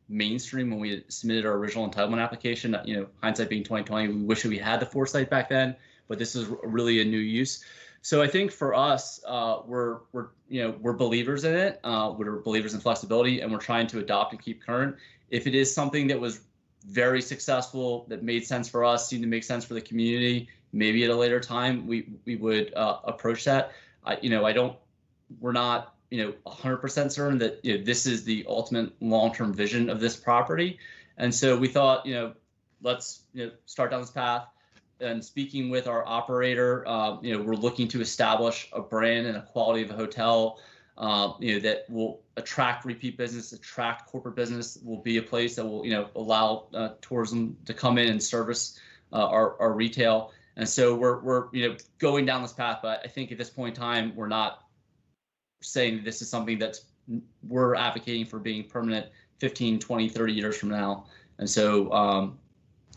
mainstream when we submitted our original entitlement application. Hindsight being 2020, we wish we had the foresight back then, but this is really a new use. So I think for us, we're believers in it. We're believers in flexibility, and we're trying to adopt and keep current. If it is something that was very successful, that made sense for us, seemed to make sense for the community, maybe at a later time we would approach that. We're not 100% certain that this is the ultimate long-term vision of this property, and so we thought let's start down this path. And speaking with our operator, we're looking to establish a brand and a quality of a hotel that will attract repeat business, attract corporate business, will be a place that will, allow tourism to come in and service our retail. And so we're going down this path, but I think at this point in time, we're not saying this is something we're advocating for being permanent 15, 20, 30 years from now. And so,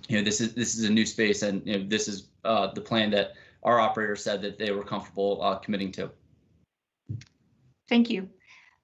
this is a new space, and this is the plan that our operator said that they were comfortable committing to. Thank you.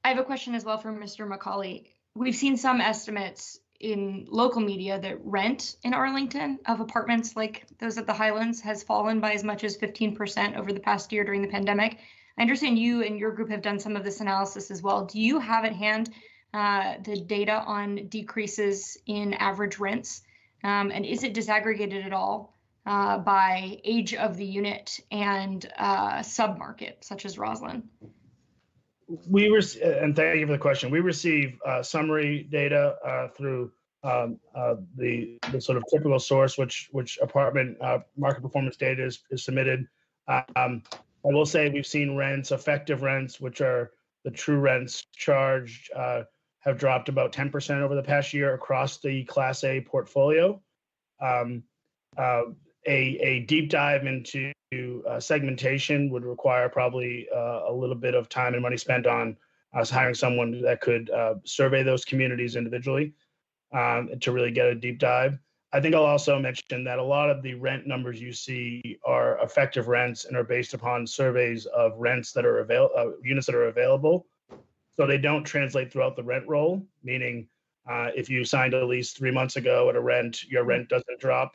I have a question as well for Mr. McCauley. We've seen some estimates in local media that rent in Arlington of apartments like those at the Highlands has fallen by as much as 15% over the past year during the pandemic. I understand you and your group have done some of this analysis as well. Do you have at hand the data on decreases in average rents? And is it disaggregated at all by age of the unit and submarket, such as Roslyn? And thank you for the question. We receive summary data through the sort of typical source, which apartment market performance data is submitted. I will say we've seen rents, effective rents, which are the true rents charged, have dropped about 10% over the past year across the Class A portfolio. A deep dive into segmentation would require probably a little bit of time and money spent on us hiring someone that could survey those communities individually to really get a deep dive. I think I'll also mention that a lot of the rent numbers you see are effective rents and are based upon surveys of rents that are units that are available. So they don't translate throughout the rent roll, meaning if you signed a lease 3 months ago at a rent, your rent doesn't drop.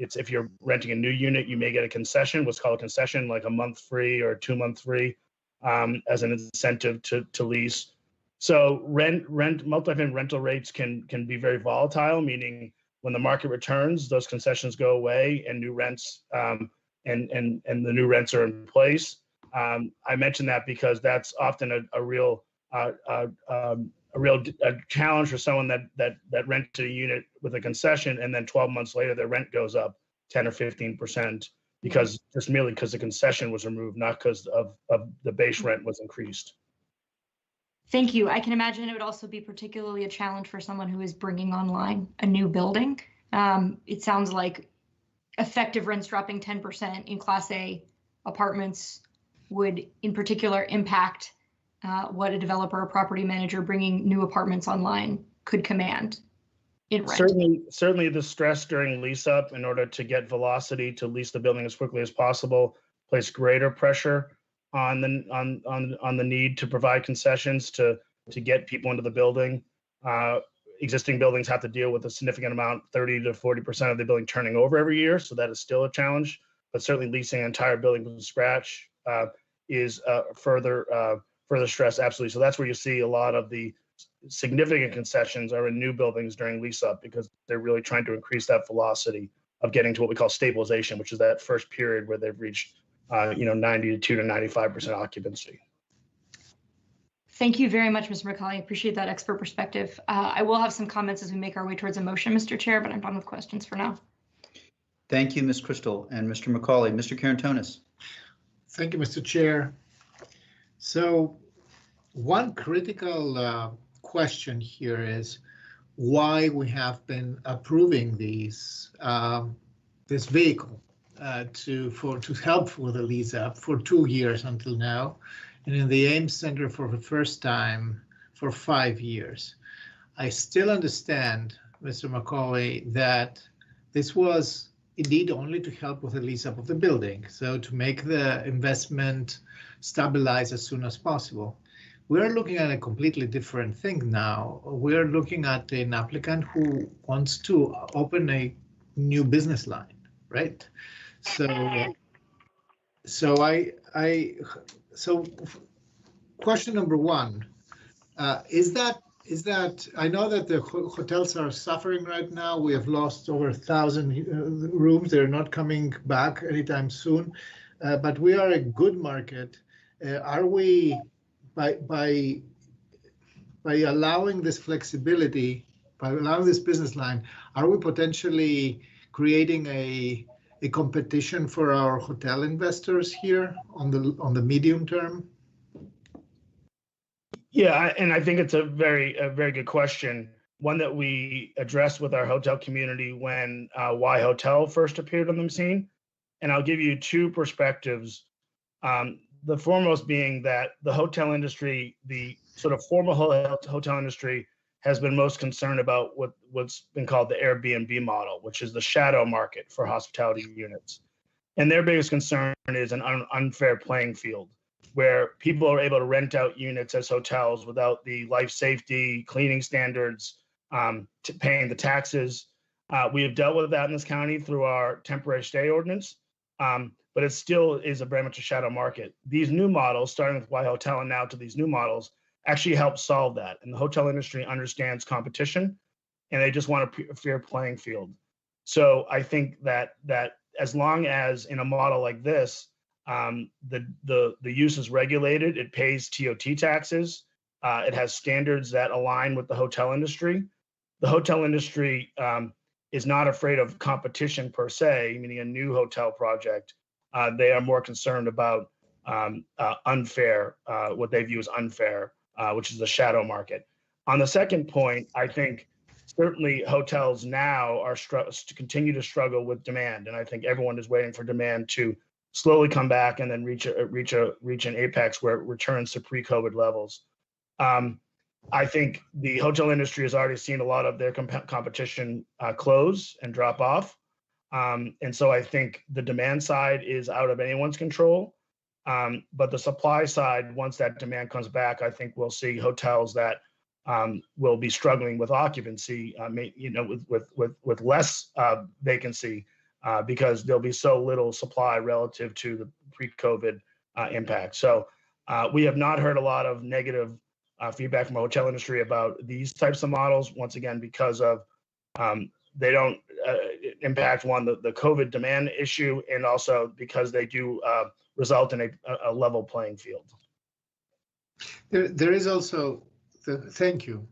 It's if you're renting a new unit, you may get a concession, what's called a concession, like a month free or 2 month free as an incentive to lease. So multifamily rental rates can be very volatile, meaning when the market returns, those concessions go away and new rents and the new rents are in place. I mention that because that's often a real challenge for someone that rented a unit with a concession, and then 12 months later their rent goes up 10 or 15% because the concession was removed, not because of the base rent was increased. Thank you. I can imagine it would also be particularly a challenge for someone who is bringing online a new building. It sounds like effective rents dropping 10% in Class A apartments would in particular impact what a developer or property manager bringing new apartments online could command in rent. Certainly the stress during lease up in order to get velocity to lease the building as quickly as possible place greater pressure on the need to provide concessions to get people into the building. Existing buildings have to deal with a significant amount, 30 to 40% of the building turning over every year. So that is still a challenge, but certainly leasing an entire building from scratch is further stress. Absolutely. So that's where you see a lot of the significant concessions are in new buildings during lease up because they're really trying to increase that velocity of getting to what we call stabilization, which is that first period where they've reached 92 to 95% occupancy. Thank you very much, Mr. McCauley. I appreciate that expert perspective. I will have some comments as we make our way towards a motion, Mr. Chair, but I'm done with questions for now. Thank you, Ms. Crystal and Mr. McCauley. Mr. Karantonis. Thank you, Mr. Chair. So one critical question here is why we have been approving this vehicle to help with the lease up for 2 years until now, and in the Ames Center for the first time for 5 years. I still understand, Mr. McCauley, that this was indeed only to help with the lease up of the building, so to make the investment stabilize as soon as possible. We're looking at a completely different thing now. We're looking at an applicant who wants to open a new business line, right? So question number one, is that I know that the hotels are suffering right now. We have lost over 1,000 rooms. They're not coming back anytime soon, but we are a good market. Are we, by allowing this flexibility, by allowing this business line, are we potentially creating a competition for our hotel investors here on the medium term? Yeah, and I think it's a very good question. One that we addressed with our hotel community when Y Hotel first appeared on the scene. And I'll give you two perspectives. The foremost being that the hotel industry, the sort of formal hotel industry, has been most concerned about what's been called the Airbnb model, which is the shadow market for hospitality units. And their biggest concern is an unfair playing field, where people are able to rent out units as hotels without the life safety, cleaning standards, paying the taxes. We have dealt with that in this county through our temporary stay ordinance, but it still is very much a shadow market. These new models, starting with Y Hotel and now to these new models, actually help solve that. And the hotel industry understands competition, and they just want a fair playing field. So I think that as long as in a model like this, the use is regulated, it pays TOT taxes, it has standards that align with the hotel industry. The hotel industry is not afraid of competition per se, meaning a new hotel project. They are more concerned about unfair, what they view as unfair, which is the shadow market. On the second point, I think certainly hotels now are continue to struggle with demand, and I think everyone is waiting for demand to slowly come back and then reach an apex where it returns to pre-COVID levels. I think the hotel industry has already seen a lot of their competition close and drop off. And so I think the demand side is out of anyone's control. But the supply side, once that demand comes back, I think we'll see hotels that will be struggling with occupancy, with less vacancy, because there'll be so little supply relative to the pre-COVID impact. So we have not heard a lot of negative feedback from the hotel industry about these types of models, once again, because of they don't impact the COVID demand issue, and also because they do result in a level playing field. There is also thank you.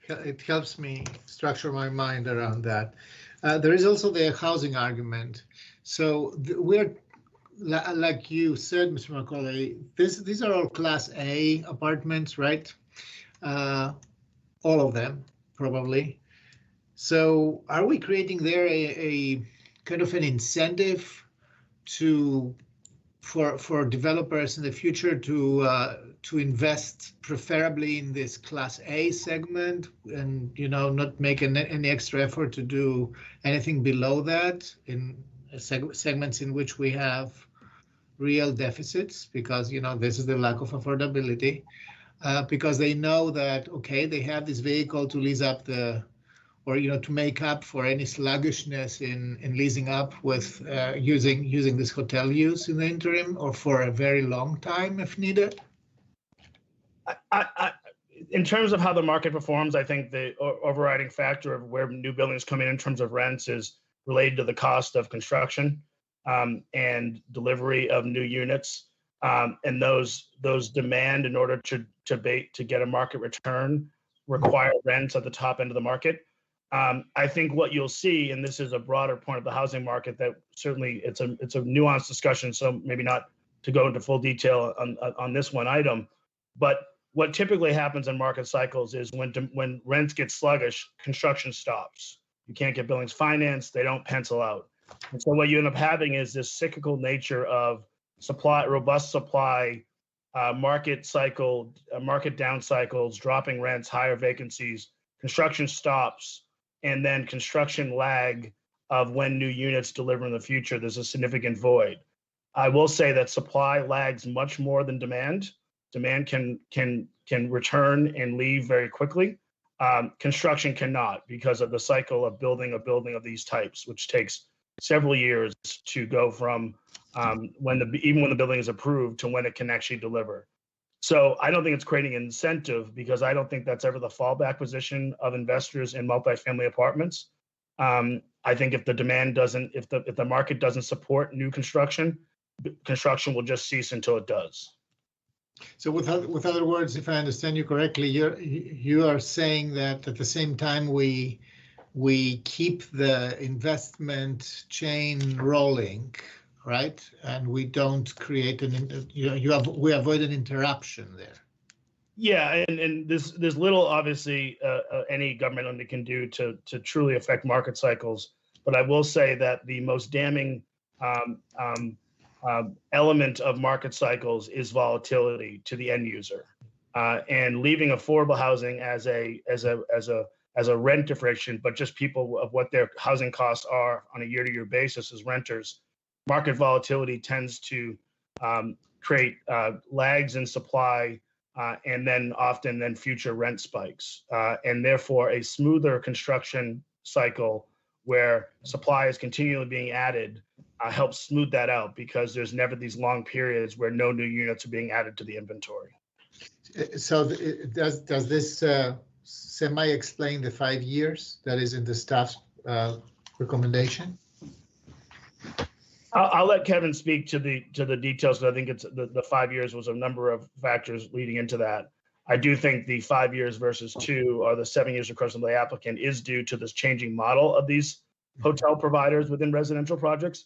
It helps me structure my mind around that. There is also the housing argument. So we're, like you said, Mr. Macaulay, these are all Class A apartments, right? All of them, probably. So are we creating there a kind of an incentive for developers in the future to invest preferably in this Class A segment, and not make any extra effort to do anything below that in segments in which we have real deficits, because this is the lack of affordability, because they know that they have this vehicle to lease up to make up for any sluggishness in leasing up with using this hotel use in the interim or for a very long time if needed. In terms of how the market performs, I think the overriding factor of where new buildings come in terms of rents is related to the cost of construction and delivery of new units, and those demand, in order to get a market return, require rents at the top end of the market. I think what you'll see, and this is a broader point of the housing market, that certainly it's a nuanced discussion, so maybe not to go into full detail on this one item, but what typically happens in market cycles is when rents get sluggish, construction stops. You can't get buildings financed, they don't pencil out. And so what you end up having is this cyclical nature of robust supply, market down cycles, dropping rents, higher vacancies, construction stops, and then construction lag of when new units deliver in the future. There's a significant void. I will say that supply lags much more than demand. Demand can return and leave very quickly. Construction cannot, because of the cycle of building a building of these types, which takes several years to go from even when the building is approved to when it can actually deliver. So I don't think it's creating an incentive, because I don't think that's ever the fallback position of investors in multifamily apartments. I think if the market doesn't support new construction, construction will just cease until it does. So with other words, if I understand you correctly, you are saying that at the same time we keep the investment chain rolling, right? And we don't create we avoid an interruption there. Yeah, and there's little, obviously, any government entity can do to truly affect market cycles. But I will say that the most damning element of market cycles is volatility to the end user, and leaving affordable housing as a rent differentiation, but just people of what their housing costs are on a year-to-year basis as renters. Market volatility tends to create lags in supply, and then often future rent spikes, and therefore a smoother construction cycle where supply is continually being added helps smooth that out, because there's never these long periods where no new units are being added to the inventory. So does this semi-explain the 5 years that is in the staff's recommendation? I'll let Kevin speak to the details, but I think it's the 5 years was a number of factors leading into that. I do think the 5 years versus 2, or the 7 years across the applicant, is due to this changing model of these hotel providers within residential projects,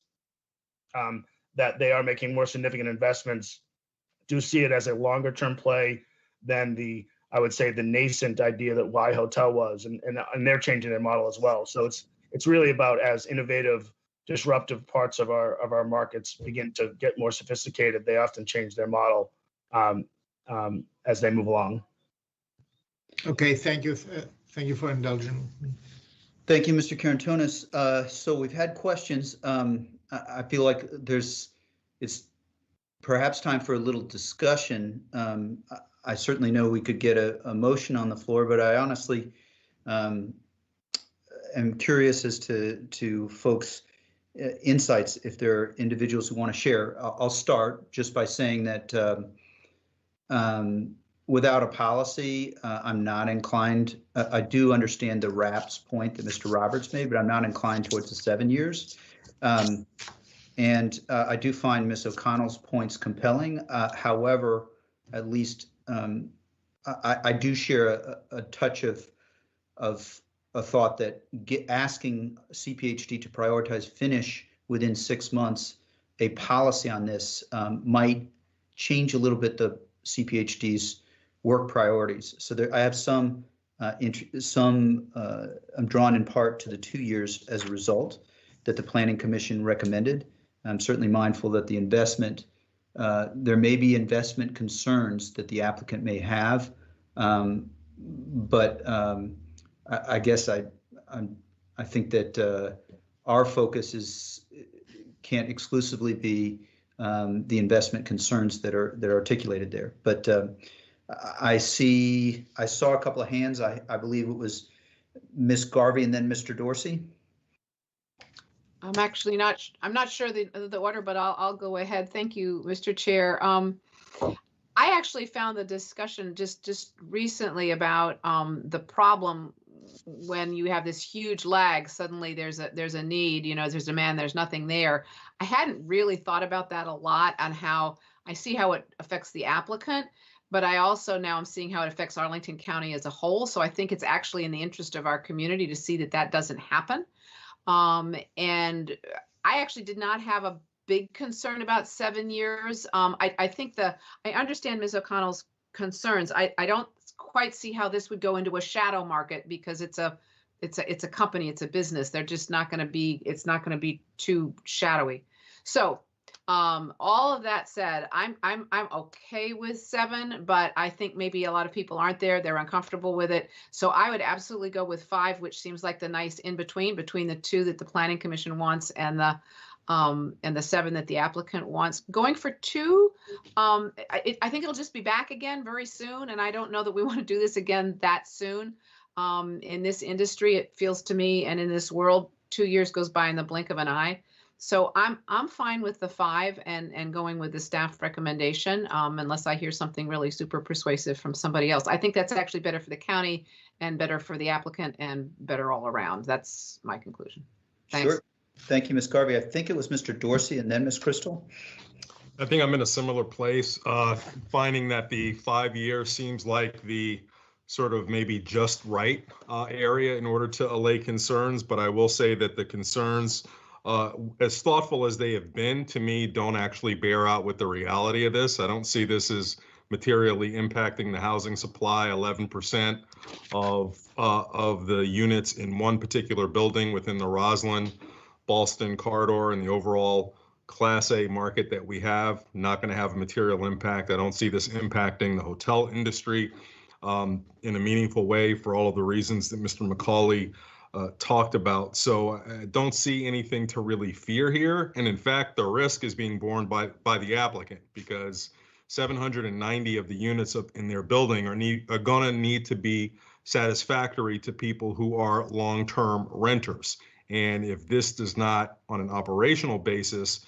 that they are making more significant investments. Do see it as a longer term play than the I would say, the nascent idea that Y Hotel was, and they're changing their model as well. So it's really about, as innovative, disruptive parts of our markets begin to get more sophisticated, they often change their model as they move along. Okay, thank you. Thank you for indulging me. Thank you, Mr. Karantonis. So we've had questions. I feel like it's perhaps time for a little discussion. I certainly know we could get a motion on the floor, but I honestly am curious as to folks' insights, if there are individuals who want to share. I'll start just by saying that without a policy, I'm not inclined. I do understand the RAPS point that Mr. Roberts made, but I'm not inclined towards the 7 years. And I do find Ms. O'Connell's points compelling. However, at least I do share a touch of a thought that asking CPHD to prioritize finish within 6 months, a policy on this might change a little bit the CPHD's work priorities. So I have some, I'm drawn in part to the 2 years as a result that the Planning Commission recommended. I'm certainly mindful that the investment, there may be investment concerns that the applicant may have, but I guess I think that our focus can't exclusively be the investment concerns that are articulated there. But I saw a couple of hands. I believe it was Ms. Garvey and then Mr. Dorsey. I'm actually I'm not sure the order, but I'll go ahead. Thank you, Mr. Chair. I actually found the discussion just recently about the problem when you have this huge lag. Suddenly there's a need, there's demand, there's nothing there. I hadn't really thought about that a lot, on how I see how it affects the applicant, but I also now I'm seeing how it affects Arlington County as a whole. So I think it's actually in the interest of our community to see that doesn't happen. And I actually did not have a big concern about 7 years. I think I understand Ms. O'Connell's concerns. I don't quite see how this would go into a shadow market, because it's a company, it's a business. They're just not going to be, it's not going to be too shadowy. So all of that said, I'm okay with 7, but I think maybe a lot of people aren't there. They're uncomfortable with it. So I would absolutely go with 5, which seems like the nice in between the 2 that the Planning Commission wants and the 7 that the applicant wants. Going for 2, I think it'll just be back again very soon, and I don't know that we want to do this again that soon. In this industry, it feels to me, and in this world, 2 years goes by in the blink of an eye. So I'm fine with the 5 and going with the staff recommendation, unless I hear something really super persuasive from somebody else. I think that's actually better for the county and better for the applicant and better all around. That's my conclusion. Thanks. Sure. Thank you, Ms. Garvey. I think it was Mr. Dorsey and then Ms. Crystal. I think I'm in a similar place, finding that the 5 year seems like the sort of maybe just right area in order to allay concerns. But I will say that the concerns, as thoughtful as they have been, to me, don't actually bear out with the reality of this. I don't see this as materially impacting the housing supply. 11% of the units in one particular building within the Roslyn Ballston corridor and the overall Class A market that we have, not going to have a material impact. I don't see this impacting the hotel industry in a meaningful way for all of the reasons that Mr. McCauley talked about. So I don't see anything to really fear here. And in fact, the risk is being borne by the applicant, because 790 of the units in their building are going to need to be satisfactory to people who are long-term renters. And if this does not, on an operational basis,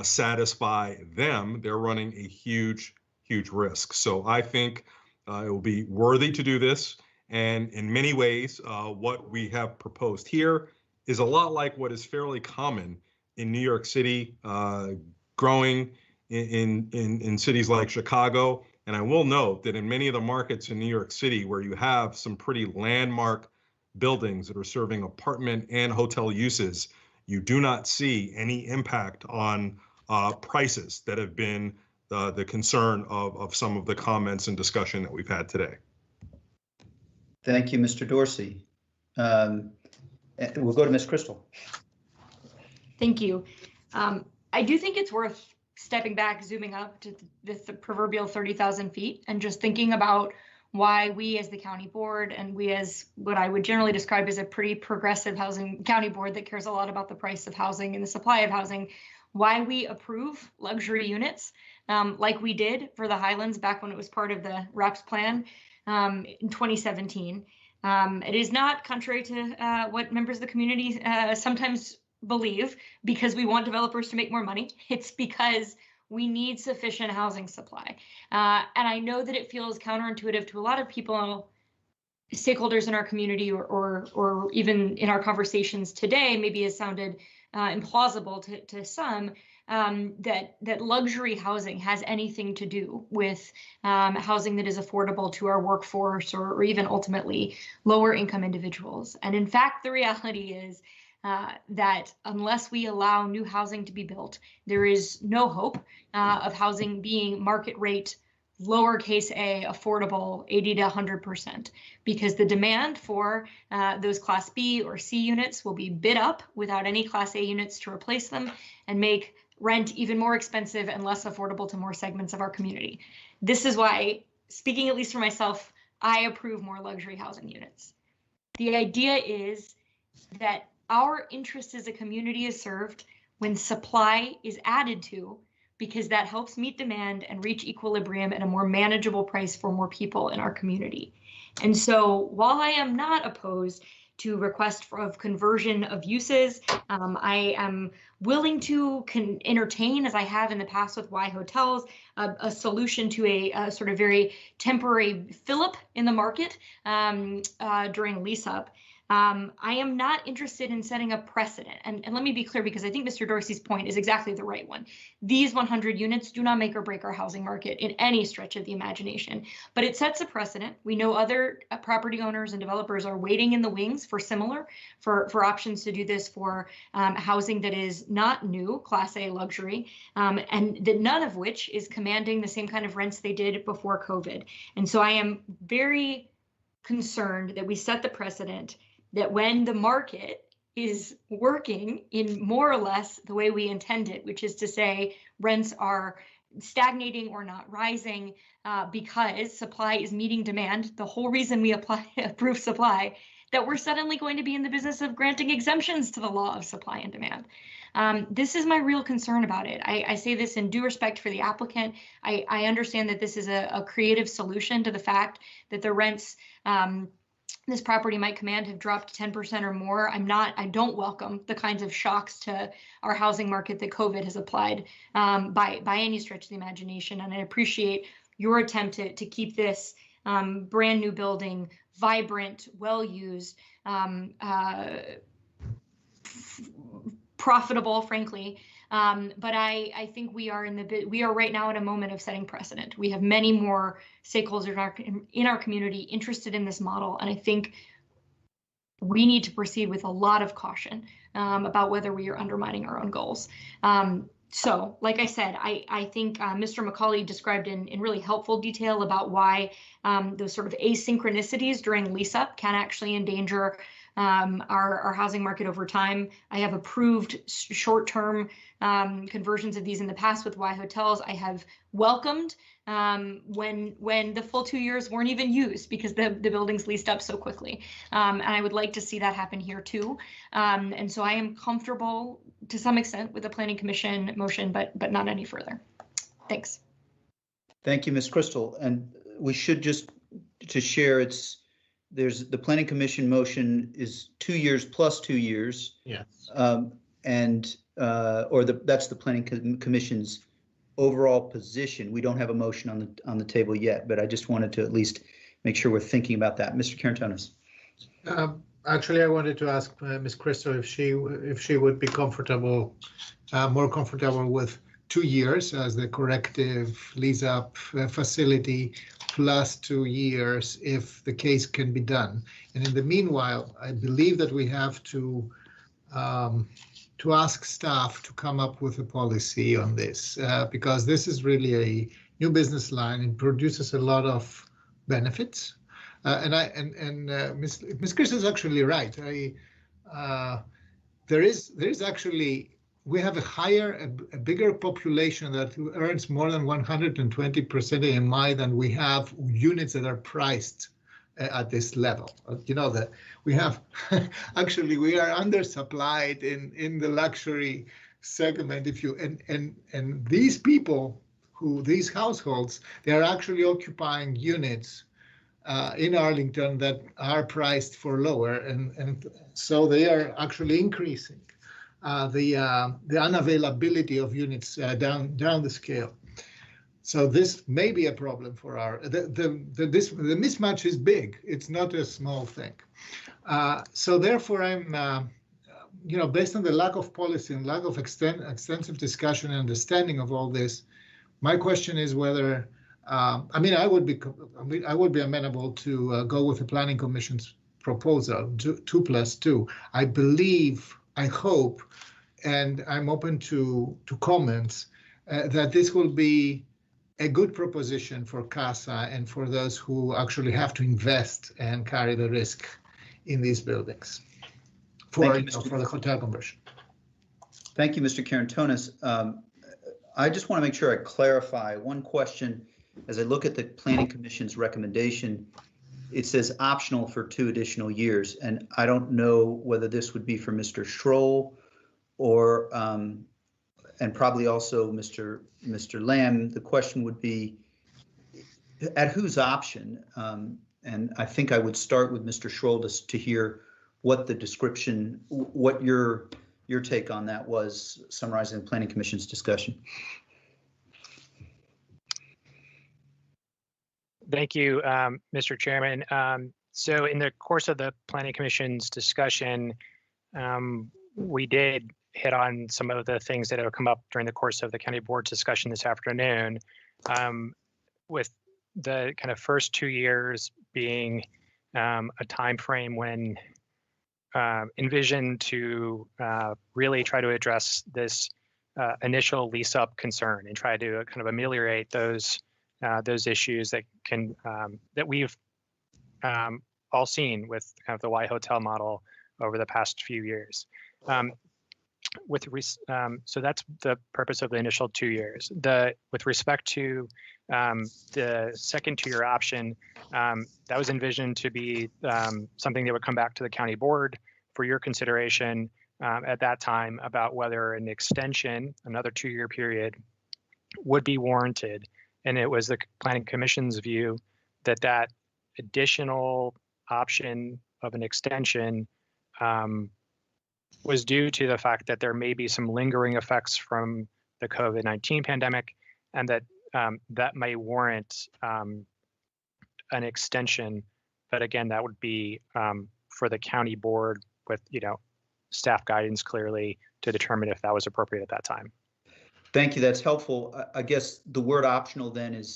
satisfy them, they're running a huge, huge risk. So I think it will be worthy to do this. And in many ways, what we have proposed here is a lot like what is fairly common in New York City, growing in cities like Chicago. And I will note that in many of the markets in New York City, where you have some pretty landmark buildings that are serving apartment and hotel uses, you do not see any impact on prices that have been the concern of some of the comments and discussion that we've had today. Thank you, Mr. Dorsey. We'll go to Ms. Crystal. Thank you. I do think it's worth stepping back, zooming up to the proverbial 30,000 feet and just thinking about why we as the county board and we as what I would generally describe as a pretty progressive housing county board that cares a lot about the price of housing and the supply of housing, why we approve luxury units like we did for the Highlands back when it was part of the REPS plan in 2017. It is not contrary to what members of the community sometimes believe because we want developers to make more money. It's because we need sufficient housing supply. And I know that it feels counterintuitive to a lot of people, stakeholders in our community or even in our conversations today, maybe has sounded implausible to some, that luxury housing has anything to do with housing that is affordable to our workforce or even ultimately lower income individuals. And in fact, the reality is that unless we allow new housing to be built, there is no hope of housing being market rate, lowercase a, affordable 80 to 100%, because the demand for those Class B or C units will be bid up without any Class A units to replace them and make rent even more expensive and less affordable to more segments of our community. This is why, speaking at least for myself, I approve more luxury housing units. The idea is that our interest as a community is served when supply is added to, because that helps meet demand and reach equilibrium at a more manageable price for more people in our community. And so while I am not opposed to request of conversion of uses, I am willing to entertain, as I have in the past with Y Hotels, a solution to a sort of very temporary fill-up in the market during lease-up. I am not interested in setting a precedent. And let me be clear, because I think Mr. Dorsey's point is exactly the right one. These 100 units do not make or break our housing market in any stretch of the imagination, but it sets a precedent. We know other property owners and developers are waiting in the wings for options to do this for housing that is not new, Class A luxury, and that none of which is commanding the same kind of rents they did before COVID. And so I am very concerned that we set the precedent that when the market is working in more or less the way we intend it, which is to say rents are stagnating or not rising because supply is meeting demand, the whole reason we approve supply, that we're suddenly going to be in the business of granting exemptions to the law of supply and demand. This is my real concern about it. I say this in due respect for the applicant. I understand that this is a creative solution to the fact that the rents this property might command have dropped 10% or more. I don't welcome the kinds of shocks to our housing market that COVID has applied by any stretch of the imagination. And I appreciate your attempt to keep this brand new building vibrant, well-used, profitable, frankly. But I think we are right now at a moment of setting precedent. We have many more stakeholders in our community interested in this model, and I think we need to proceed with a lot of caution about whether we are undermining our own goals. So, like I said, I think Mr. McCauley described in really helpful detail about why those sort of asynchronicities during lease-up can actually endanger our housing market over time. I have approved short-term conversions of these in the past with Y Hotels. I have welcomed when the full 2 years weren't even used because the buildings leased up so quickly. And I would like to see that happen here too. And so I am comfortable to some extent with the Planning Commission motion, but not any further. Thanks. Thank you, Ms. Crystal. And we should just to share there's the Planning Commission motion is 2 years plus 2 years. Yes. That's the Planning Commission's overall position. We don't have a motion on the table yet, but I just wanted to at least make sure we're thinking about that. Mr. Karantonis. Actually, I wanted to ask Ms. Crystal if she would be comfortable, more comfortable with 2 years as the corrective lease-up facility plus 2 years if the case can be done. And in the meanwhile, I believe that we have to ask staff to come up with a policy on this because this is really a new business line. It produces a lot of benefits. Ms. Chris is actually right. There is actually, we have a bigger population that earns more than 120% AMI than we have units that are priced at this level. You know that we have actually we are undersupplied in the luxury segment. If you and these people these households, they are actually occupying units in Arlington that are priced for lower, and so they are actually increasing the unavailability of units down the scale. So this may be a problem for the mismatch is big. It's not a small thing. So therefore, I'm based on the lack of policy and lack of extensive discussion and understanding of all this, my question is whether I would be amenable to go with the Planning Commission's proposal, 2+2. I hope, and I'm open to comments that this will be a good proposition for CASA and for those who actually have to invest and carry the risk in these buildings for the hotel conversion. Thank you, Mr. Karantonis. I just want to make sure I clarify one question. As I look at the Planning Commission's recommendation, it says optional for 2 additional years, and I don't know whether this would be for Mr. Schroll or and probably also Mr. Lamb. The question would be, at whose option? And I think I would start with Mr. Schroll to hear what the description, what your take on that was, summarizing the Planning Commission's discussion. Thank you, Mr. Chairman. So in the course of the Planning Commission's discussion, we did hit on some of the things that have come up during the course of the county board's discussion this afternoon, with the kind of first 2 years being a time frame when envisioned to really try to address this initial lease up concern and try to kind of ameliorate those issues that can that we've all seen with kind of the Y Hotel model over the past few years. So that's the purpose of the initial 2 years. With respect to the second 2-year option, that was envisioned to be something that would come back to the county board for your consideration at that time about whether an extension, another 2-year period, would be warranted. And it was the Planning Commission's view that that additional option of an extension was due to the fact that there may be some lingering effects from the COVID-19 pandemic, and that that may warrant an extension. But again, that would be for the county board with staff guidance clearly to determine if that was appropriate at that time. Thank you. That's helpful. I guess the word optional then it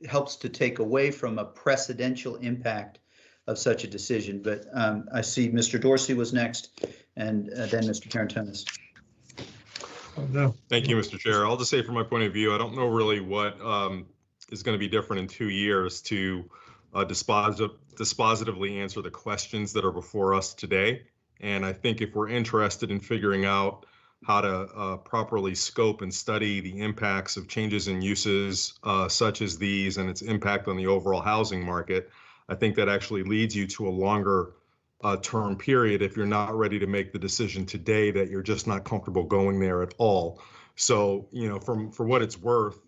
helps to take away from a precedential impact of such a decision. But I see Mr. Dorsey was next, and then Mr. Karantonis. Thank you, Mr. Chair. I'll just say from my point of view, I don't know really what is going to be different in 2 years to dispositively answer the questions that are before us today. And I think if we're interested in figuring out how to properly scope and study the impacts of changes in uses such as these and its impact on the overall housing market, I think that actually leads you to a longer term period if you're not ready to make the decision today that you're just not comfortable going there at all. So, for what it's worth,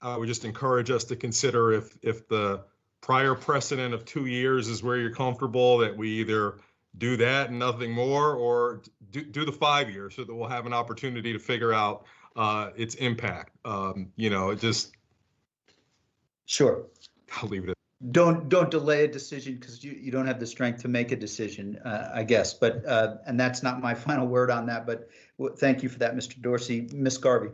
I would just encourage us to consider if the prior precedent of 2 years is where you're comfortable, that we either do that and nothing more, or do the 5 years so that we'll have an opportunity to figure out its impact. Sure. I'll leave it at Don't delay a decision because you don't have the strength to make a decision, I guess. But and that's not my final word on that. But thank you for that, Mr. Dorsey. Ms. Garvey.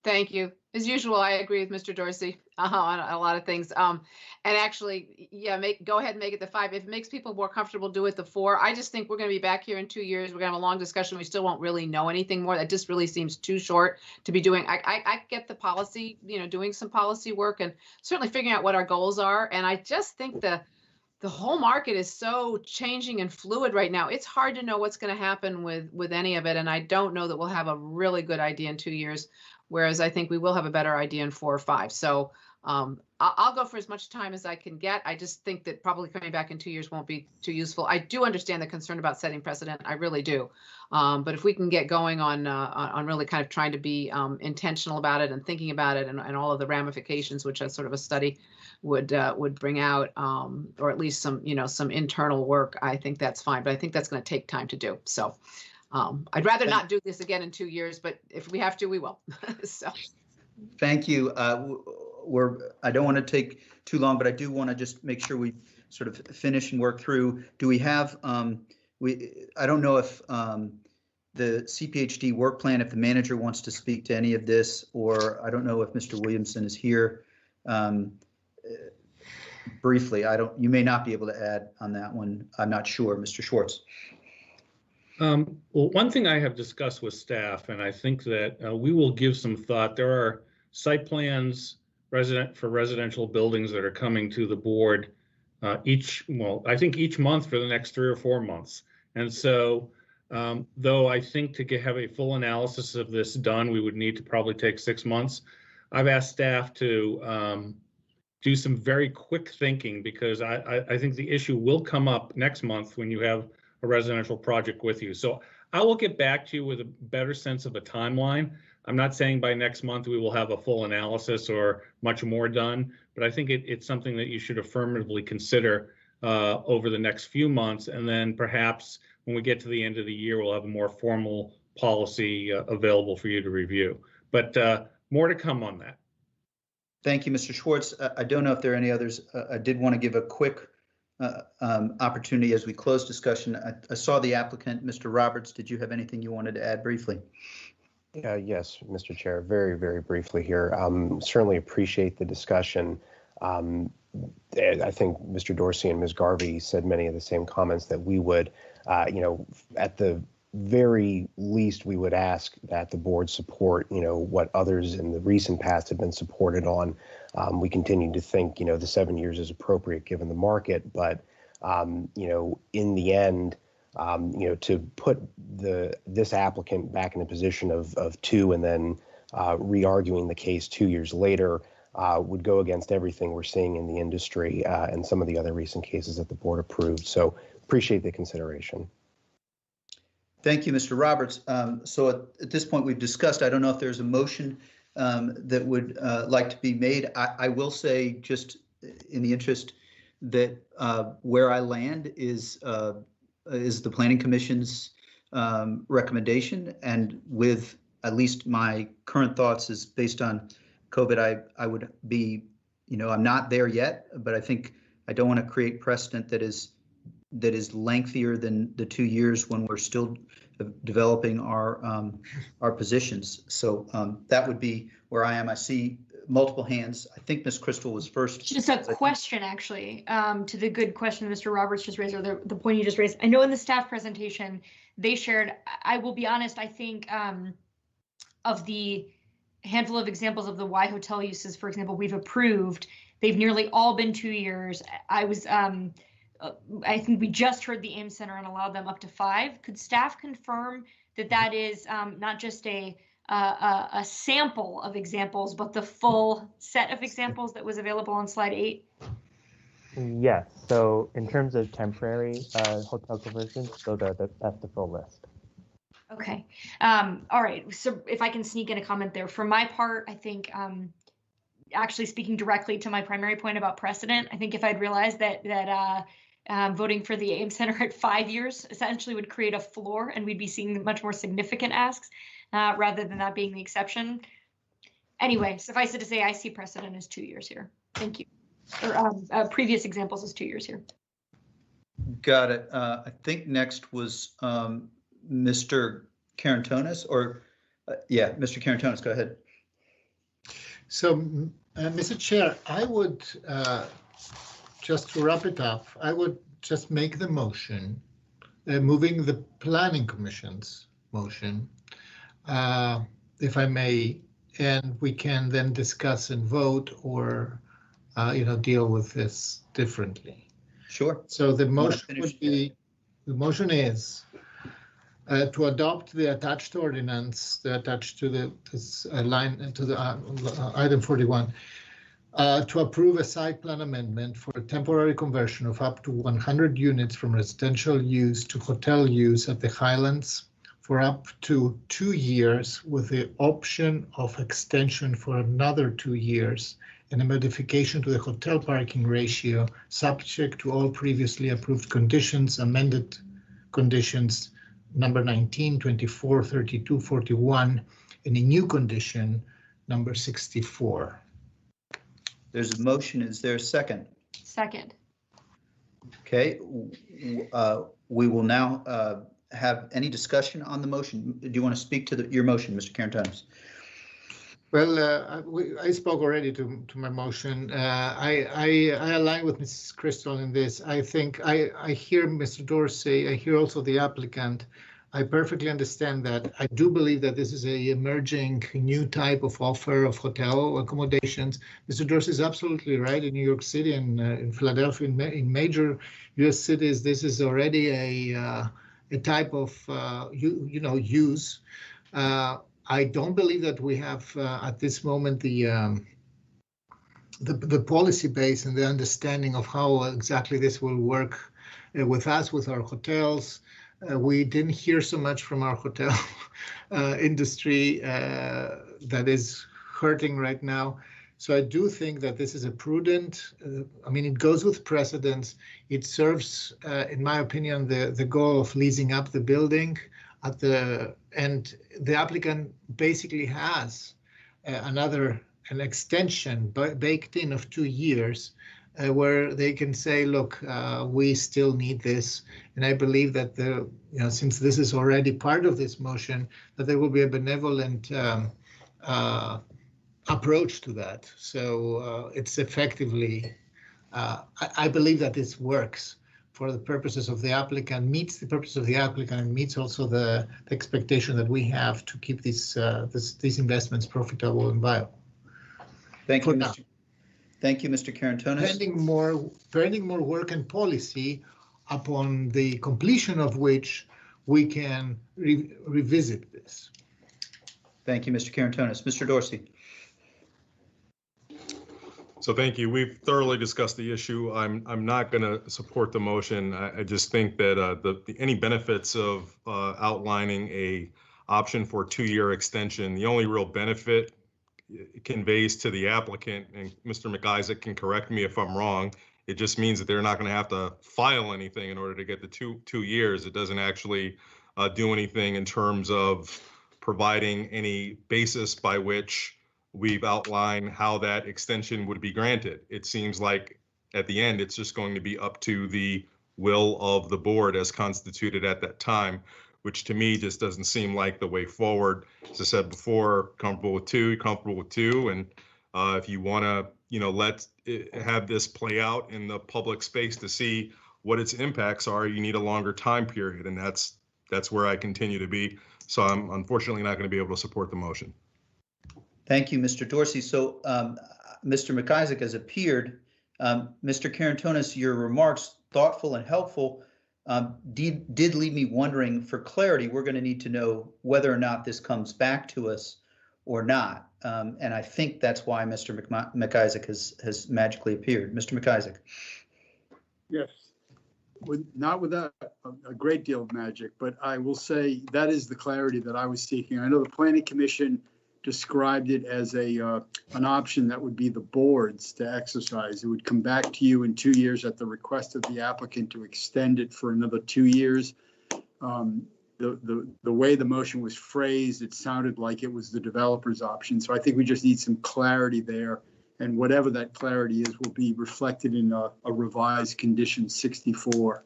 Thank you. As usual, I agree with Mr. Dorsey on a lot of things. And actually, yeah, go ahead and make it the 5. If it makes people more comfortable, do it the 4. I just think we're going to be back here in 2 years. We're going to have a long discussion. We still won't really know anything more. That just really seems too short to be doing. I get the policy, doing some policy work and certainly figuring out what our goals are. And I just think the whole market is so changing and fluid right now. It's hard to know what's going to happen with any of it. And I don't know that we'll have a really good idea in 2 years. Whereas I think we will have a better idea in 4 or 5. So I'll go for as much time as I can get. I just think that probably coming back in 2 years won't be too useful. I do understand the concern about setting precedent. I really do. But if we can get going on really kind of trying to be intentional about it and thinking about it and all of the ramifications, which a sort of a study would bring out, or at least some internal work, I think that's fine. But I think that's going to take time to do. So. I'd rather not do this again in 2 years, but if we have to, we will. So. Thank you. I don't want to take too long, but I do want to just make sure we sort of finish and work through. Do we have, I don't know if the CPHD work plan, if the manager wants to speak to any of this, or I don't know if Mr. Williamson is here. Briefly, you may not be able to add on that one. I'm not sure. Mr. Schwartz. Well, one thing I have discussed with staff, and I think that we will give some thought. There are site plans for residential buildings that are coming to the board I think each month for the next 3 or 4 months. And so, though I think to have a full analysis of this done, we would need to probably take 6 months. I've asked staff to do some very quick thinking because I think the issue will come up next month when you have a residential project with you. So I will get back to you with a better sense of a timeline. I'm not saying by next month we will have a full analysis or much more done, but I think it's something that you should affirmatively consider over the next few months. And then perhaps when we get to the end of the year, we'll have a more formal policy available for you to review. But more to come on that. Thank you, Mr. Schwartz. I don't know if there are any others. I did want to give a quick opportunity as we close discussion. I saw the applicant, Mr. Roberts. Did you have anything you wanted to add briefly? Yes, Mr. Chair, very, very briefly here. Certainly appreciate the discussion. I think Mr. Dorsey and Ms. Garvey said many of the same comments that we would, at the very least, we would ask that the board support, what others in the recent past have been supported on. We continue to think, the 7 years is appropriate given the market, but, in the end, to put this applicant back in a position of 2 and then re-arguing the case 2 years later would go against everything we're seeing in the industry and some of the other recent cases that the board approved. So appreciate the consideration. Thank you, Mr. Roberts. So at this point we've discussed, I don't know if there's a motion that would like to be made. I will say, just in the interest, that where I land is the Planning Commission's recommendation, and with at least my current thoughts is based on COVID, I would be, I'm not there yet, but I think I don't want to create precedent that is lengthier than the 2 years when we're still developing our positions. So that would be where I am. I see multiple hands. I think Ms. Crystal was first. Just a question, actually, to the good question Mr. Roberts just raised, or the point you just raised. I know in the staff presentation they shared, I will be honest, I think of the handful of examples of the Y hotel uses, for example, we've approved, they've nearly all been 2 years. I think we just heard the Ames Center and allowed them up to 5. Could staff confirm that that is not just a sample of examples, but the full set of examples that was available on slide 8? Yes. So in terms of temporary hotel conversions, that's the full list. Okay. All right. So if I can sneak in a comment there, for my part, I think actually speaking directly to my primary point about precedent, I think if I'd realized that voting for the Ames Center at 5 years essentially would create a floor, and we'd be seeing much more significant asks rather than that being the exception. Anyway, suffice it to say, I see precedent as 2 years here. Thank you. Or previous examples as 2 years here. Got it. I think next was Mr. Carantonis, or yeah, Mr. Carantonis, go ahead. So, Mr. Chair, I would, just to wrap it up, I would just make the motion, moving the Planning Commission's motion, if I may, and we can then discuss and vote or, deal with this differently. Sure. So the motion would be, the motion is to adopt the attached ordinance, attached to this line, to the item 41, to approve a site plan amendment for a temporary conversion of up to 100 units from residential use to hotel use at the Highlands for up to 2 years with the option of extension for another 2 years and a modification to the hotel parking ratio subject to all previously approved conditions, amended conditions number 19, 24, 32, 41, and a new condition number 64. There's a motion. Is there a second? Second. Okay. We will now have any discussion on the motion. Do you want to speak to your motion, Mr. Karantonis? Well, I spoke already to my motion. I align with Mrs. Crystal in this. I think I hear Mr. Dorsey. I hear also the applicant. I perfectly understand that. I do believe that this is a emerging new type of offer of hotel accommodations. Mr. Dorsey is absolutely right. In New York City and in Philadelphia, in major U.S. cities, this is already a type of use. I don't believe that we have at this moment the policy base and the understanding of how exactly this will work with us, with our hotels. We didn't hear so much from our hotel industry that is hurting right now. So I do think that this is a prudent, it goes with precedence. It serves, in my opinion, the goal of leasing up the building and the applicant basically has an extension baked in of 2 years where they can say, look, we still need this. And I believe that since this is already part of this motion, that there will be a benevolent approach to that. So it's effectively, I believe that this works for the purposes of the applicant, meets the purpose of the applicant, and meets also the expectation that we have to keep these investments profitable and viable. Thank you, Mr. Thank you, Mr. Karantonis. Pending more work and policy, upon the completion of which we can revisit this. Thank you, Mr. Karantonis. Mr. Dorsey. So thank you. We've thoroughly discussed the issue. I'm not going to support the motion. I just think that any benefits of outlining a option for a 2-year extension, the only real benefit it conveys to the applicant, and Mr. McIsaac can correct me if I'm wrong, it just means that they're not going to have to file anything in order to get the two years. It doesn't actually do anything in terms of providing any basis by which we've outlined how that extension would be granted. It seems like at the end, it's just going to be up to the will of the board as constituted at that time, which to me just doesn't seem like the way forward. As I said before, comfortable with two, and if you want to, let have this play out in the public space to see what its impacts are, you need a longer time period, and that's where I continue to be. So I'm unfortunately not going to be able to support the motion. Thank you, Mr. Dorsey. So Mr. McIsaac has appeared. Mr. Karantonis, your remarks, thoughtful and helpful, did leave me wondering, for clarity, we're going to need to know whether or not this comes back to us or not. And I think that's why Mr. McIsaac has magically appeared. Mr. McIsaac. Yes, not without a great deal of magic, but I will say that is the clarity that I was seeking. I know the Planning Commission described it as an option that would be the board's to exercise. It would come back to you in 2 years at the request of the applicant to extend it for another 2 years. The way the motion was phrased, it sounded like it was the developer's option. So I think we just need some clarity there. And whatever that clarity is will be reflected in a revised condition 64.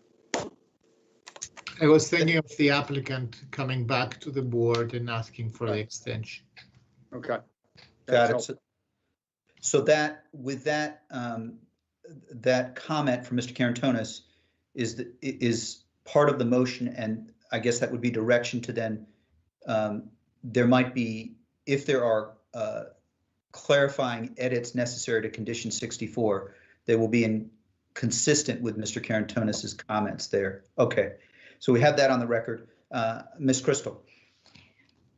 I was thinking of the applicant coming back to the board and asking for the extension. Okay. Got it. So that with that that comment from Mr. Karantonis is part of the motion, and I guess that would be direction to then there might be, if there are clarifying edits necessary to condition 64, they will be consistent with Mr. Karantonis's comments there. Okay, so we have that on the record. Ms. Crystal.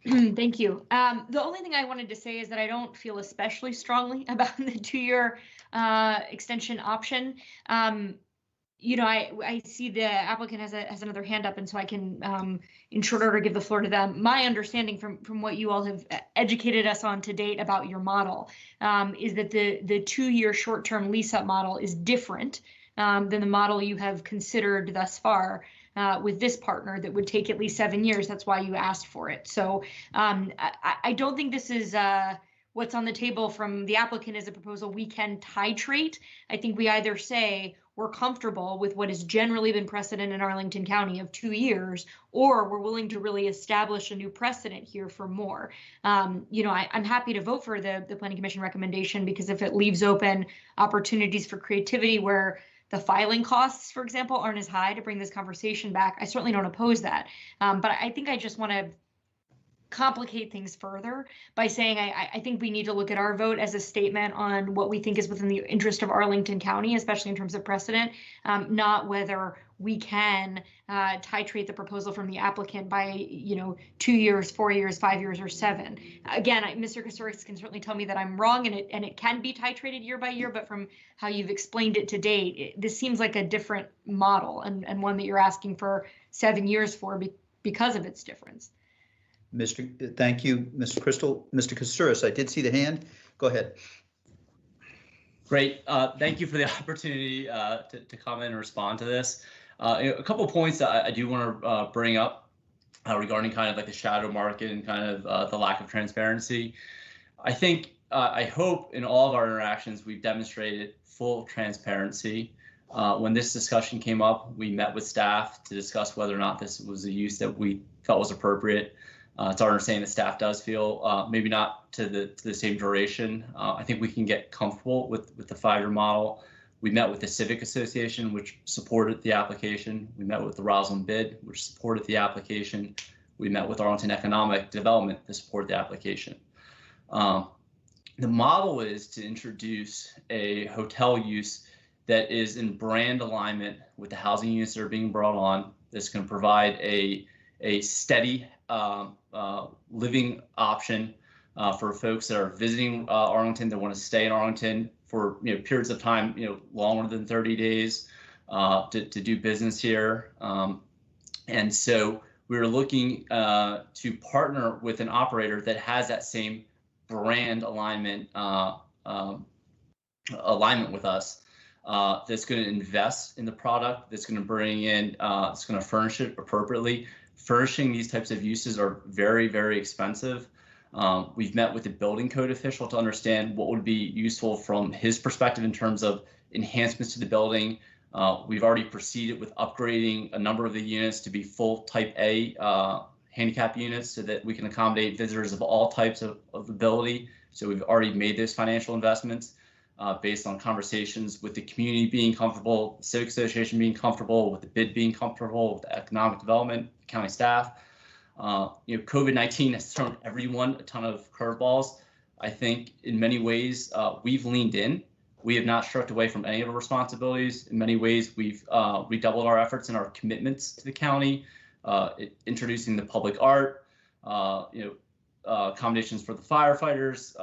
Thank you. The only thing I wanted to say is that I don't feel especially strongly about the 2-year extension option. You know, I see the applicant has another hand up, and so I can, in short order, give the floor to them. My understanding from what you all have educated us on to date about your model is that the 2-year short-term lease-up model is different than the model you have considered thus far with this partner that would take at least 7 years. That's why you asked for it. So I don't think this is what's on the table from the applicant as a proposal we can titrate. I think we either say we're comfortable with what has generally been precedent in Arlington County of 2 years, or we're willing to really establish a new precedent here for more. You know, I'm happy to vote for the Planning Commission recommendation, because if it leaves open opportunities for creativity where the filing costs, for example, aren't as high to bring this conversation back, I certainly don't oppose that. But I think I just want to complicate things further by saying I think we need to look at our vote as a statement on what we think is within the interest of Arlington County, especially in terms of precedent, not whether we can titrate the proposal from the applicant by, you know, 2 years, 4 years, 5 years, or 7. Again, Mr. Kosturis can certainly tell me that I'm wrong, and it can be titrated year by year, but from how you've explained it to date, this seems like a different model, and one that you're asking for 7 years for because of its difference. Thank you, Mr. Crystal. Mr. Kosturis, I did see the hand. Go ahead. Great. Thank you for the opportunity to comment and respond to this. A couple of points that I do want to bring up regarding kind of like the shadow market and kind of the lack of transparency. I think, I hope in all of our interactions, we've demonstrated full transparency. When this discussion came up, we met with staff to discuss whether or not this was a use that we felt was appropriate. It's our understanding that staff does feel maybe not to the same duration. I think we can get comfortable with the 5-year model. We met with the Civic Association, which supported the application. We met with the Roslyn Bid, which supported the application. We met with Arlington Economic Development to support the application. The model is to introduce a hotel use that is in brand alignment with the housing units that are being brought on. That's going to provide a steady living option for folks that are visiting Arlington, that want to stay in Arlington for periods of time longer than 30 days to do business here. And so we're looking to partner with an operator that has that same brand alignment with us. That's going to invest in the product, that's going to bring in, it's going to furnish it appropriately. Furnishing these types of uses are very, very expensive. We've met with the building code official to understand what would be useful from his perspective in terms of enhancements to the building. We've already proceeded with upgrading a number of the units to be full type A handicap units so that we can accommodate visitors of all types of ability. So we've already made those financial investments based on conversations with the community being comfortable, the Civic Association being comfortable, with the bid being comfortable, with the economic development, county staff. COVID-19 has thrown everyone a ton of curveballs. I think in many ways we've leaned in. We have not shirked away from any of our responsibilities. In many ways, we've redoubled our efforts and our commitments to the county, introducing the public art, accommodations for the firefighters,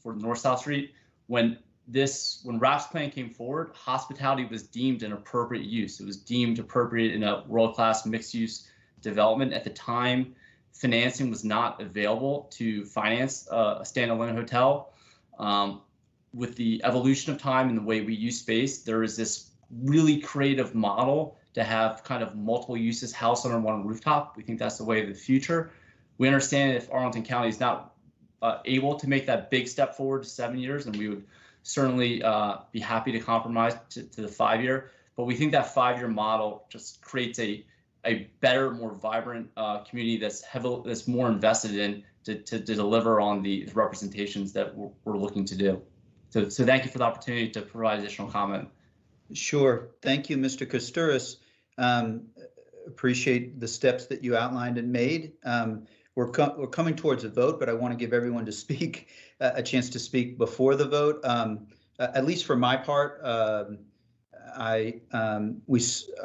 for North-South Street. When RAP's plan came forward, hospitality was deemed an appropriate use. It was deemed appropriate in a world-class mixed-use development. At the time, financing was not available to finance a standalone hotel. With the evolution of time and the way we use space, there is this really creative model to have kind of multiple uses housed under one rooftop. We think that's the way of the future. We understand if Arlington County is not able to make that big step forward to 7 years, and we would certainly be happy to compromise to the 5-year. But we think that 5-year model just creates a better, more vibrant community that's more invested in to deliver on the representations that we're looking to do. So thank you for the opportunity to provide additional comment. Sure. Thank you, Mr. Koustaris. Appreciate the steps that you outlined and made. We're coming towards a vote, but I want to give everyone to speak a chance to speak before the vote. At least for my part, I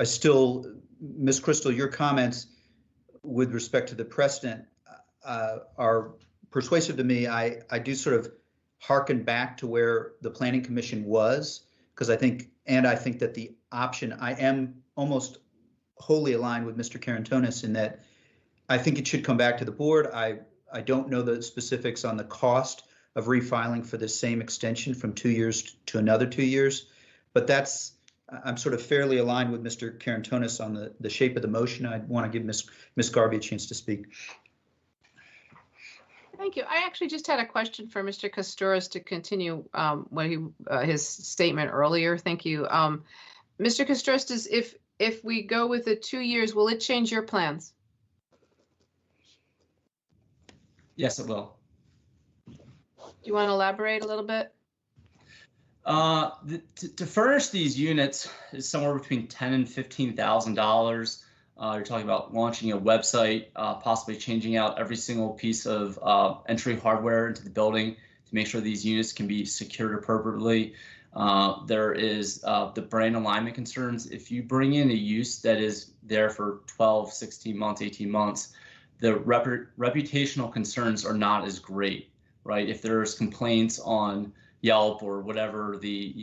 still, Ms. Crystal, your comments with respect to the precedent are persuasive to me. I do sort of hearken back to where the Planning Commission was, because I think that the option, I am almost wholly aligned with Mr. Karantonis in that I think it should come back to the board. I don't know the specifics on the cost of refiling for the same extension from 2 years to another 2 years, but I'm sort of fairly aligned with Mr. Karantonis on the shape of the motion. I want to give Ms. Garvey a chance to speak. Thank you. I actually just had a question for Mr. Koustaris to continue his statement earlier. Thank you. Mr. Koustaris, if we go with the 2 years, will it change your plans? Yes, it will. Do you want to elaborate a little bit? To furnish these units is somewhere between $10,000 and $15,000. You're talking about launching a website, possibly changing out every single piece of entry hardware into the building to make sure these units can be secured appropriately. There is the brand alignment concerns. If you bring in a use that is there for 12, 16 months, 18 months, the reputational concerns are not as great, right? If there's complaints on Yelp or whatever the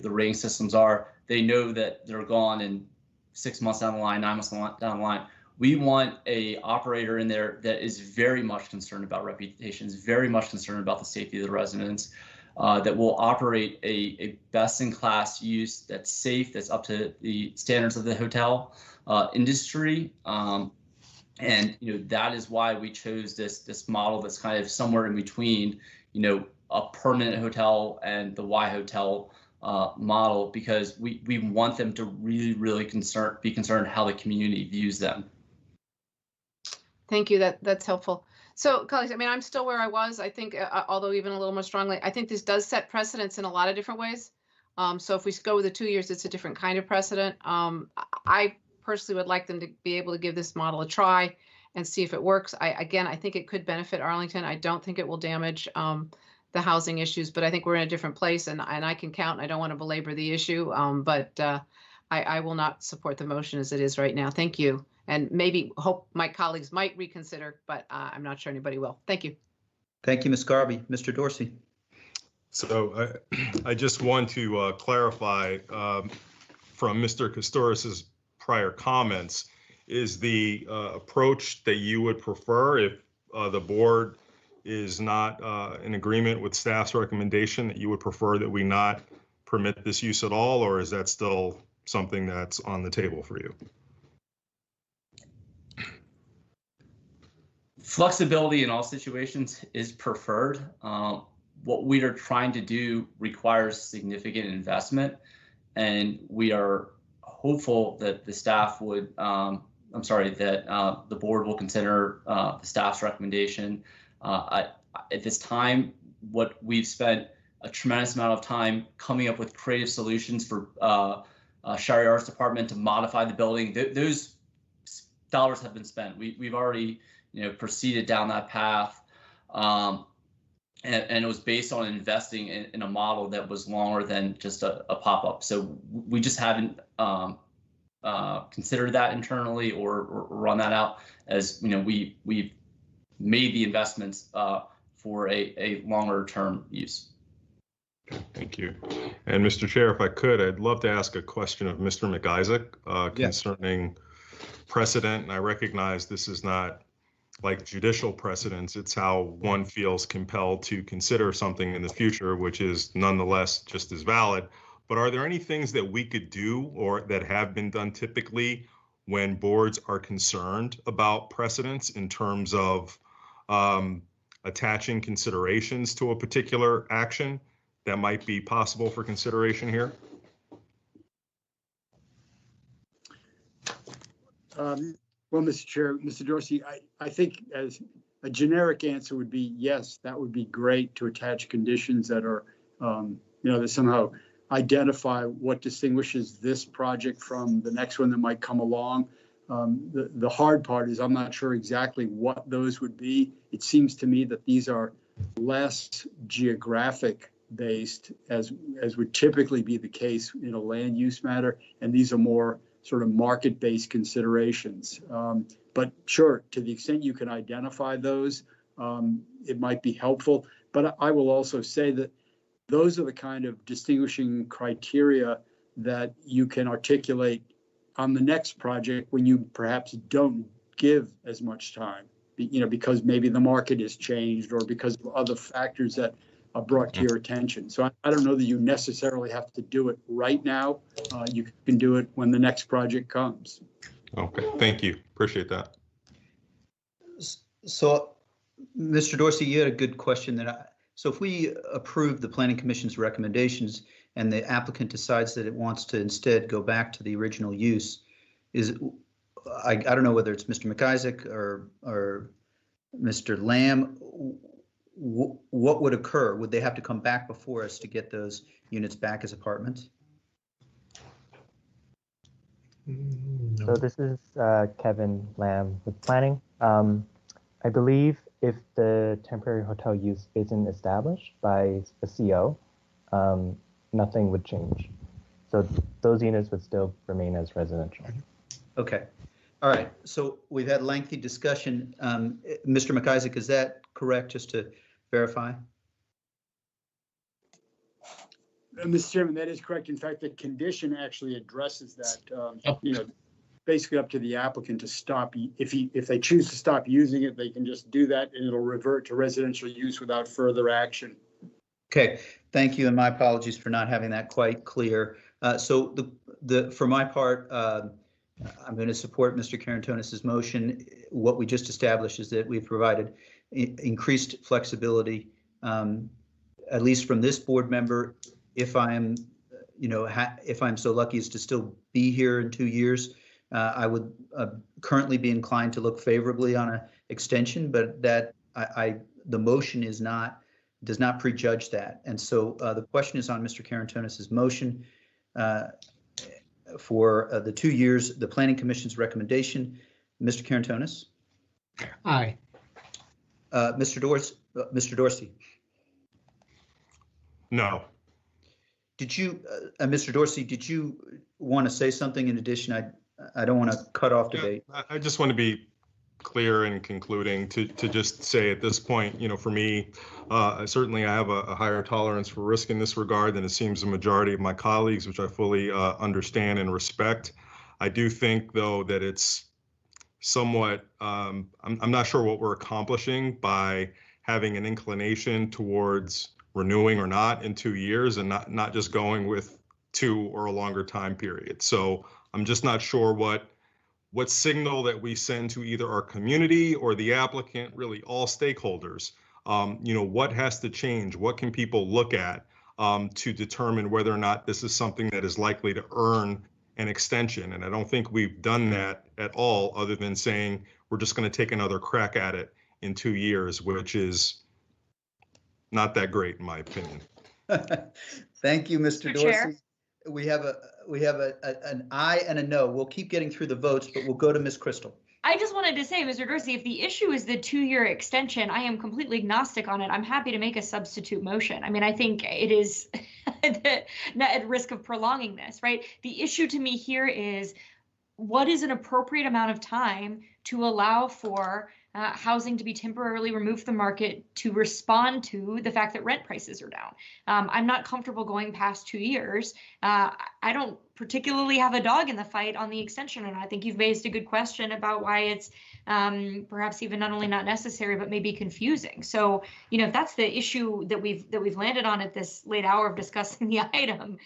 rating systems are, they know that they're gone in 6 months down the line, 9 months down the line. We want a operator in there that is very much concerned about reputations, very much concerned about the safety of the residents, that will operate a best-in-class use that's safe, that's up to the standards of the hotel industry. And that is why we chose this model that's kind of somewhere in between, a permanent hotel and the Y hotel model, because we want them to really be concerned how the community views them. Thank you. That's helpful. So, colleagues, I mean, I'm still where I was. I think, although even a little more strongly, I think this does set precedents in a lot of different ways. So if we go with the 2 years, it's a different kind of precedent. I personally would like them to be able to give this model a try and see if it works. I think it could benefit Arlington. I don't think it will damage the housing issues, but I think we're in a different place, and I can count. I don't want to belabor the issue, but I will not support the motion as it is right now. Thank you. And maybe hope my colleagues might reconsider, but I'm not sure anybody will. Thank you. Thank you, Ms. Garvey. Mr. Dorsey. So I just want to clarify from Mr. Koustaris's prior comments, is the approach that you would prefer if the board is not in agreement with staff's recommendation, that you would prefer that we not permit this use at all, or is that still something that's on the table for you? Flexibility in all situations is preferred. What we are trying to do requires significant investment, and we are hopeful that the staff would, that the board will consider the staff's recommendation. At this time, what we've spent a tremendous amount of time coming up with creative solutions for Shari Arts Department to modify the building. Those dollars have been spent. We've already proceeded down that path, and it was based on investing in a model that was longer than just a pop-up. So we just haven't considered that internally or run that out, as we've made the investments for a longer term use. Thank you. And Mr. Chair, if I could, I'd love to ask a question of Mr. McIsaac concerning precedent. And I recognize this is not like judicial precedents. It's how one feels compelled to consider something in the future, which is nonetheless just as valid. But are there any things that we could do or that have been done typically when boards are concerned about precedents in terms of attaching considerations to a particular action that might be possible for consideration here? Well, Mr. Chair, Mr. Dorsey, I think as a generic answer would be yes, that would be great to attach conditions that are to somehow identify what distinguishes this project from the next one that might come along. The hard part is I'm not sure exactly what those would be. It seems to me that these are less geographic based as would typically be the case in a land use matter. And these are more sort of market based considerations. But sure, to the extent you can identify those, it might be helpful. But I will also say that those are the kind of distinguishing criteria that you can articulate on the next project when you perhaps don't give as much time, because maybe the market has changed or because of other factors that are brought to your attention. So I don't know that you necessarily have to do it right now. You can do it when the next project comes. Okay, thank you. Appreciate that. So, Mr. Dorsey, you had a good question so if we approve the Planning Commission's recommendations and the applicant decides that it wants to instead go back to the original use, I don't know whether it's Mr. McIsaac or Mr. Lamb, what would occur? Would they have to come back before us to get those units back as apartments? So this is Kevin Lamb with planning. I believe if the temporary hotel use isn't established by a CO, nothing would change. So those units would still remain as residential. Okay. All right. So we've had lengthy discussion. Mr. McIsaac, is that correct, just to verify? Mr. Chairman, that is correct. In fact, the condition actually addresses that, basically up to the applicant to stop. If they choose to stop using it, they can just do that and it'll revert to residential use without further action. Okay, thank you, and my apologies for not having that quite clear. So for my part, I'm going to support Mr. Karantonis' motion. What we just established is that we've provided increased flexibility, at least from this board member, if I'm so lucky as to still be here in 2 years. I would currently be inclined to look favorably on an extension, but that the motion does not prejudge that. And so the question is on Mr. Karantonis' motion for the 2 years, the Planning Commission's recommendation. Mr. Karantonis? Aye. Mr. Dorsey? No. Did you, Mr. Dorsey, did you want to say something in addition? I don't want to cut off debate. I just want to be clear in concluding to just say at this point, for me, certainly I have a higher tolerance for risk in this regard than it seems the majority of my colleagues, which I fully understand and respect. I do think, though, that it's somewhat, I'm not sure what we're accomplishing by having an inclination towards renewing or not in 2 years and not just going with 2 or a longer time period. So I'm just not sure what signal that we send to either our community or the applicant, really all stakeholders. What has to change? What can people look at to determine whether or not this is something that is likely to earn an extension? And I don't think we've done that at all, other than saying we're just going to take another crack at it in 2 years, which is not that great in my opinion. Thank you, Mr. Dorsey. Chair. We have an aye and a no. We'll keep getting through the votes, but we'll go to Ms. Crystal. I just wanted to say, Mr. Dorsey, if the issue is the 2-year extension, I am completely agnostic on it. I'm happy to make a substitute motion. I mean, I think it is not at risk of prolonging this, right? The issue to me here is what is an appropriate amount of time to allow for housing to be temporarily removed from the market to respond to the fact that rent prices are down. I'm not comfortable going past 2 years. I don't particularly have a dog in the fight on the extension, and I think you've raised a good question about why it's perhaps even not only not necessary, but maybe confusing. So, if that's the issue that we've landed on at this late hour of discussing the item,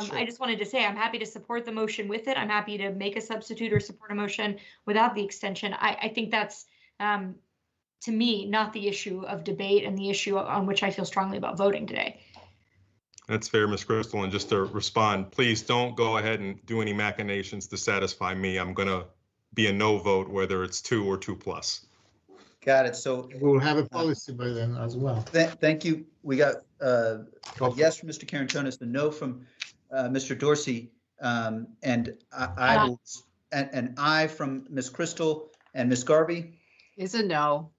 sure. I just wanted to say I'm happy to support the motion with it. I'm happy to make a substitute or support a motion without the extension. I think that's to me, not the issue of debate and the issue on which I feel strongly about voting today. That's fair, Ms. Crystal. And just to respond, please don't go ahead and do any machinations to satisfy me. I'm going to be a no vote, whether it's 2 or 2+. Got it. So we'll have a policy by then as well. Thank you. We got a yes from Mr. Karantonis, a no from Mr. Dorsey, and I will, and I from Ms. Crystal and Ms. Garvey. Is a no.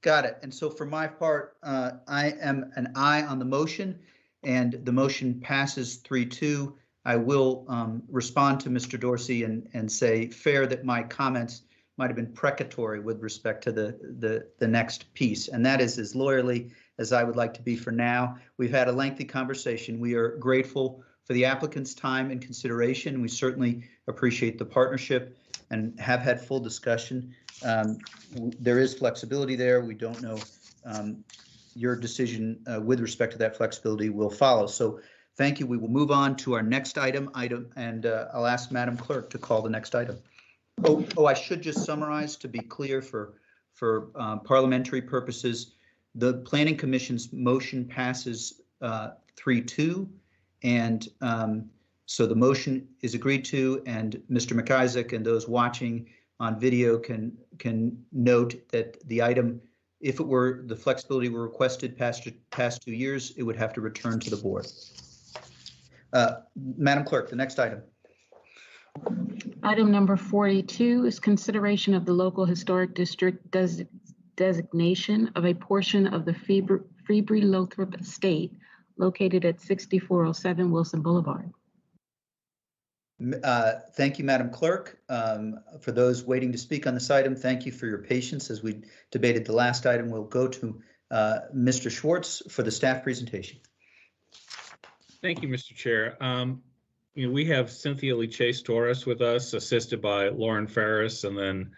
Got it. And so for my part, I am an aye on the motion, and the motion passes 3-2. I will respond to Mr. Dorsey and say fair that my comments might have been precatory with respect to the next piece, and that is as lawyerly as I would like to be for now. We've had a lengthy conversation. We are grateful for the applicant's time and consideration. We certainly appreciate the partnership and have had full discussion. There is flexibility there. We don't know your decision with respect to that flexibility will follow. So thank you. We will move on to our next item, and I'll ask Madam Clerk to call the next item. I should just summarize to be clear for parliamentary purposes. The Planning Commission's motion passes 3-2, and so the motion is agreed to, and Mr. McIsaac and those watching on video can note that the item, if it were the flexibility were requested past 2 years, it would have to return to the board. Madam Clerk, the next item. Item number 42 is consideration of the local historic district designation of a portion of the Freebury-Lothrop estate located at 6407 Wilson Boulevard. Thank you, Madam Clerk. For those waiting to speak on this item, thank you for your patience as we debated the last item. We'll go to Mr. Schwartz for the staff presentation. Thank you, Mr. Chair. We have Cynthia Lee Chase Torres with us, assisted by Lauren Ferris and then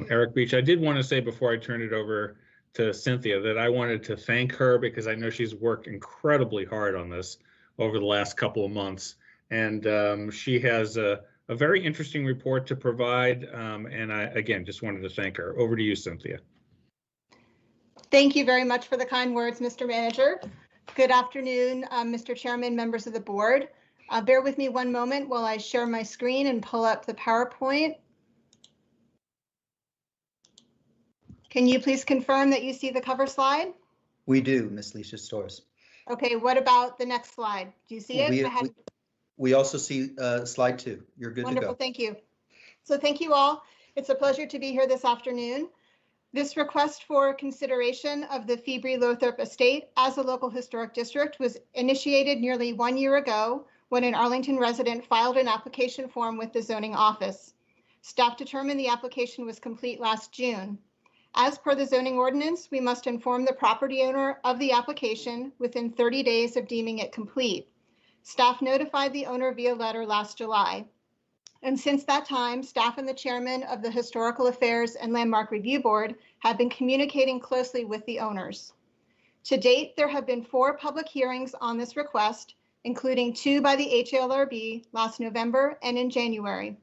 Eric Beach. I did want to say before I turn it over to Cynthia that I wanted to thank her because I know she's worked incredibly hard on this over the last couple of months. And she has a very interesting report to provide. And I, again, just wanted to thank her. Over to you, Cynthia. Thank you very much for the kind words, Mr. Manager. Good afternoon, Mr. Chairman, members of the board. Bear with me one moment while I share my screen and pull up the PowerPoint. Can you please confirm that you see the cover slide? We do, Ms. Leisha Torres. Okay, what about the next slide? Do you see it? We also see slide 2. You're good to go. Wonderful, thank you. So thank you all. It's a pleasure to be here this afternoon. This request for consideration of the Freebury-Lothrop estate as a local historic district was initiated nearly 1 year ago when an Arlington resident filed an application form with the zoning office. Staff determined the application was complete last June. As per the zoning ordinance, we must inform the property owner of the application within 30 days of deeming it complete. Staff notified the owner via letter last July. And since that time, staff and the chairman of the Historical Affairs and Landmark Review Board have been communicating closely with the owners. To date, there have been 4 public hearings on this request, including 2 by the HLRB last November and in January.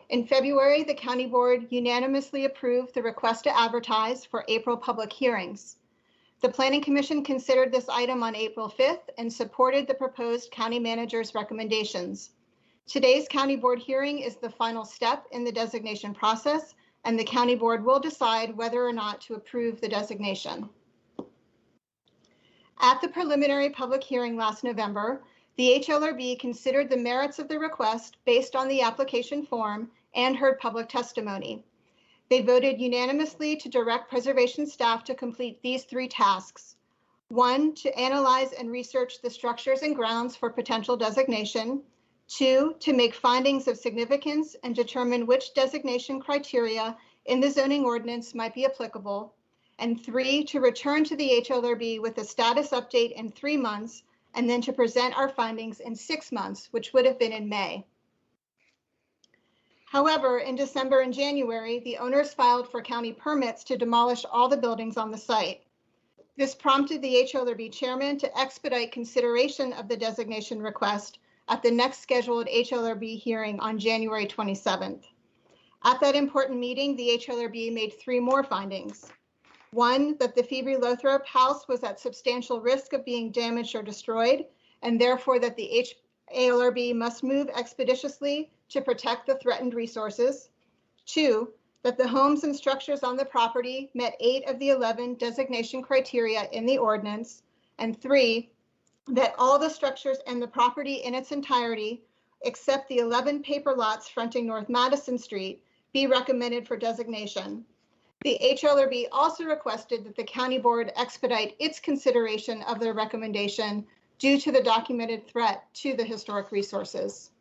In February, the County Board unanimously approved the request to advertise for April public hearings. The Planning Commission considered this item on April 5th and supported the proposed county manager's recommendations. Today's County Board hearing is the final step in the designation process, and the County Board will decide whether or not to approve the designation. At the preliminary public hearing last November, the HLRB considered the merits of the request based on the application form and heard public testimony. They voted unanimously to direct preservation staff to complete these 3 tasks. 1, to analyze and research the structures and grounds for potential designation. 2, to make findings of significance and determine which designation criteria in the zoning ordinance might be applicable. And 3, to return to the HLRB with a status update in 3 months, and then to present our findings in 6 months, which would have been in May. However, in December and January, the owners filed for county permits to demolish all the buildings on the site. This prompted the HLRB chairman to expedite consideration of the designation request at the next scheduled HLRB hearing on January 27th. At that important meeting, the HLRB made 3 more findings. 1, that the Freebury-Lothrop house was at substantial risk of being damaged or destroyed, and therefore that the HLRB must move expeditiously to protect the threatened resources. 2, that the homes and structures on the property met 8 of the 11 designation criteria in the ordinance, and 3, that all the structures and the property in its entirety, except the 11 paper lots fronting North Madison Street, be recommended for designation. The HLRB also requested that the County Board expedite its consideration of their recommendation due to the documented threat to the historic resources.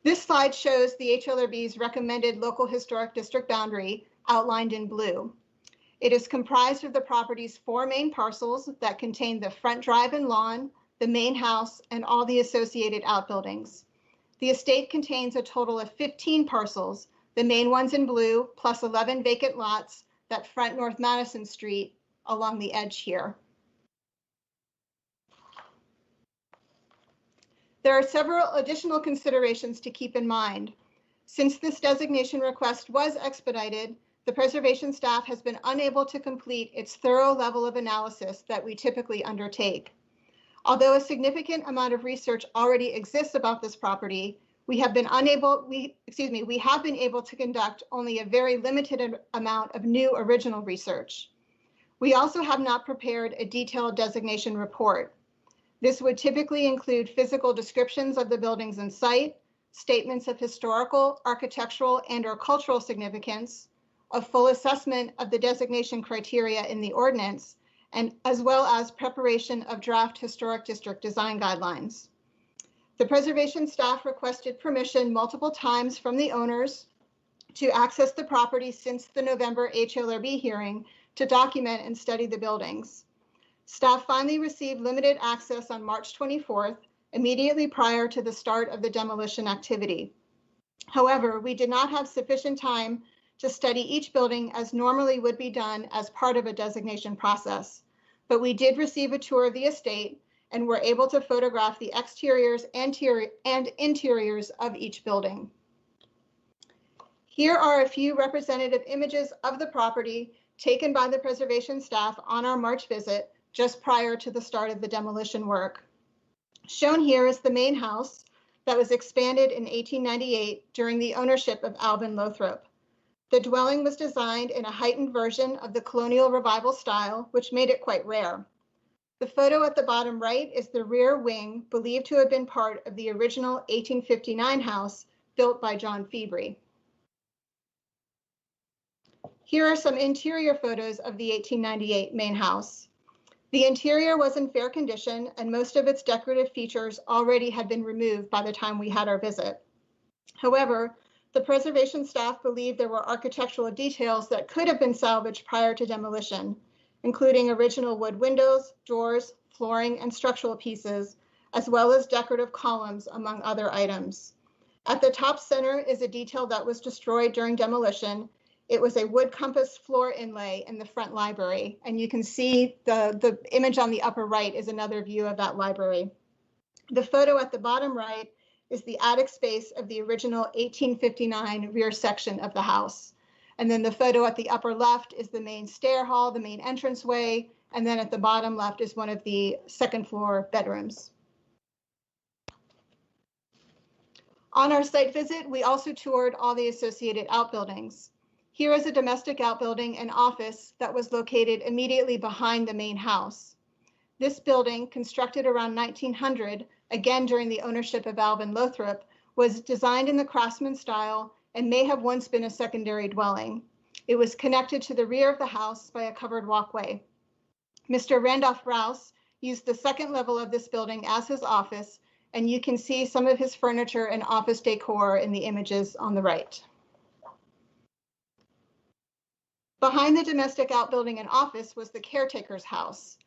This slide shows the HLRB's recommended local historic district boundary outlined in blue. It is comprised of the property's 4 main parcels that contain the front drive and lawn, the main house, and all the associated outbuildings. The estate contains a total of 15 parcels, the main ones in blue, plus 11 vacant lots that front North Madison Street along the edge here. There are several additional considerations to keep in mind. Since this designation request was expedited, the preservation staff has been unable to complete its thorough level of analysis that we typically undertake. Although a significant amount of research already exists about this property, we have been able to conduct only a very limited amount of new original research. We also have not prepared a detailed designation report. This would typically include physical descriptions of the buildings and site, statements of historical, architectural, and/or cultural significance, a full assessment of the designation criteria in the ordinance, and as well as preparation of draft historic district design guidelines. The preservation staff requested permission multiple times from the owners to access the property since the November HLRB hearing to document and study the buildings. Staff finally received limited access on March 24th, immediately prior to the start of the demolition activity. However, we did not have sufficient time to study each building as normally would be done as part of a designation process, but we did receive a tour of the estate and were able to photograph the exteriors and interiors of each building. Here are a few representative images of the property taken by the preservation staff on our March visit just prior to the start of the demolition work. Shown here is the main house that was expanded in 1898 during the ownership of Alvin Lothrop. The dwelling was designed in a heightened version of the colonial revival style, which made it quite rare. The photo at the bottom right is the rear wing, believed to have been part of the original 1859 house built by John Febri. Here are some interior photos of the 1898 main house. The interior was in fair condition, and most of its decorative features already had been removed by the time we had our visit. However, the preservation staff believed there were architectural details that could have been salvaged prior to demolition, including original wood windows, doors, flooring, and structural pieces, as well as decorative columns, among other items. At the top center is a detail that was destroyed during demolition. It was a wood compass floor inlay in the front library, and you can see the image on the upper right is another view of that library. The photo at the bottom right is the attic space of the original 1859 rear section of the house. And then the photo at the upper left is the main stair hall, the main entranceway, and then at the bottom left is one of the second floor bedrooms. On our site visit, we also toured all the associated outbuildings. Here is a domestic outbuilding and office that was located immediately behind the main house. This building, constructed around 1900, again during the ownership of Alvin Lothrop, was designed in the Craftsman style and may have once been a secondary dwelling. It was connected to the rear of the house by a covered walkway. Mr. Randolph Rouse used the second level of this building as his office, and you can see some of his furniture and office decor in the images on the right. Behind the domestic outbuilding and office was the caretaker's house.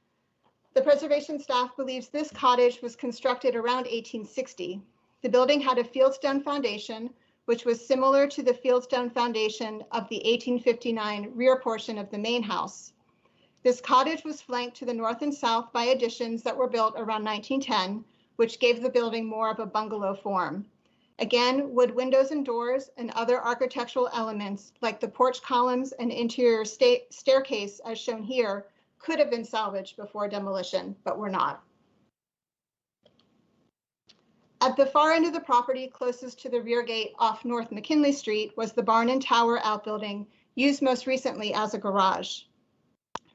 The preservation staff believes this cottage was constructed around 1860. The building had a fieldstone foundation, which was similar to the fieldstone foundation of the 1859 rear portion of the main house. This cottage was flanked to the north and south by additions that were built around 1910, which gave the building more of a bungalow form. Again, wood windows and doors and other architectural elements like the porch columns and interior staircase as shown here could have been salvaged before demolition, but were not. At the far end of the property, closest to the rear gate off North McKinley Street, was the barn and tower outbuilding, used most recently as a garage.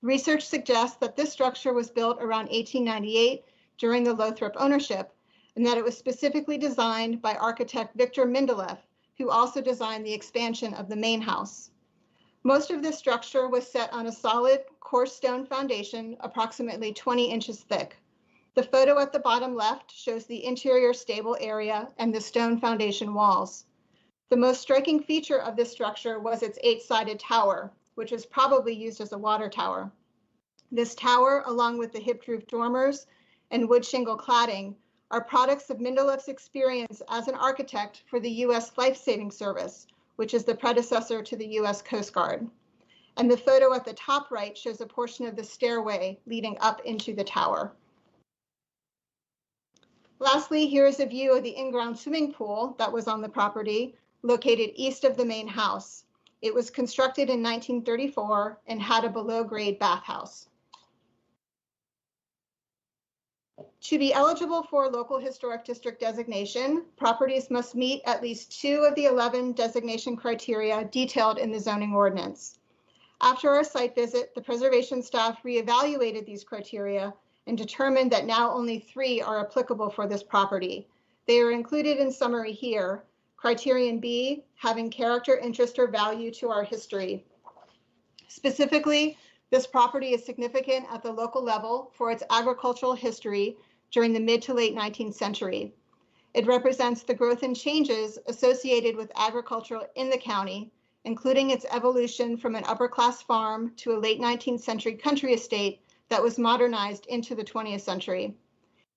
Research suggests that this structure was built around 1898 during the Lothrop ownership, and that it was specifically designed by architect Victor Mindeleff, who also designed the expansion of the main house. Most of this structure was set on a solid, coarse stone foundation, approximately 20 inches thick. The photo at the bottom left shows the interior stable area and the stone foundation walls. The most striking feature of this structure was its 8-sided tower, which was probably used as a water tower. This tower, along with the hip-roof dormers and wood shingle cladding, are products of Mindeleff's experience as an architect for the U.S. Life-Saving Service, which is the predecessor to the U.S. Coast Guard. And the photo at the top right shows a portion of the stairway leading up into the tower. Lastly, here is a view of the in-ground swimming pool that was on the property, located east of the main house. It was constructed in 1934 and had a below-grade bathhouse. To be eligible for local historic district designation, properties must meet at least 2 of the 11 designation criteria detailed in the zoning ordinance. After our site visit, the preservation staff reevaluated these criteria and determined that now only 3 are applicable for this property. They are included in summary here. Criterion B, having character, interest, or value to our history. Specifically, this property is significant at the local level for its agricultural history during the mid to late 19th century. It represents the growth and changes associated with agriculture in the county, including its evolution from an upper-class farm to a late 19th century country estate that was modernized into the 20th century.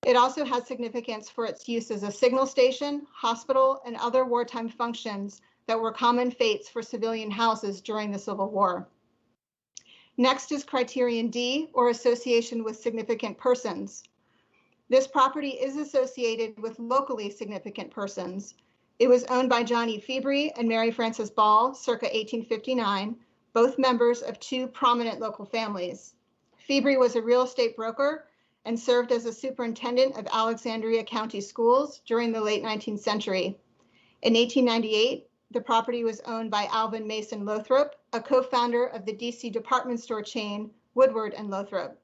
It also has significance for its use as a signal station, hospital, and other wartime functions that were common fates for civilian houses during the Civil War. Next is criterion D, or association with significant persons. This property is associated with locally significant persons. It was owned by John E. Febri and Mary Frances Ball circa 1859, both members of 2 prominent local families. Febri was a real estate broker and served as a superintendent of Alexandria County Schools during the late 19th century. In 1898, the property was owned by Alvin Mason Lothrop, a co-founder of the DC department store chain Woodward and Lothrop.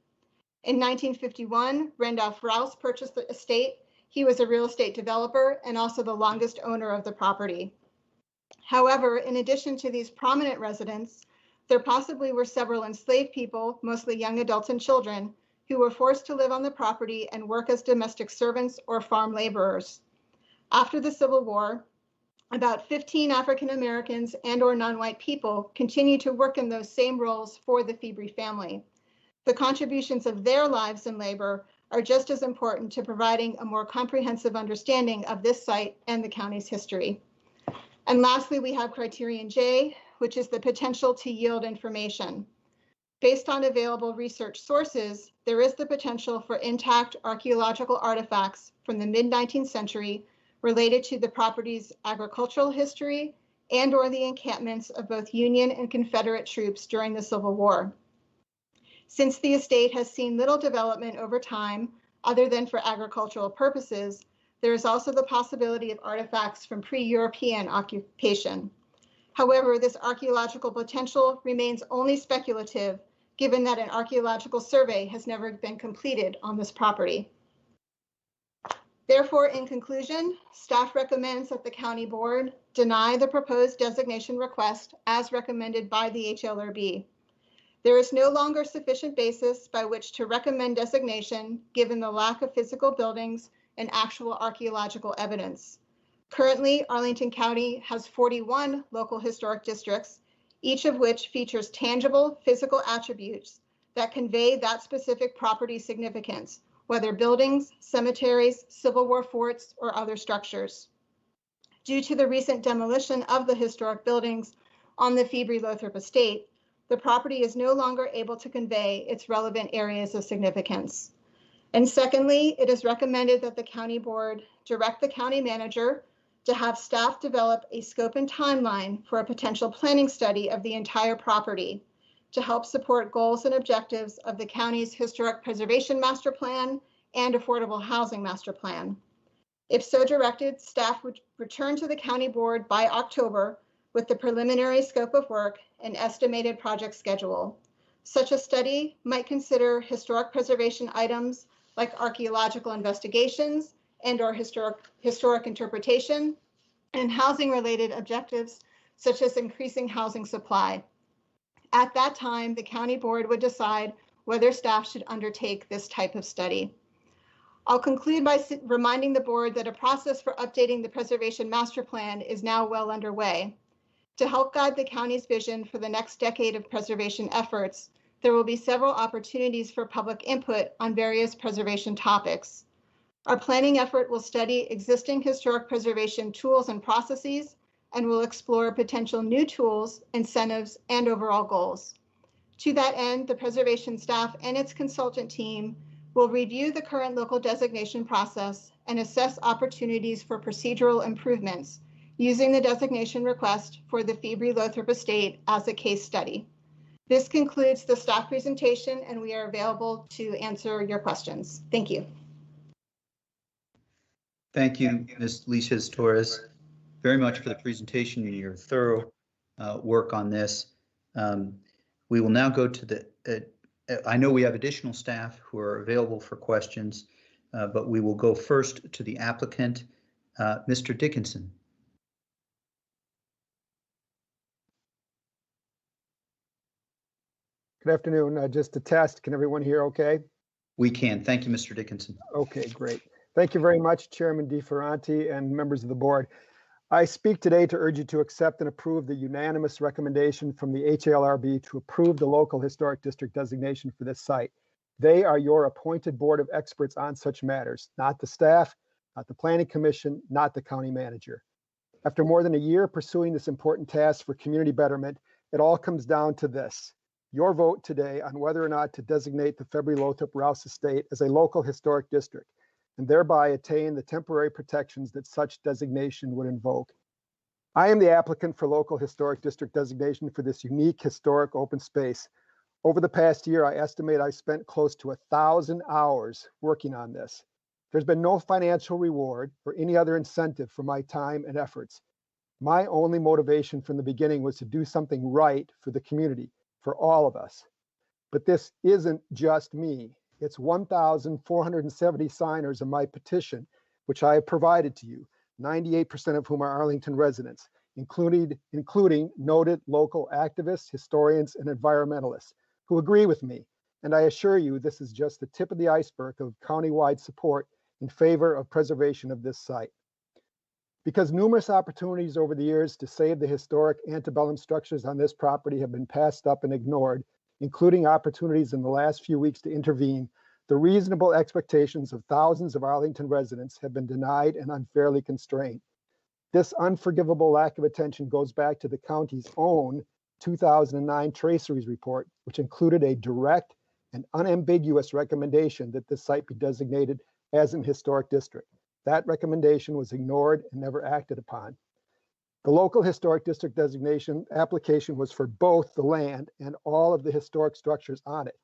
In 1951, Randolph Rouse purchased the estate. He was a real estate developer and also the longest owner of the property. However, in addition to these prominent residents, there possibly were several enslaved people, mostly young adults and children, who were forced to live on the property and work as domestic servants or farm laborers. After the Civil War, about 15 African Americans and/or non-white people continued to work in those same roles for the Febri family. The contributions of their lives and labor are just as important to providing a more comprehensive understanding of this site and the county's history. And lastly, we have criterion J, which is the potential to yield information. Based on available research sources, there is the potential for intact archaeological artifacts from the mid-19th century related to the property's agricultural history and/or the encampments of both Union and Confederate troops during the Civil War. Since the estate has seen little development over time, other than for agricultural purposes, there is also the possibility of artifacts from pre-European occupation. However, this archaeological potential remains only speculative, given that an archaeological survey has never been completed on this property. Therefore, in conclusion, staff recommends that the County Board deny the proposed designation request as recommended by the HLRB. There is no longer sufficient basis by which to recommend designation given the lack of physical buildings and actual archaeological evidence. Currently, Arlington County has 41 local historic districts, each of which features tangible physical attributes that convey that specific property significance, whether buildings, cemeteries, Civil War forts, or other structures. Due to the recent demolition of the historic buildings on the Febri-Lothrop estate, the property is no longer able to convey its relevant areas of significance. And secondly, it is recommended that the County Board direct the county manager to have staff develop a scope and timeline for a potential planning study of the entire property to help support goals and objectives of the county's Historic Preservation Master Plan and Affordable Housing Master Plan. If so directed, staff would return to the county board by October with the preliminary scope of work and estimated project schedule. Such a study might consider historic preservation items like archaeological investigations and/or historic interpretation, and housing-related objectives such as increasing housing supply. At that time, the county board would decide whether staff should undertake this type of study. I'll conclude by reminding the board that a process for updating the preservation master plan is now well underway. To help guide the county's vision for the next decade of preservation efforts, there will be several opportunities for public input on various preservation topics. Our planning effort will study existing historic preservation tools and processes, and will explore potential new tools, incentives, and overall goals. To that end, the preservation staff and its consultant team will review the current local designation process and assess opportunities for procedural improvements using the designation request for the Febri-Lothrop estate as a case study. This concludes the staff presentation, and we are available to answer your questions. Thank you. Thank you, Ms. Lices Torres, very much for the presentation and your thorough work on this. We will now go to the, I know we have additional staff who are available for questions, but we will go first to the applicant, Mr. Dickinson. Good afternoon. Just to test, can everyone hear okay? We can. Thank you, Mr. Dickinson. Okay, great. Thank you very much, Chairman DeFerranti and members of the board. I speak today to urge you to accept and approve the unanimous recommendation from the HALRB to approve the local historic district designation for this site. They are your appointed board of experts on such matters, not the staff, not the planning commission, not the county manager. After more than a year pursuing this important task for community betterment, it all comes down to this: your vote today on whether or not to designate the Febri-Lothrop Rouse Estate as a local historic district, and thereby attain the temporary protections that such designation would invoke. I am the applicant for local historic district designation for this unique historic open space. Over the past year, I estimate I spent close to 1,000 hours working on this. There's been no financial reward or any other incentive for my time and efforts. My only motivation from the beginning was to do something right for the community, for all of us. But this isn't just me. It's 1,470 signers of my petition, which I have provided to you, 98% of whom are Arlington residents, including noted local activists, historians, and environmentalists who agree with me. And I assure you, this is just the tip of the iceberg of countywide support in favor of preservation of this site. Because numerous opportunities over the years to save the historic antebellum structures on this property have been passed up and ignored, including opportunities in the last few weeks to intervene, the reasonable expectations of thousands of Arlington residents have been denied and unfairly constrained. This unforgivable lack of attention goes back to the county's own 2009 traceries report, which included a direct and unambiguous recommendation that this site be designated as an historic district. That recommendation was ignored and never acted upon. The local historic district designation application was for both the land and all of the historic structures on it,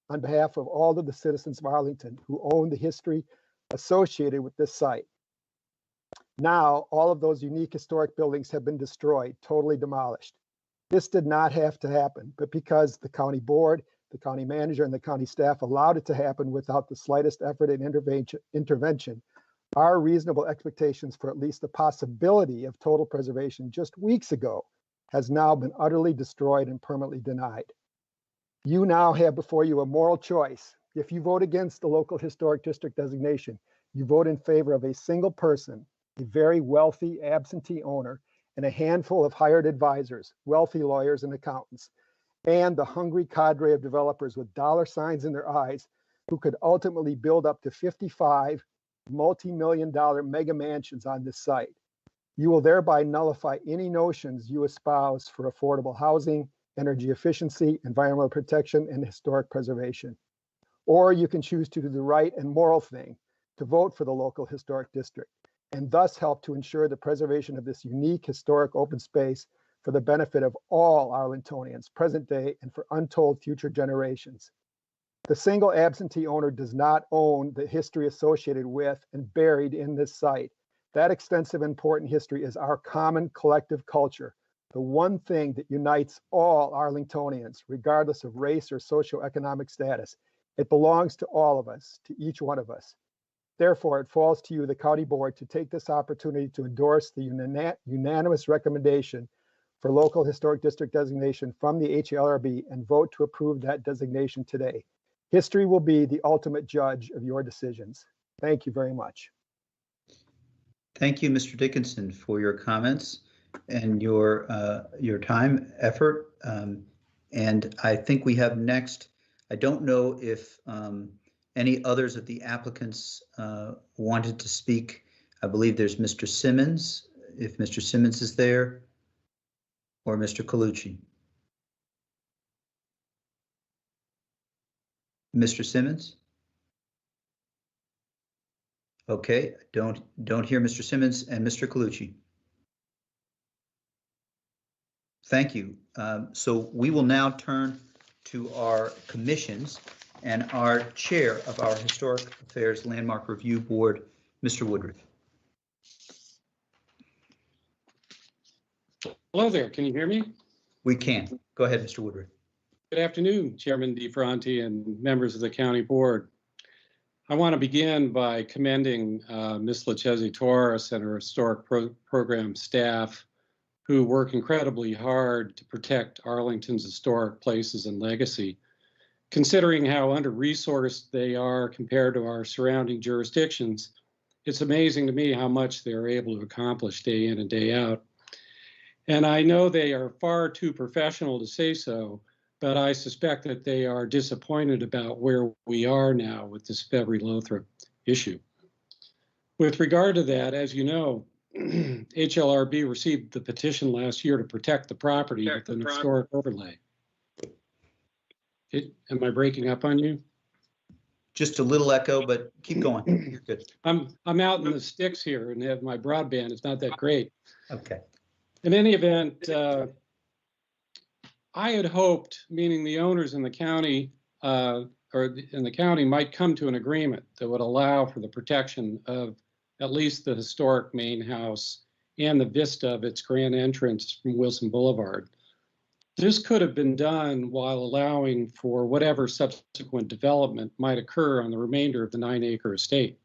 on behalf of all of the citizens of Arlington who own the history associated with this site. Now, all of those unique historic buildings have been destroyed, totally demolished. This did not have to happen, but because the county board, the county manager, and the county staff allowed it to happen without the slightest effort and intervention, our reasonable expectations for at least the possibility of total preservation just weeks ago has now been utterly destroyed and permanently denied. You now have before you a moral choice. If you vote against the local historic district designation, you vote in favor of a single person, a very wealthy absentee owner, and a handful of hired advisors, wealthy lawyers and accountants, and the hungry cadre of developers with dollar signs in their eyes who could ultimately build up to 55 multi-million-dollar mega mansions on this site. You will thereby nullify any notions you espouse for affordable housing, energy efficiency, environmental protection, and historic preservation. Or you can choose to do the right and moral thing, to vote for the local historic district, and thus help to ensure the preservation of this unique historic open space for the benefit of all Arlingtonians, present day and for untold future generations. The single absentee owner does not own the history associated with and buried in this site, That extensive and important history is our common collective culture, the one thing that unites all Arlingtonians, regardless of race or socioeconomic status. It belongs to all of us, to each one of us. Therefore, it falls to you, the County Board, to take this opportunity to endorse the unanimous recommendation for local historic district designation from the HLRB and vote to approve that designation today. History will be the ultimate judge of your decisions. Thank you very much. Thank you, Mr. Dickinson, for your comments and your time, effort. And I think we have next, I don't know if any others of the applicants wanted to speak. I believe there's Mr. Simmons, if Mr. Simmons is there, or Mr. Colucci. Mr. Simmons? Okay, don't hear Mr. Simmons and Mr. Colucci. Thank you. So we will now turn to our commissions and our chair of our Historic Affairs Landmark Review Board, Mr. Woodruff. Hello there, can you hear me? We can. Go ahead, Mr. Woodruff. Good afternoon, Chairman DeFranti and members of the County Board. I want to begin by commending Ms. Lachese Torres and her historic program staff who work incredibly hard to protect Arlington's historic places and legacy. Considering how under-resourced they are compared to our surrounding jurisdictions, it's amazing to me how much they're able to accomplish day in and day out. And I know they are far too professional to say so, but I suspect that they are disappointed about where we are now with this February-Lothrop issue. With regard to that, as you know, HLRB received the petition last year to protect the property with an historic overlay. Am I breaking up on you? Just a little echo, but keep going. You're good. I'm out in the sticks here and have my broadband. It's not that great. Okay. In any event, I had hoped, meaning the owners in the county might come to an agreement that would allow for the protection of at least the historic main house and the vista of its grand entrance from Wilson Boulevard. This could have been done while allowing for whatever subsequent development might occur on the remainder of the 9-acre estate.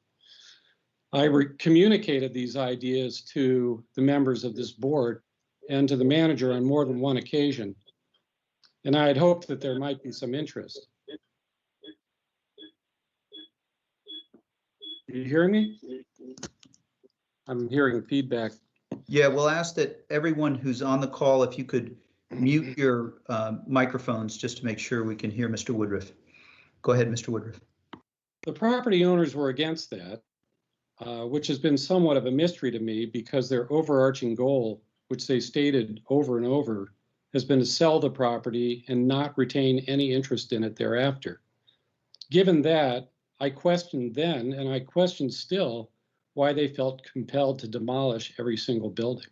I communicated these ideas to the members of this board and to the manager on more than one occasion, and I had hoped that there might be some interest. Are you hearing me? I'm hearing feedback. Yeah, we'll ask that everyone who's on the call, if you could mute your microphones just to make sure we can hear Mr. Woodruff. Go ahead, Mr. Woodruff. The property owners were against that, which has been somewhat of a mystery to me because their overarching goal, which they stated over and over, has been to sell the property and not retain any interest in it thereafter. Given that, I questioned then, and I question still, why they felt compelled to demolish every single building.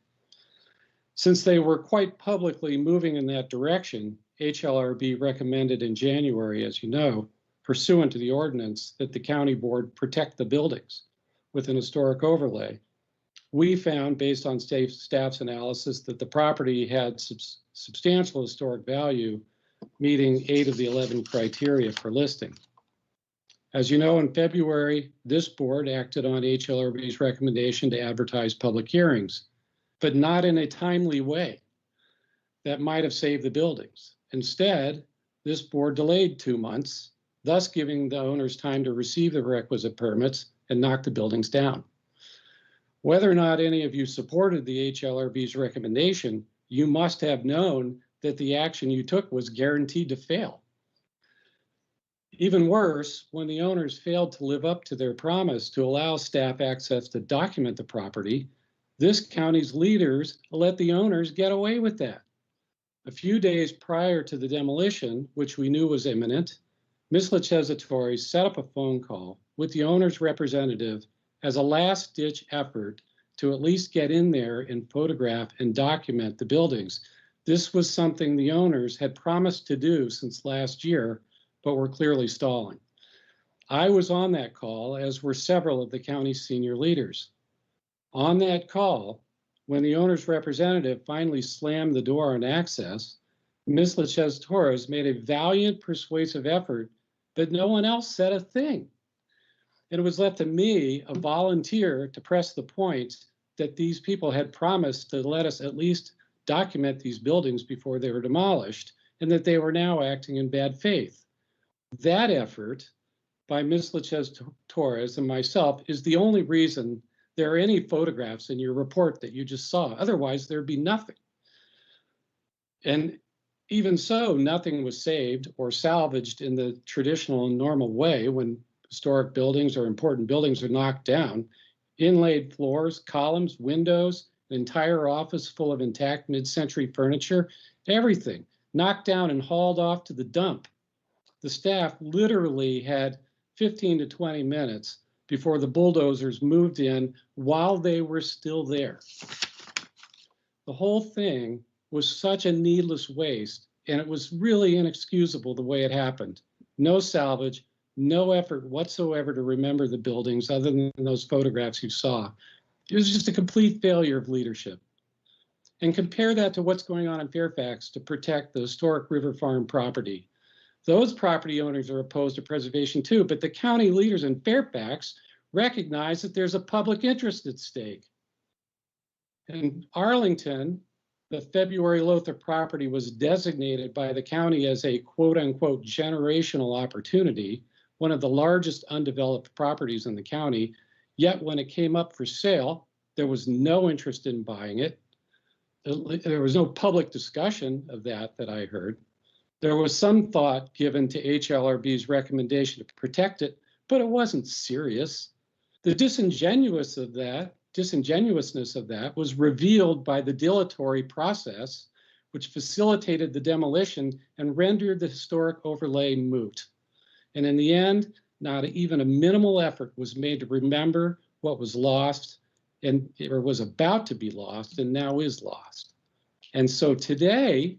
Since they were quite publicly moving in that direction, HLRB recommended in January, as you know, pursuant to the ordinance, that the county board protect the buildings with an historic overlay. We found, based on staff's analysis, that the property had substantial historic value, meeting 8 of the 11 criteria for listing. As you know, in February, this board acted on HLRB's recommendation to advertise public hearings, but not in a timely way that might have saved the buildings. Instead, this board delayed 2 months, thus giving the owners time to receive the requisite permits and knock the buildings down. Whether or not any of you supported the HLRB's recommendation, you must have known that the action you took was guaranteed to fail. Even worse, when the owners failed to live up to their promise to allow staff access to document the property, this county's leaders let the owners get away with that. A few days prior to the demolition, which we knew was imminent, Ms. Lachese Torres set up a phone call with the owner's representative as a last-ditch effort to at least get in there and photograph and document the buildings. This was something the owners had promised to do since last year, but were clearly stalling. I was on that call, as were several of the county's senior leaders. On that call, when the owner's representative finally slammed the door on access, Ms. Lachez Torres made a valiant, persuasive effort, but no one else said a thing. And it was left to me, a volunteer, to press the point that these people had promised to let us at least document these buildings before they were demolished, and that they were now acting in bad faith. That effort by Ms. Lachez Torres and myself is the only reason there are any photographs in your report that you just saw. Otherwise, there'd be nothing. And even so, nothing was saved or salvaged in the traditional and normal way when historic buildings or important buildings are knocked down. Inlaid floors, columns, windows, an entire office full of intact mid-century furniture, everything knocked down and hauled off to the dump. The staff literally had 15 to 20 minutes before the bulldozers moved in while they were still there. The whole thing was such a needless waste, and it was really inexcusable the way it happened. No salvage, no effort whatsoever to remember the buildings other than those photographs you saw. It was just a complete failure of leadership. And compare that to what's going on in Fairfax to protect the historic River Farm property. Those property owners are opposed to preservation too, but the county leaders in Fairfax recognize that there's a public interest at stake. In Arlington, the February Lothrop property was designated by the county as a quote unquote generational opportunity, one of the largest undeveloped properties in the county. Yet when it came up for sale, there was no interest in buying it. There was no public discussion of that I heard. There was some thought given to HLRB's recommendation to protect it, but it wasn't serious. The disingenuousness of that was revealed by the dilatory process, which facilitated the demolition and rendered the historic overlay moot. And in the end, not even a minimal effort was made to remember what was lost or was about to be lost and now is lost. And so today,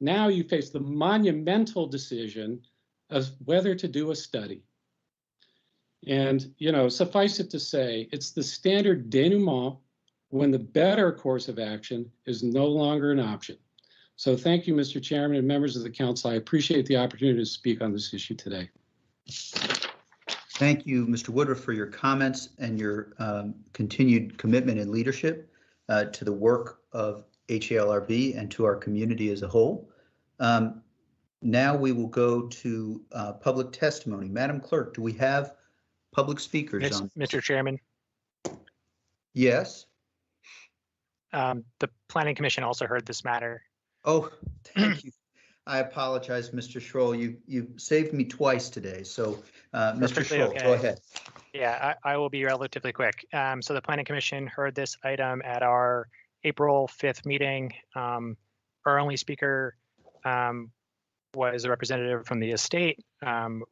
now you face the monumental decision of whether to do a study. And, suffice it to say, it's the standard denouement when the better course of action is no longer an option. So thank you, Mr. Chairman and members of the council. I appreciate the opportunity to speak on this issue today. Thank you, Mr. Woodruff, for your comments and your continued commitment and leadership to the work of HALRB and to our community as a whole. Now we will go to public testimony. Madam Clerk, do we have public speakers on? Mr. Chairman. Yes. The Planning Commission also heard this matter. Oh, thank you. I apologize, Mr. Schroll. You saved me twice today. So, Mr. Schroll, okay. Go ahead. Yeah, I will be relatively quick. So the Planning Commission heard this item at our April 5th meeting. Our only speaker was a representative from the estate.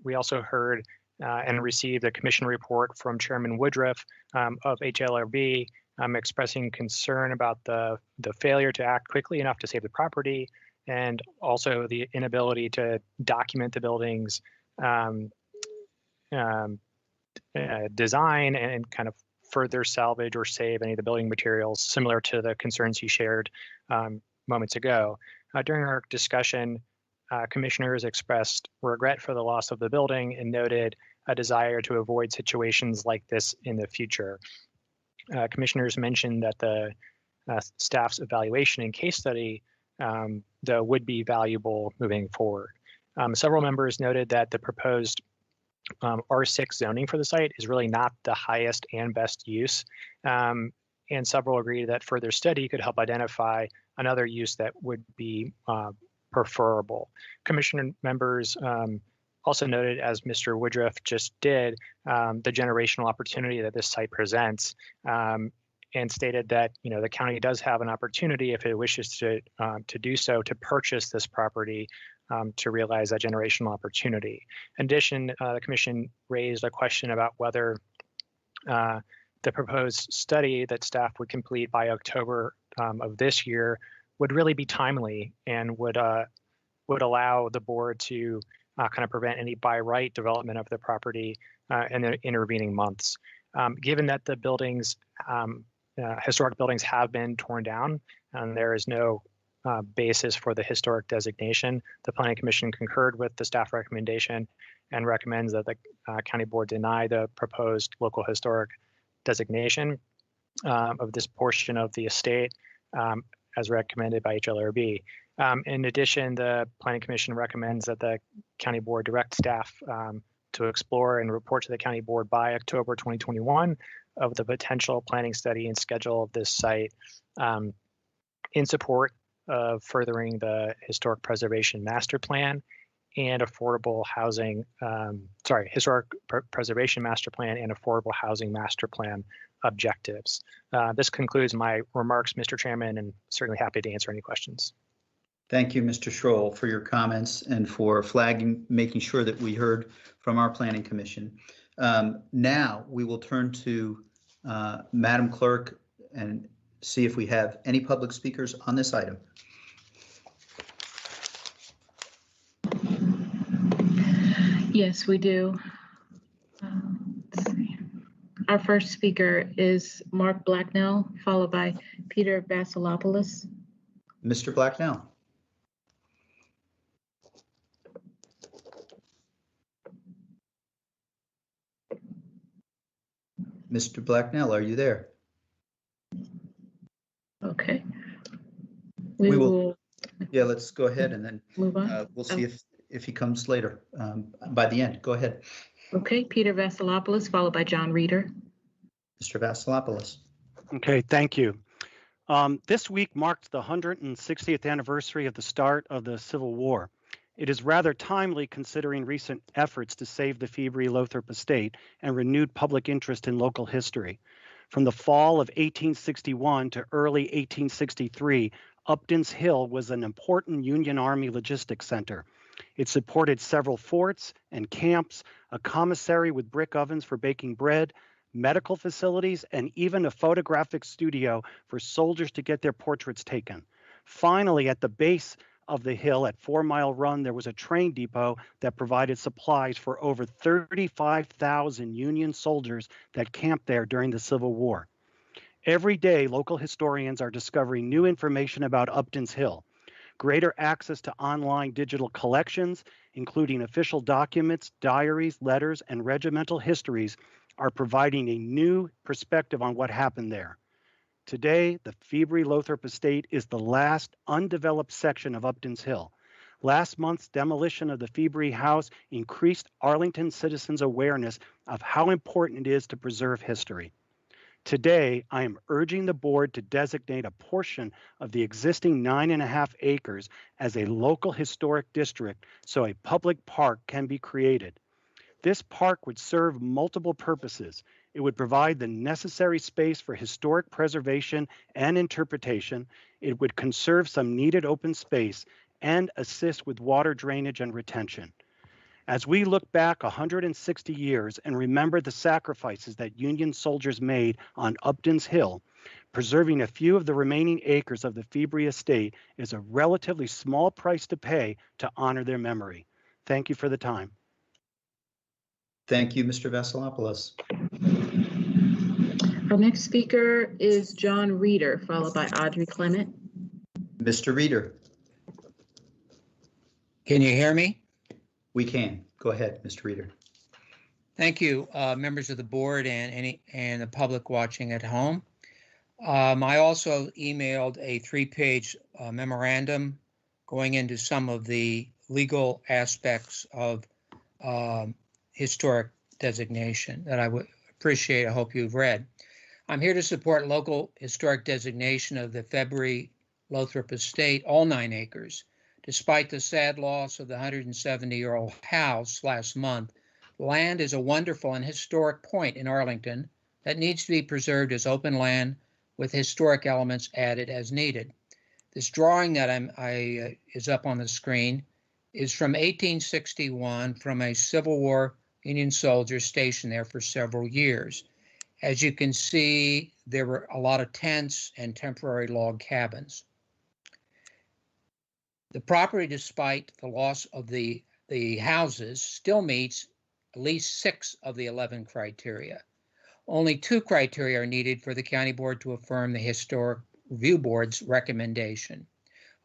We also heard and received a commission report from Chairman Woodruff of HLRB expressing concern about the failure to act quickly enough to save the property, and also the inability to document the building's design and kind of further salvage or save any of the building materials, similar to the concerns he shared moments ago. During our discussion, commissioners expressed regret for the loss of the building and noted a desire to avoid situations like this in the future. Commissioners mentioned that the staff's evaluation and case study though would be valuable moving forward. Several members noted that the proposed R6 zoning for the site is really not the highest and best use, and several agree that further study could help identify another use that would be preferable. Commission members also noted, as Mr. Woodruff just did, the generational opportunity that this site presents, and stated that the county does have an opportunity, if it wishes to do so, to purchase this property to realize that generational opportunity. In addition, the commission raised a question about whether the proposed study that staff would complete by October of this year would really be timely and would allow the board to kind of prevent any by right development of the property in the intervening months. Given that the buildings historic buildings have been torn down, and there is no basis for the historic designation. The Planning Commission concurred with the staff recommendation and recommends that the County Board deny the proposed local historic designation of this portion of the estate as recommended by HLRB. In addition, the Planning Commission recommends that the County Board direct staff to explore and report to the County Board by October 2021 of the potential planning study and schedule of this site in support of furthering the historic preservation master plan and affordable housing, historic preservation master plan and affordable housing master plan objectives. This concludes my remarks, Mr. Chairman, and certainly happy to answer any questions. Thank you, Mr. Schroll, for your comments and for flagging, making sure that we heard from our Planning Commission. Now we will turn to Madam Clerk and see if we have any public speakers on this item. Yes, we do. Let's see. Our first speaker is Mark Blacknell, followed by Peter Vasilopoulos. Mr. Blacknell. Mr. Blacknell, are you there? Okay. We will. Yeah, let's go ahead and then move on. We'll see if he comes later by the end. Go ahead. Okay, Peter Vasilopoulos, followed by John Reeder. Mr. Vasilopoulos. Okay, thank you. This week marked the 160th anniversary of the start of the Civil War. It is rather timely considering recent efforts to save the February-Lothrop estate and renewed public interest in local history. From the fall of 1861 to early 1863, Upton's Hill was an important Union Army logistics center. It supported several forts and camps, a commissary with brick ovens for baking bread, medical facilities, and even a photographic studio for soldiers to get their portraits taken. Finally, at the base of the hill at 4 Mile Run, there was a train depot that provided supplies for over 35,000 Union soldiers that camped there during the Civil War. Every day, local historians are discovering new information about Upton's Hill. Greater access to online digital collections, including official documents, diaries, letters, and regimental histories, are providing a new perspective on what happened there. Today, the February-Lothrop estate is the last undeveloped section of Upton's Hill. Last month's demolition of the February house increased Arlington citizens' awareness of how important it is to preserve history. Today, I am urging the board to designate a portion of the existing 9.5 acres as a local historic district so a public park can be created. This park would serve multiple purposes. It would provide the necessary space for historic preservation and interpretation. It would conserve some needed open space and assist with water drainage and retention. As we look back 160 years and remember the sacrifices that Union soldiers made on Upton's Hill, preserving a few of the remaining acres of the February estate is a relatively small price to pay to honor their memory. Thank you for the time. Thank you, Mr. Vasilopoulos. Our next speaker is John Reeder, followed by Audrey Clement. Mr. Reeder. Can you hear me? We can. Go ahead, Mr. Reeder. Thank you, members of the board and the public watching at home. I also emailed a 3-page memorandum going into some of the legal aspects of historic designation that I would appreciate. I hope you've read. I'm here to support local historic designation of the February-Lothrop estate, all 9 acres. Despite the sad loss of the 170-year-old house last month, land is a wonderful and historic point in Arlington that needs to be preserved as open land with historic elements added as needed. This drawing that is up on the screen is from 1861 from a Civil War Union soldier stationed there for several years. As you can see, there were a lot of tents and temporary log cabins. The property, despite the loss of the houses, still meets at least 6 of the 11 criteria. Only 2 criteria are needed for the county board to affirm the Historic Review Board's recommendation.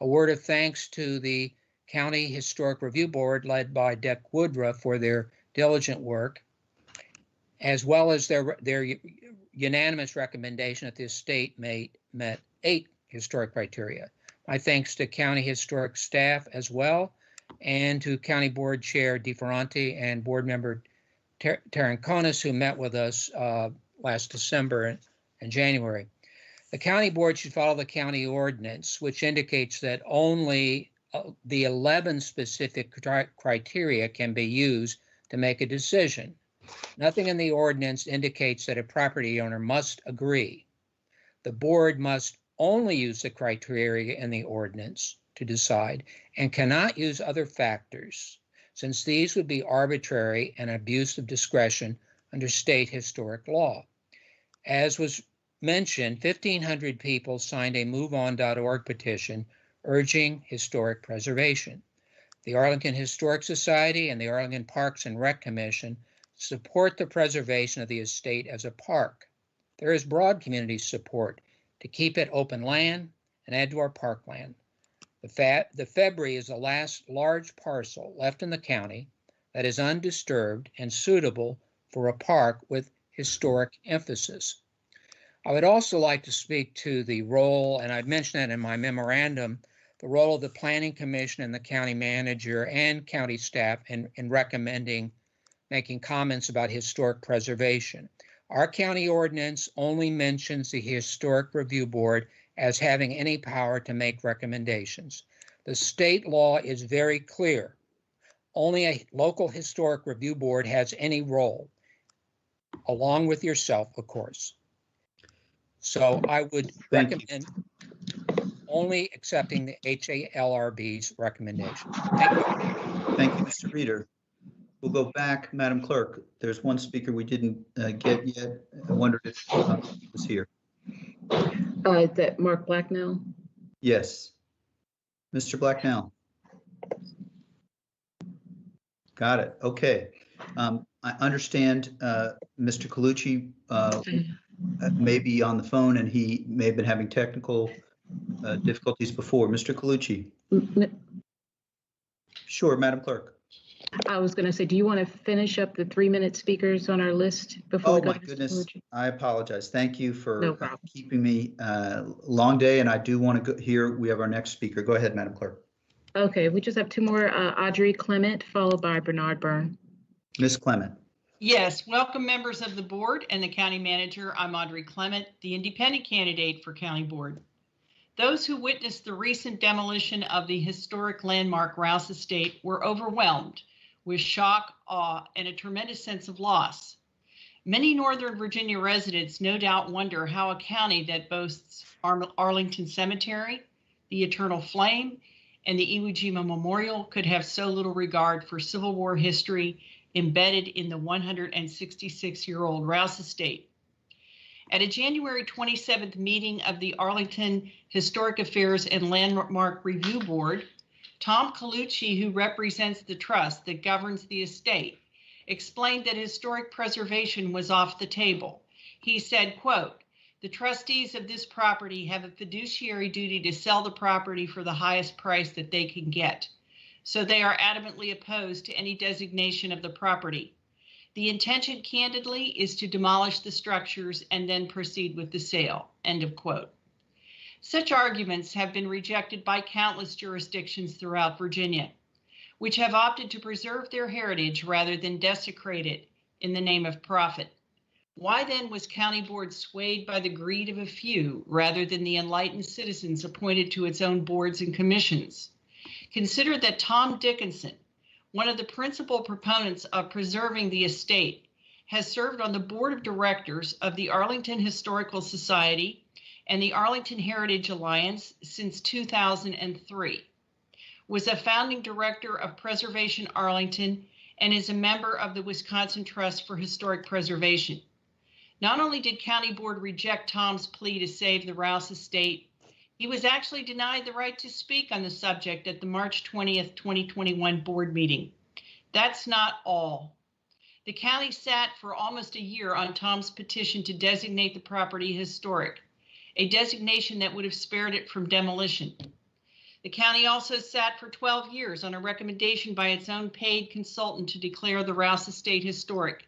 A word of thanks to the County Historic Review Board led by Dick Woodruff for their diligent work, as well as their unanimous recommendation that the estate met 8 historic criteria. My thanks to County Historic staff as well, and to County Board Chair DeFerranti and Board Member Taranconis, who met with us last December and January. The County Board should follow the county ordinance, which indicates that only the 11 specific criteria can be used to make a decision. Nothing in the ordinance indicates that a property owner must agree. The board must only use the criteria in the ordinance to decide and cannot use other factors, since these would be arbitrary and abuse of discretion under state historic law. As was mentioned, 1,500 people signed a MoveOn.org petition urging historic preservation. The Arlington Historic Society and the Arlington Parks and Rec Commission support the preservation of the estate as a park. There is broad community support to keep it open land and add to our parkland. The February is the last large parcel left in the county that is undisturbed and suitable for a park with historic emphasis. I would also like to speak to the role, and I've mentioned that in my memorandum, the role of the Planning Commission and the county manager and county staff in recommending making comments about historic preservation. Our county ordinance only mentions the Historic Review Board as having any power to make recommendations. The state law is very clear. Only a local Historic Review Board has any role, along with yourself, of course. So I would recommend only accepting the HALRB's recommendation. Thank you. Thank you, Mr. Reeder. We'll go back, Madam Clerk. There's one speaker we didn't get yet. I wondered if he was here. Is that Mark Blacknell? Yes. Mr. Blacknell. Got it. Okay. I understand Mr. Colucci may be on the phone and he may have been having technical difficulties before. Mr. Colucci. Sure, Madam Clerk. I was going to say, do you want to finish up the 3-minute speakers on our list before we go? Oh my goodness, I apologize. Thank you for keeping me long day, and I do want to go here. We have our next speaker. Go ahead, Madam Clerk. Okay, we just have 2 more, Audrey Clement, followed by Bernard Byrne. Ms. Clement. Yes, welcome members of the board and the county manager. I'm Audrey Clement, the independent candidate for county board. Those who witnessed the recent demolition of the historic landmark Rouse Estate were overwhelmed with shock, awe, and a tremendous sense of loss. Many Northern Virginia residents no doubt wonder how a county that boasts Arlington Cemetery, the Eternal Flame, and the Iwo Jima Memorial could have so little regard for Civil War history embedded in the 166-year-old Rouse Estate. At a January 27th meeting of the Arlington Historic Affairs and Landmark Review Board, Tom Colucci, who represents the trust that governs the estate, explained that historic preservation was off the table. He said, quote, "The trustees of this property have a fiduciary duty to sell the property for the highest price that they can get. So they are adamantly opposed to any designation of the property. The intention, candidly, is to demolish the structures and then proceed with the sale," end of quote. Such arguments have been rejected by countless jurisdictions throughout Virginia, which have opted to preserve their heritage rather than desecrate it in the name of profit. Why then was County Board swayed by the greed of a few rather than the enlightened citizens appointed to its own boards and commissions? Consider that Tom Dickinson, one of the principal proponents of preserving the estate, has served on the board of directors of the Arlington Historical Society and the Arlington Heritage Alliance since 2003, was a founding director of Preservation Arlington, and is a member of the Wisconsin Trust for Historic Preservation. Not only did County Board reject Tom's plea to save the Rouse Estate, he was actually denied the right to speak on the subject at the March 20th, 2021 board meeting. That's not all. The county sat for almost a year on Tom's petition to designate the property historic, a designation that would have spared it from demolition. The county also sat for 12 years on a recommendation by its own paid consultant to declare the Rouse Estate historic.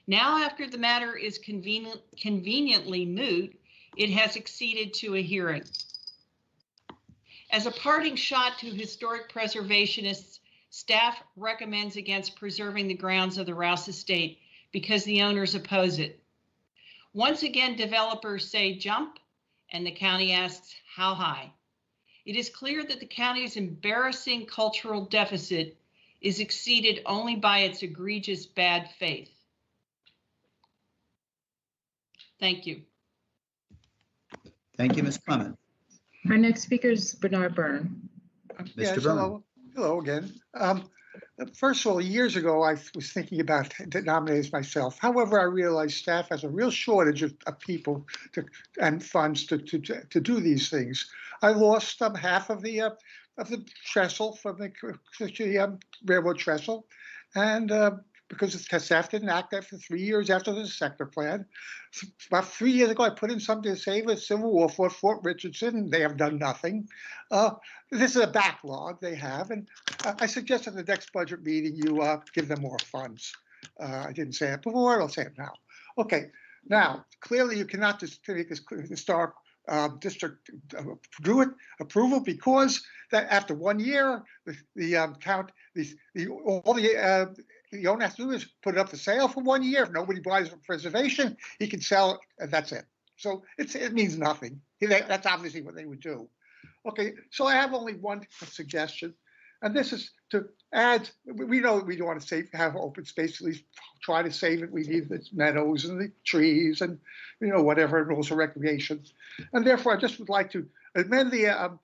Now, after the matter is conveniently moot, it has acceded to a hearing. As a parting shot to historic preservationists, staff recommends against preserving the grounds of the Rouse Estate because the owners oppose it. Once again, developers say jump, and the county asks how high. It is clear that the county's embarrassing cultural deficit is exceeded only by its egregious bad faith. Thank you. Thank you, Ms. Clement. Our next speaker is Bernard Byrne. Mr. Byrne. Hello again. First of all, years ago, I was thinking about nominating myself. However, I realized staff has a real shortage of people and funds to do these things. I lost half of the trestle from the railroad trestle, and because staff didn't act after 3 years after the sector plan. About 3 years ago, I put in something to save a Civil War Fort Richardson, and they have done nothing. This is a backlog they have, and I suggest at the next budget meeting you give them more funds. I didn't say it before, I'll say it now. Okay, now, clearly you cannot just take this historic district approval because that after 1 year, the owner has to do is put it up for sale for 1 year. If nobody buys it for preservation, he can sell it, and that's it. So it means nothing. That's obviously what they would do. Okay, so I have only one suggestion, and this is to add. We know we want to have open space, at least try to save it. We need the meadows and the trees and whatever, and also recreation. And therefore, I just would like to amend the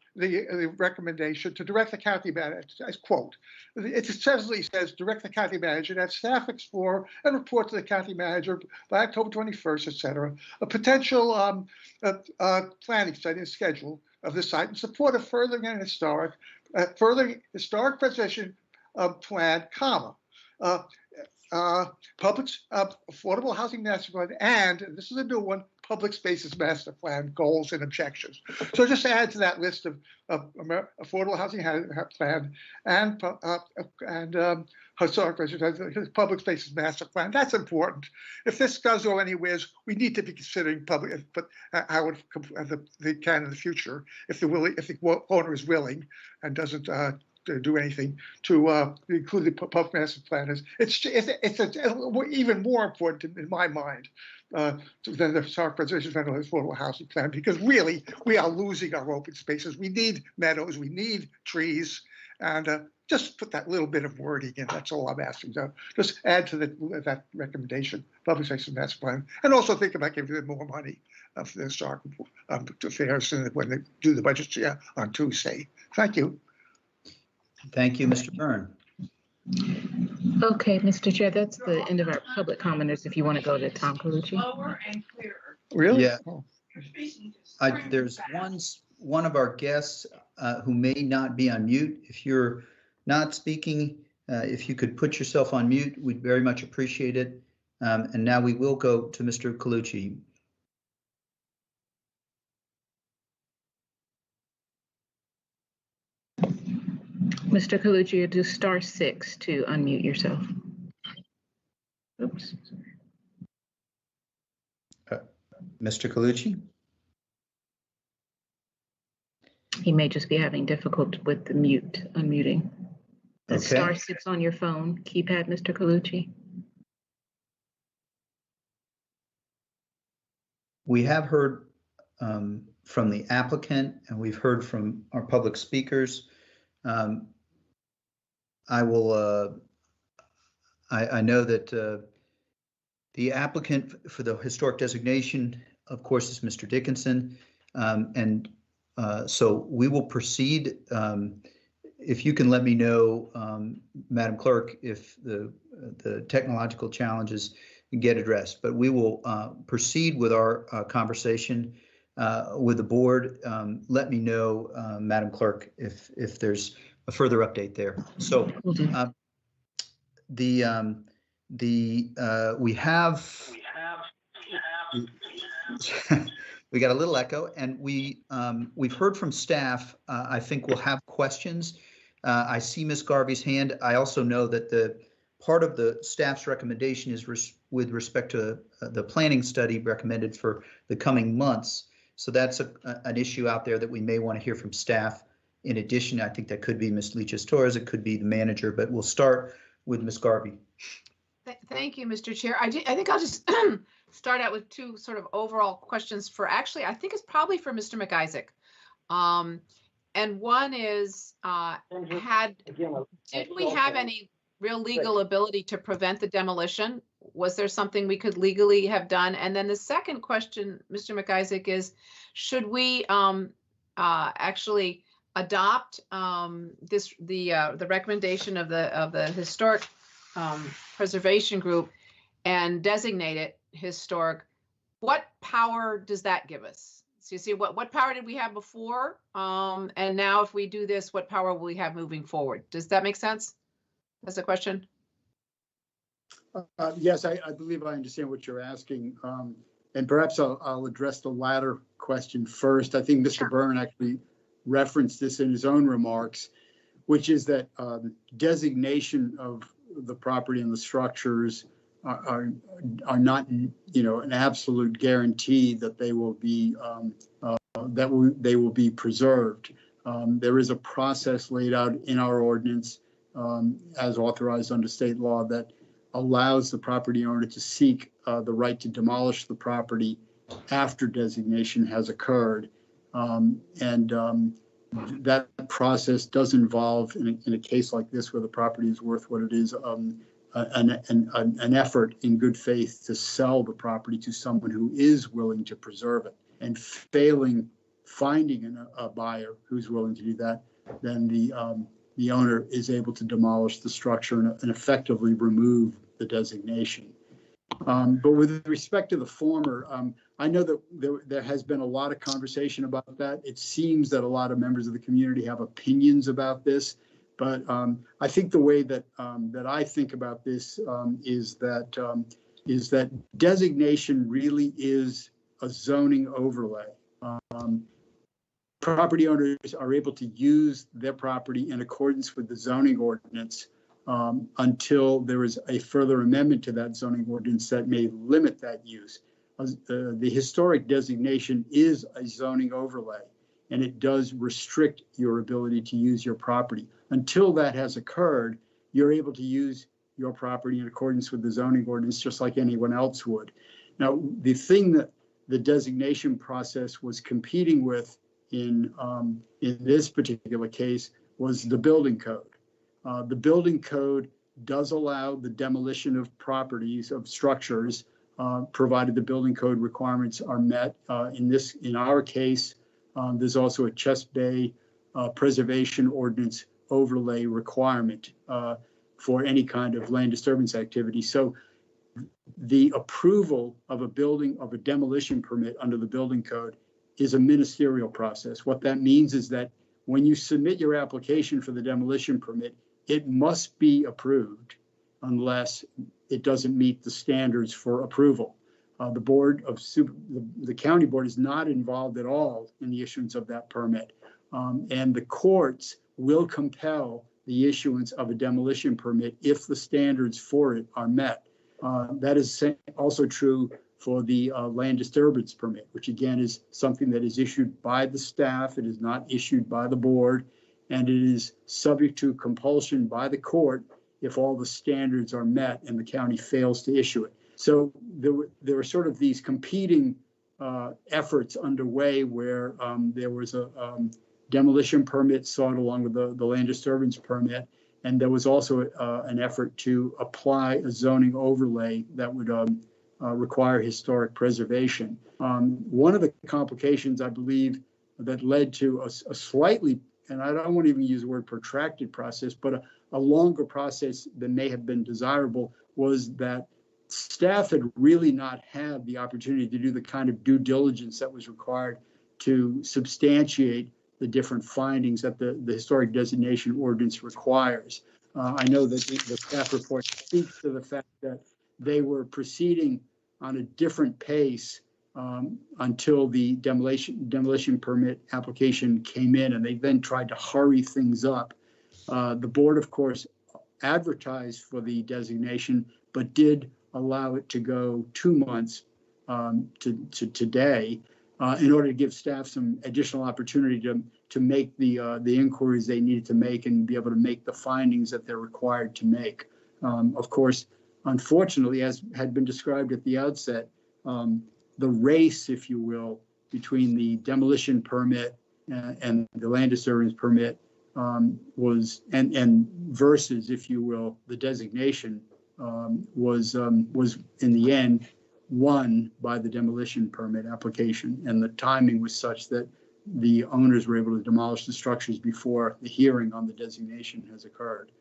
recommendation to direct the county manager, as quote, it essentially says direct the county manager to have staff explore and report to the county manager by October 21st, et cetera, a potential planning study and schedule of the site in support of furthering an historic preservation plan, comma, public affordable housing master plan, and this is a new one, public spaces master plan goals and objectives. So just add to that list of affordable housing plan and historic preservation, public spaces master plan. That's important. If this does go anywhere, we need to be considering how it can in the future if the owner is willing and doesn't do anything to include the public master plan. It's even more important in my mind than the historic preservation and affordable housing plan, because really we are losing our open spaces. We need meadows, we need trees, and just put that little bit of wording in. That's all I'm asking. So just add to that recommendation, public spaces master plan, and also think about giving them more money for the historic affairs when they do the budget on Tuesday. Thank you. Thank you, Mr. Byrne. Okay, Mr. Chair, that's the end of our public commenters. If you want to go to Tom Colucci. Really? Yeah. There's one of our guests who may not be on mute. If you're not speaking, if you could put yourself on mute, we'd very much appreciate it. And now we will go to Mr. Colucci. Mr. Colucci, do *6 to unmute yourself. Oops. Mr. Colucci? He may just be having difficulty with the unmuting. That's Okay. *6 on your phone keypad, Mr. Colucci. We have heard from the applicant, and we've heard from our public speakers. I know that the applicant for the historic designation, of course, is Mr. Dickinson, and so we will proceed. If you can let me know, Madam Clerk, if the technological challenges get addressed, but we will proceed with our conversation with the board. Let me know, Madam Clerk, if there's a further update there. So we have we got a little echo, and we've heard from staff. I think we'll have questions. I see Ms. Garvey's hand. I also know that the part of the staff's recommendation is with respect to the planning study recommended for the coming months. So that's an issue out there that we may want to hear from staff. In addition, I think that could be Ms. Lichas Torres, it could be the manager, but we'll start with Ms. Garvey. Thank you, Mr. Chair. I think I'll just start out with two sort of overall questions for, actually, I think it's probably for Mr. McIsaac. And one is, did we have any real legal ability to prevent the demolition? Was there something we could legally have done? And then the second question, Mr. McIsaac, is should we actually adopt the recommendation of the historic preservation group and designate it historic? What power does that give us? So you see, what power did we have before? And now if we do this, what power will we have moving forward? Does that make sense? That's a question. Yes, I believe I understand what you're asking. And perhaps I'll address the latter question first. I think Mr. Byrne actually referenced this in his own remarks, which is that designation of the property and the structures are not, an absolute guarantee that they will be they will be preserved. There is a process laid out in our ordinance as authorized under state law that allows the property owner to seek the right to demolish the property after designation has occurred. That process does involve, in a case like this where the property is worth what it is, an effort in good faith to sell the property to someone who is willing to preserve it. And finding a buyer who's willing to do that, then the owner is able to demolish the structure and effectively remove the designation. But with respect to the former, I know that there has been a lot of conversation about that. It seems that a lot of members of the community have opinions about this, but I think the way that I think about this is that designation really is a zoning overlay. Property owners are able to use their property in accordance with the zoning ordinance until there is a further amendment to that zoning ordinance that may limit that use. The historic designation is a zoning overlay, and it does restrict your ability to use your property. Until that has occurred, you're able to use your property in accordance with the zoning ordinance just like anyone else would. Now, the thing that the designation process was competing with in this particular case was the building code. The building code does allow the demolition of properties, of structures, provided the building code requirements are met. In our case, there's also a Chest Bay preservation ordinance overlay requirement for any kind of land disturbance activity. So the approval of a demolition permit under the building code is a ministerial process. What that means is that when you submit your application for the demolition permit, it must be approved unless it doesn't meet the standards for approval. The county board is not involved at all in the issuance of that permit. And the courts will compel the issuance of a demolition permit if the standards for it are met. That is also true for the land disturbance permit, which again is something that is issued by the staff. It is not issued by the board, and it is subject to compulsion by the court if all the standards are met and the county fails to issue it. So there were sort of these competing efforts underway where there was a demolition permit sought along with the land disturbance permit, and there was also an effort to apply a zoning overlay that would require historic preservation. One of the complications, I believe, that led to a slightly, and I don't want to even use the word protracted process, but a longer process than may have been desirable, was that staff had really not had the opportunity to do the kind of due diligence that was required to substantiate the different findings that the historic designation ordinance requires. I know that the staff report speaks to the fact that they were proceeding on a different pace until the demolition permit application came in, and they then tried to hurry things up. The board, of course, advertised for the designation, but did allow it to go 2 months to today in order to give staff some additional opportunity to make the inquiries they needed to make and be able to make the findings that they're required to make. Of course, unfortunately, as had been described at the outset, the race, if you will, between the demolition permit and the land disturbance permit was, and versus, if you will, the designation was in the end won by the demolition permit application, and the timing was such that the owners were able to demolish the structures before the hearing on the designation has occurred.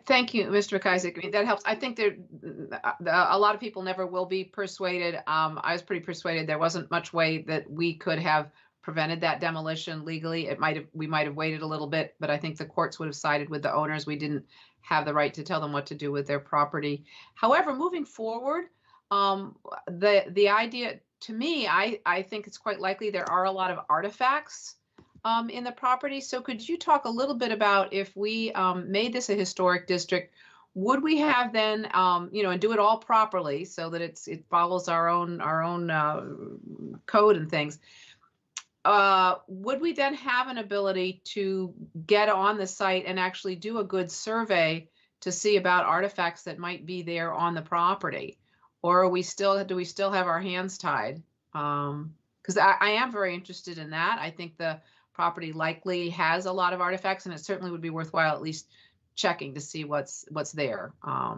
Thank you, Mr. McIsaac. I mean, that helps. I think a lot of people never will be persuaded. I was pretty persuaded there wasn't much way that we could have prevented that demolition legally. We might have waited a little bit, but I think the courts would have sided with the owners. We didn't have the right to tell them what to do with their property. However, moving forward, the idea, to me, I think it's quite likely there are a lot of artifacts in the property. So could you talk a little bit about if we made this a historic district, would we have then, and do it all properly so that it follows our own code and things? Would we then have an ability to get on the site and actually do a good survey to see about artifacts that might be there on the property? Or do we still have our hands tied? Because I am very interested in that. I think the property likely has a lot of artifacts, and it certainly would be worthwhile at least checking to see what's there. I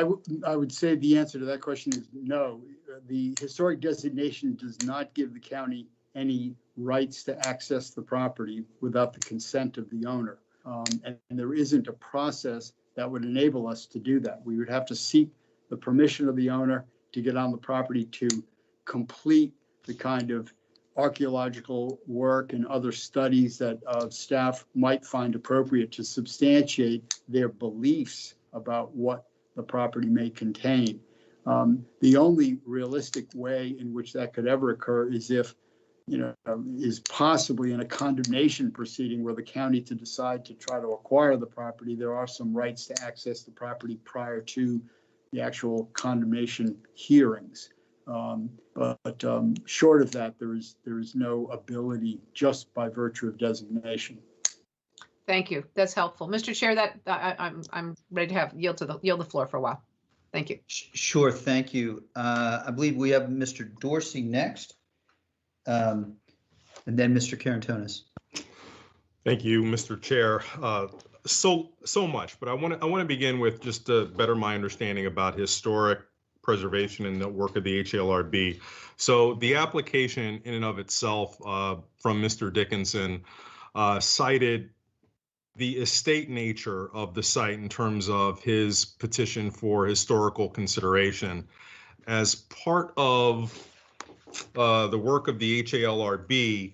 would say the answer to that question is no. The historic designation does not give the county any rights to access the property without the consent of the owner. And there isn't a process that would enable us to do that. We would have to seek the permission of the owner to get on the property to complete the kind of archaeological work and other studies that staff might find appropriate to substantiate their beliefs about what the property may contain. The only realistic way in which that could ever occur is if, is possibly in a condemnation proceeding where the county to decide to try to acquire the property. There are some rights to access the property prior to the actual condemnation hearings. But short of that, there is no ability just by virtue of designation. Thank you. That's helpful, Mr. Chair. That I'm ready to yield the floor for a while. Thank you. Sure. Thank you. I believe we have Mr. Dorsey next, and then Mr. Karantonis. Thank you, Mr. Chair. So much, but I want to begin with just to better my understanding about historic preservation and the work of the HLRB. So the application in and of itself from Mr. Dickinson cited the estate nature of the site in terms of his petition for historical consideration. As part of the work of the HALRB,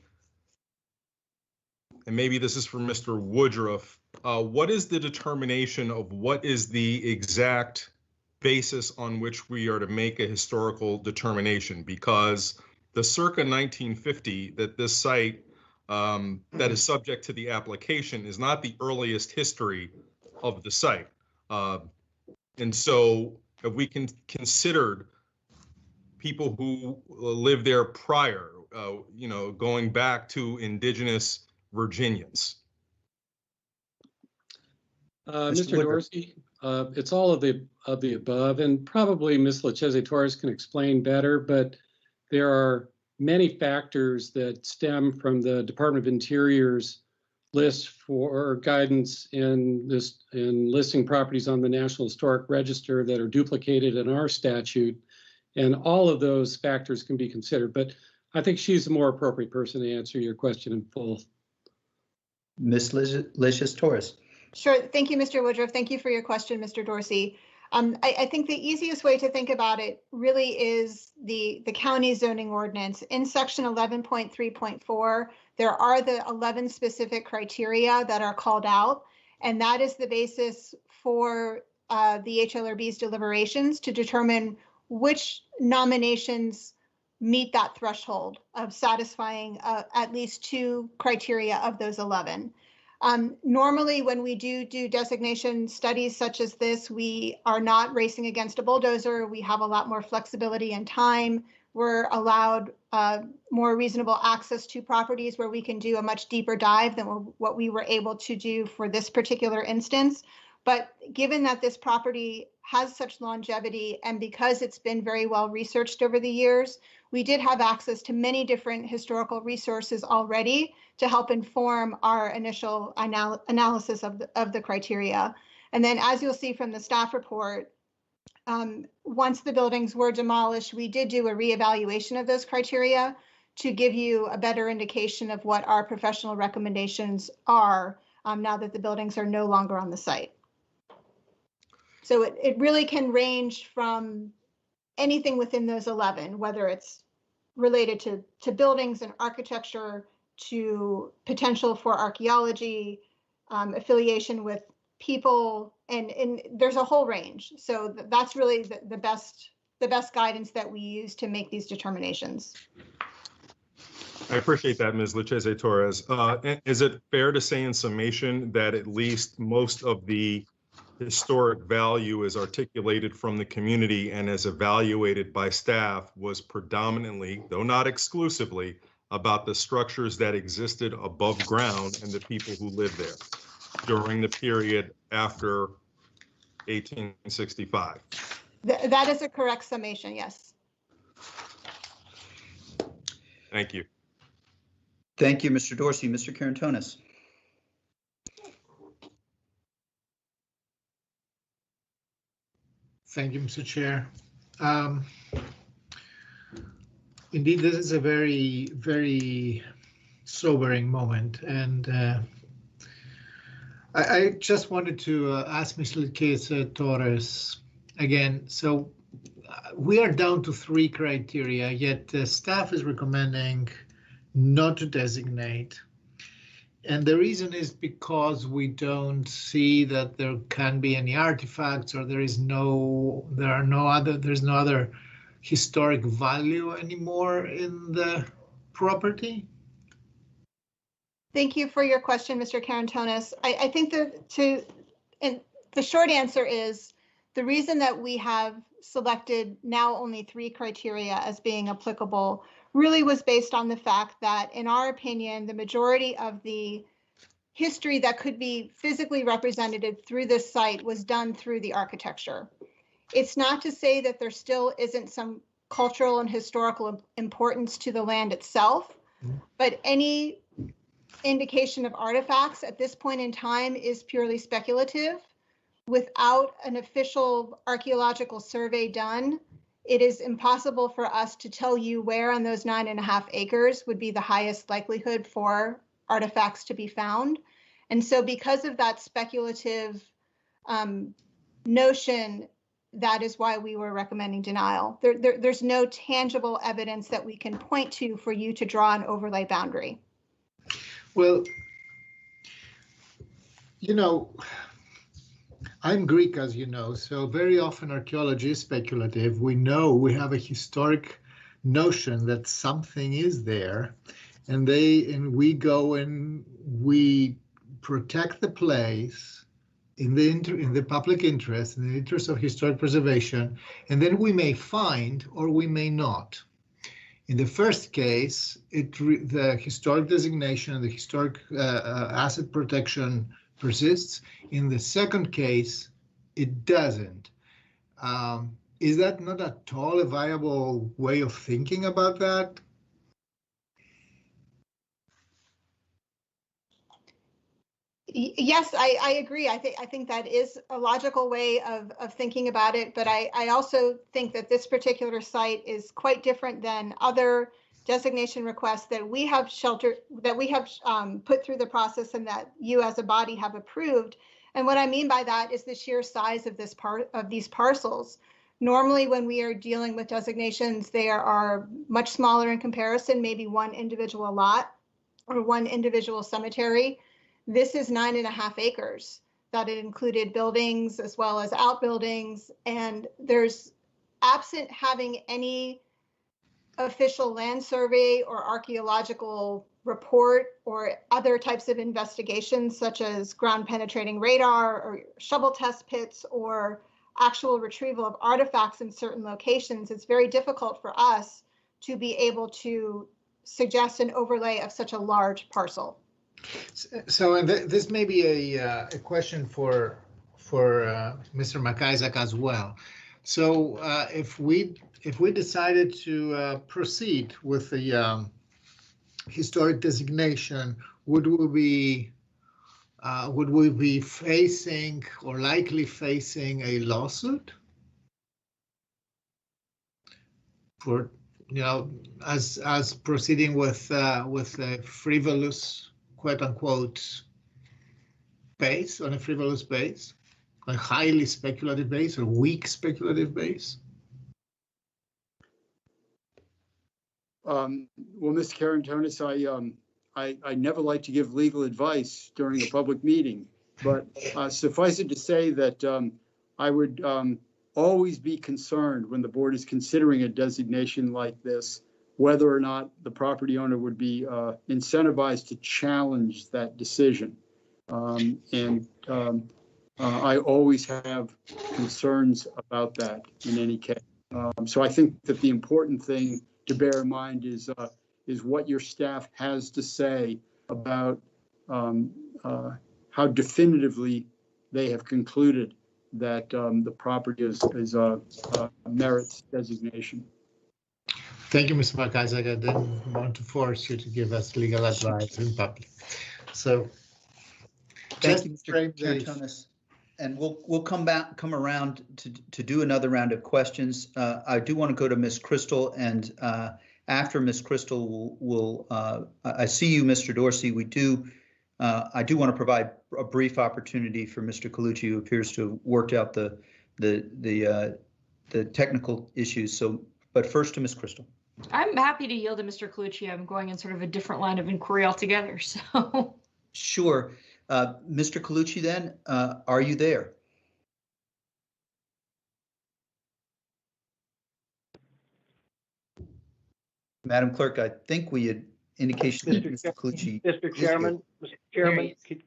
and maybe this is for Mr. Woodruff, what is the determination of what is the exact basis on which we are to make a historical determination? Because the circa 1950 that this site that is subject to the application is not the earliest history of the site. And so if we can consider people who lived there prior, going back to indigenous Virginians. Mr. Dorsey, it's all of the above, and probably Ms. Lachese Torres can explain better, but there are many factors that stem from the Department of Interior's list for guidance in listing properties on the National Historic Register that are duplicated in our statute, and all of those factors can be considered. But I think she's a more appropriate person to answer your question in full. Ms. Lachese Torres. Sure. Thank you, Mr. Woodruff. Thank you for your question, Mr. Dorsey. I think the easiest way to think about it really is the county zoning ordinance. In section 11.3.4, There are the 11 specific criteria that are called out, and that is the basis for the HLRB's deliberations to determine which nominations meet that threshold of satisfying at least 2 criteria of those 11. Normally, when we do designation studies such as this, we are not racing against a bulldozer. We have a lot more flexibility and time. We're allowed more reasonable access to properties where we can do a much deeper dive than what we were able to do for this particular instance. But given that this property has such longevity and because it's been very well researched over the years, we did have access to many different historical resources already to help inform our initial analysis of the criteria. And then as you'll see from the staff report, once the buildings were demolished, we did do a reevaluation of those criteria to give you a better indication of what our professional recommendations are now that the buildings are no longer on the site. So it really can range from anything within those 11, whether it's related to buildings and architecture, to potential for archaeology, affiliation with people, and there's a whole range. So that's really the best guidance that we use to make these determinations. I appreciate that, Ms. Lucchese Torres. Is it fair to say in summation that at least most of the historic value is articulated from the community and as evaluated by staff was predominantly, though not exclusively, about the structures that existed above ground and the people who lived there during the period after 1865? That is a correct summation, yes. Thank you. Thank you, Mr. Dorsey. Mr. Karantonis. Thank you, Mr. Chair. Indeed, this is a very, very sobering moment. And I just wanted to ask Ms. Lucchese Torres again. So we are down to 3 criteria, yet the staff is recommending not to designate. And the reason is because we don't see that there can be any artifacts, or there's no other historic value anymore in the property. Thank you for your question, Mr. Karantonis. I think the short answer is the reason that we have selected now only 3 criteria as being applicable really was based on the fact that, in our opinion, the majority of the history that could be physically represented through this site was done through the architecture. It's not to say that there still isn't some cultural and historical importance to the land itself, but any indication of artifacts at this point in time is purely speculative. Without an official archaeological survey done, it is impossible for us to tell you where on those 9.5 acres would be the highest likelihood for artifacts to be found. And so because of that speculative notion, that is why we were recommending denial. There's no tangible evidence that we can point to for you to draw an overlay boundary. Well, you know, I'm Greek, as you know, so very often archaeology is speculative. We know we have a historic notion that something is there, and we go and we protect the place in the public interest, in the interest of historic preservation, and then we may find or we may not. In the first case, the historic designation and the historic asset protection persists. In the second case, it doesn't. Is that not at all a viable way of thinking about that? Yes, I agree. I think that is a logical way of thinking about it, but I also think that this particular site is quite different than other designation requests that we have put through the process and that you as a body have approved. And what I mean by that is the sheer size of these parcels. Normally, when we are dealing with designations, they are much smaller in comparison, maybe one individual lot. or one individual cemetery. This is 9.5 acres that it included buildings as well as outbuildings. And there's, absent having any official land survey or archaeological report or other types of investigations, such as ground penetrating radar or shovel test pits or actual retrieval of artifacts in certain locations, it's very difficult for us to be able to suggest an overlay of such a large parcel. So and this may be a question for Mr. McIsaac as well. So if we decided to proceed with the historic designation, would we be facing or likely facing a lawsuit for, you know, as proceeding with a frivolous, quote unquote, base, on a frivolous base, a highly speculative base or weak speculative base? Well, Mr. Karantonis, I never like to give legal advice during a public meeting, but suffice it to say that I would always be concerned when the board is considering a designation like this, whether or not the property owner would be incentivized to challenge that decision. I always have concerns about that in any case. So I think that the important thing to bear in mind is what your staff has to say about how definitively they have concluded that the property merits designation. Thank you, Mr. McIsaac. I didn't want to force you to give us legal advice in public. So, thank you, Mr. Karantonis. And we'll come around to do another round of questions. I do want to go to Ms. Crystal, and after Ms. Crystal, I see you, Mr. Dorsey. I do want to provide a brief opportunity for Mr. Colucci, who appears to have worked out the technical issues. So, but first to Ms. Crystal. I'm happy to yield to Mr. Colucci. I'm going in sort of a different line of inquiry altogether. So. Sure. Mr. Colucci, then, are you there? Madam Clerk, I think we had indication that Mr. Colucci. Mr. Chairman, can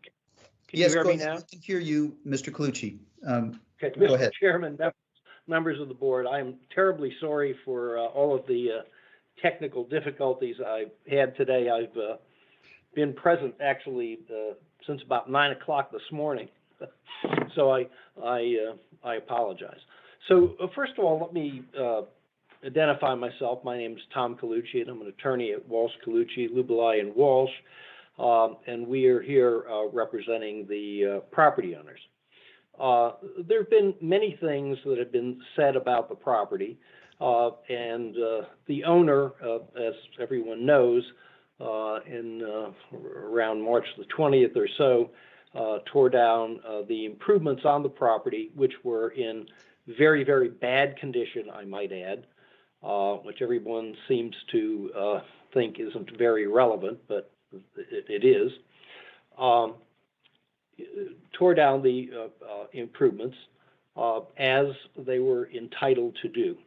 yes, you hear me now? I can hear you, Mr. Colucci. Okay, go Mr. ahead. Chairman, members of the board, I am terribly sorry for all of the technical difficulties I've had today. I've been present actually since about 9 o'clock this morning, so I apologize. So first of all, let me identify myself. My name is Tom Colucci, and I'm an attorney at Walsh, Colucci, Lubelai, and Walsh, and we are here representing the property owners. There have been many things that have been said about the property, and the owner, as everyone knows, around March the 20th or so, tore down the improvements on the property, which were in very, very bad condition, I might add, which everyone seems to think isn't very relevant, but it is. Tore down the improvements as they were entitled to do.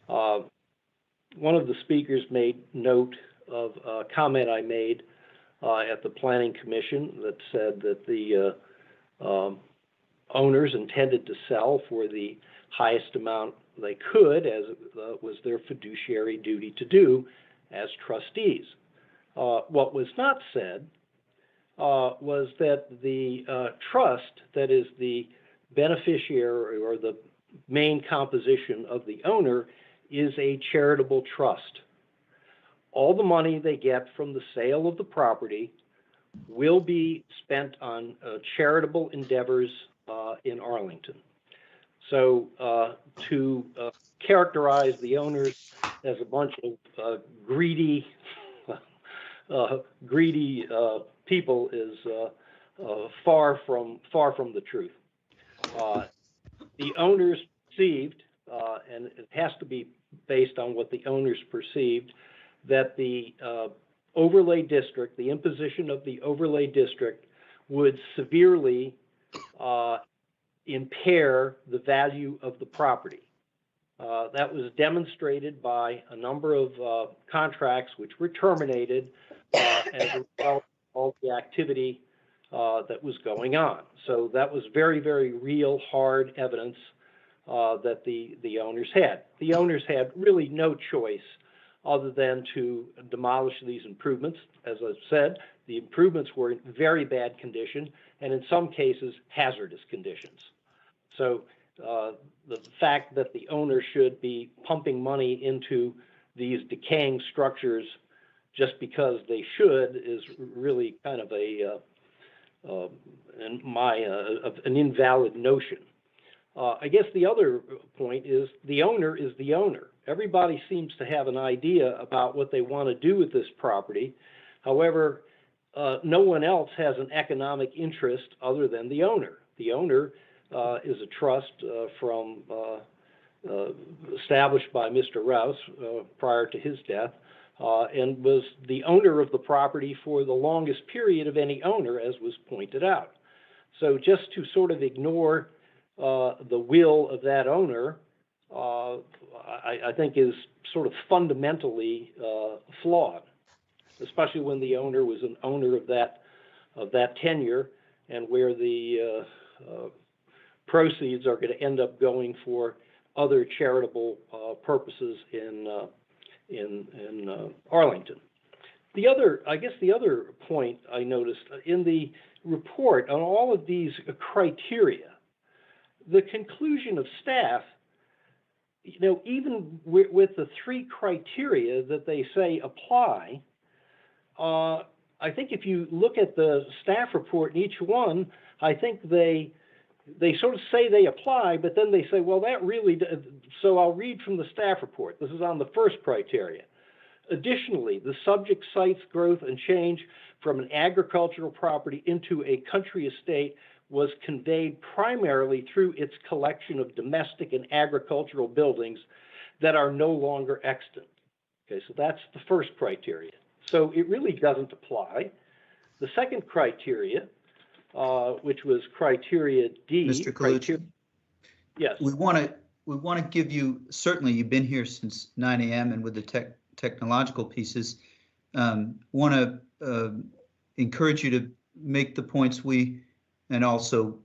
One of the speakers made note of a comment I made at the Planning Commission that said that the owners intended to sell for the highest amount they could, as it was their fiduciary duty to do as trustees. What was not said was that the trust, that is the beneficiary or the main composition of the owner, is a charitable trust. All the money they get from the sale of the property will be spent on charitable endeavors in Arlington. So to characterize the owners as a bunch of greedy people is far from the truth. The owners perceived, and it has to be based on what the owners perceived, that the overlay district, the imposition of the overlay district, would severely impair the value of the property. That was demonstrated by a number of contracts which were terminated as a result of all the activity that was going on. So that was very, very real, hard evidence that the owners had. The owners had really no choice other than to demolish these improvements. As I've said, the improvements were in very bad condition and in some cases hazardous conditions. So the fact that the owner should be pumping money into these decaying structures just because they should is really kind of an invalid notion. I guess the other point is the owner is the owner. Everybody seems to have an idea about what they want to do with this property. However, no one else has an economic interest other than the owner. The owner is a trust established by Mr. Rouse prior to his death, and was the owner of the property for the longest period of any owner, as was pointed out. So just to sort of ignore the will of that owner, I think is sort of fundamentally flawed, especially when the owner was an owner of that tenure, and where the proceeds are going to end up going for other charitable purposes in Arlington. I guess the other point I noticed in the report on all of these criteria, the conclusion of staff, even with the three criteria that they say apply, I think if you look at the staff report in each one, I think they sort of say they apply, but then they say, well, that really, so I'll read from the staff report. This is on the first criteria. Additionally, the subject site's growth and change from an agricultural property into a country estate was conveyed primarily through its collection of domestic and agricultural buildings that are no longer extant. Okay, so that's the first criteria. So it really doesn't apply. The second criteria, which was criteria D. Mr. Colucci? Yes. We want to give you, certainly you've been here since 9 a.m. and with the technological pieces, want to encourage you to make the points and also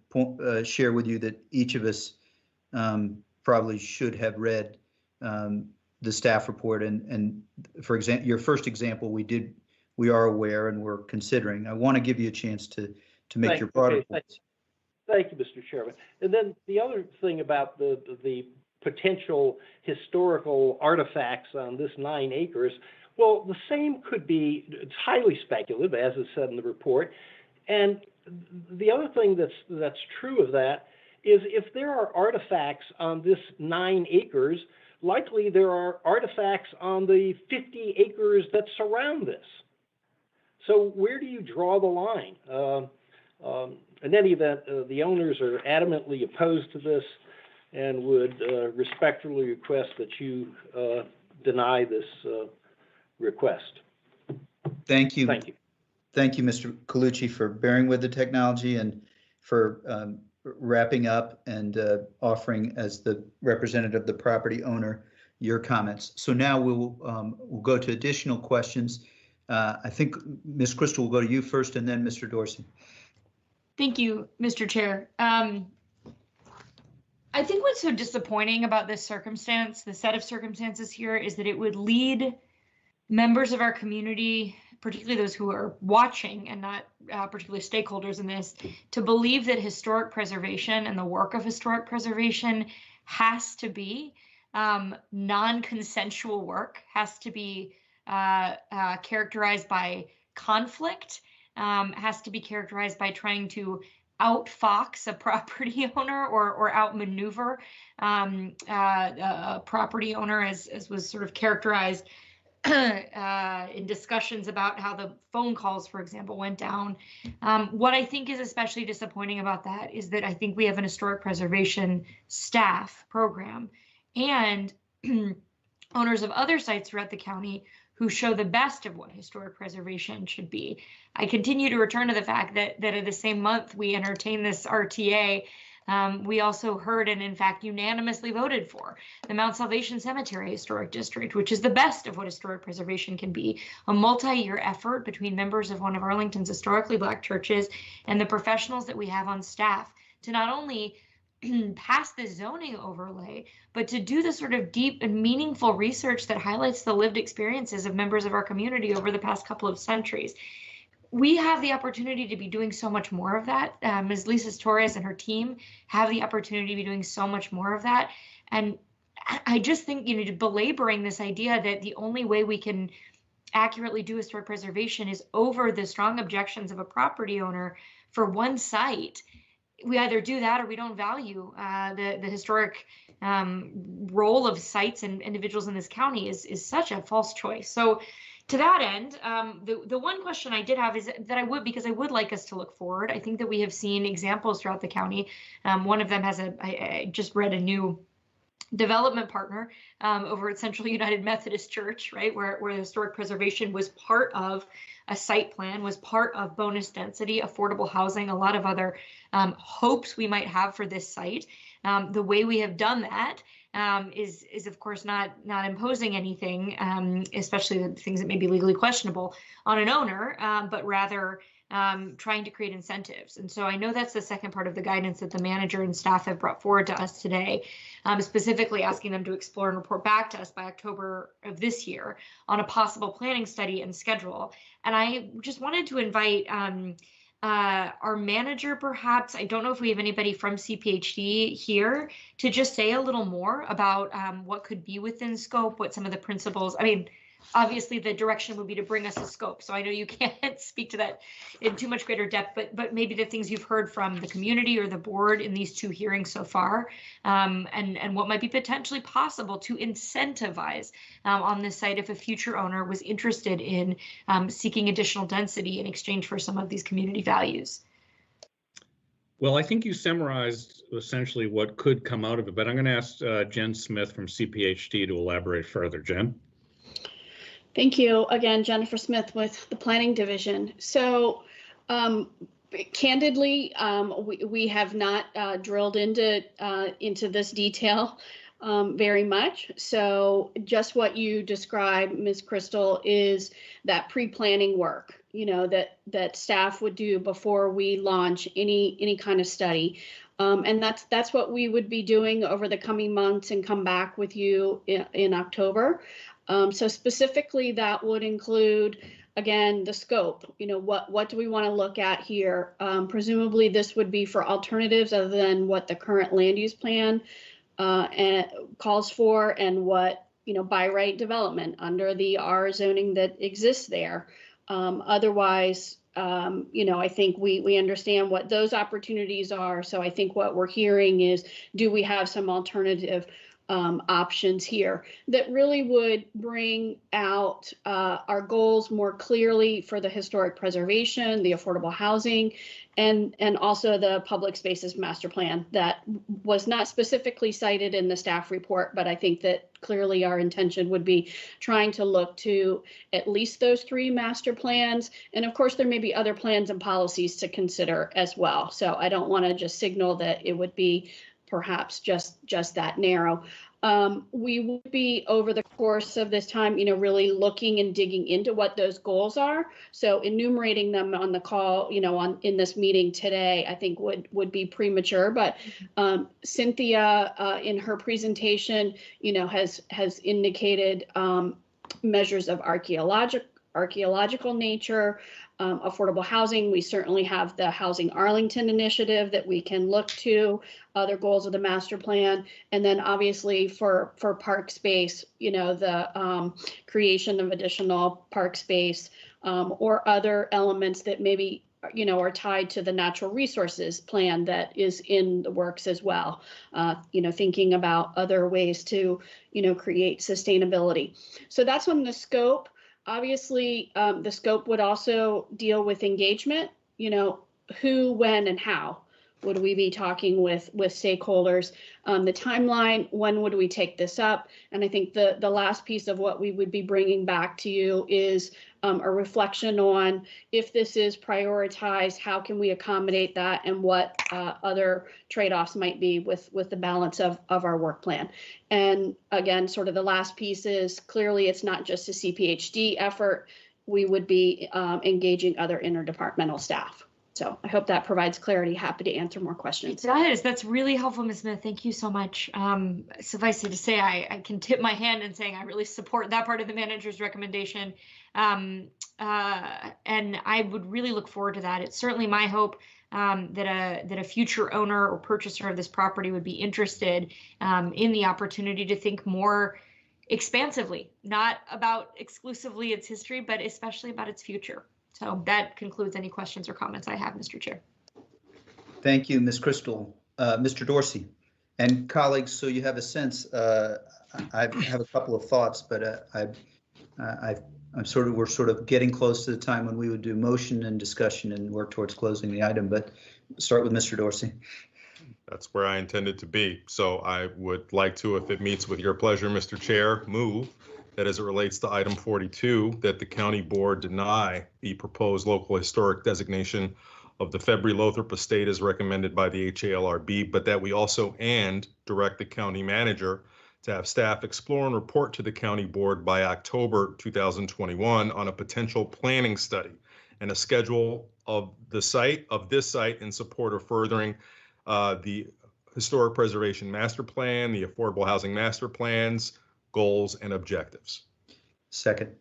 share with you that each of us probably should have read the staff report. And for example, your first example, we are aware and we're considering. I want to give you a chance to make your broader points. Thank you, Mr. Chairman. And then the other thing about the potential historical artifacts on this 9 acres, well, the same could be, it's highly speculative, as is said in the report. And the other thing that's true of that is if there are artifacts on this 9 acres, likely there are artifacts on the 50 acres that surround this. So where do you draw the line? In any event, the owners are adamantly opposed to this and would respectfully request that you deny this request. Thank you. Thank you. Thank you, Mr. Colucci, for bearing with the technology and for wrapping up and offering, as the representative of the property owner, your comments. So now we'll go to additional questions. I think Ms. Crystal will go to you first and then Mr. Dorsey. Thank you, Mr. Chair. I think what's so disappointing about this circumstance, the set of circumstances here, is that it would lead members of our community, particularly those who are watching and not particularly stakeholders in this, to believe that historic preservation and the work of historic preservation has to be non-consensual work, has to be characterized by conflict, has to be characterized by trying to outfox a property owner or outmaneuver a property owner, as was sort of characterized in discussions about how the phone calls, for example, went down. What I think is especially disappointing about that is that I think we have an historic preservation staff program and owners of other sites throughout the county who show the best of what historic preservation should be. I continue to return to the fact that in the same month we entertained this RTA, we also heard and in fact unanimously voted for the Mount Salvation Cemetery Historic District, which is the best of what historic preservation can be, a multi-year effort between members of one of Arlington's historically Black churches and the professionals that we have on staff to not only pass the zoning overlay, but to do the sort of deep and meaningful research that highlights the lived experiences of members of our community over the past couple of centuries. We have the opportunity to be doing so much more of that. Ms. Lisa Torres and her team have the opportunity to be doing so much more of that. And I just think, you know, belaboring this idea that the only way we can accurately do historic preservation is over the strong objections of a property owner for one site. We either do that or we don't value the historic role of sites and individuals in this county is such a false choice. So to that end, the one question I did have is that because I would like us to look forward. I think that we have seen examples throughout the county. One of them has I just read a new development partner over at Central United Methodist Church, right, where historic preservation was part of a site plan, was part of bonus density, affordable housing, a lot of other hopes we might have for this site. The way we have done that is of course not imposing anything, especially the things that may be legally questionable on an owner, but rather trying to create incentives. And so I know that's the second part of the guidance that the manager and staff have brought forward to us today, specifically asking them to explore and report back to us by October of this year on a possible planning study and schedule. And I just wanted to invite our manager, perhaps, I don't know if we have anybody from CPHD here, to just say a little more about what could be within scope, what some of the principles, I mean, obviously the direction would be to bring us a scope. So I know you can't speak to that in too much greater depth, but maybe the things you've heard from the community or the board in these two hearings so far, and what might be potentially possible to incentivize on this site if a future owner was interested in seeking additional density in exchange for some of these community values. Well, I think you summarized essentially what could come out of it, but I'm going to ask Jen Smith from CPHD to elaborate further. Jen? Thank you. Again, Jennifer Smith with the Planning Division. So candidly, we have not drilled into this detail very much. So just what you described, Ms. Crystal, is that pre-planning work, you know, that staff would do before we launch any kind of study. And that's what we would be doing over the coming months and come back with you in October. So specifically, that would include, again, the scope. You know, what do we want to look at here? Presumably, this would be for alternatives other than what the current land use plan calls for, and what, you know, by right development under the R zoning that exists there. Otherwise, you know, I think we understand what those opportunities are. So I think what we're hearing is, do we have some alternative options here that really would bring out our goals more clearly for the historic preservation, the affordable housing, and also the public spaces master plan that was not specifically cited in the staff report, but I think that clearly our intention would be trying to look to at least those three master plans. And of course, there may be other plans and policies to consider as well. So I don't want to just signal that it would be perhaps just that narrow. We would be, over the course of this time, you know, really looking and digging into what those goals are. So enumerating them on the call, you know, in this meeting today, I think would be premature. But Cynthia, in her presentation, you know, has indicated measures of archaeological nature, affordable housing. We certainly have the Housing Arlington initiative that we can look to, other goals of the master plan, and then obviously for park space, you know, the creation of additional park space or other elements that maybe, you know, are tied to the natural resources plan that is in the works as well. You know, thinking about other ways to, you know, create sustainability. So that's on the scope. Obviously, the scope would also deal with engagement, you know, who, when, and how would we be talking with stakeholders? The timeline, when would we take this up? And I think the last piece of what we would be bringing back to you is a reflection on if this is prioritized, how can we accommodate that, and what other trade-offs might be with the balance of our work plan. And again, sort of the last piece is clearly it's not just a CPHD effort. We would be engaging other interdepartmental staff. So I hope that provides clarity. Happy to answer more questions. It does. That's really helpful, Ms. Smith. Thank you so much. Suffice it to say, I can tip my hand in saying I really support that part of the manager's recommendation. And I would really look forward to that. It's certainly my hope that a future owner or purchaser of this property would be interested in the opportunity to think more expansively, not about exclusively its history, but especially about its future. So that concludes any questions or comments I have, Mr. Chair. Thank you, Ms. Crystal. Mr. Dorsey, and colleagues, so you have a sense, I have a couple of thoughts, but we're sort of getting close to the time when we would do motion and discussion and work towards closing the item, but start with Mr. Dorsey. That's where I intended to be. So I would like to, if it meets with your pleasure, Mr. Chair, move that as it relates to item 42, that the county board deny the proposed local historic designation of the February-Lothrop estate as recommended by the HALRB, but that we also direct the county manager to have staff explore and report to the county board by October 2021 on a potential planning study and a schedule of this site in support of furthering the historic preservation master plan, the affordable housing master plans, goals, and objectives. Second.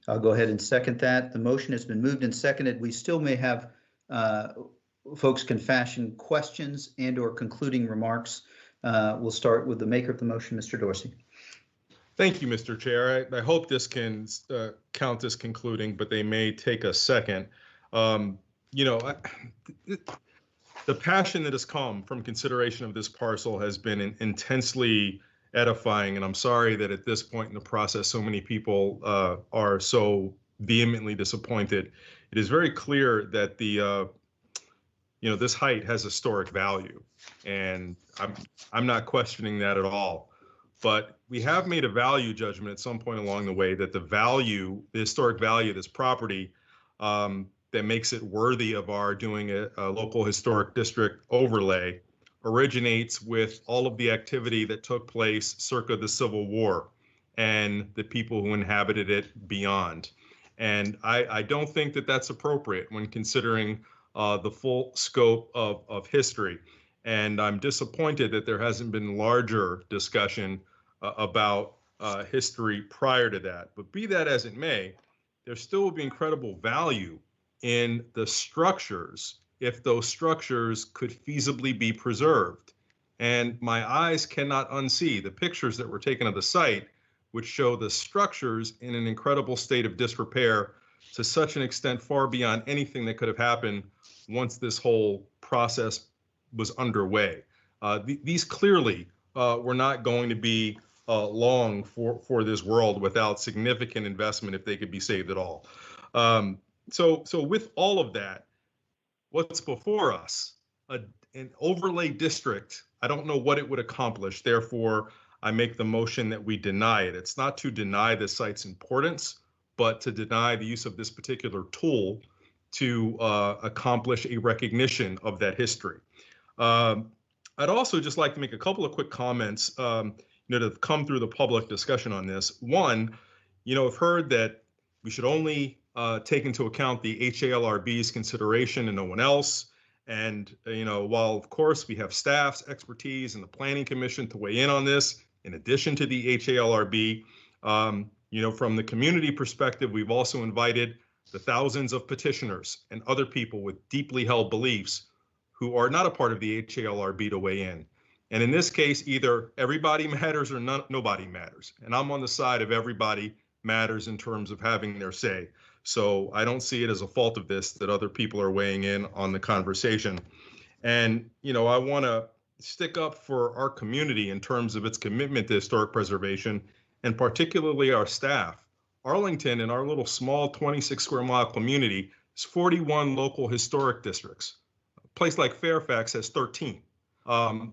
I'll go ahead and second that. The motion has been moved and seconded. We still may have folks can fashion questions and or concluding remarks. We'll start with the maker of the motion, Mr. Dorsey. Thank you, Mr. Chair. I hope this can count as concluding, but they may take a second. The passion that has come from consideration of this parcel has been intensely edifying, and I'm sorry that at this point in the process, so many people are so vehemently disappointed. It is very clear that this height has historic value, and I'm not questioning that at all. But we have made a value judgment at some point along the way that the historic value of this property that makes it worthy of our doing a local historic district overlay originates with all of the activity that took place circa the Civil War and the people who inhabited it beyond. And I don't think that that's appropriate when considering the full scope of history. And I'm disappointed that there hasn't been larger discussion about history prior to that. But be that as it may, there still will be incredible value in the structures if those structures could feasibly be preserved. And my eyes cannot unsee the pictures that were taken of the site, which show the structures in an incredible state of disrepair to such an extent far beyond anything that could have happened once this whole process was underway. These clearly were not going to be long for this world without significant investment if they could be saved at all. So with all of that, what's before us, an overlay district, I don't know what it would accomplish. Therefore, I make the motion that we deny it. It's not to deny the site's importance, but to deny the use of this particular tool to accomplish a recognition of that history. I'd also just like to make a couple of quick comments to come through the public discussion on this. One, I've heard that we should only take into account the HALRB's consideration and no one else. And, while of course we have staff's expertise and the Planning Commission to weigh in on this, in addition to the HALRB, from the community perspective, we've also invited the thousands of petitioners and other people with deeply held beliefs who are not a part of the HALRB to weigh in. And in this case, either everybody matters or nobody matters. And I'm on the side of everybody matters in terms of having their say. So I don't see it as a fault of this that other people are weighing in on the conversation. And, I want to stick up for our community in terms of its commitment to historic preservation, and particularly our staff. Arlington, in our little small 26 square mile community, is 41 local historic districts. place like Fairfax has 13.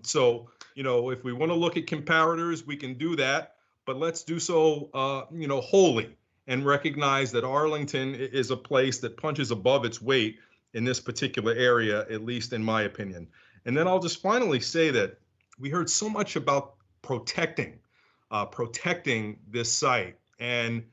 So, if we want to look at comparators, we can do that, but let's do so, wholly, and recognize that Arlington is a place that punches above its weight in this particular area, at least in my opinion. And then I'll just finally say that we heard so much about protecting this site. And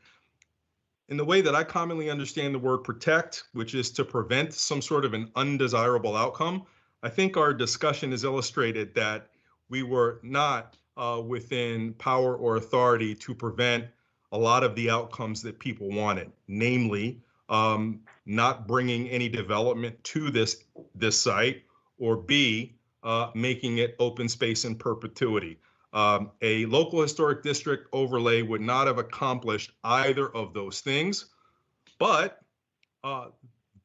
in the way that I commonly understand the word protect, which is to prevent some sort of an undesirable outcome, I think our discussion has illustrated that we were not within power or authority to prevent a lot of the outcomes that people wanted, namely not bringing any development to this site, or B, making it open space in perpetuity. A local historic district overlay would not have accomplished either of those things, but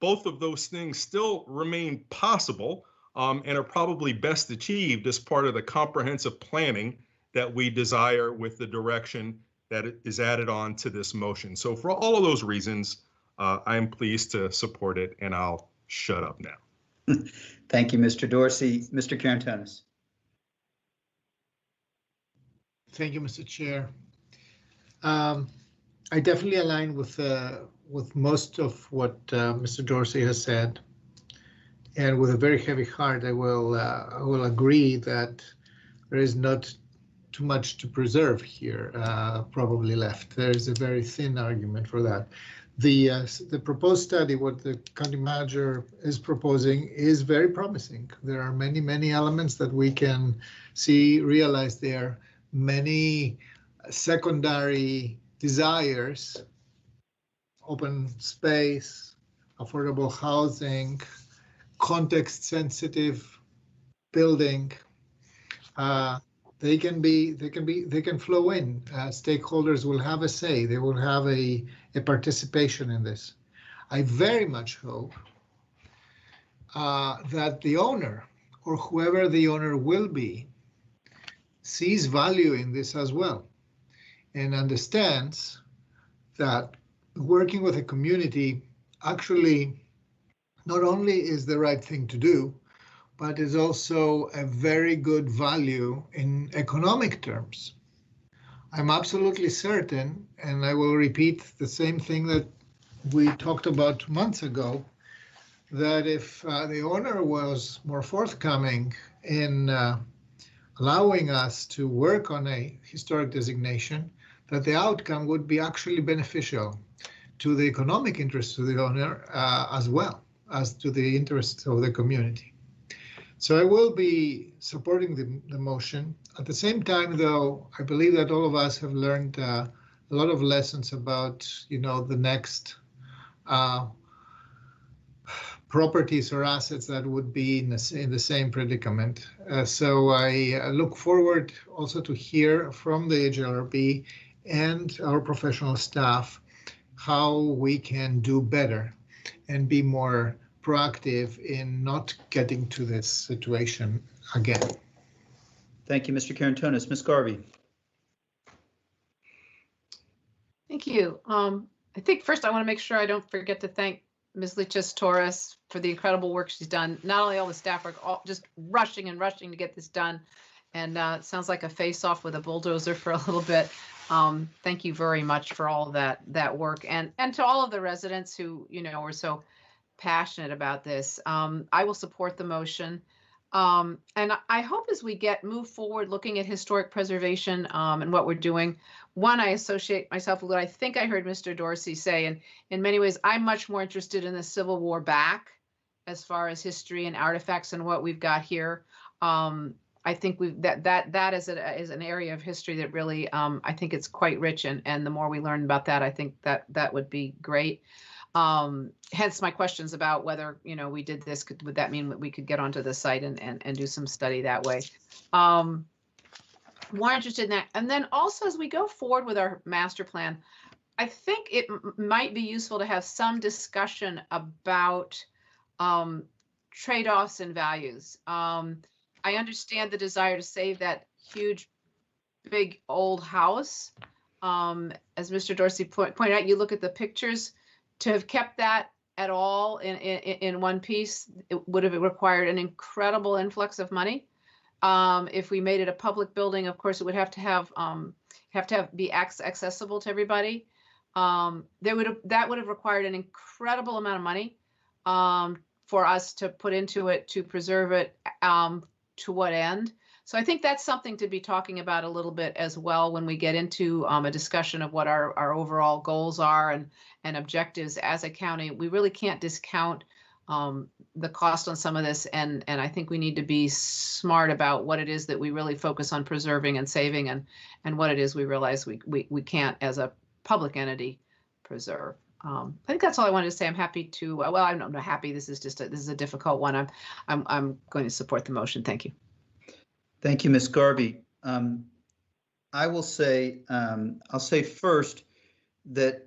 both of those things still remain possible and are probably best achieved as part of the comprehensive planning that we desire with the direction that is added on to this motion. So for all of those reasons, I am pleased to support it, and I'll shut up now. Thank you, Mr. Dorsey. Mr. Karantonis. Thank you, Mr. Chair. I definitely align with most of what Mr. Dorsey has said, and with a very heavy heart, I will agree that there is not too much to preserve here, probably left. There is a very thin argument for that. The proposed study, what the county manager is proposing, is very promising. There are many elements that we can see realized there. Many secondary desires, open space, affordable housing, context-sensitive building. They can flow in. Stakeholders will have a say. They will have a participation in this. I very much hope that the owner, or whoever the owner will be, sees value in this as well, and understands that working with a community actually not only is the right thing to do, but is also a very good value in economic terms. I'm absolutely certain, and I will repeat the same thing that we talked about 2 months ago, that if the owner was more forthcoming in allowing us to work on a historic designation, that the outcome would be actually beneficial to the economic interests of the owner as well as to the interests of the community. So I will be supporting the motion. At the same time, though, I believe that all of us have learned a lot of lessons about, the next properties or assets that would be in the same predicament. So I look forward also to hear from the HLRB and our professional staff how we can do better and be more proactive in not getting to this situation again. Thank you, Mr. Karantonis. Ms. Garvey. Thank you. I think first I want to make sure I don't forget to thank Ms. Lichas Torres for the incredible work she's done. Not only all the staff work, just rushing to get this done. And it sounds like a face-off with a bulldozer for a little bit. Thank you very much for all of that work, and to all of the residents who were so passionate about this. I will support the motion, and I hope as we move forward looking at historic preservation and what we're doing. One, I associate myself with what I think I heard Mr. Dorsey say, and in many ways, I'm much more interested in the Civil War back as far as history and artifacts and what we've got here. I think that is an area of history that really I think it's quite rich, and the more we learn about that, I think that would be great. Hence my questions about whether we did this, would that mean that we could get onto the site and do some study that way? More interested in that. And then also as we go forward with our master plan, I think it might be useful to have some discussion about trade-offs and values. I understand the desire to save that huge, big old house. As Mr. Dorsey pointed out, you look at the pictures, to have kept that at all in one piece, it would have required an incredible influx of money. If we made it a public building, of course, it would have to be accessible to everybody. That would have required an incredible amount of money for us to put into it to preserve it. To what end? So I think that's something to be talking about a little bit as well when we get into a discussion of what our overall goals are and objectives as a county. We really can't discount the cost on some of this, and I think we need to be smart about what it is that we really focus on preserving and saving, and what it is we realize we can't as a public entity preserve. I think that's all I wanted to say. I'm happy to. Well, I'm not happy. This is a difficult one. I'm going to support the motion. Thank you. Thank you, Ms. Garvey. I will say, I'll say first that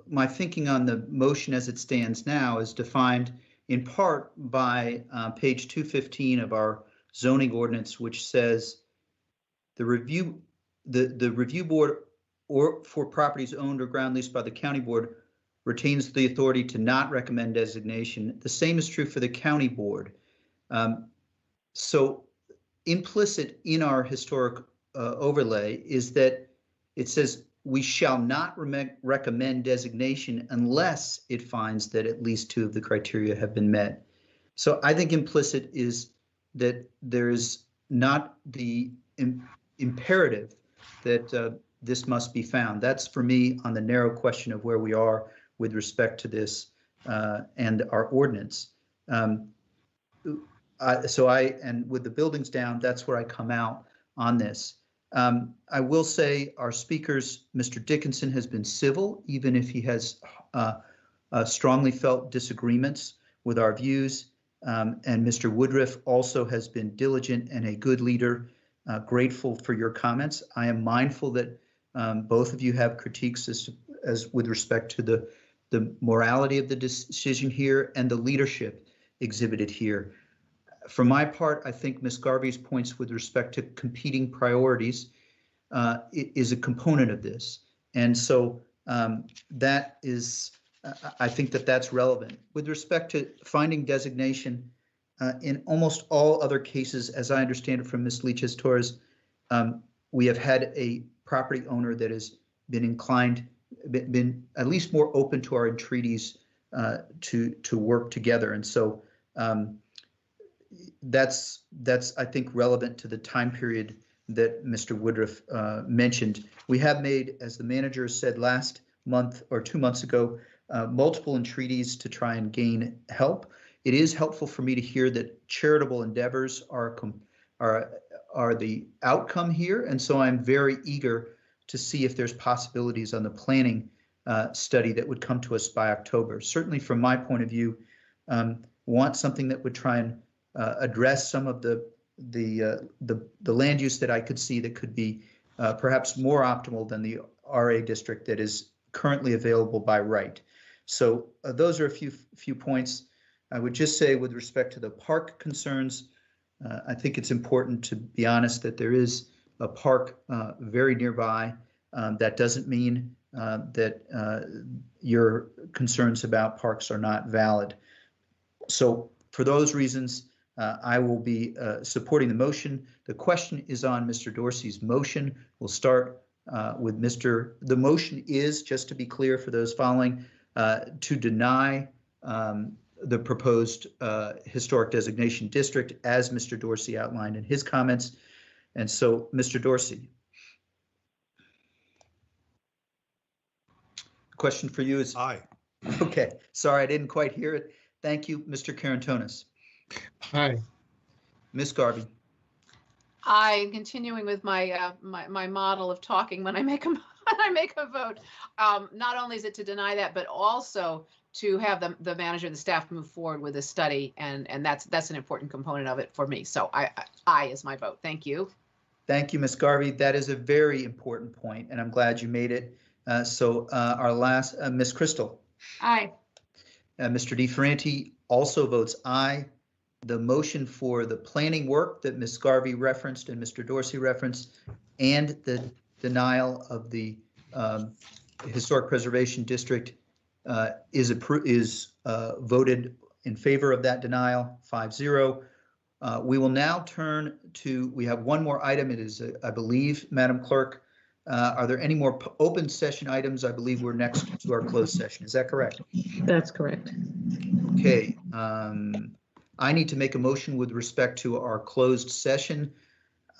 my thinking on the motion as it stands now is defined in part by page 215 of our zoning ordinance, which says the review board or for properties owned or ground leased by the county board retains the authority to not recommend designation. The same is true for the county board. So implicit in our historic overlay is that it says we shall not recommend designation unless it finds that at least two of the criteria have been met. So I think implicit is that there is not the imperative that this must be found. That's for me on the narrow question of where we are with respect to this and our ordinance. And with the buildings down, that's where I come out on this. I will say our speakers, Mr. Dickinson has been civil, even if he has strongly felt disagreements with our views. And Mr. Woodruff also has been diligent and a good leader. Grateful for your comments. I am mindful that both of you have critiques as with respect to the morality of the decision here and the leadership exhibited here. For my part, I think Ms. Garvey's points with respect to competing priorities is a component of this. And so that is, I think that's relevant. With respect to finding designation, in almost all other cases, as I understand it from Ms. Leaches-Torres, we have had a property owner that has been inclined, been at least more open to our entreaties to work together. And so that's I think relevant to the time period that Mr. Woodruff mentioned. We have made, as the manager said last month or 2 months ago, multiple entreaties to try and gain help. It is helpful for me to hear that charitable endeavors are the outcome here, and so I'm very eager to see if there's possibilities on the planning study that would come to us by October. Certainly, from my point of view, want something that would try and address some of the land use that I could see that could be perhaps more optimal than the RA district that is currently available by right. So those are a few points. I would just say with respect to the park concerns, I think it's important to be honest that there is a park very nearby. That doesn't mean that your concerns about parks are not valid. So for those reasons, I will be supporting the motion. The question is on Mr. Dorsey's motion. We'll start with the motion is, just to be clear for those following, to deny the proposed historic designation district as Mr. Dorsey outlined in his comments. And so, Mr. Dorsey. The question for you is? Aye. Okay, sorry, I didn't quite hear it. Thank you, Mr. Karantonis. Aye. Ms. Garvey. I'm continuing with my my model of talking when I make a vote. Not only is it to deny that, but also to have the manager and the staff move forward with this study, and that's an important component of it for me. So I is my vote. Thank you. Thank you, Ms. Garvey. That is a very important point, and I'm glad you made it. So our last, Ms. Crystal. Aye. Mr. DeFerranti also votes aye. The motion for the planning work that Ms. Garvey referenced and Mr. Dorsey referenced, and the denial of the Historic Preservation District is voted in favor of that denial, 5-0. We will now turn to, we have one more item. It is, I believe, Madam Clerk, are there any more open session items? I believe we're next to our closed session. Is that correct? That's correct. Okay. I need to make a motion with respect to our closed session.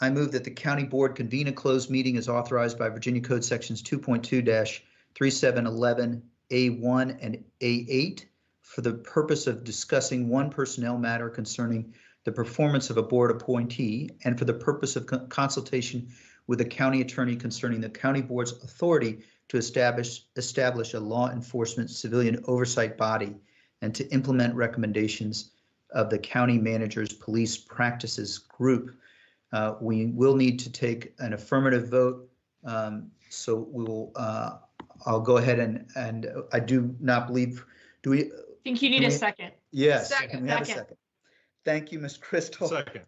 I move that the county board convene a closed meeting as authorized by Virginia Code sections 2.2-3711 A1 and A8 for the purpose of discussing one personnel matter concerning the performance of a board appointee and for the purpose of consultation with the county attorney concerning the county board's authority to establish a law enforcement civilian oversight body and to implement recommendations of the county manager's police practices group. We will need to take an affirmative vote. So we will, I'll go ahead and I do not believe, do we? I think you need a second. Yes, Second. we have a second. Thank you, Ms. Crystal. Second.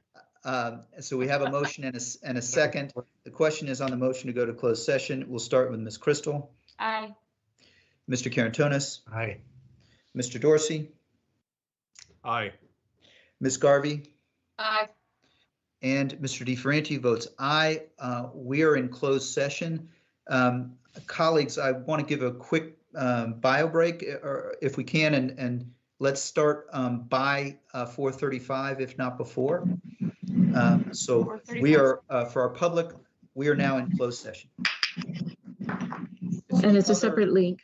So we have a motion and a second. The question is on the motion to go to closed session. We'll start with Ms. Crystal. Aye. Mr. Carantonis. Aye. Mr. Dorsey. Aye. Ms. Garvey. Aye. And Mr. DeFerranti votes aye. We are in closed session. Colleagues, I want to give a quick bio break, or if we can, and let's start by 4:35, if not before. So we are, for our public, we are now in closed session. And it's a separate link.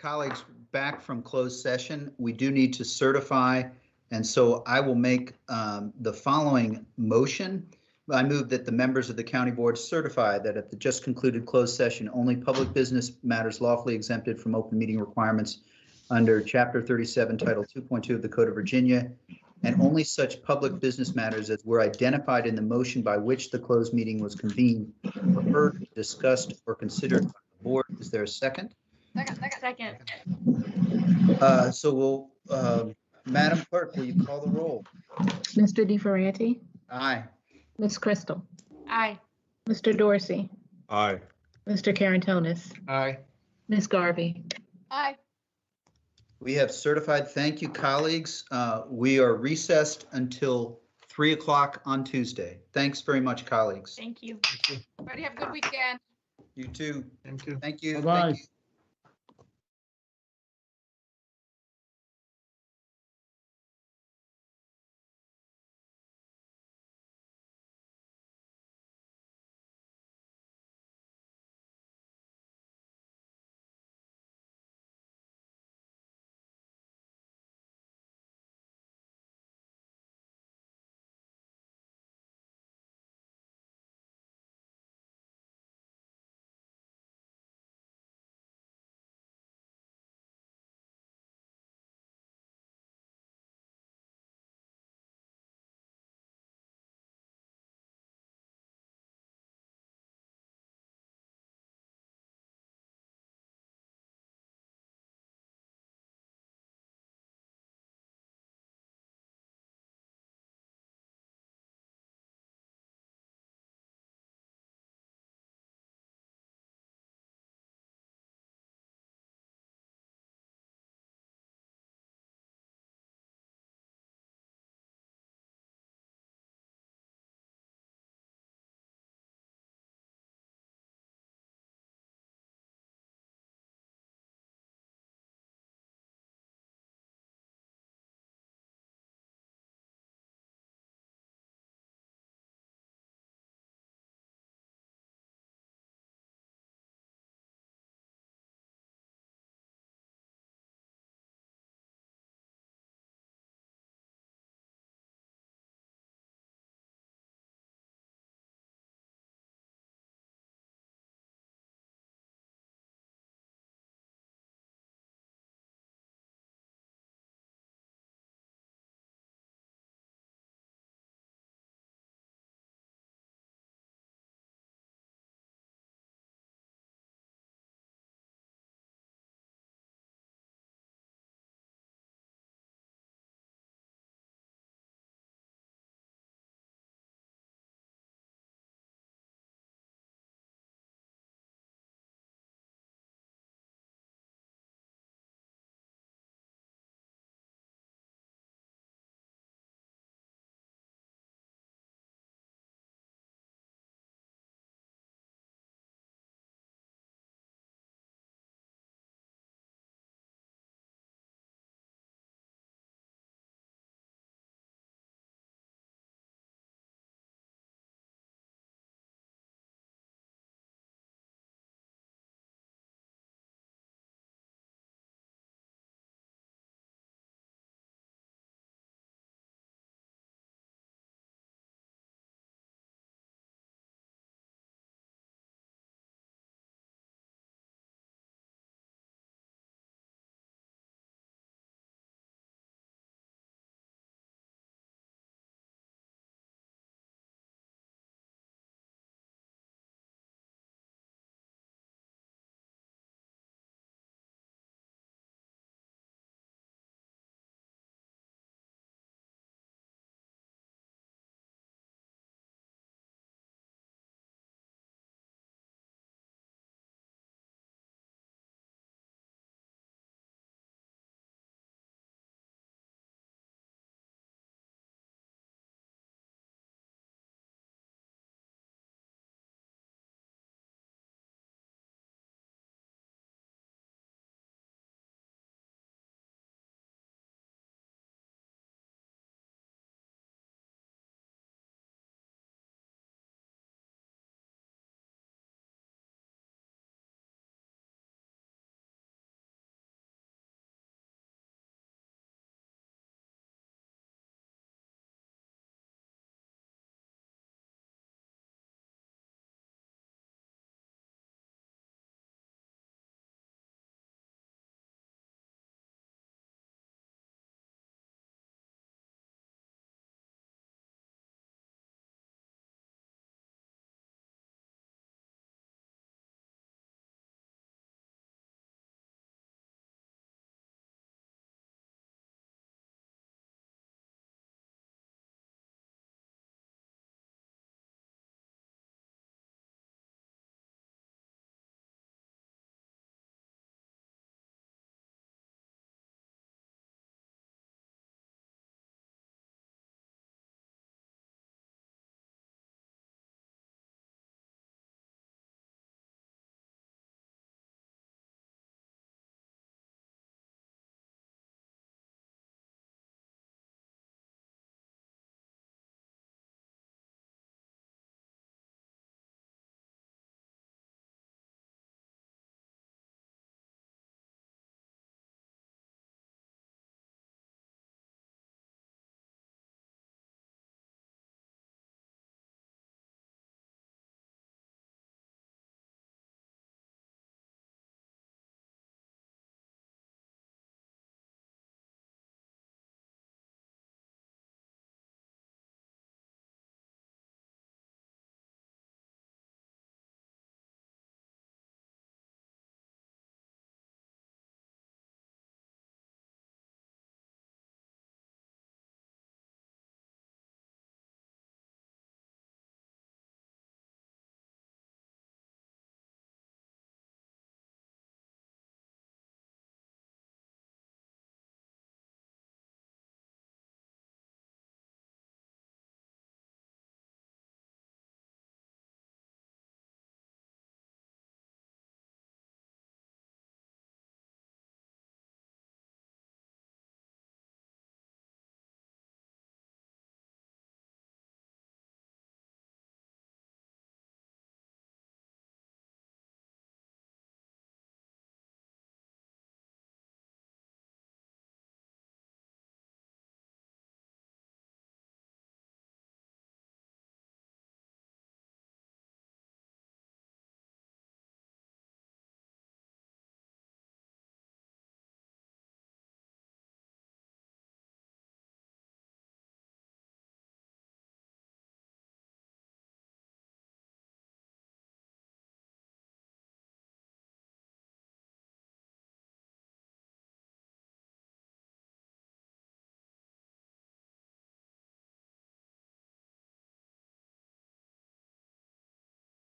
colleagues back from closed session. We do need to certify, and so I will make the following motion. I move that the members of the county board certify that at the just concluded closed session, only public business matters lawfully exempted from open meeting requirements under Chapter 37, Title 2.2 of the Code of Virginia, and only such public business matters as were identified in the motion by which the closed meeting was convened were heard, discussed, or considered by the board. Is there a second? Second. So we'll, Madam Clerk, will you call the roll? Mr. DeFerranti, Aye. Ms. Crystal, Aye. Mr. Dorsey, Aye. Mr. Carantonis, Aye. Ms. Garvey. Aye. We have certified. Thank you, colleagues. We are recessed until 3 o'clock on Tuesday. Thanks very much, colleagues. Thank you. Everybody have a good weekend. You too. Thank you. Thank you. Bye-bye. Thank you.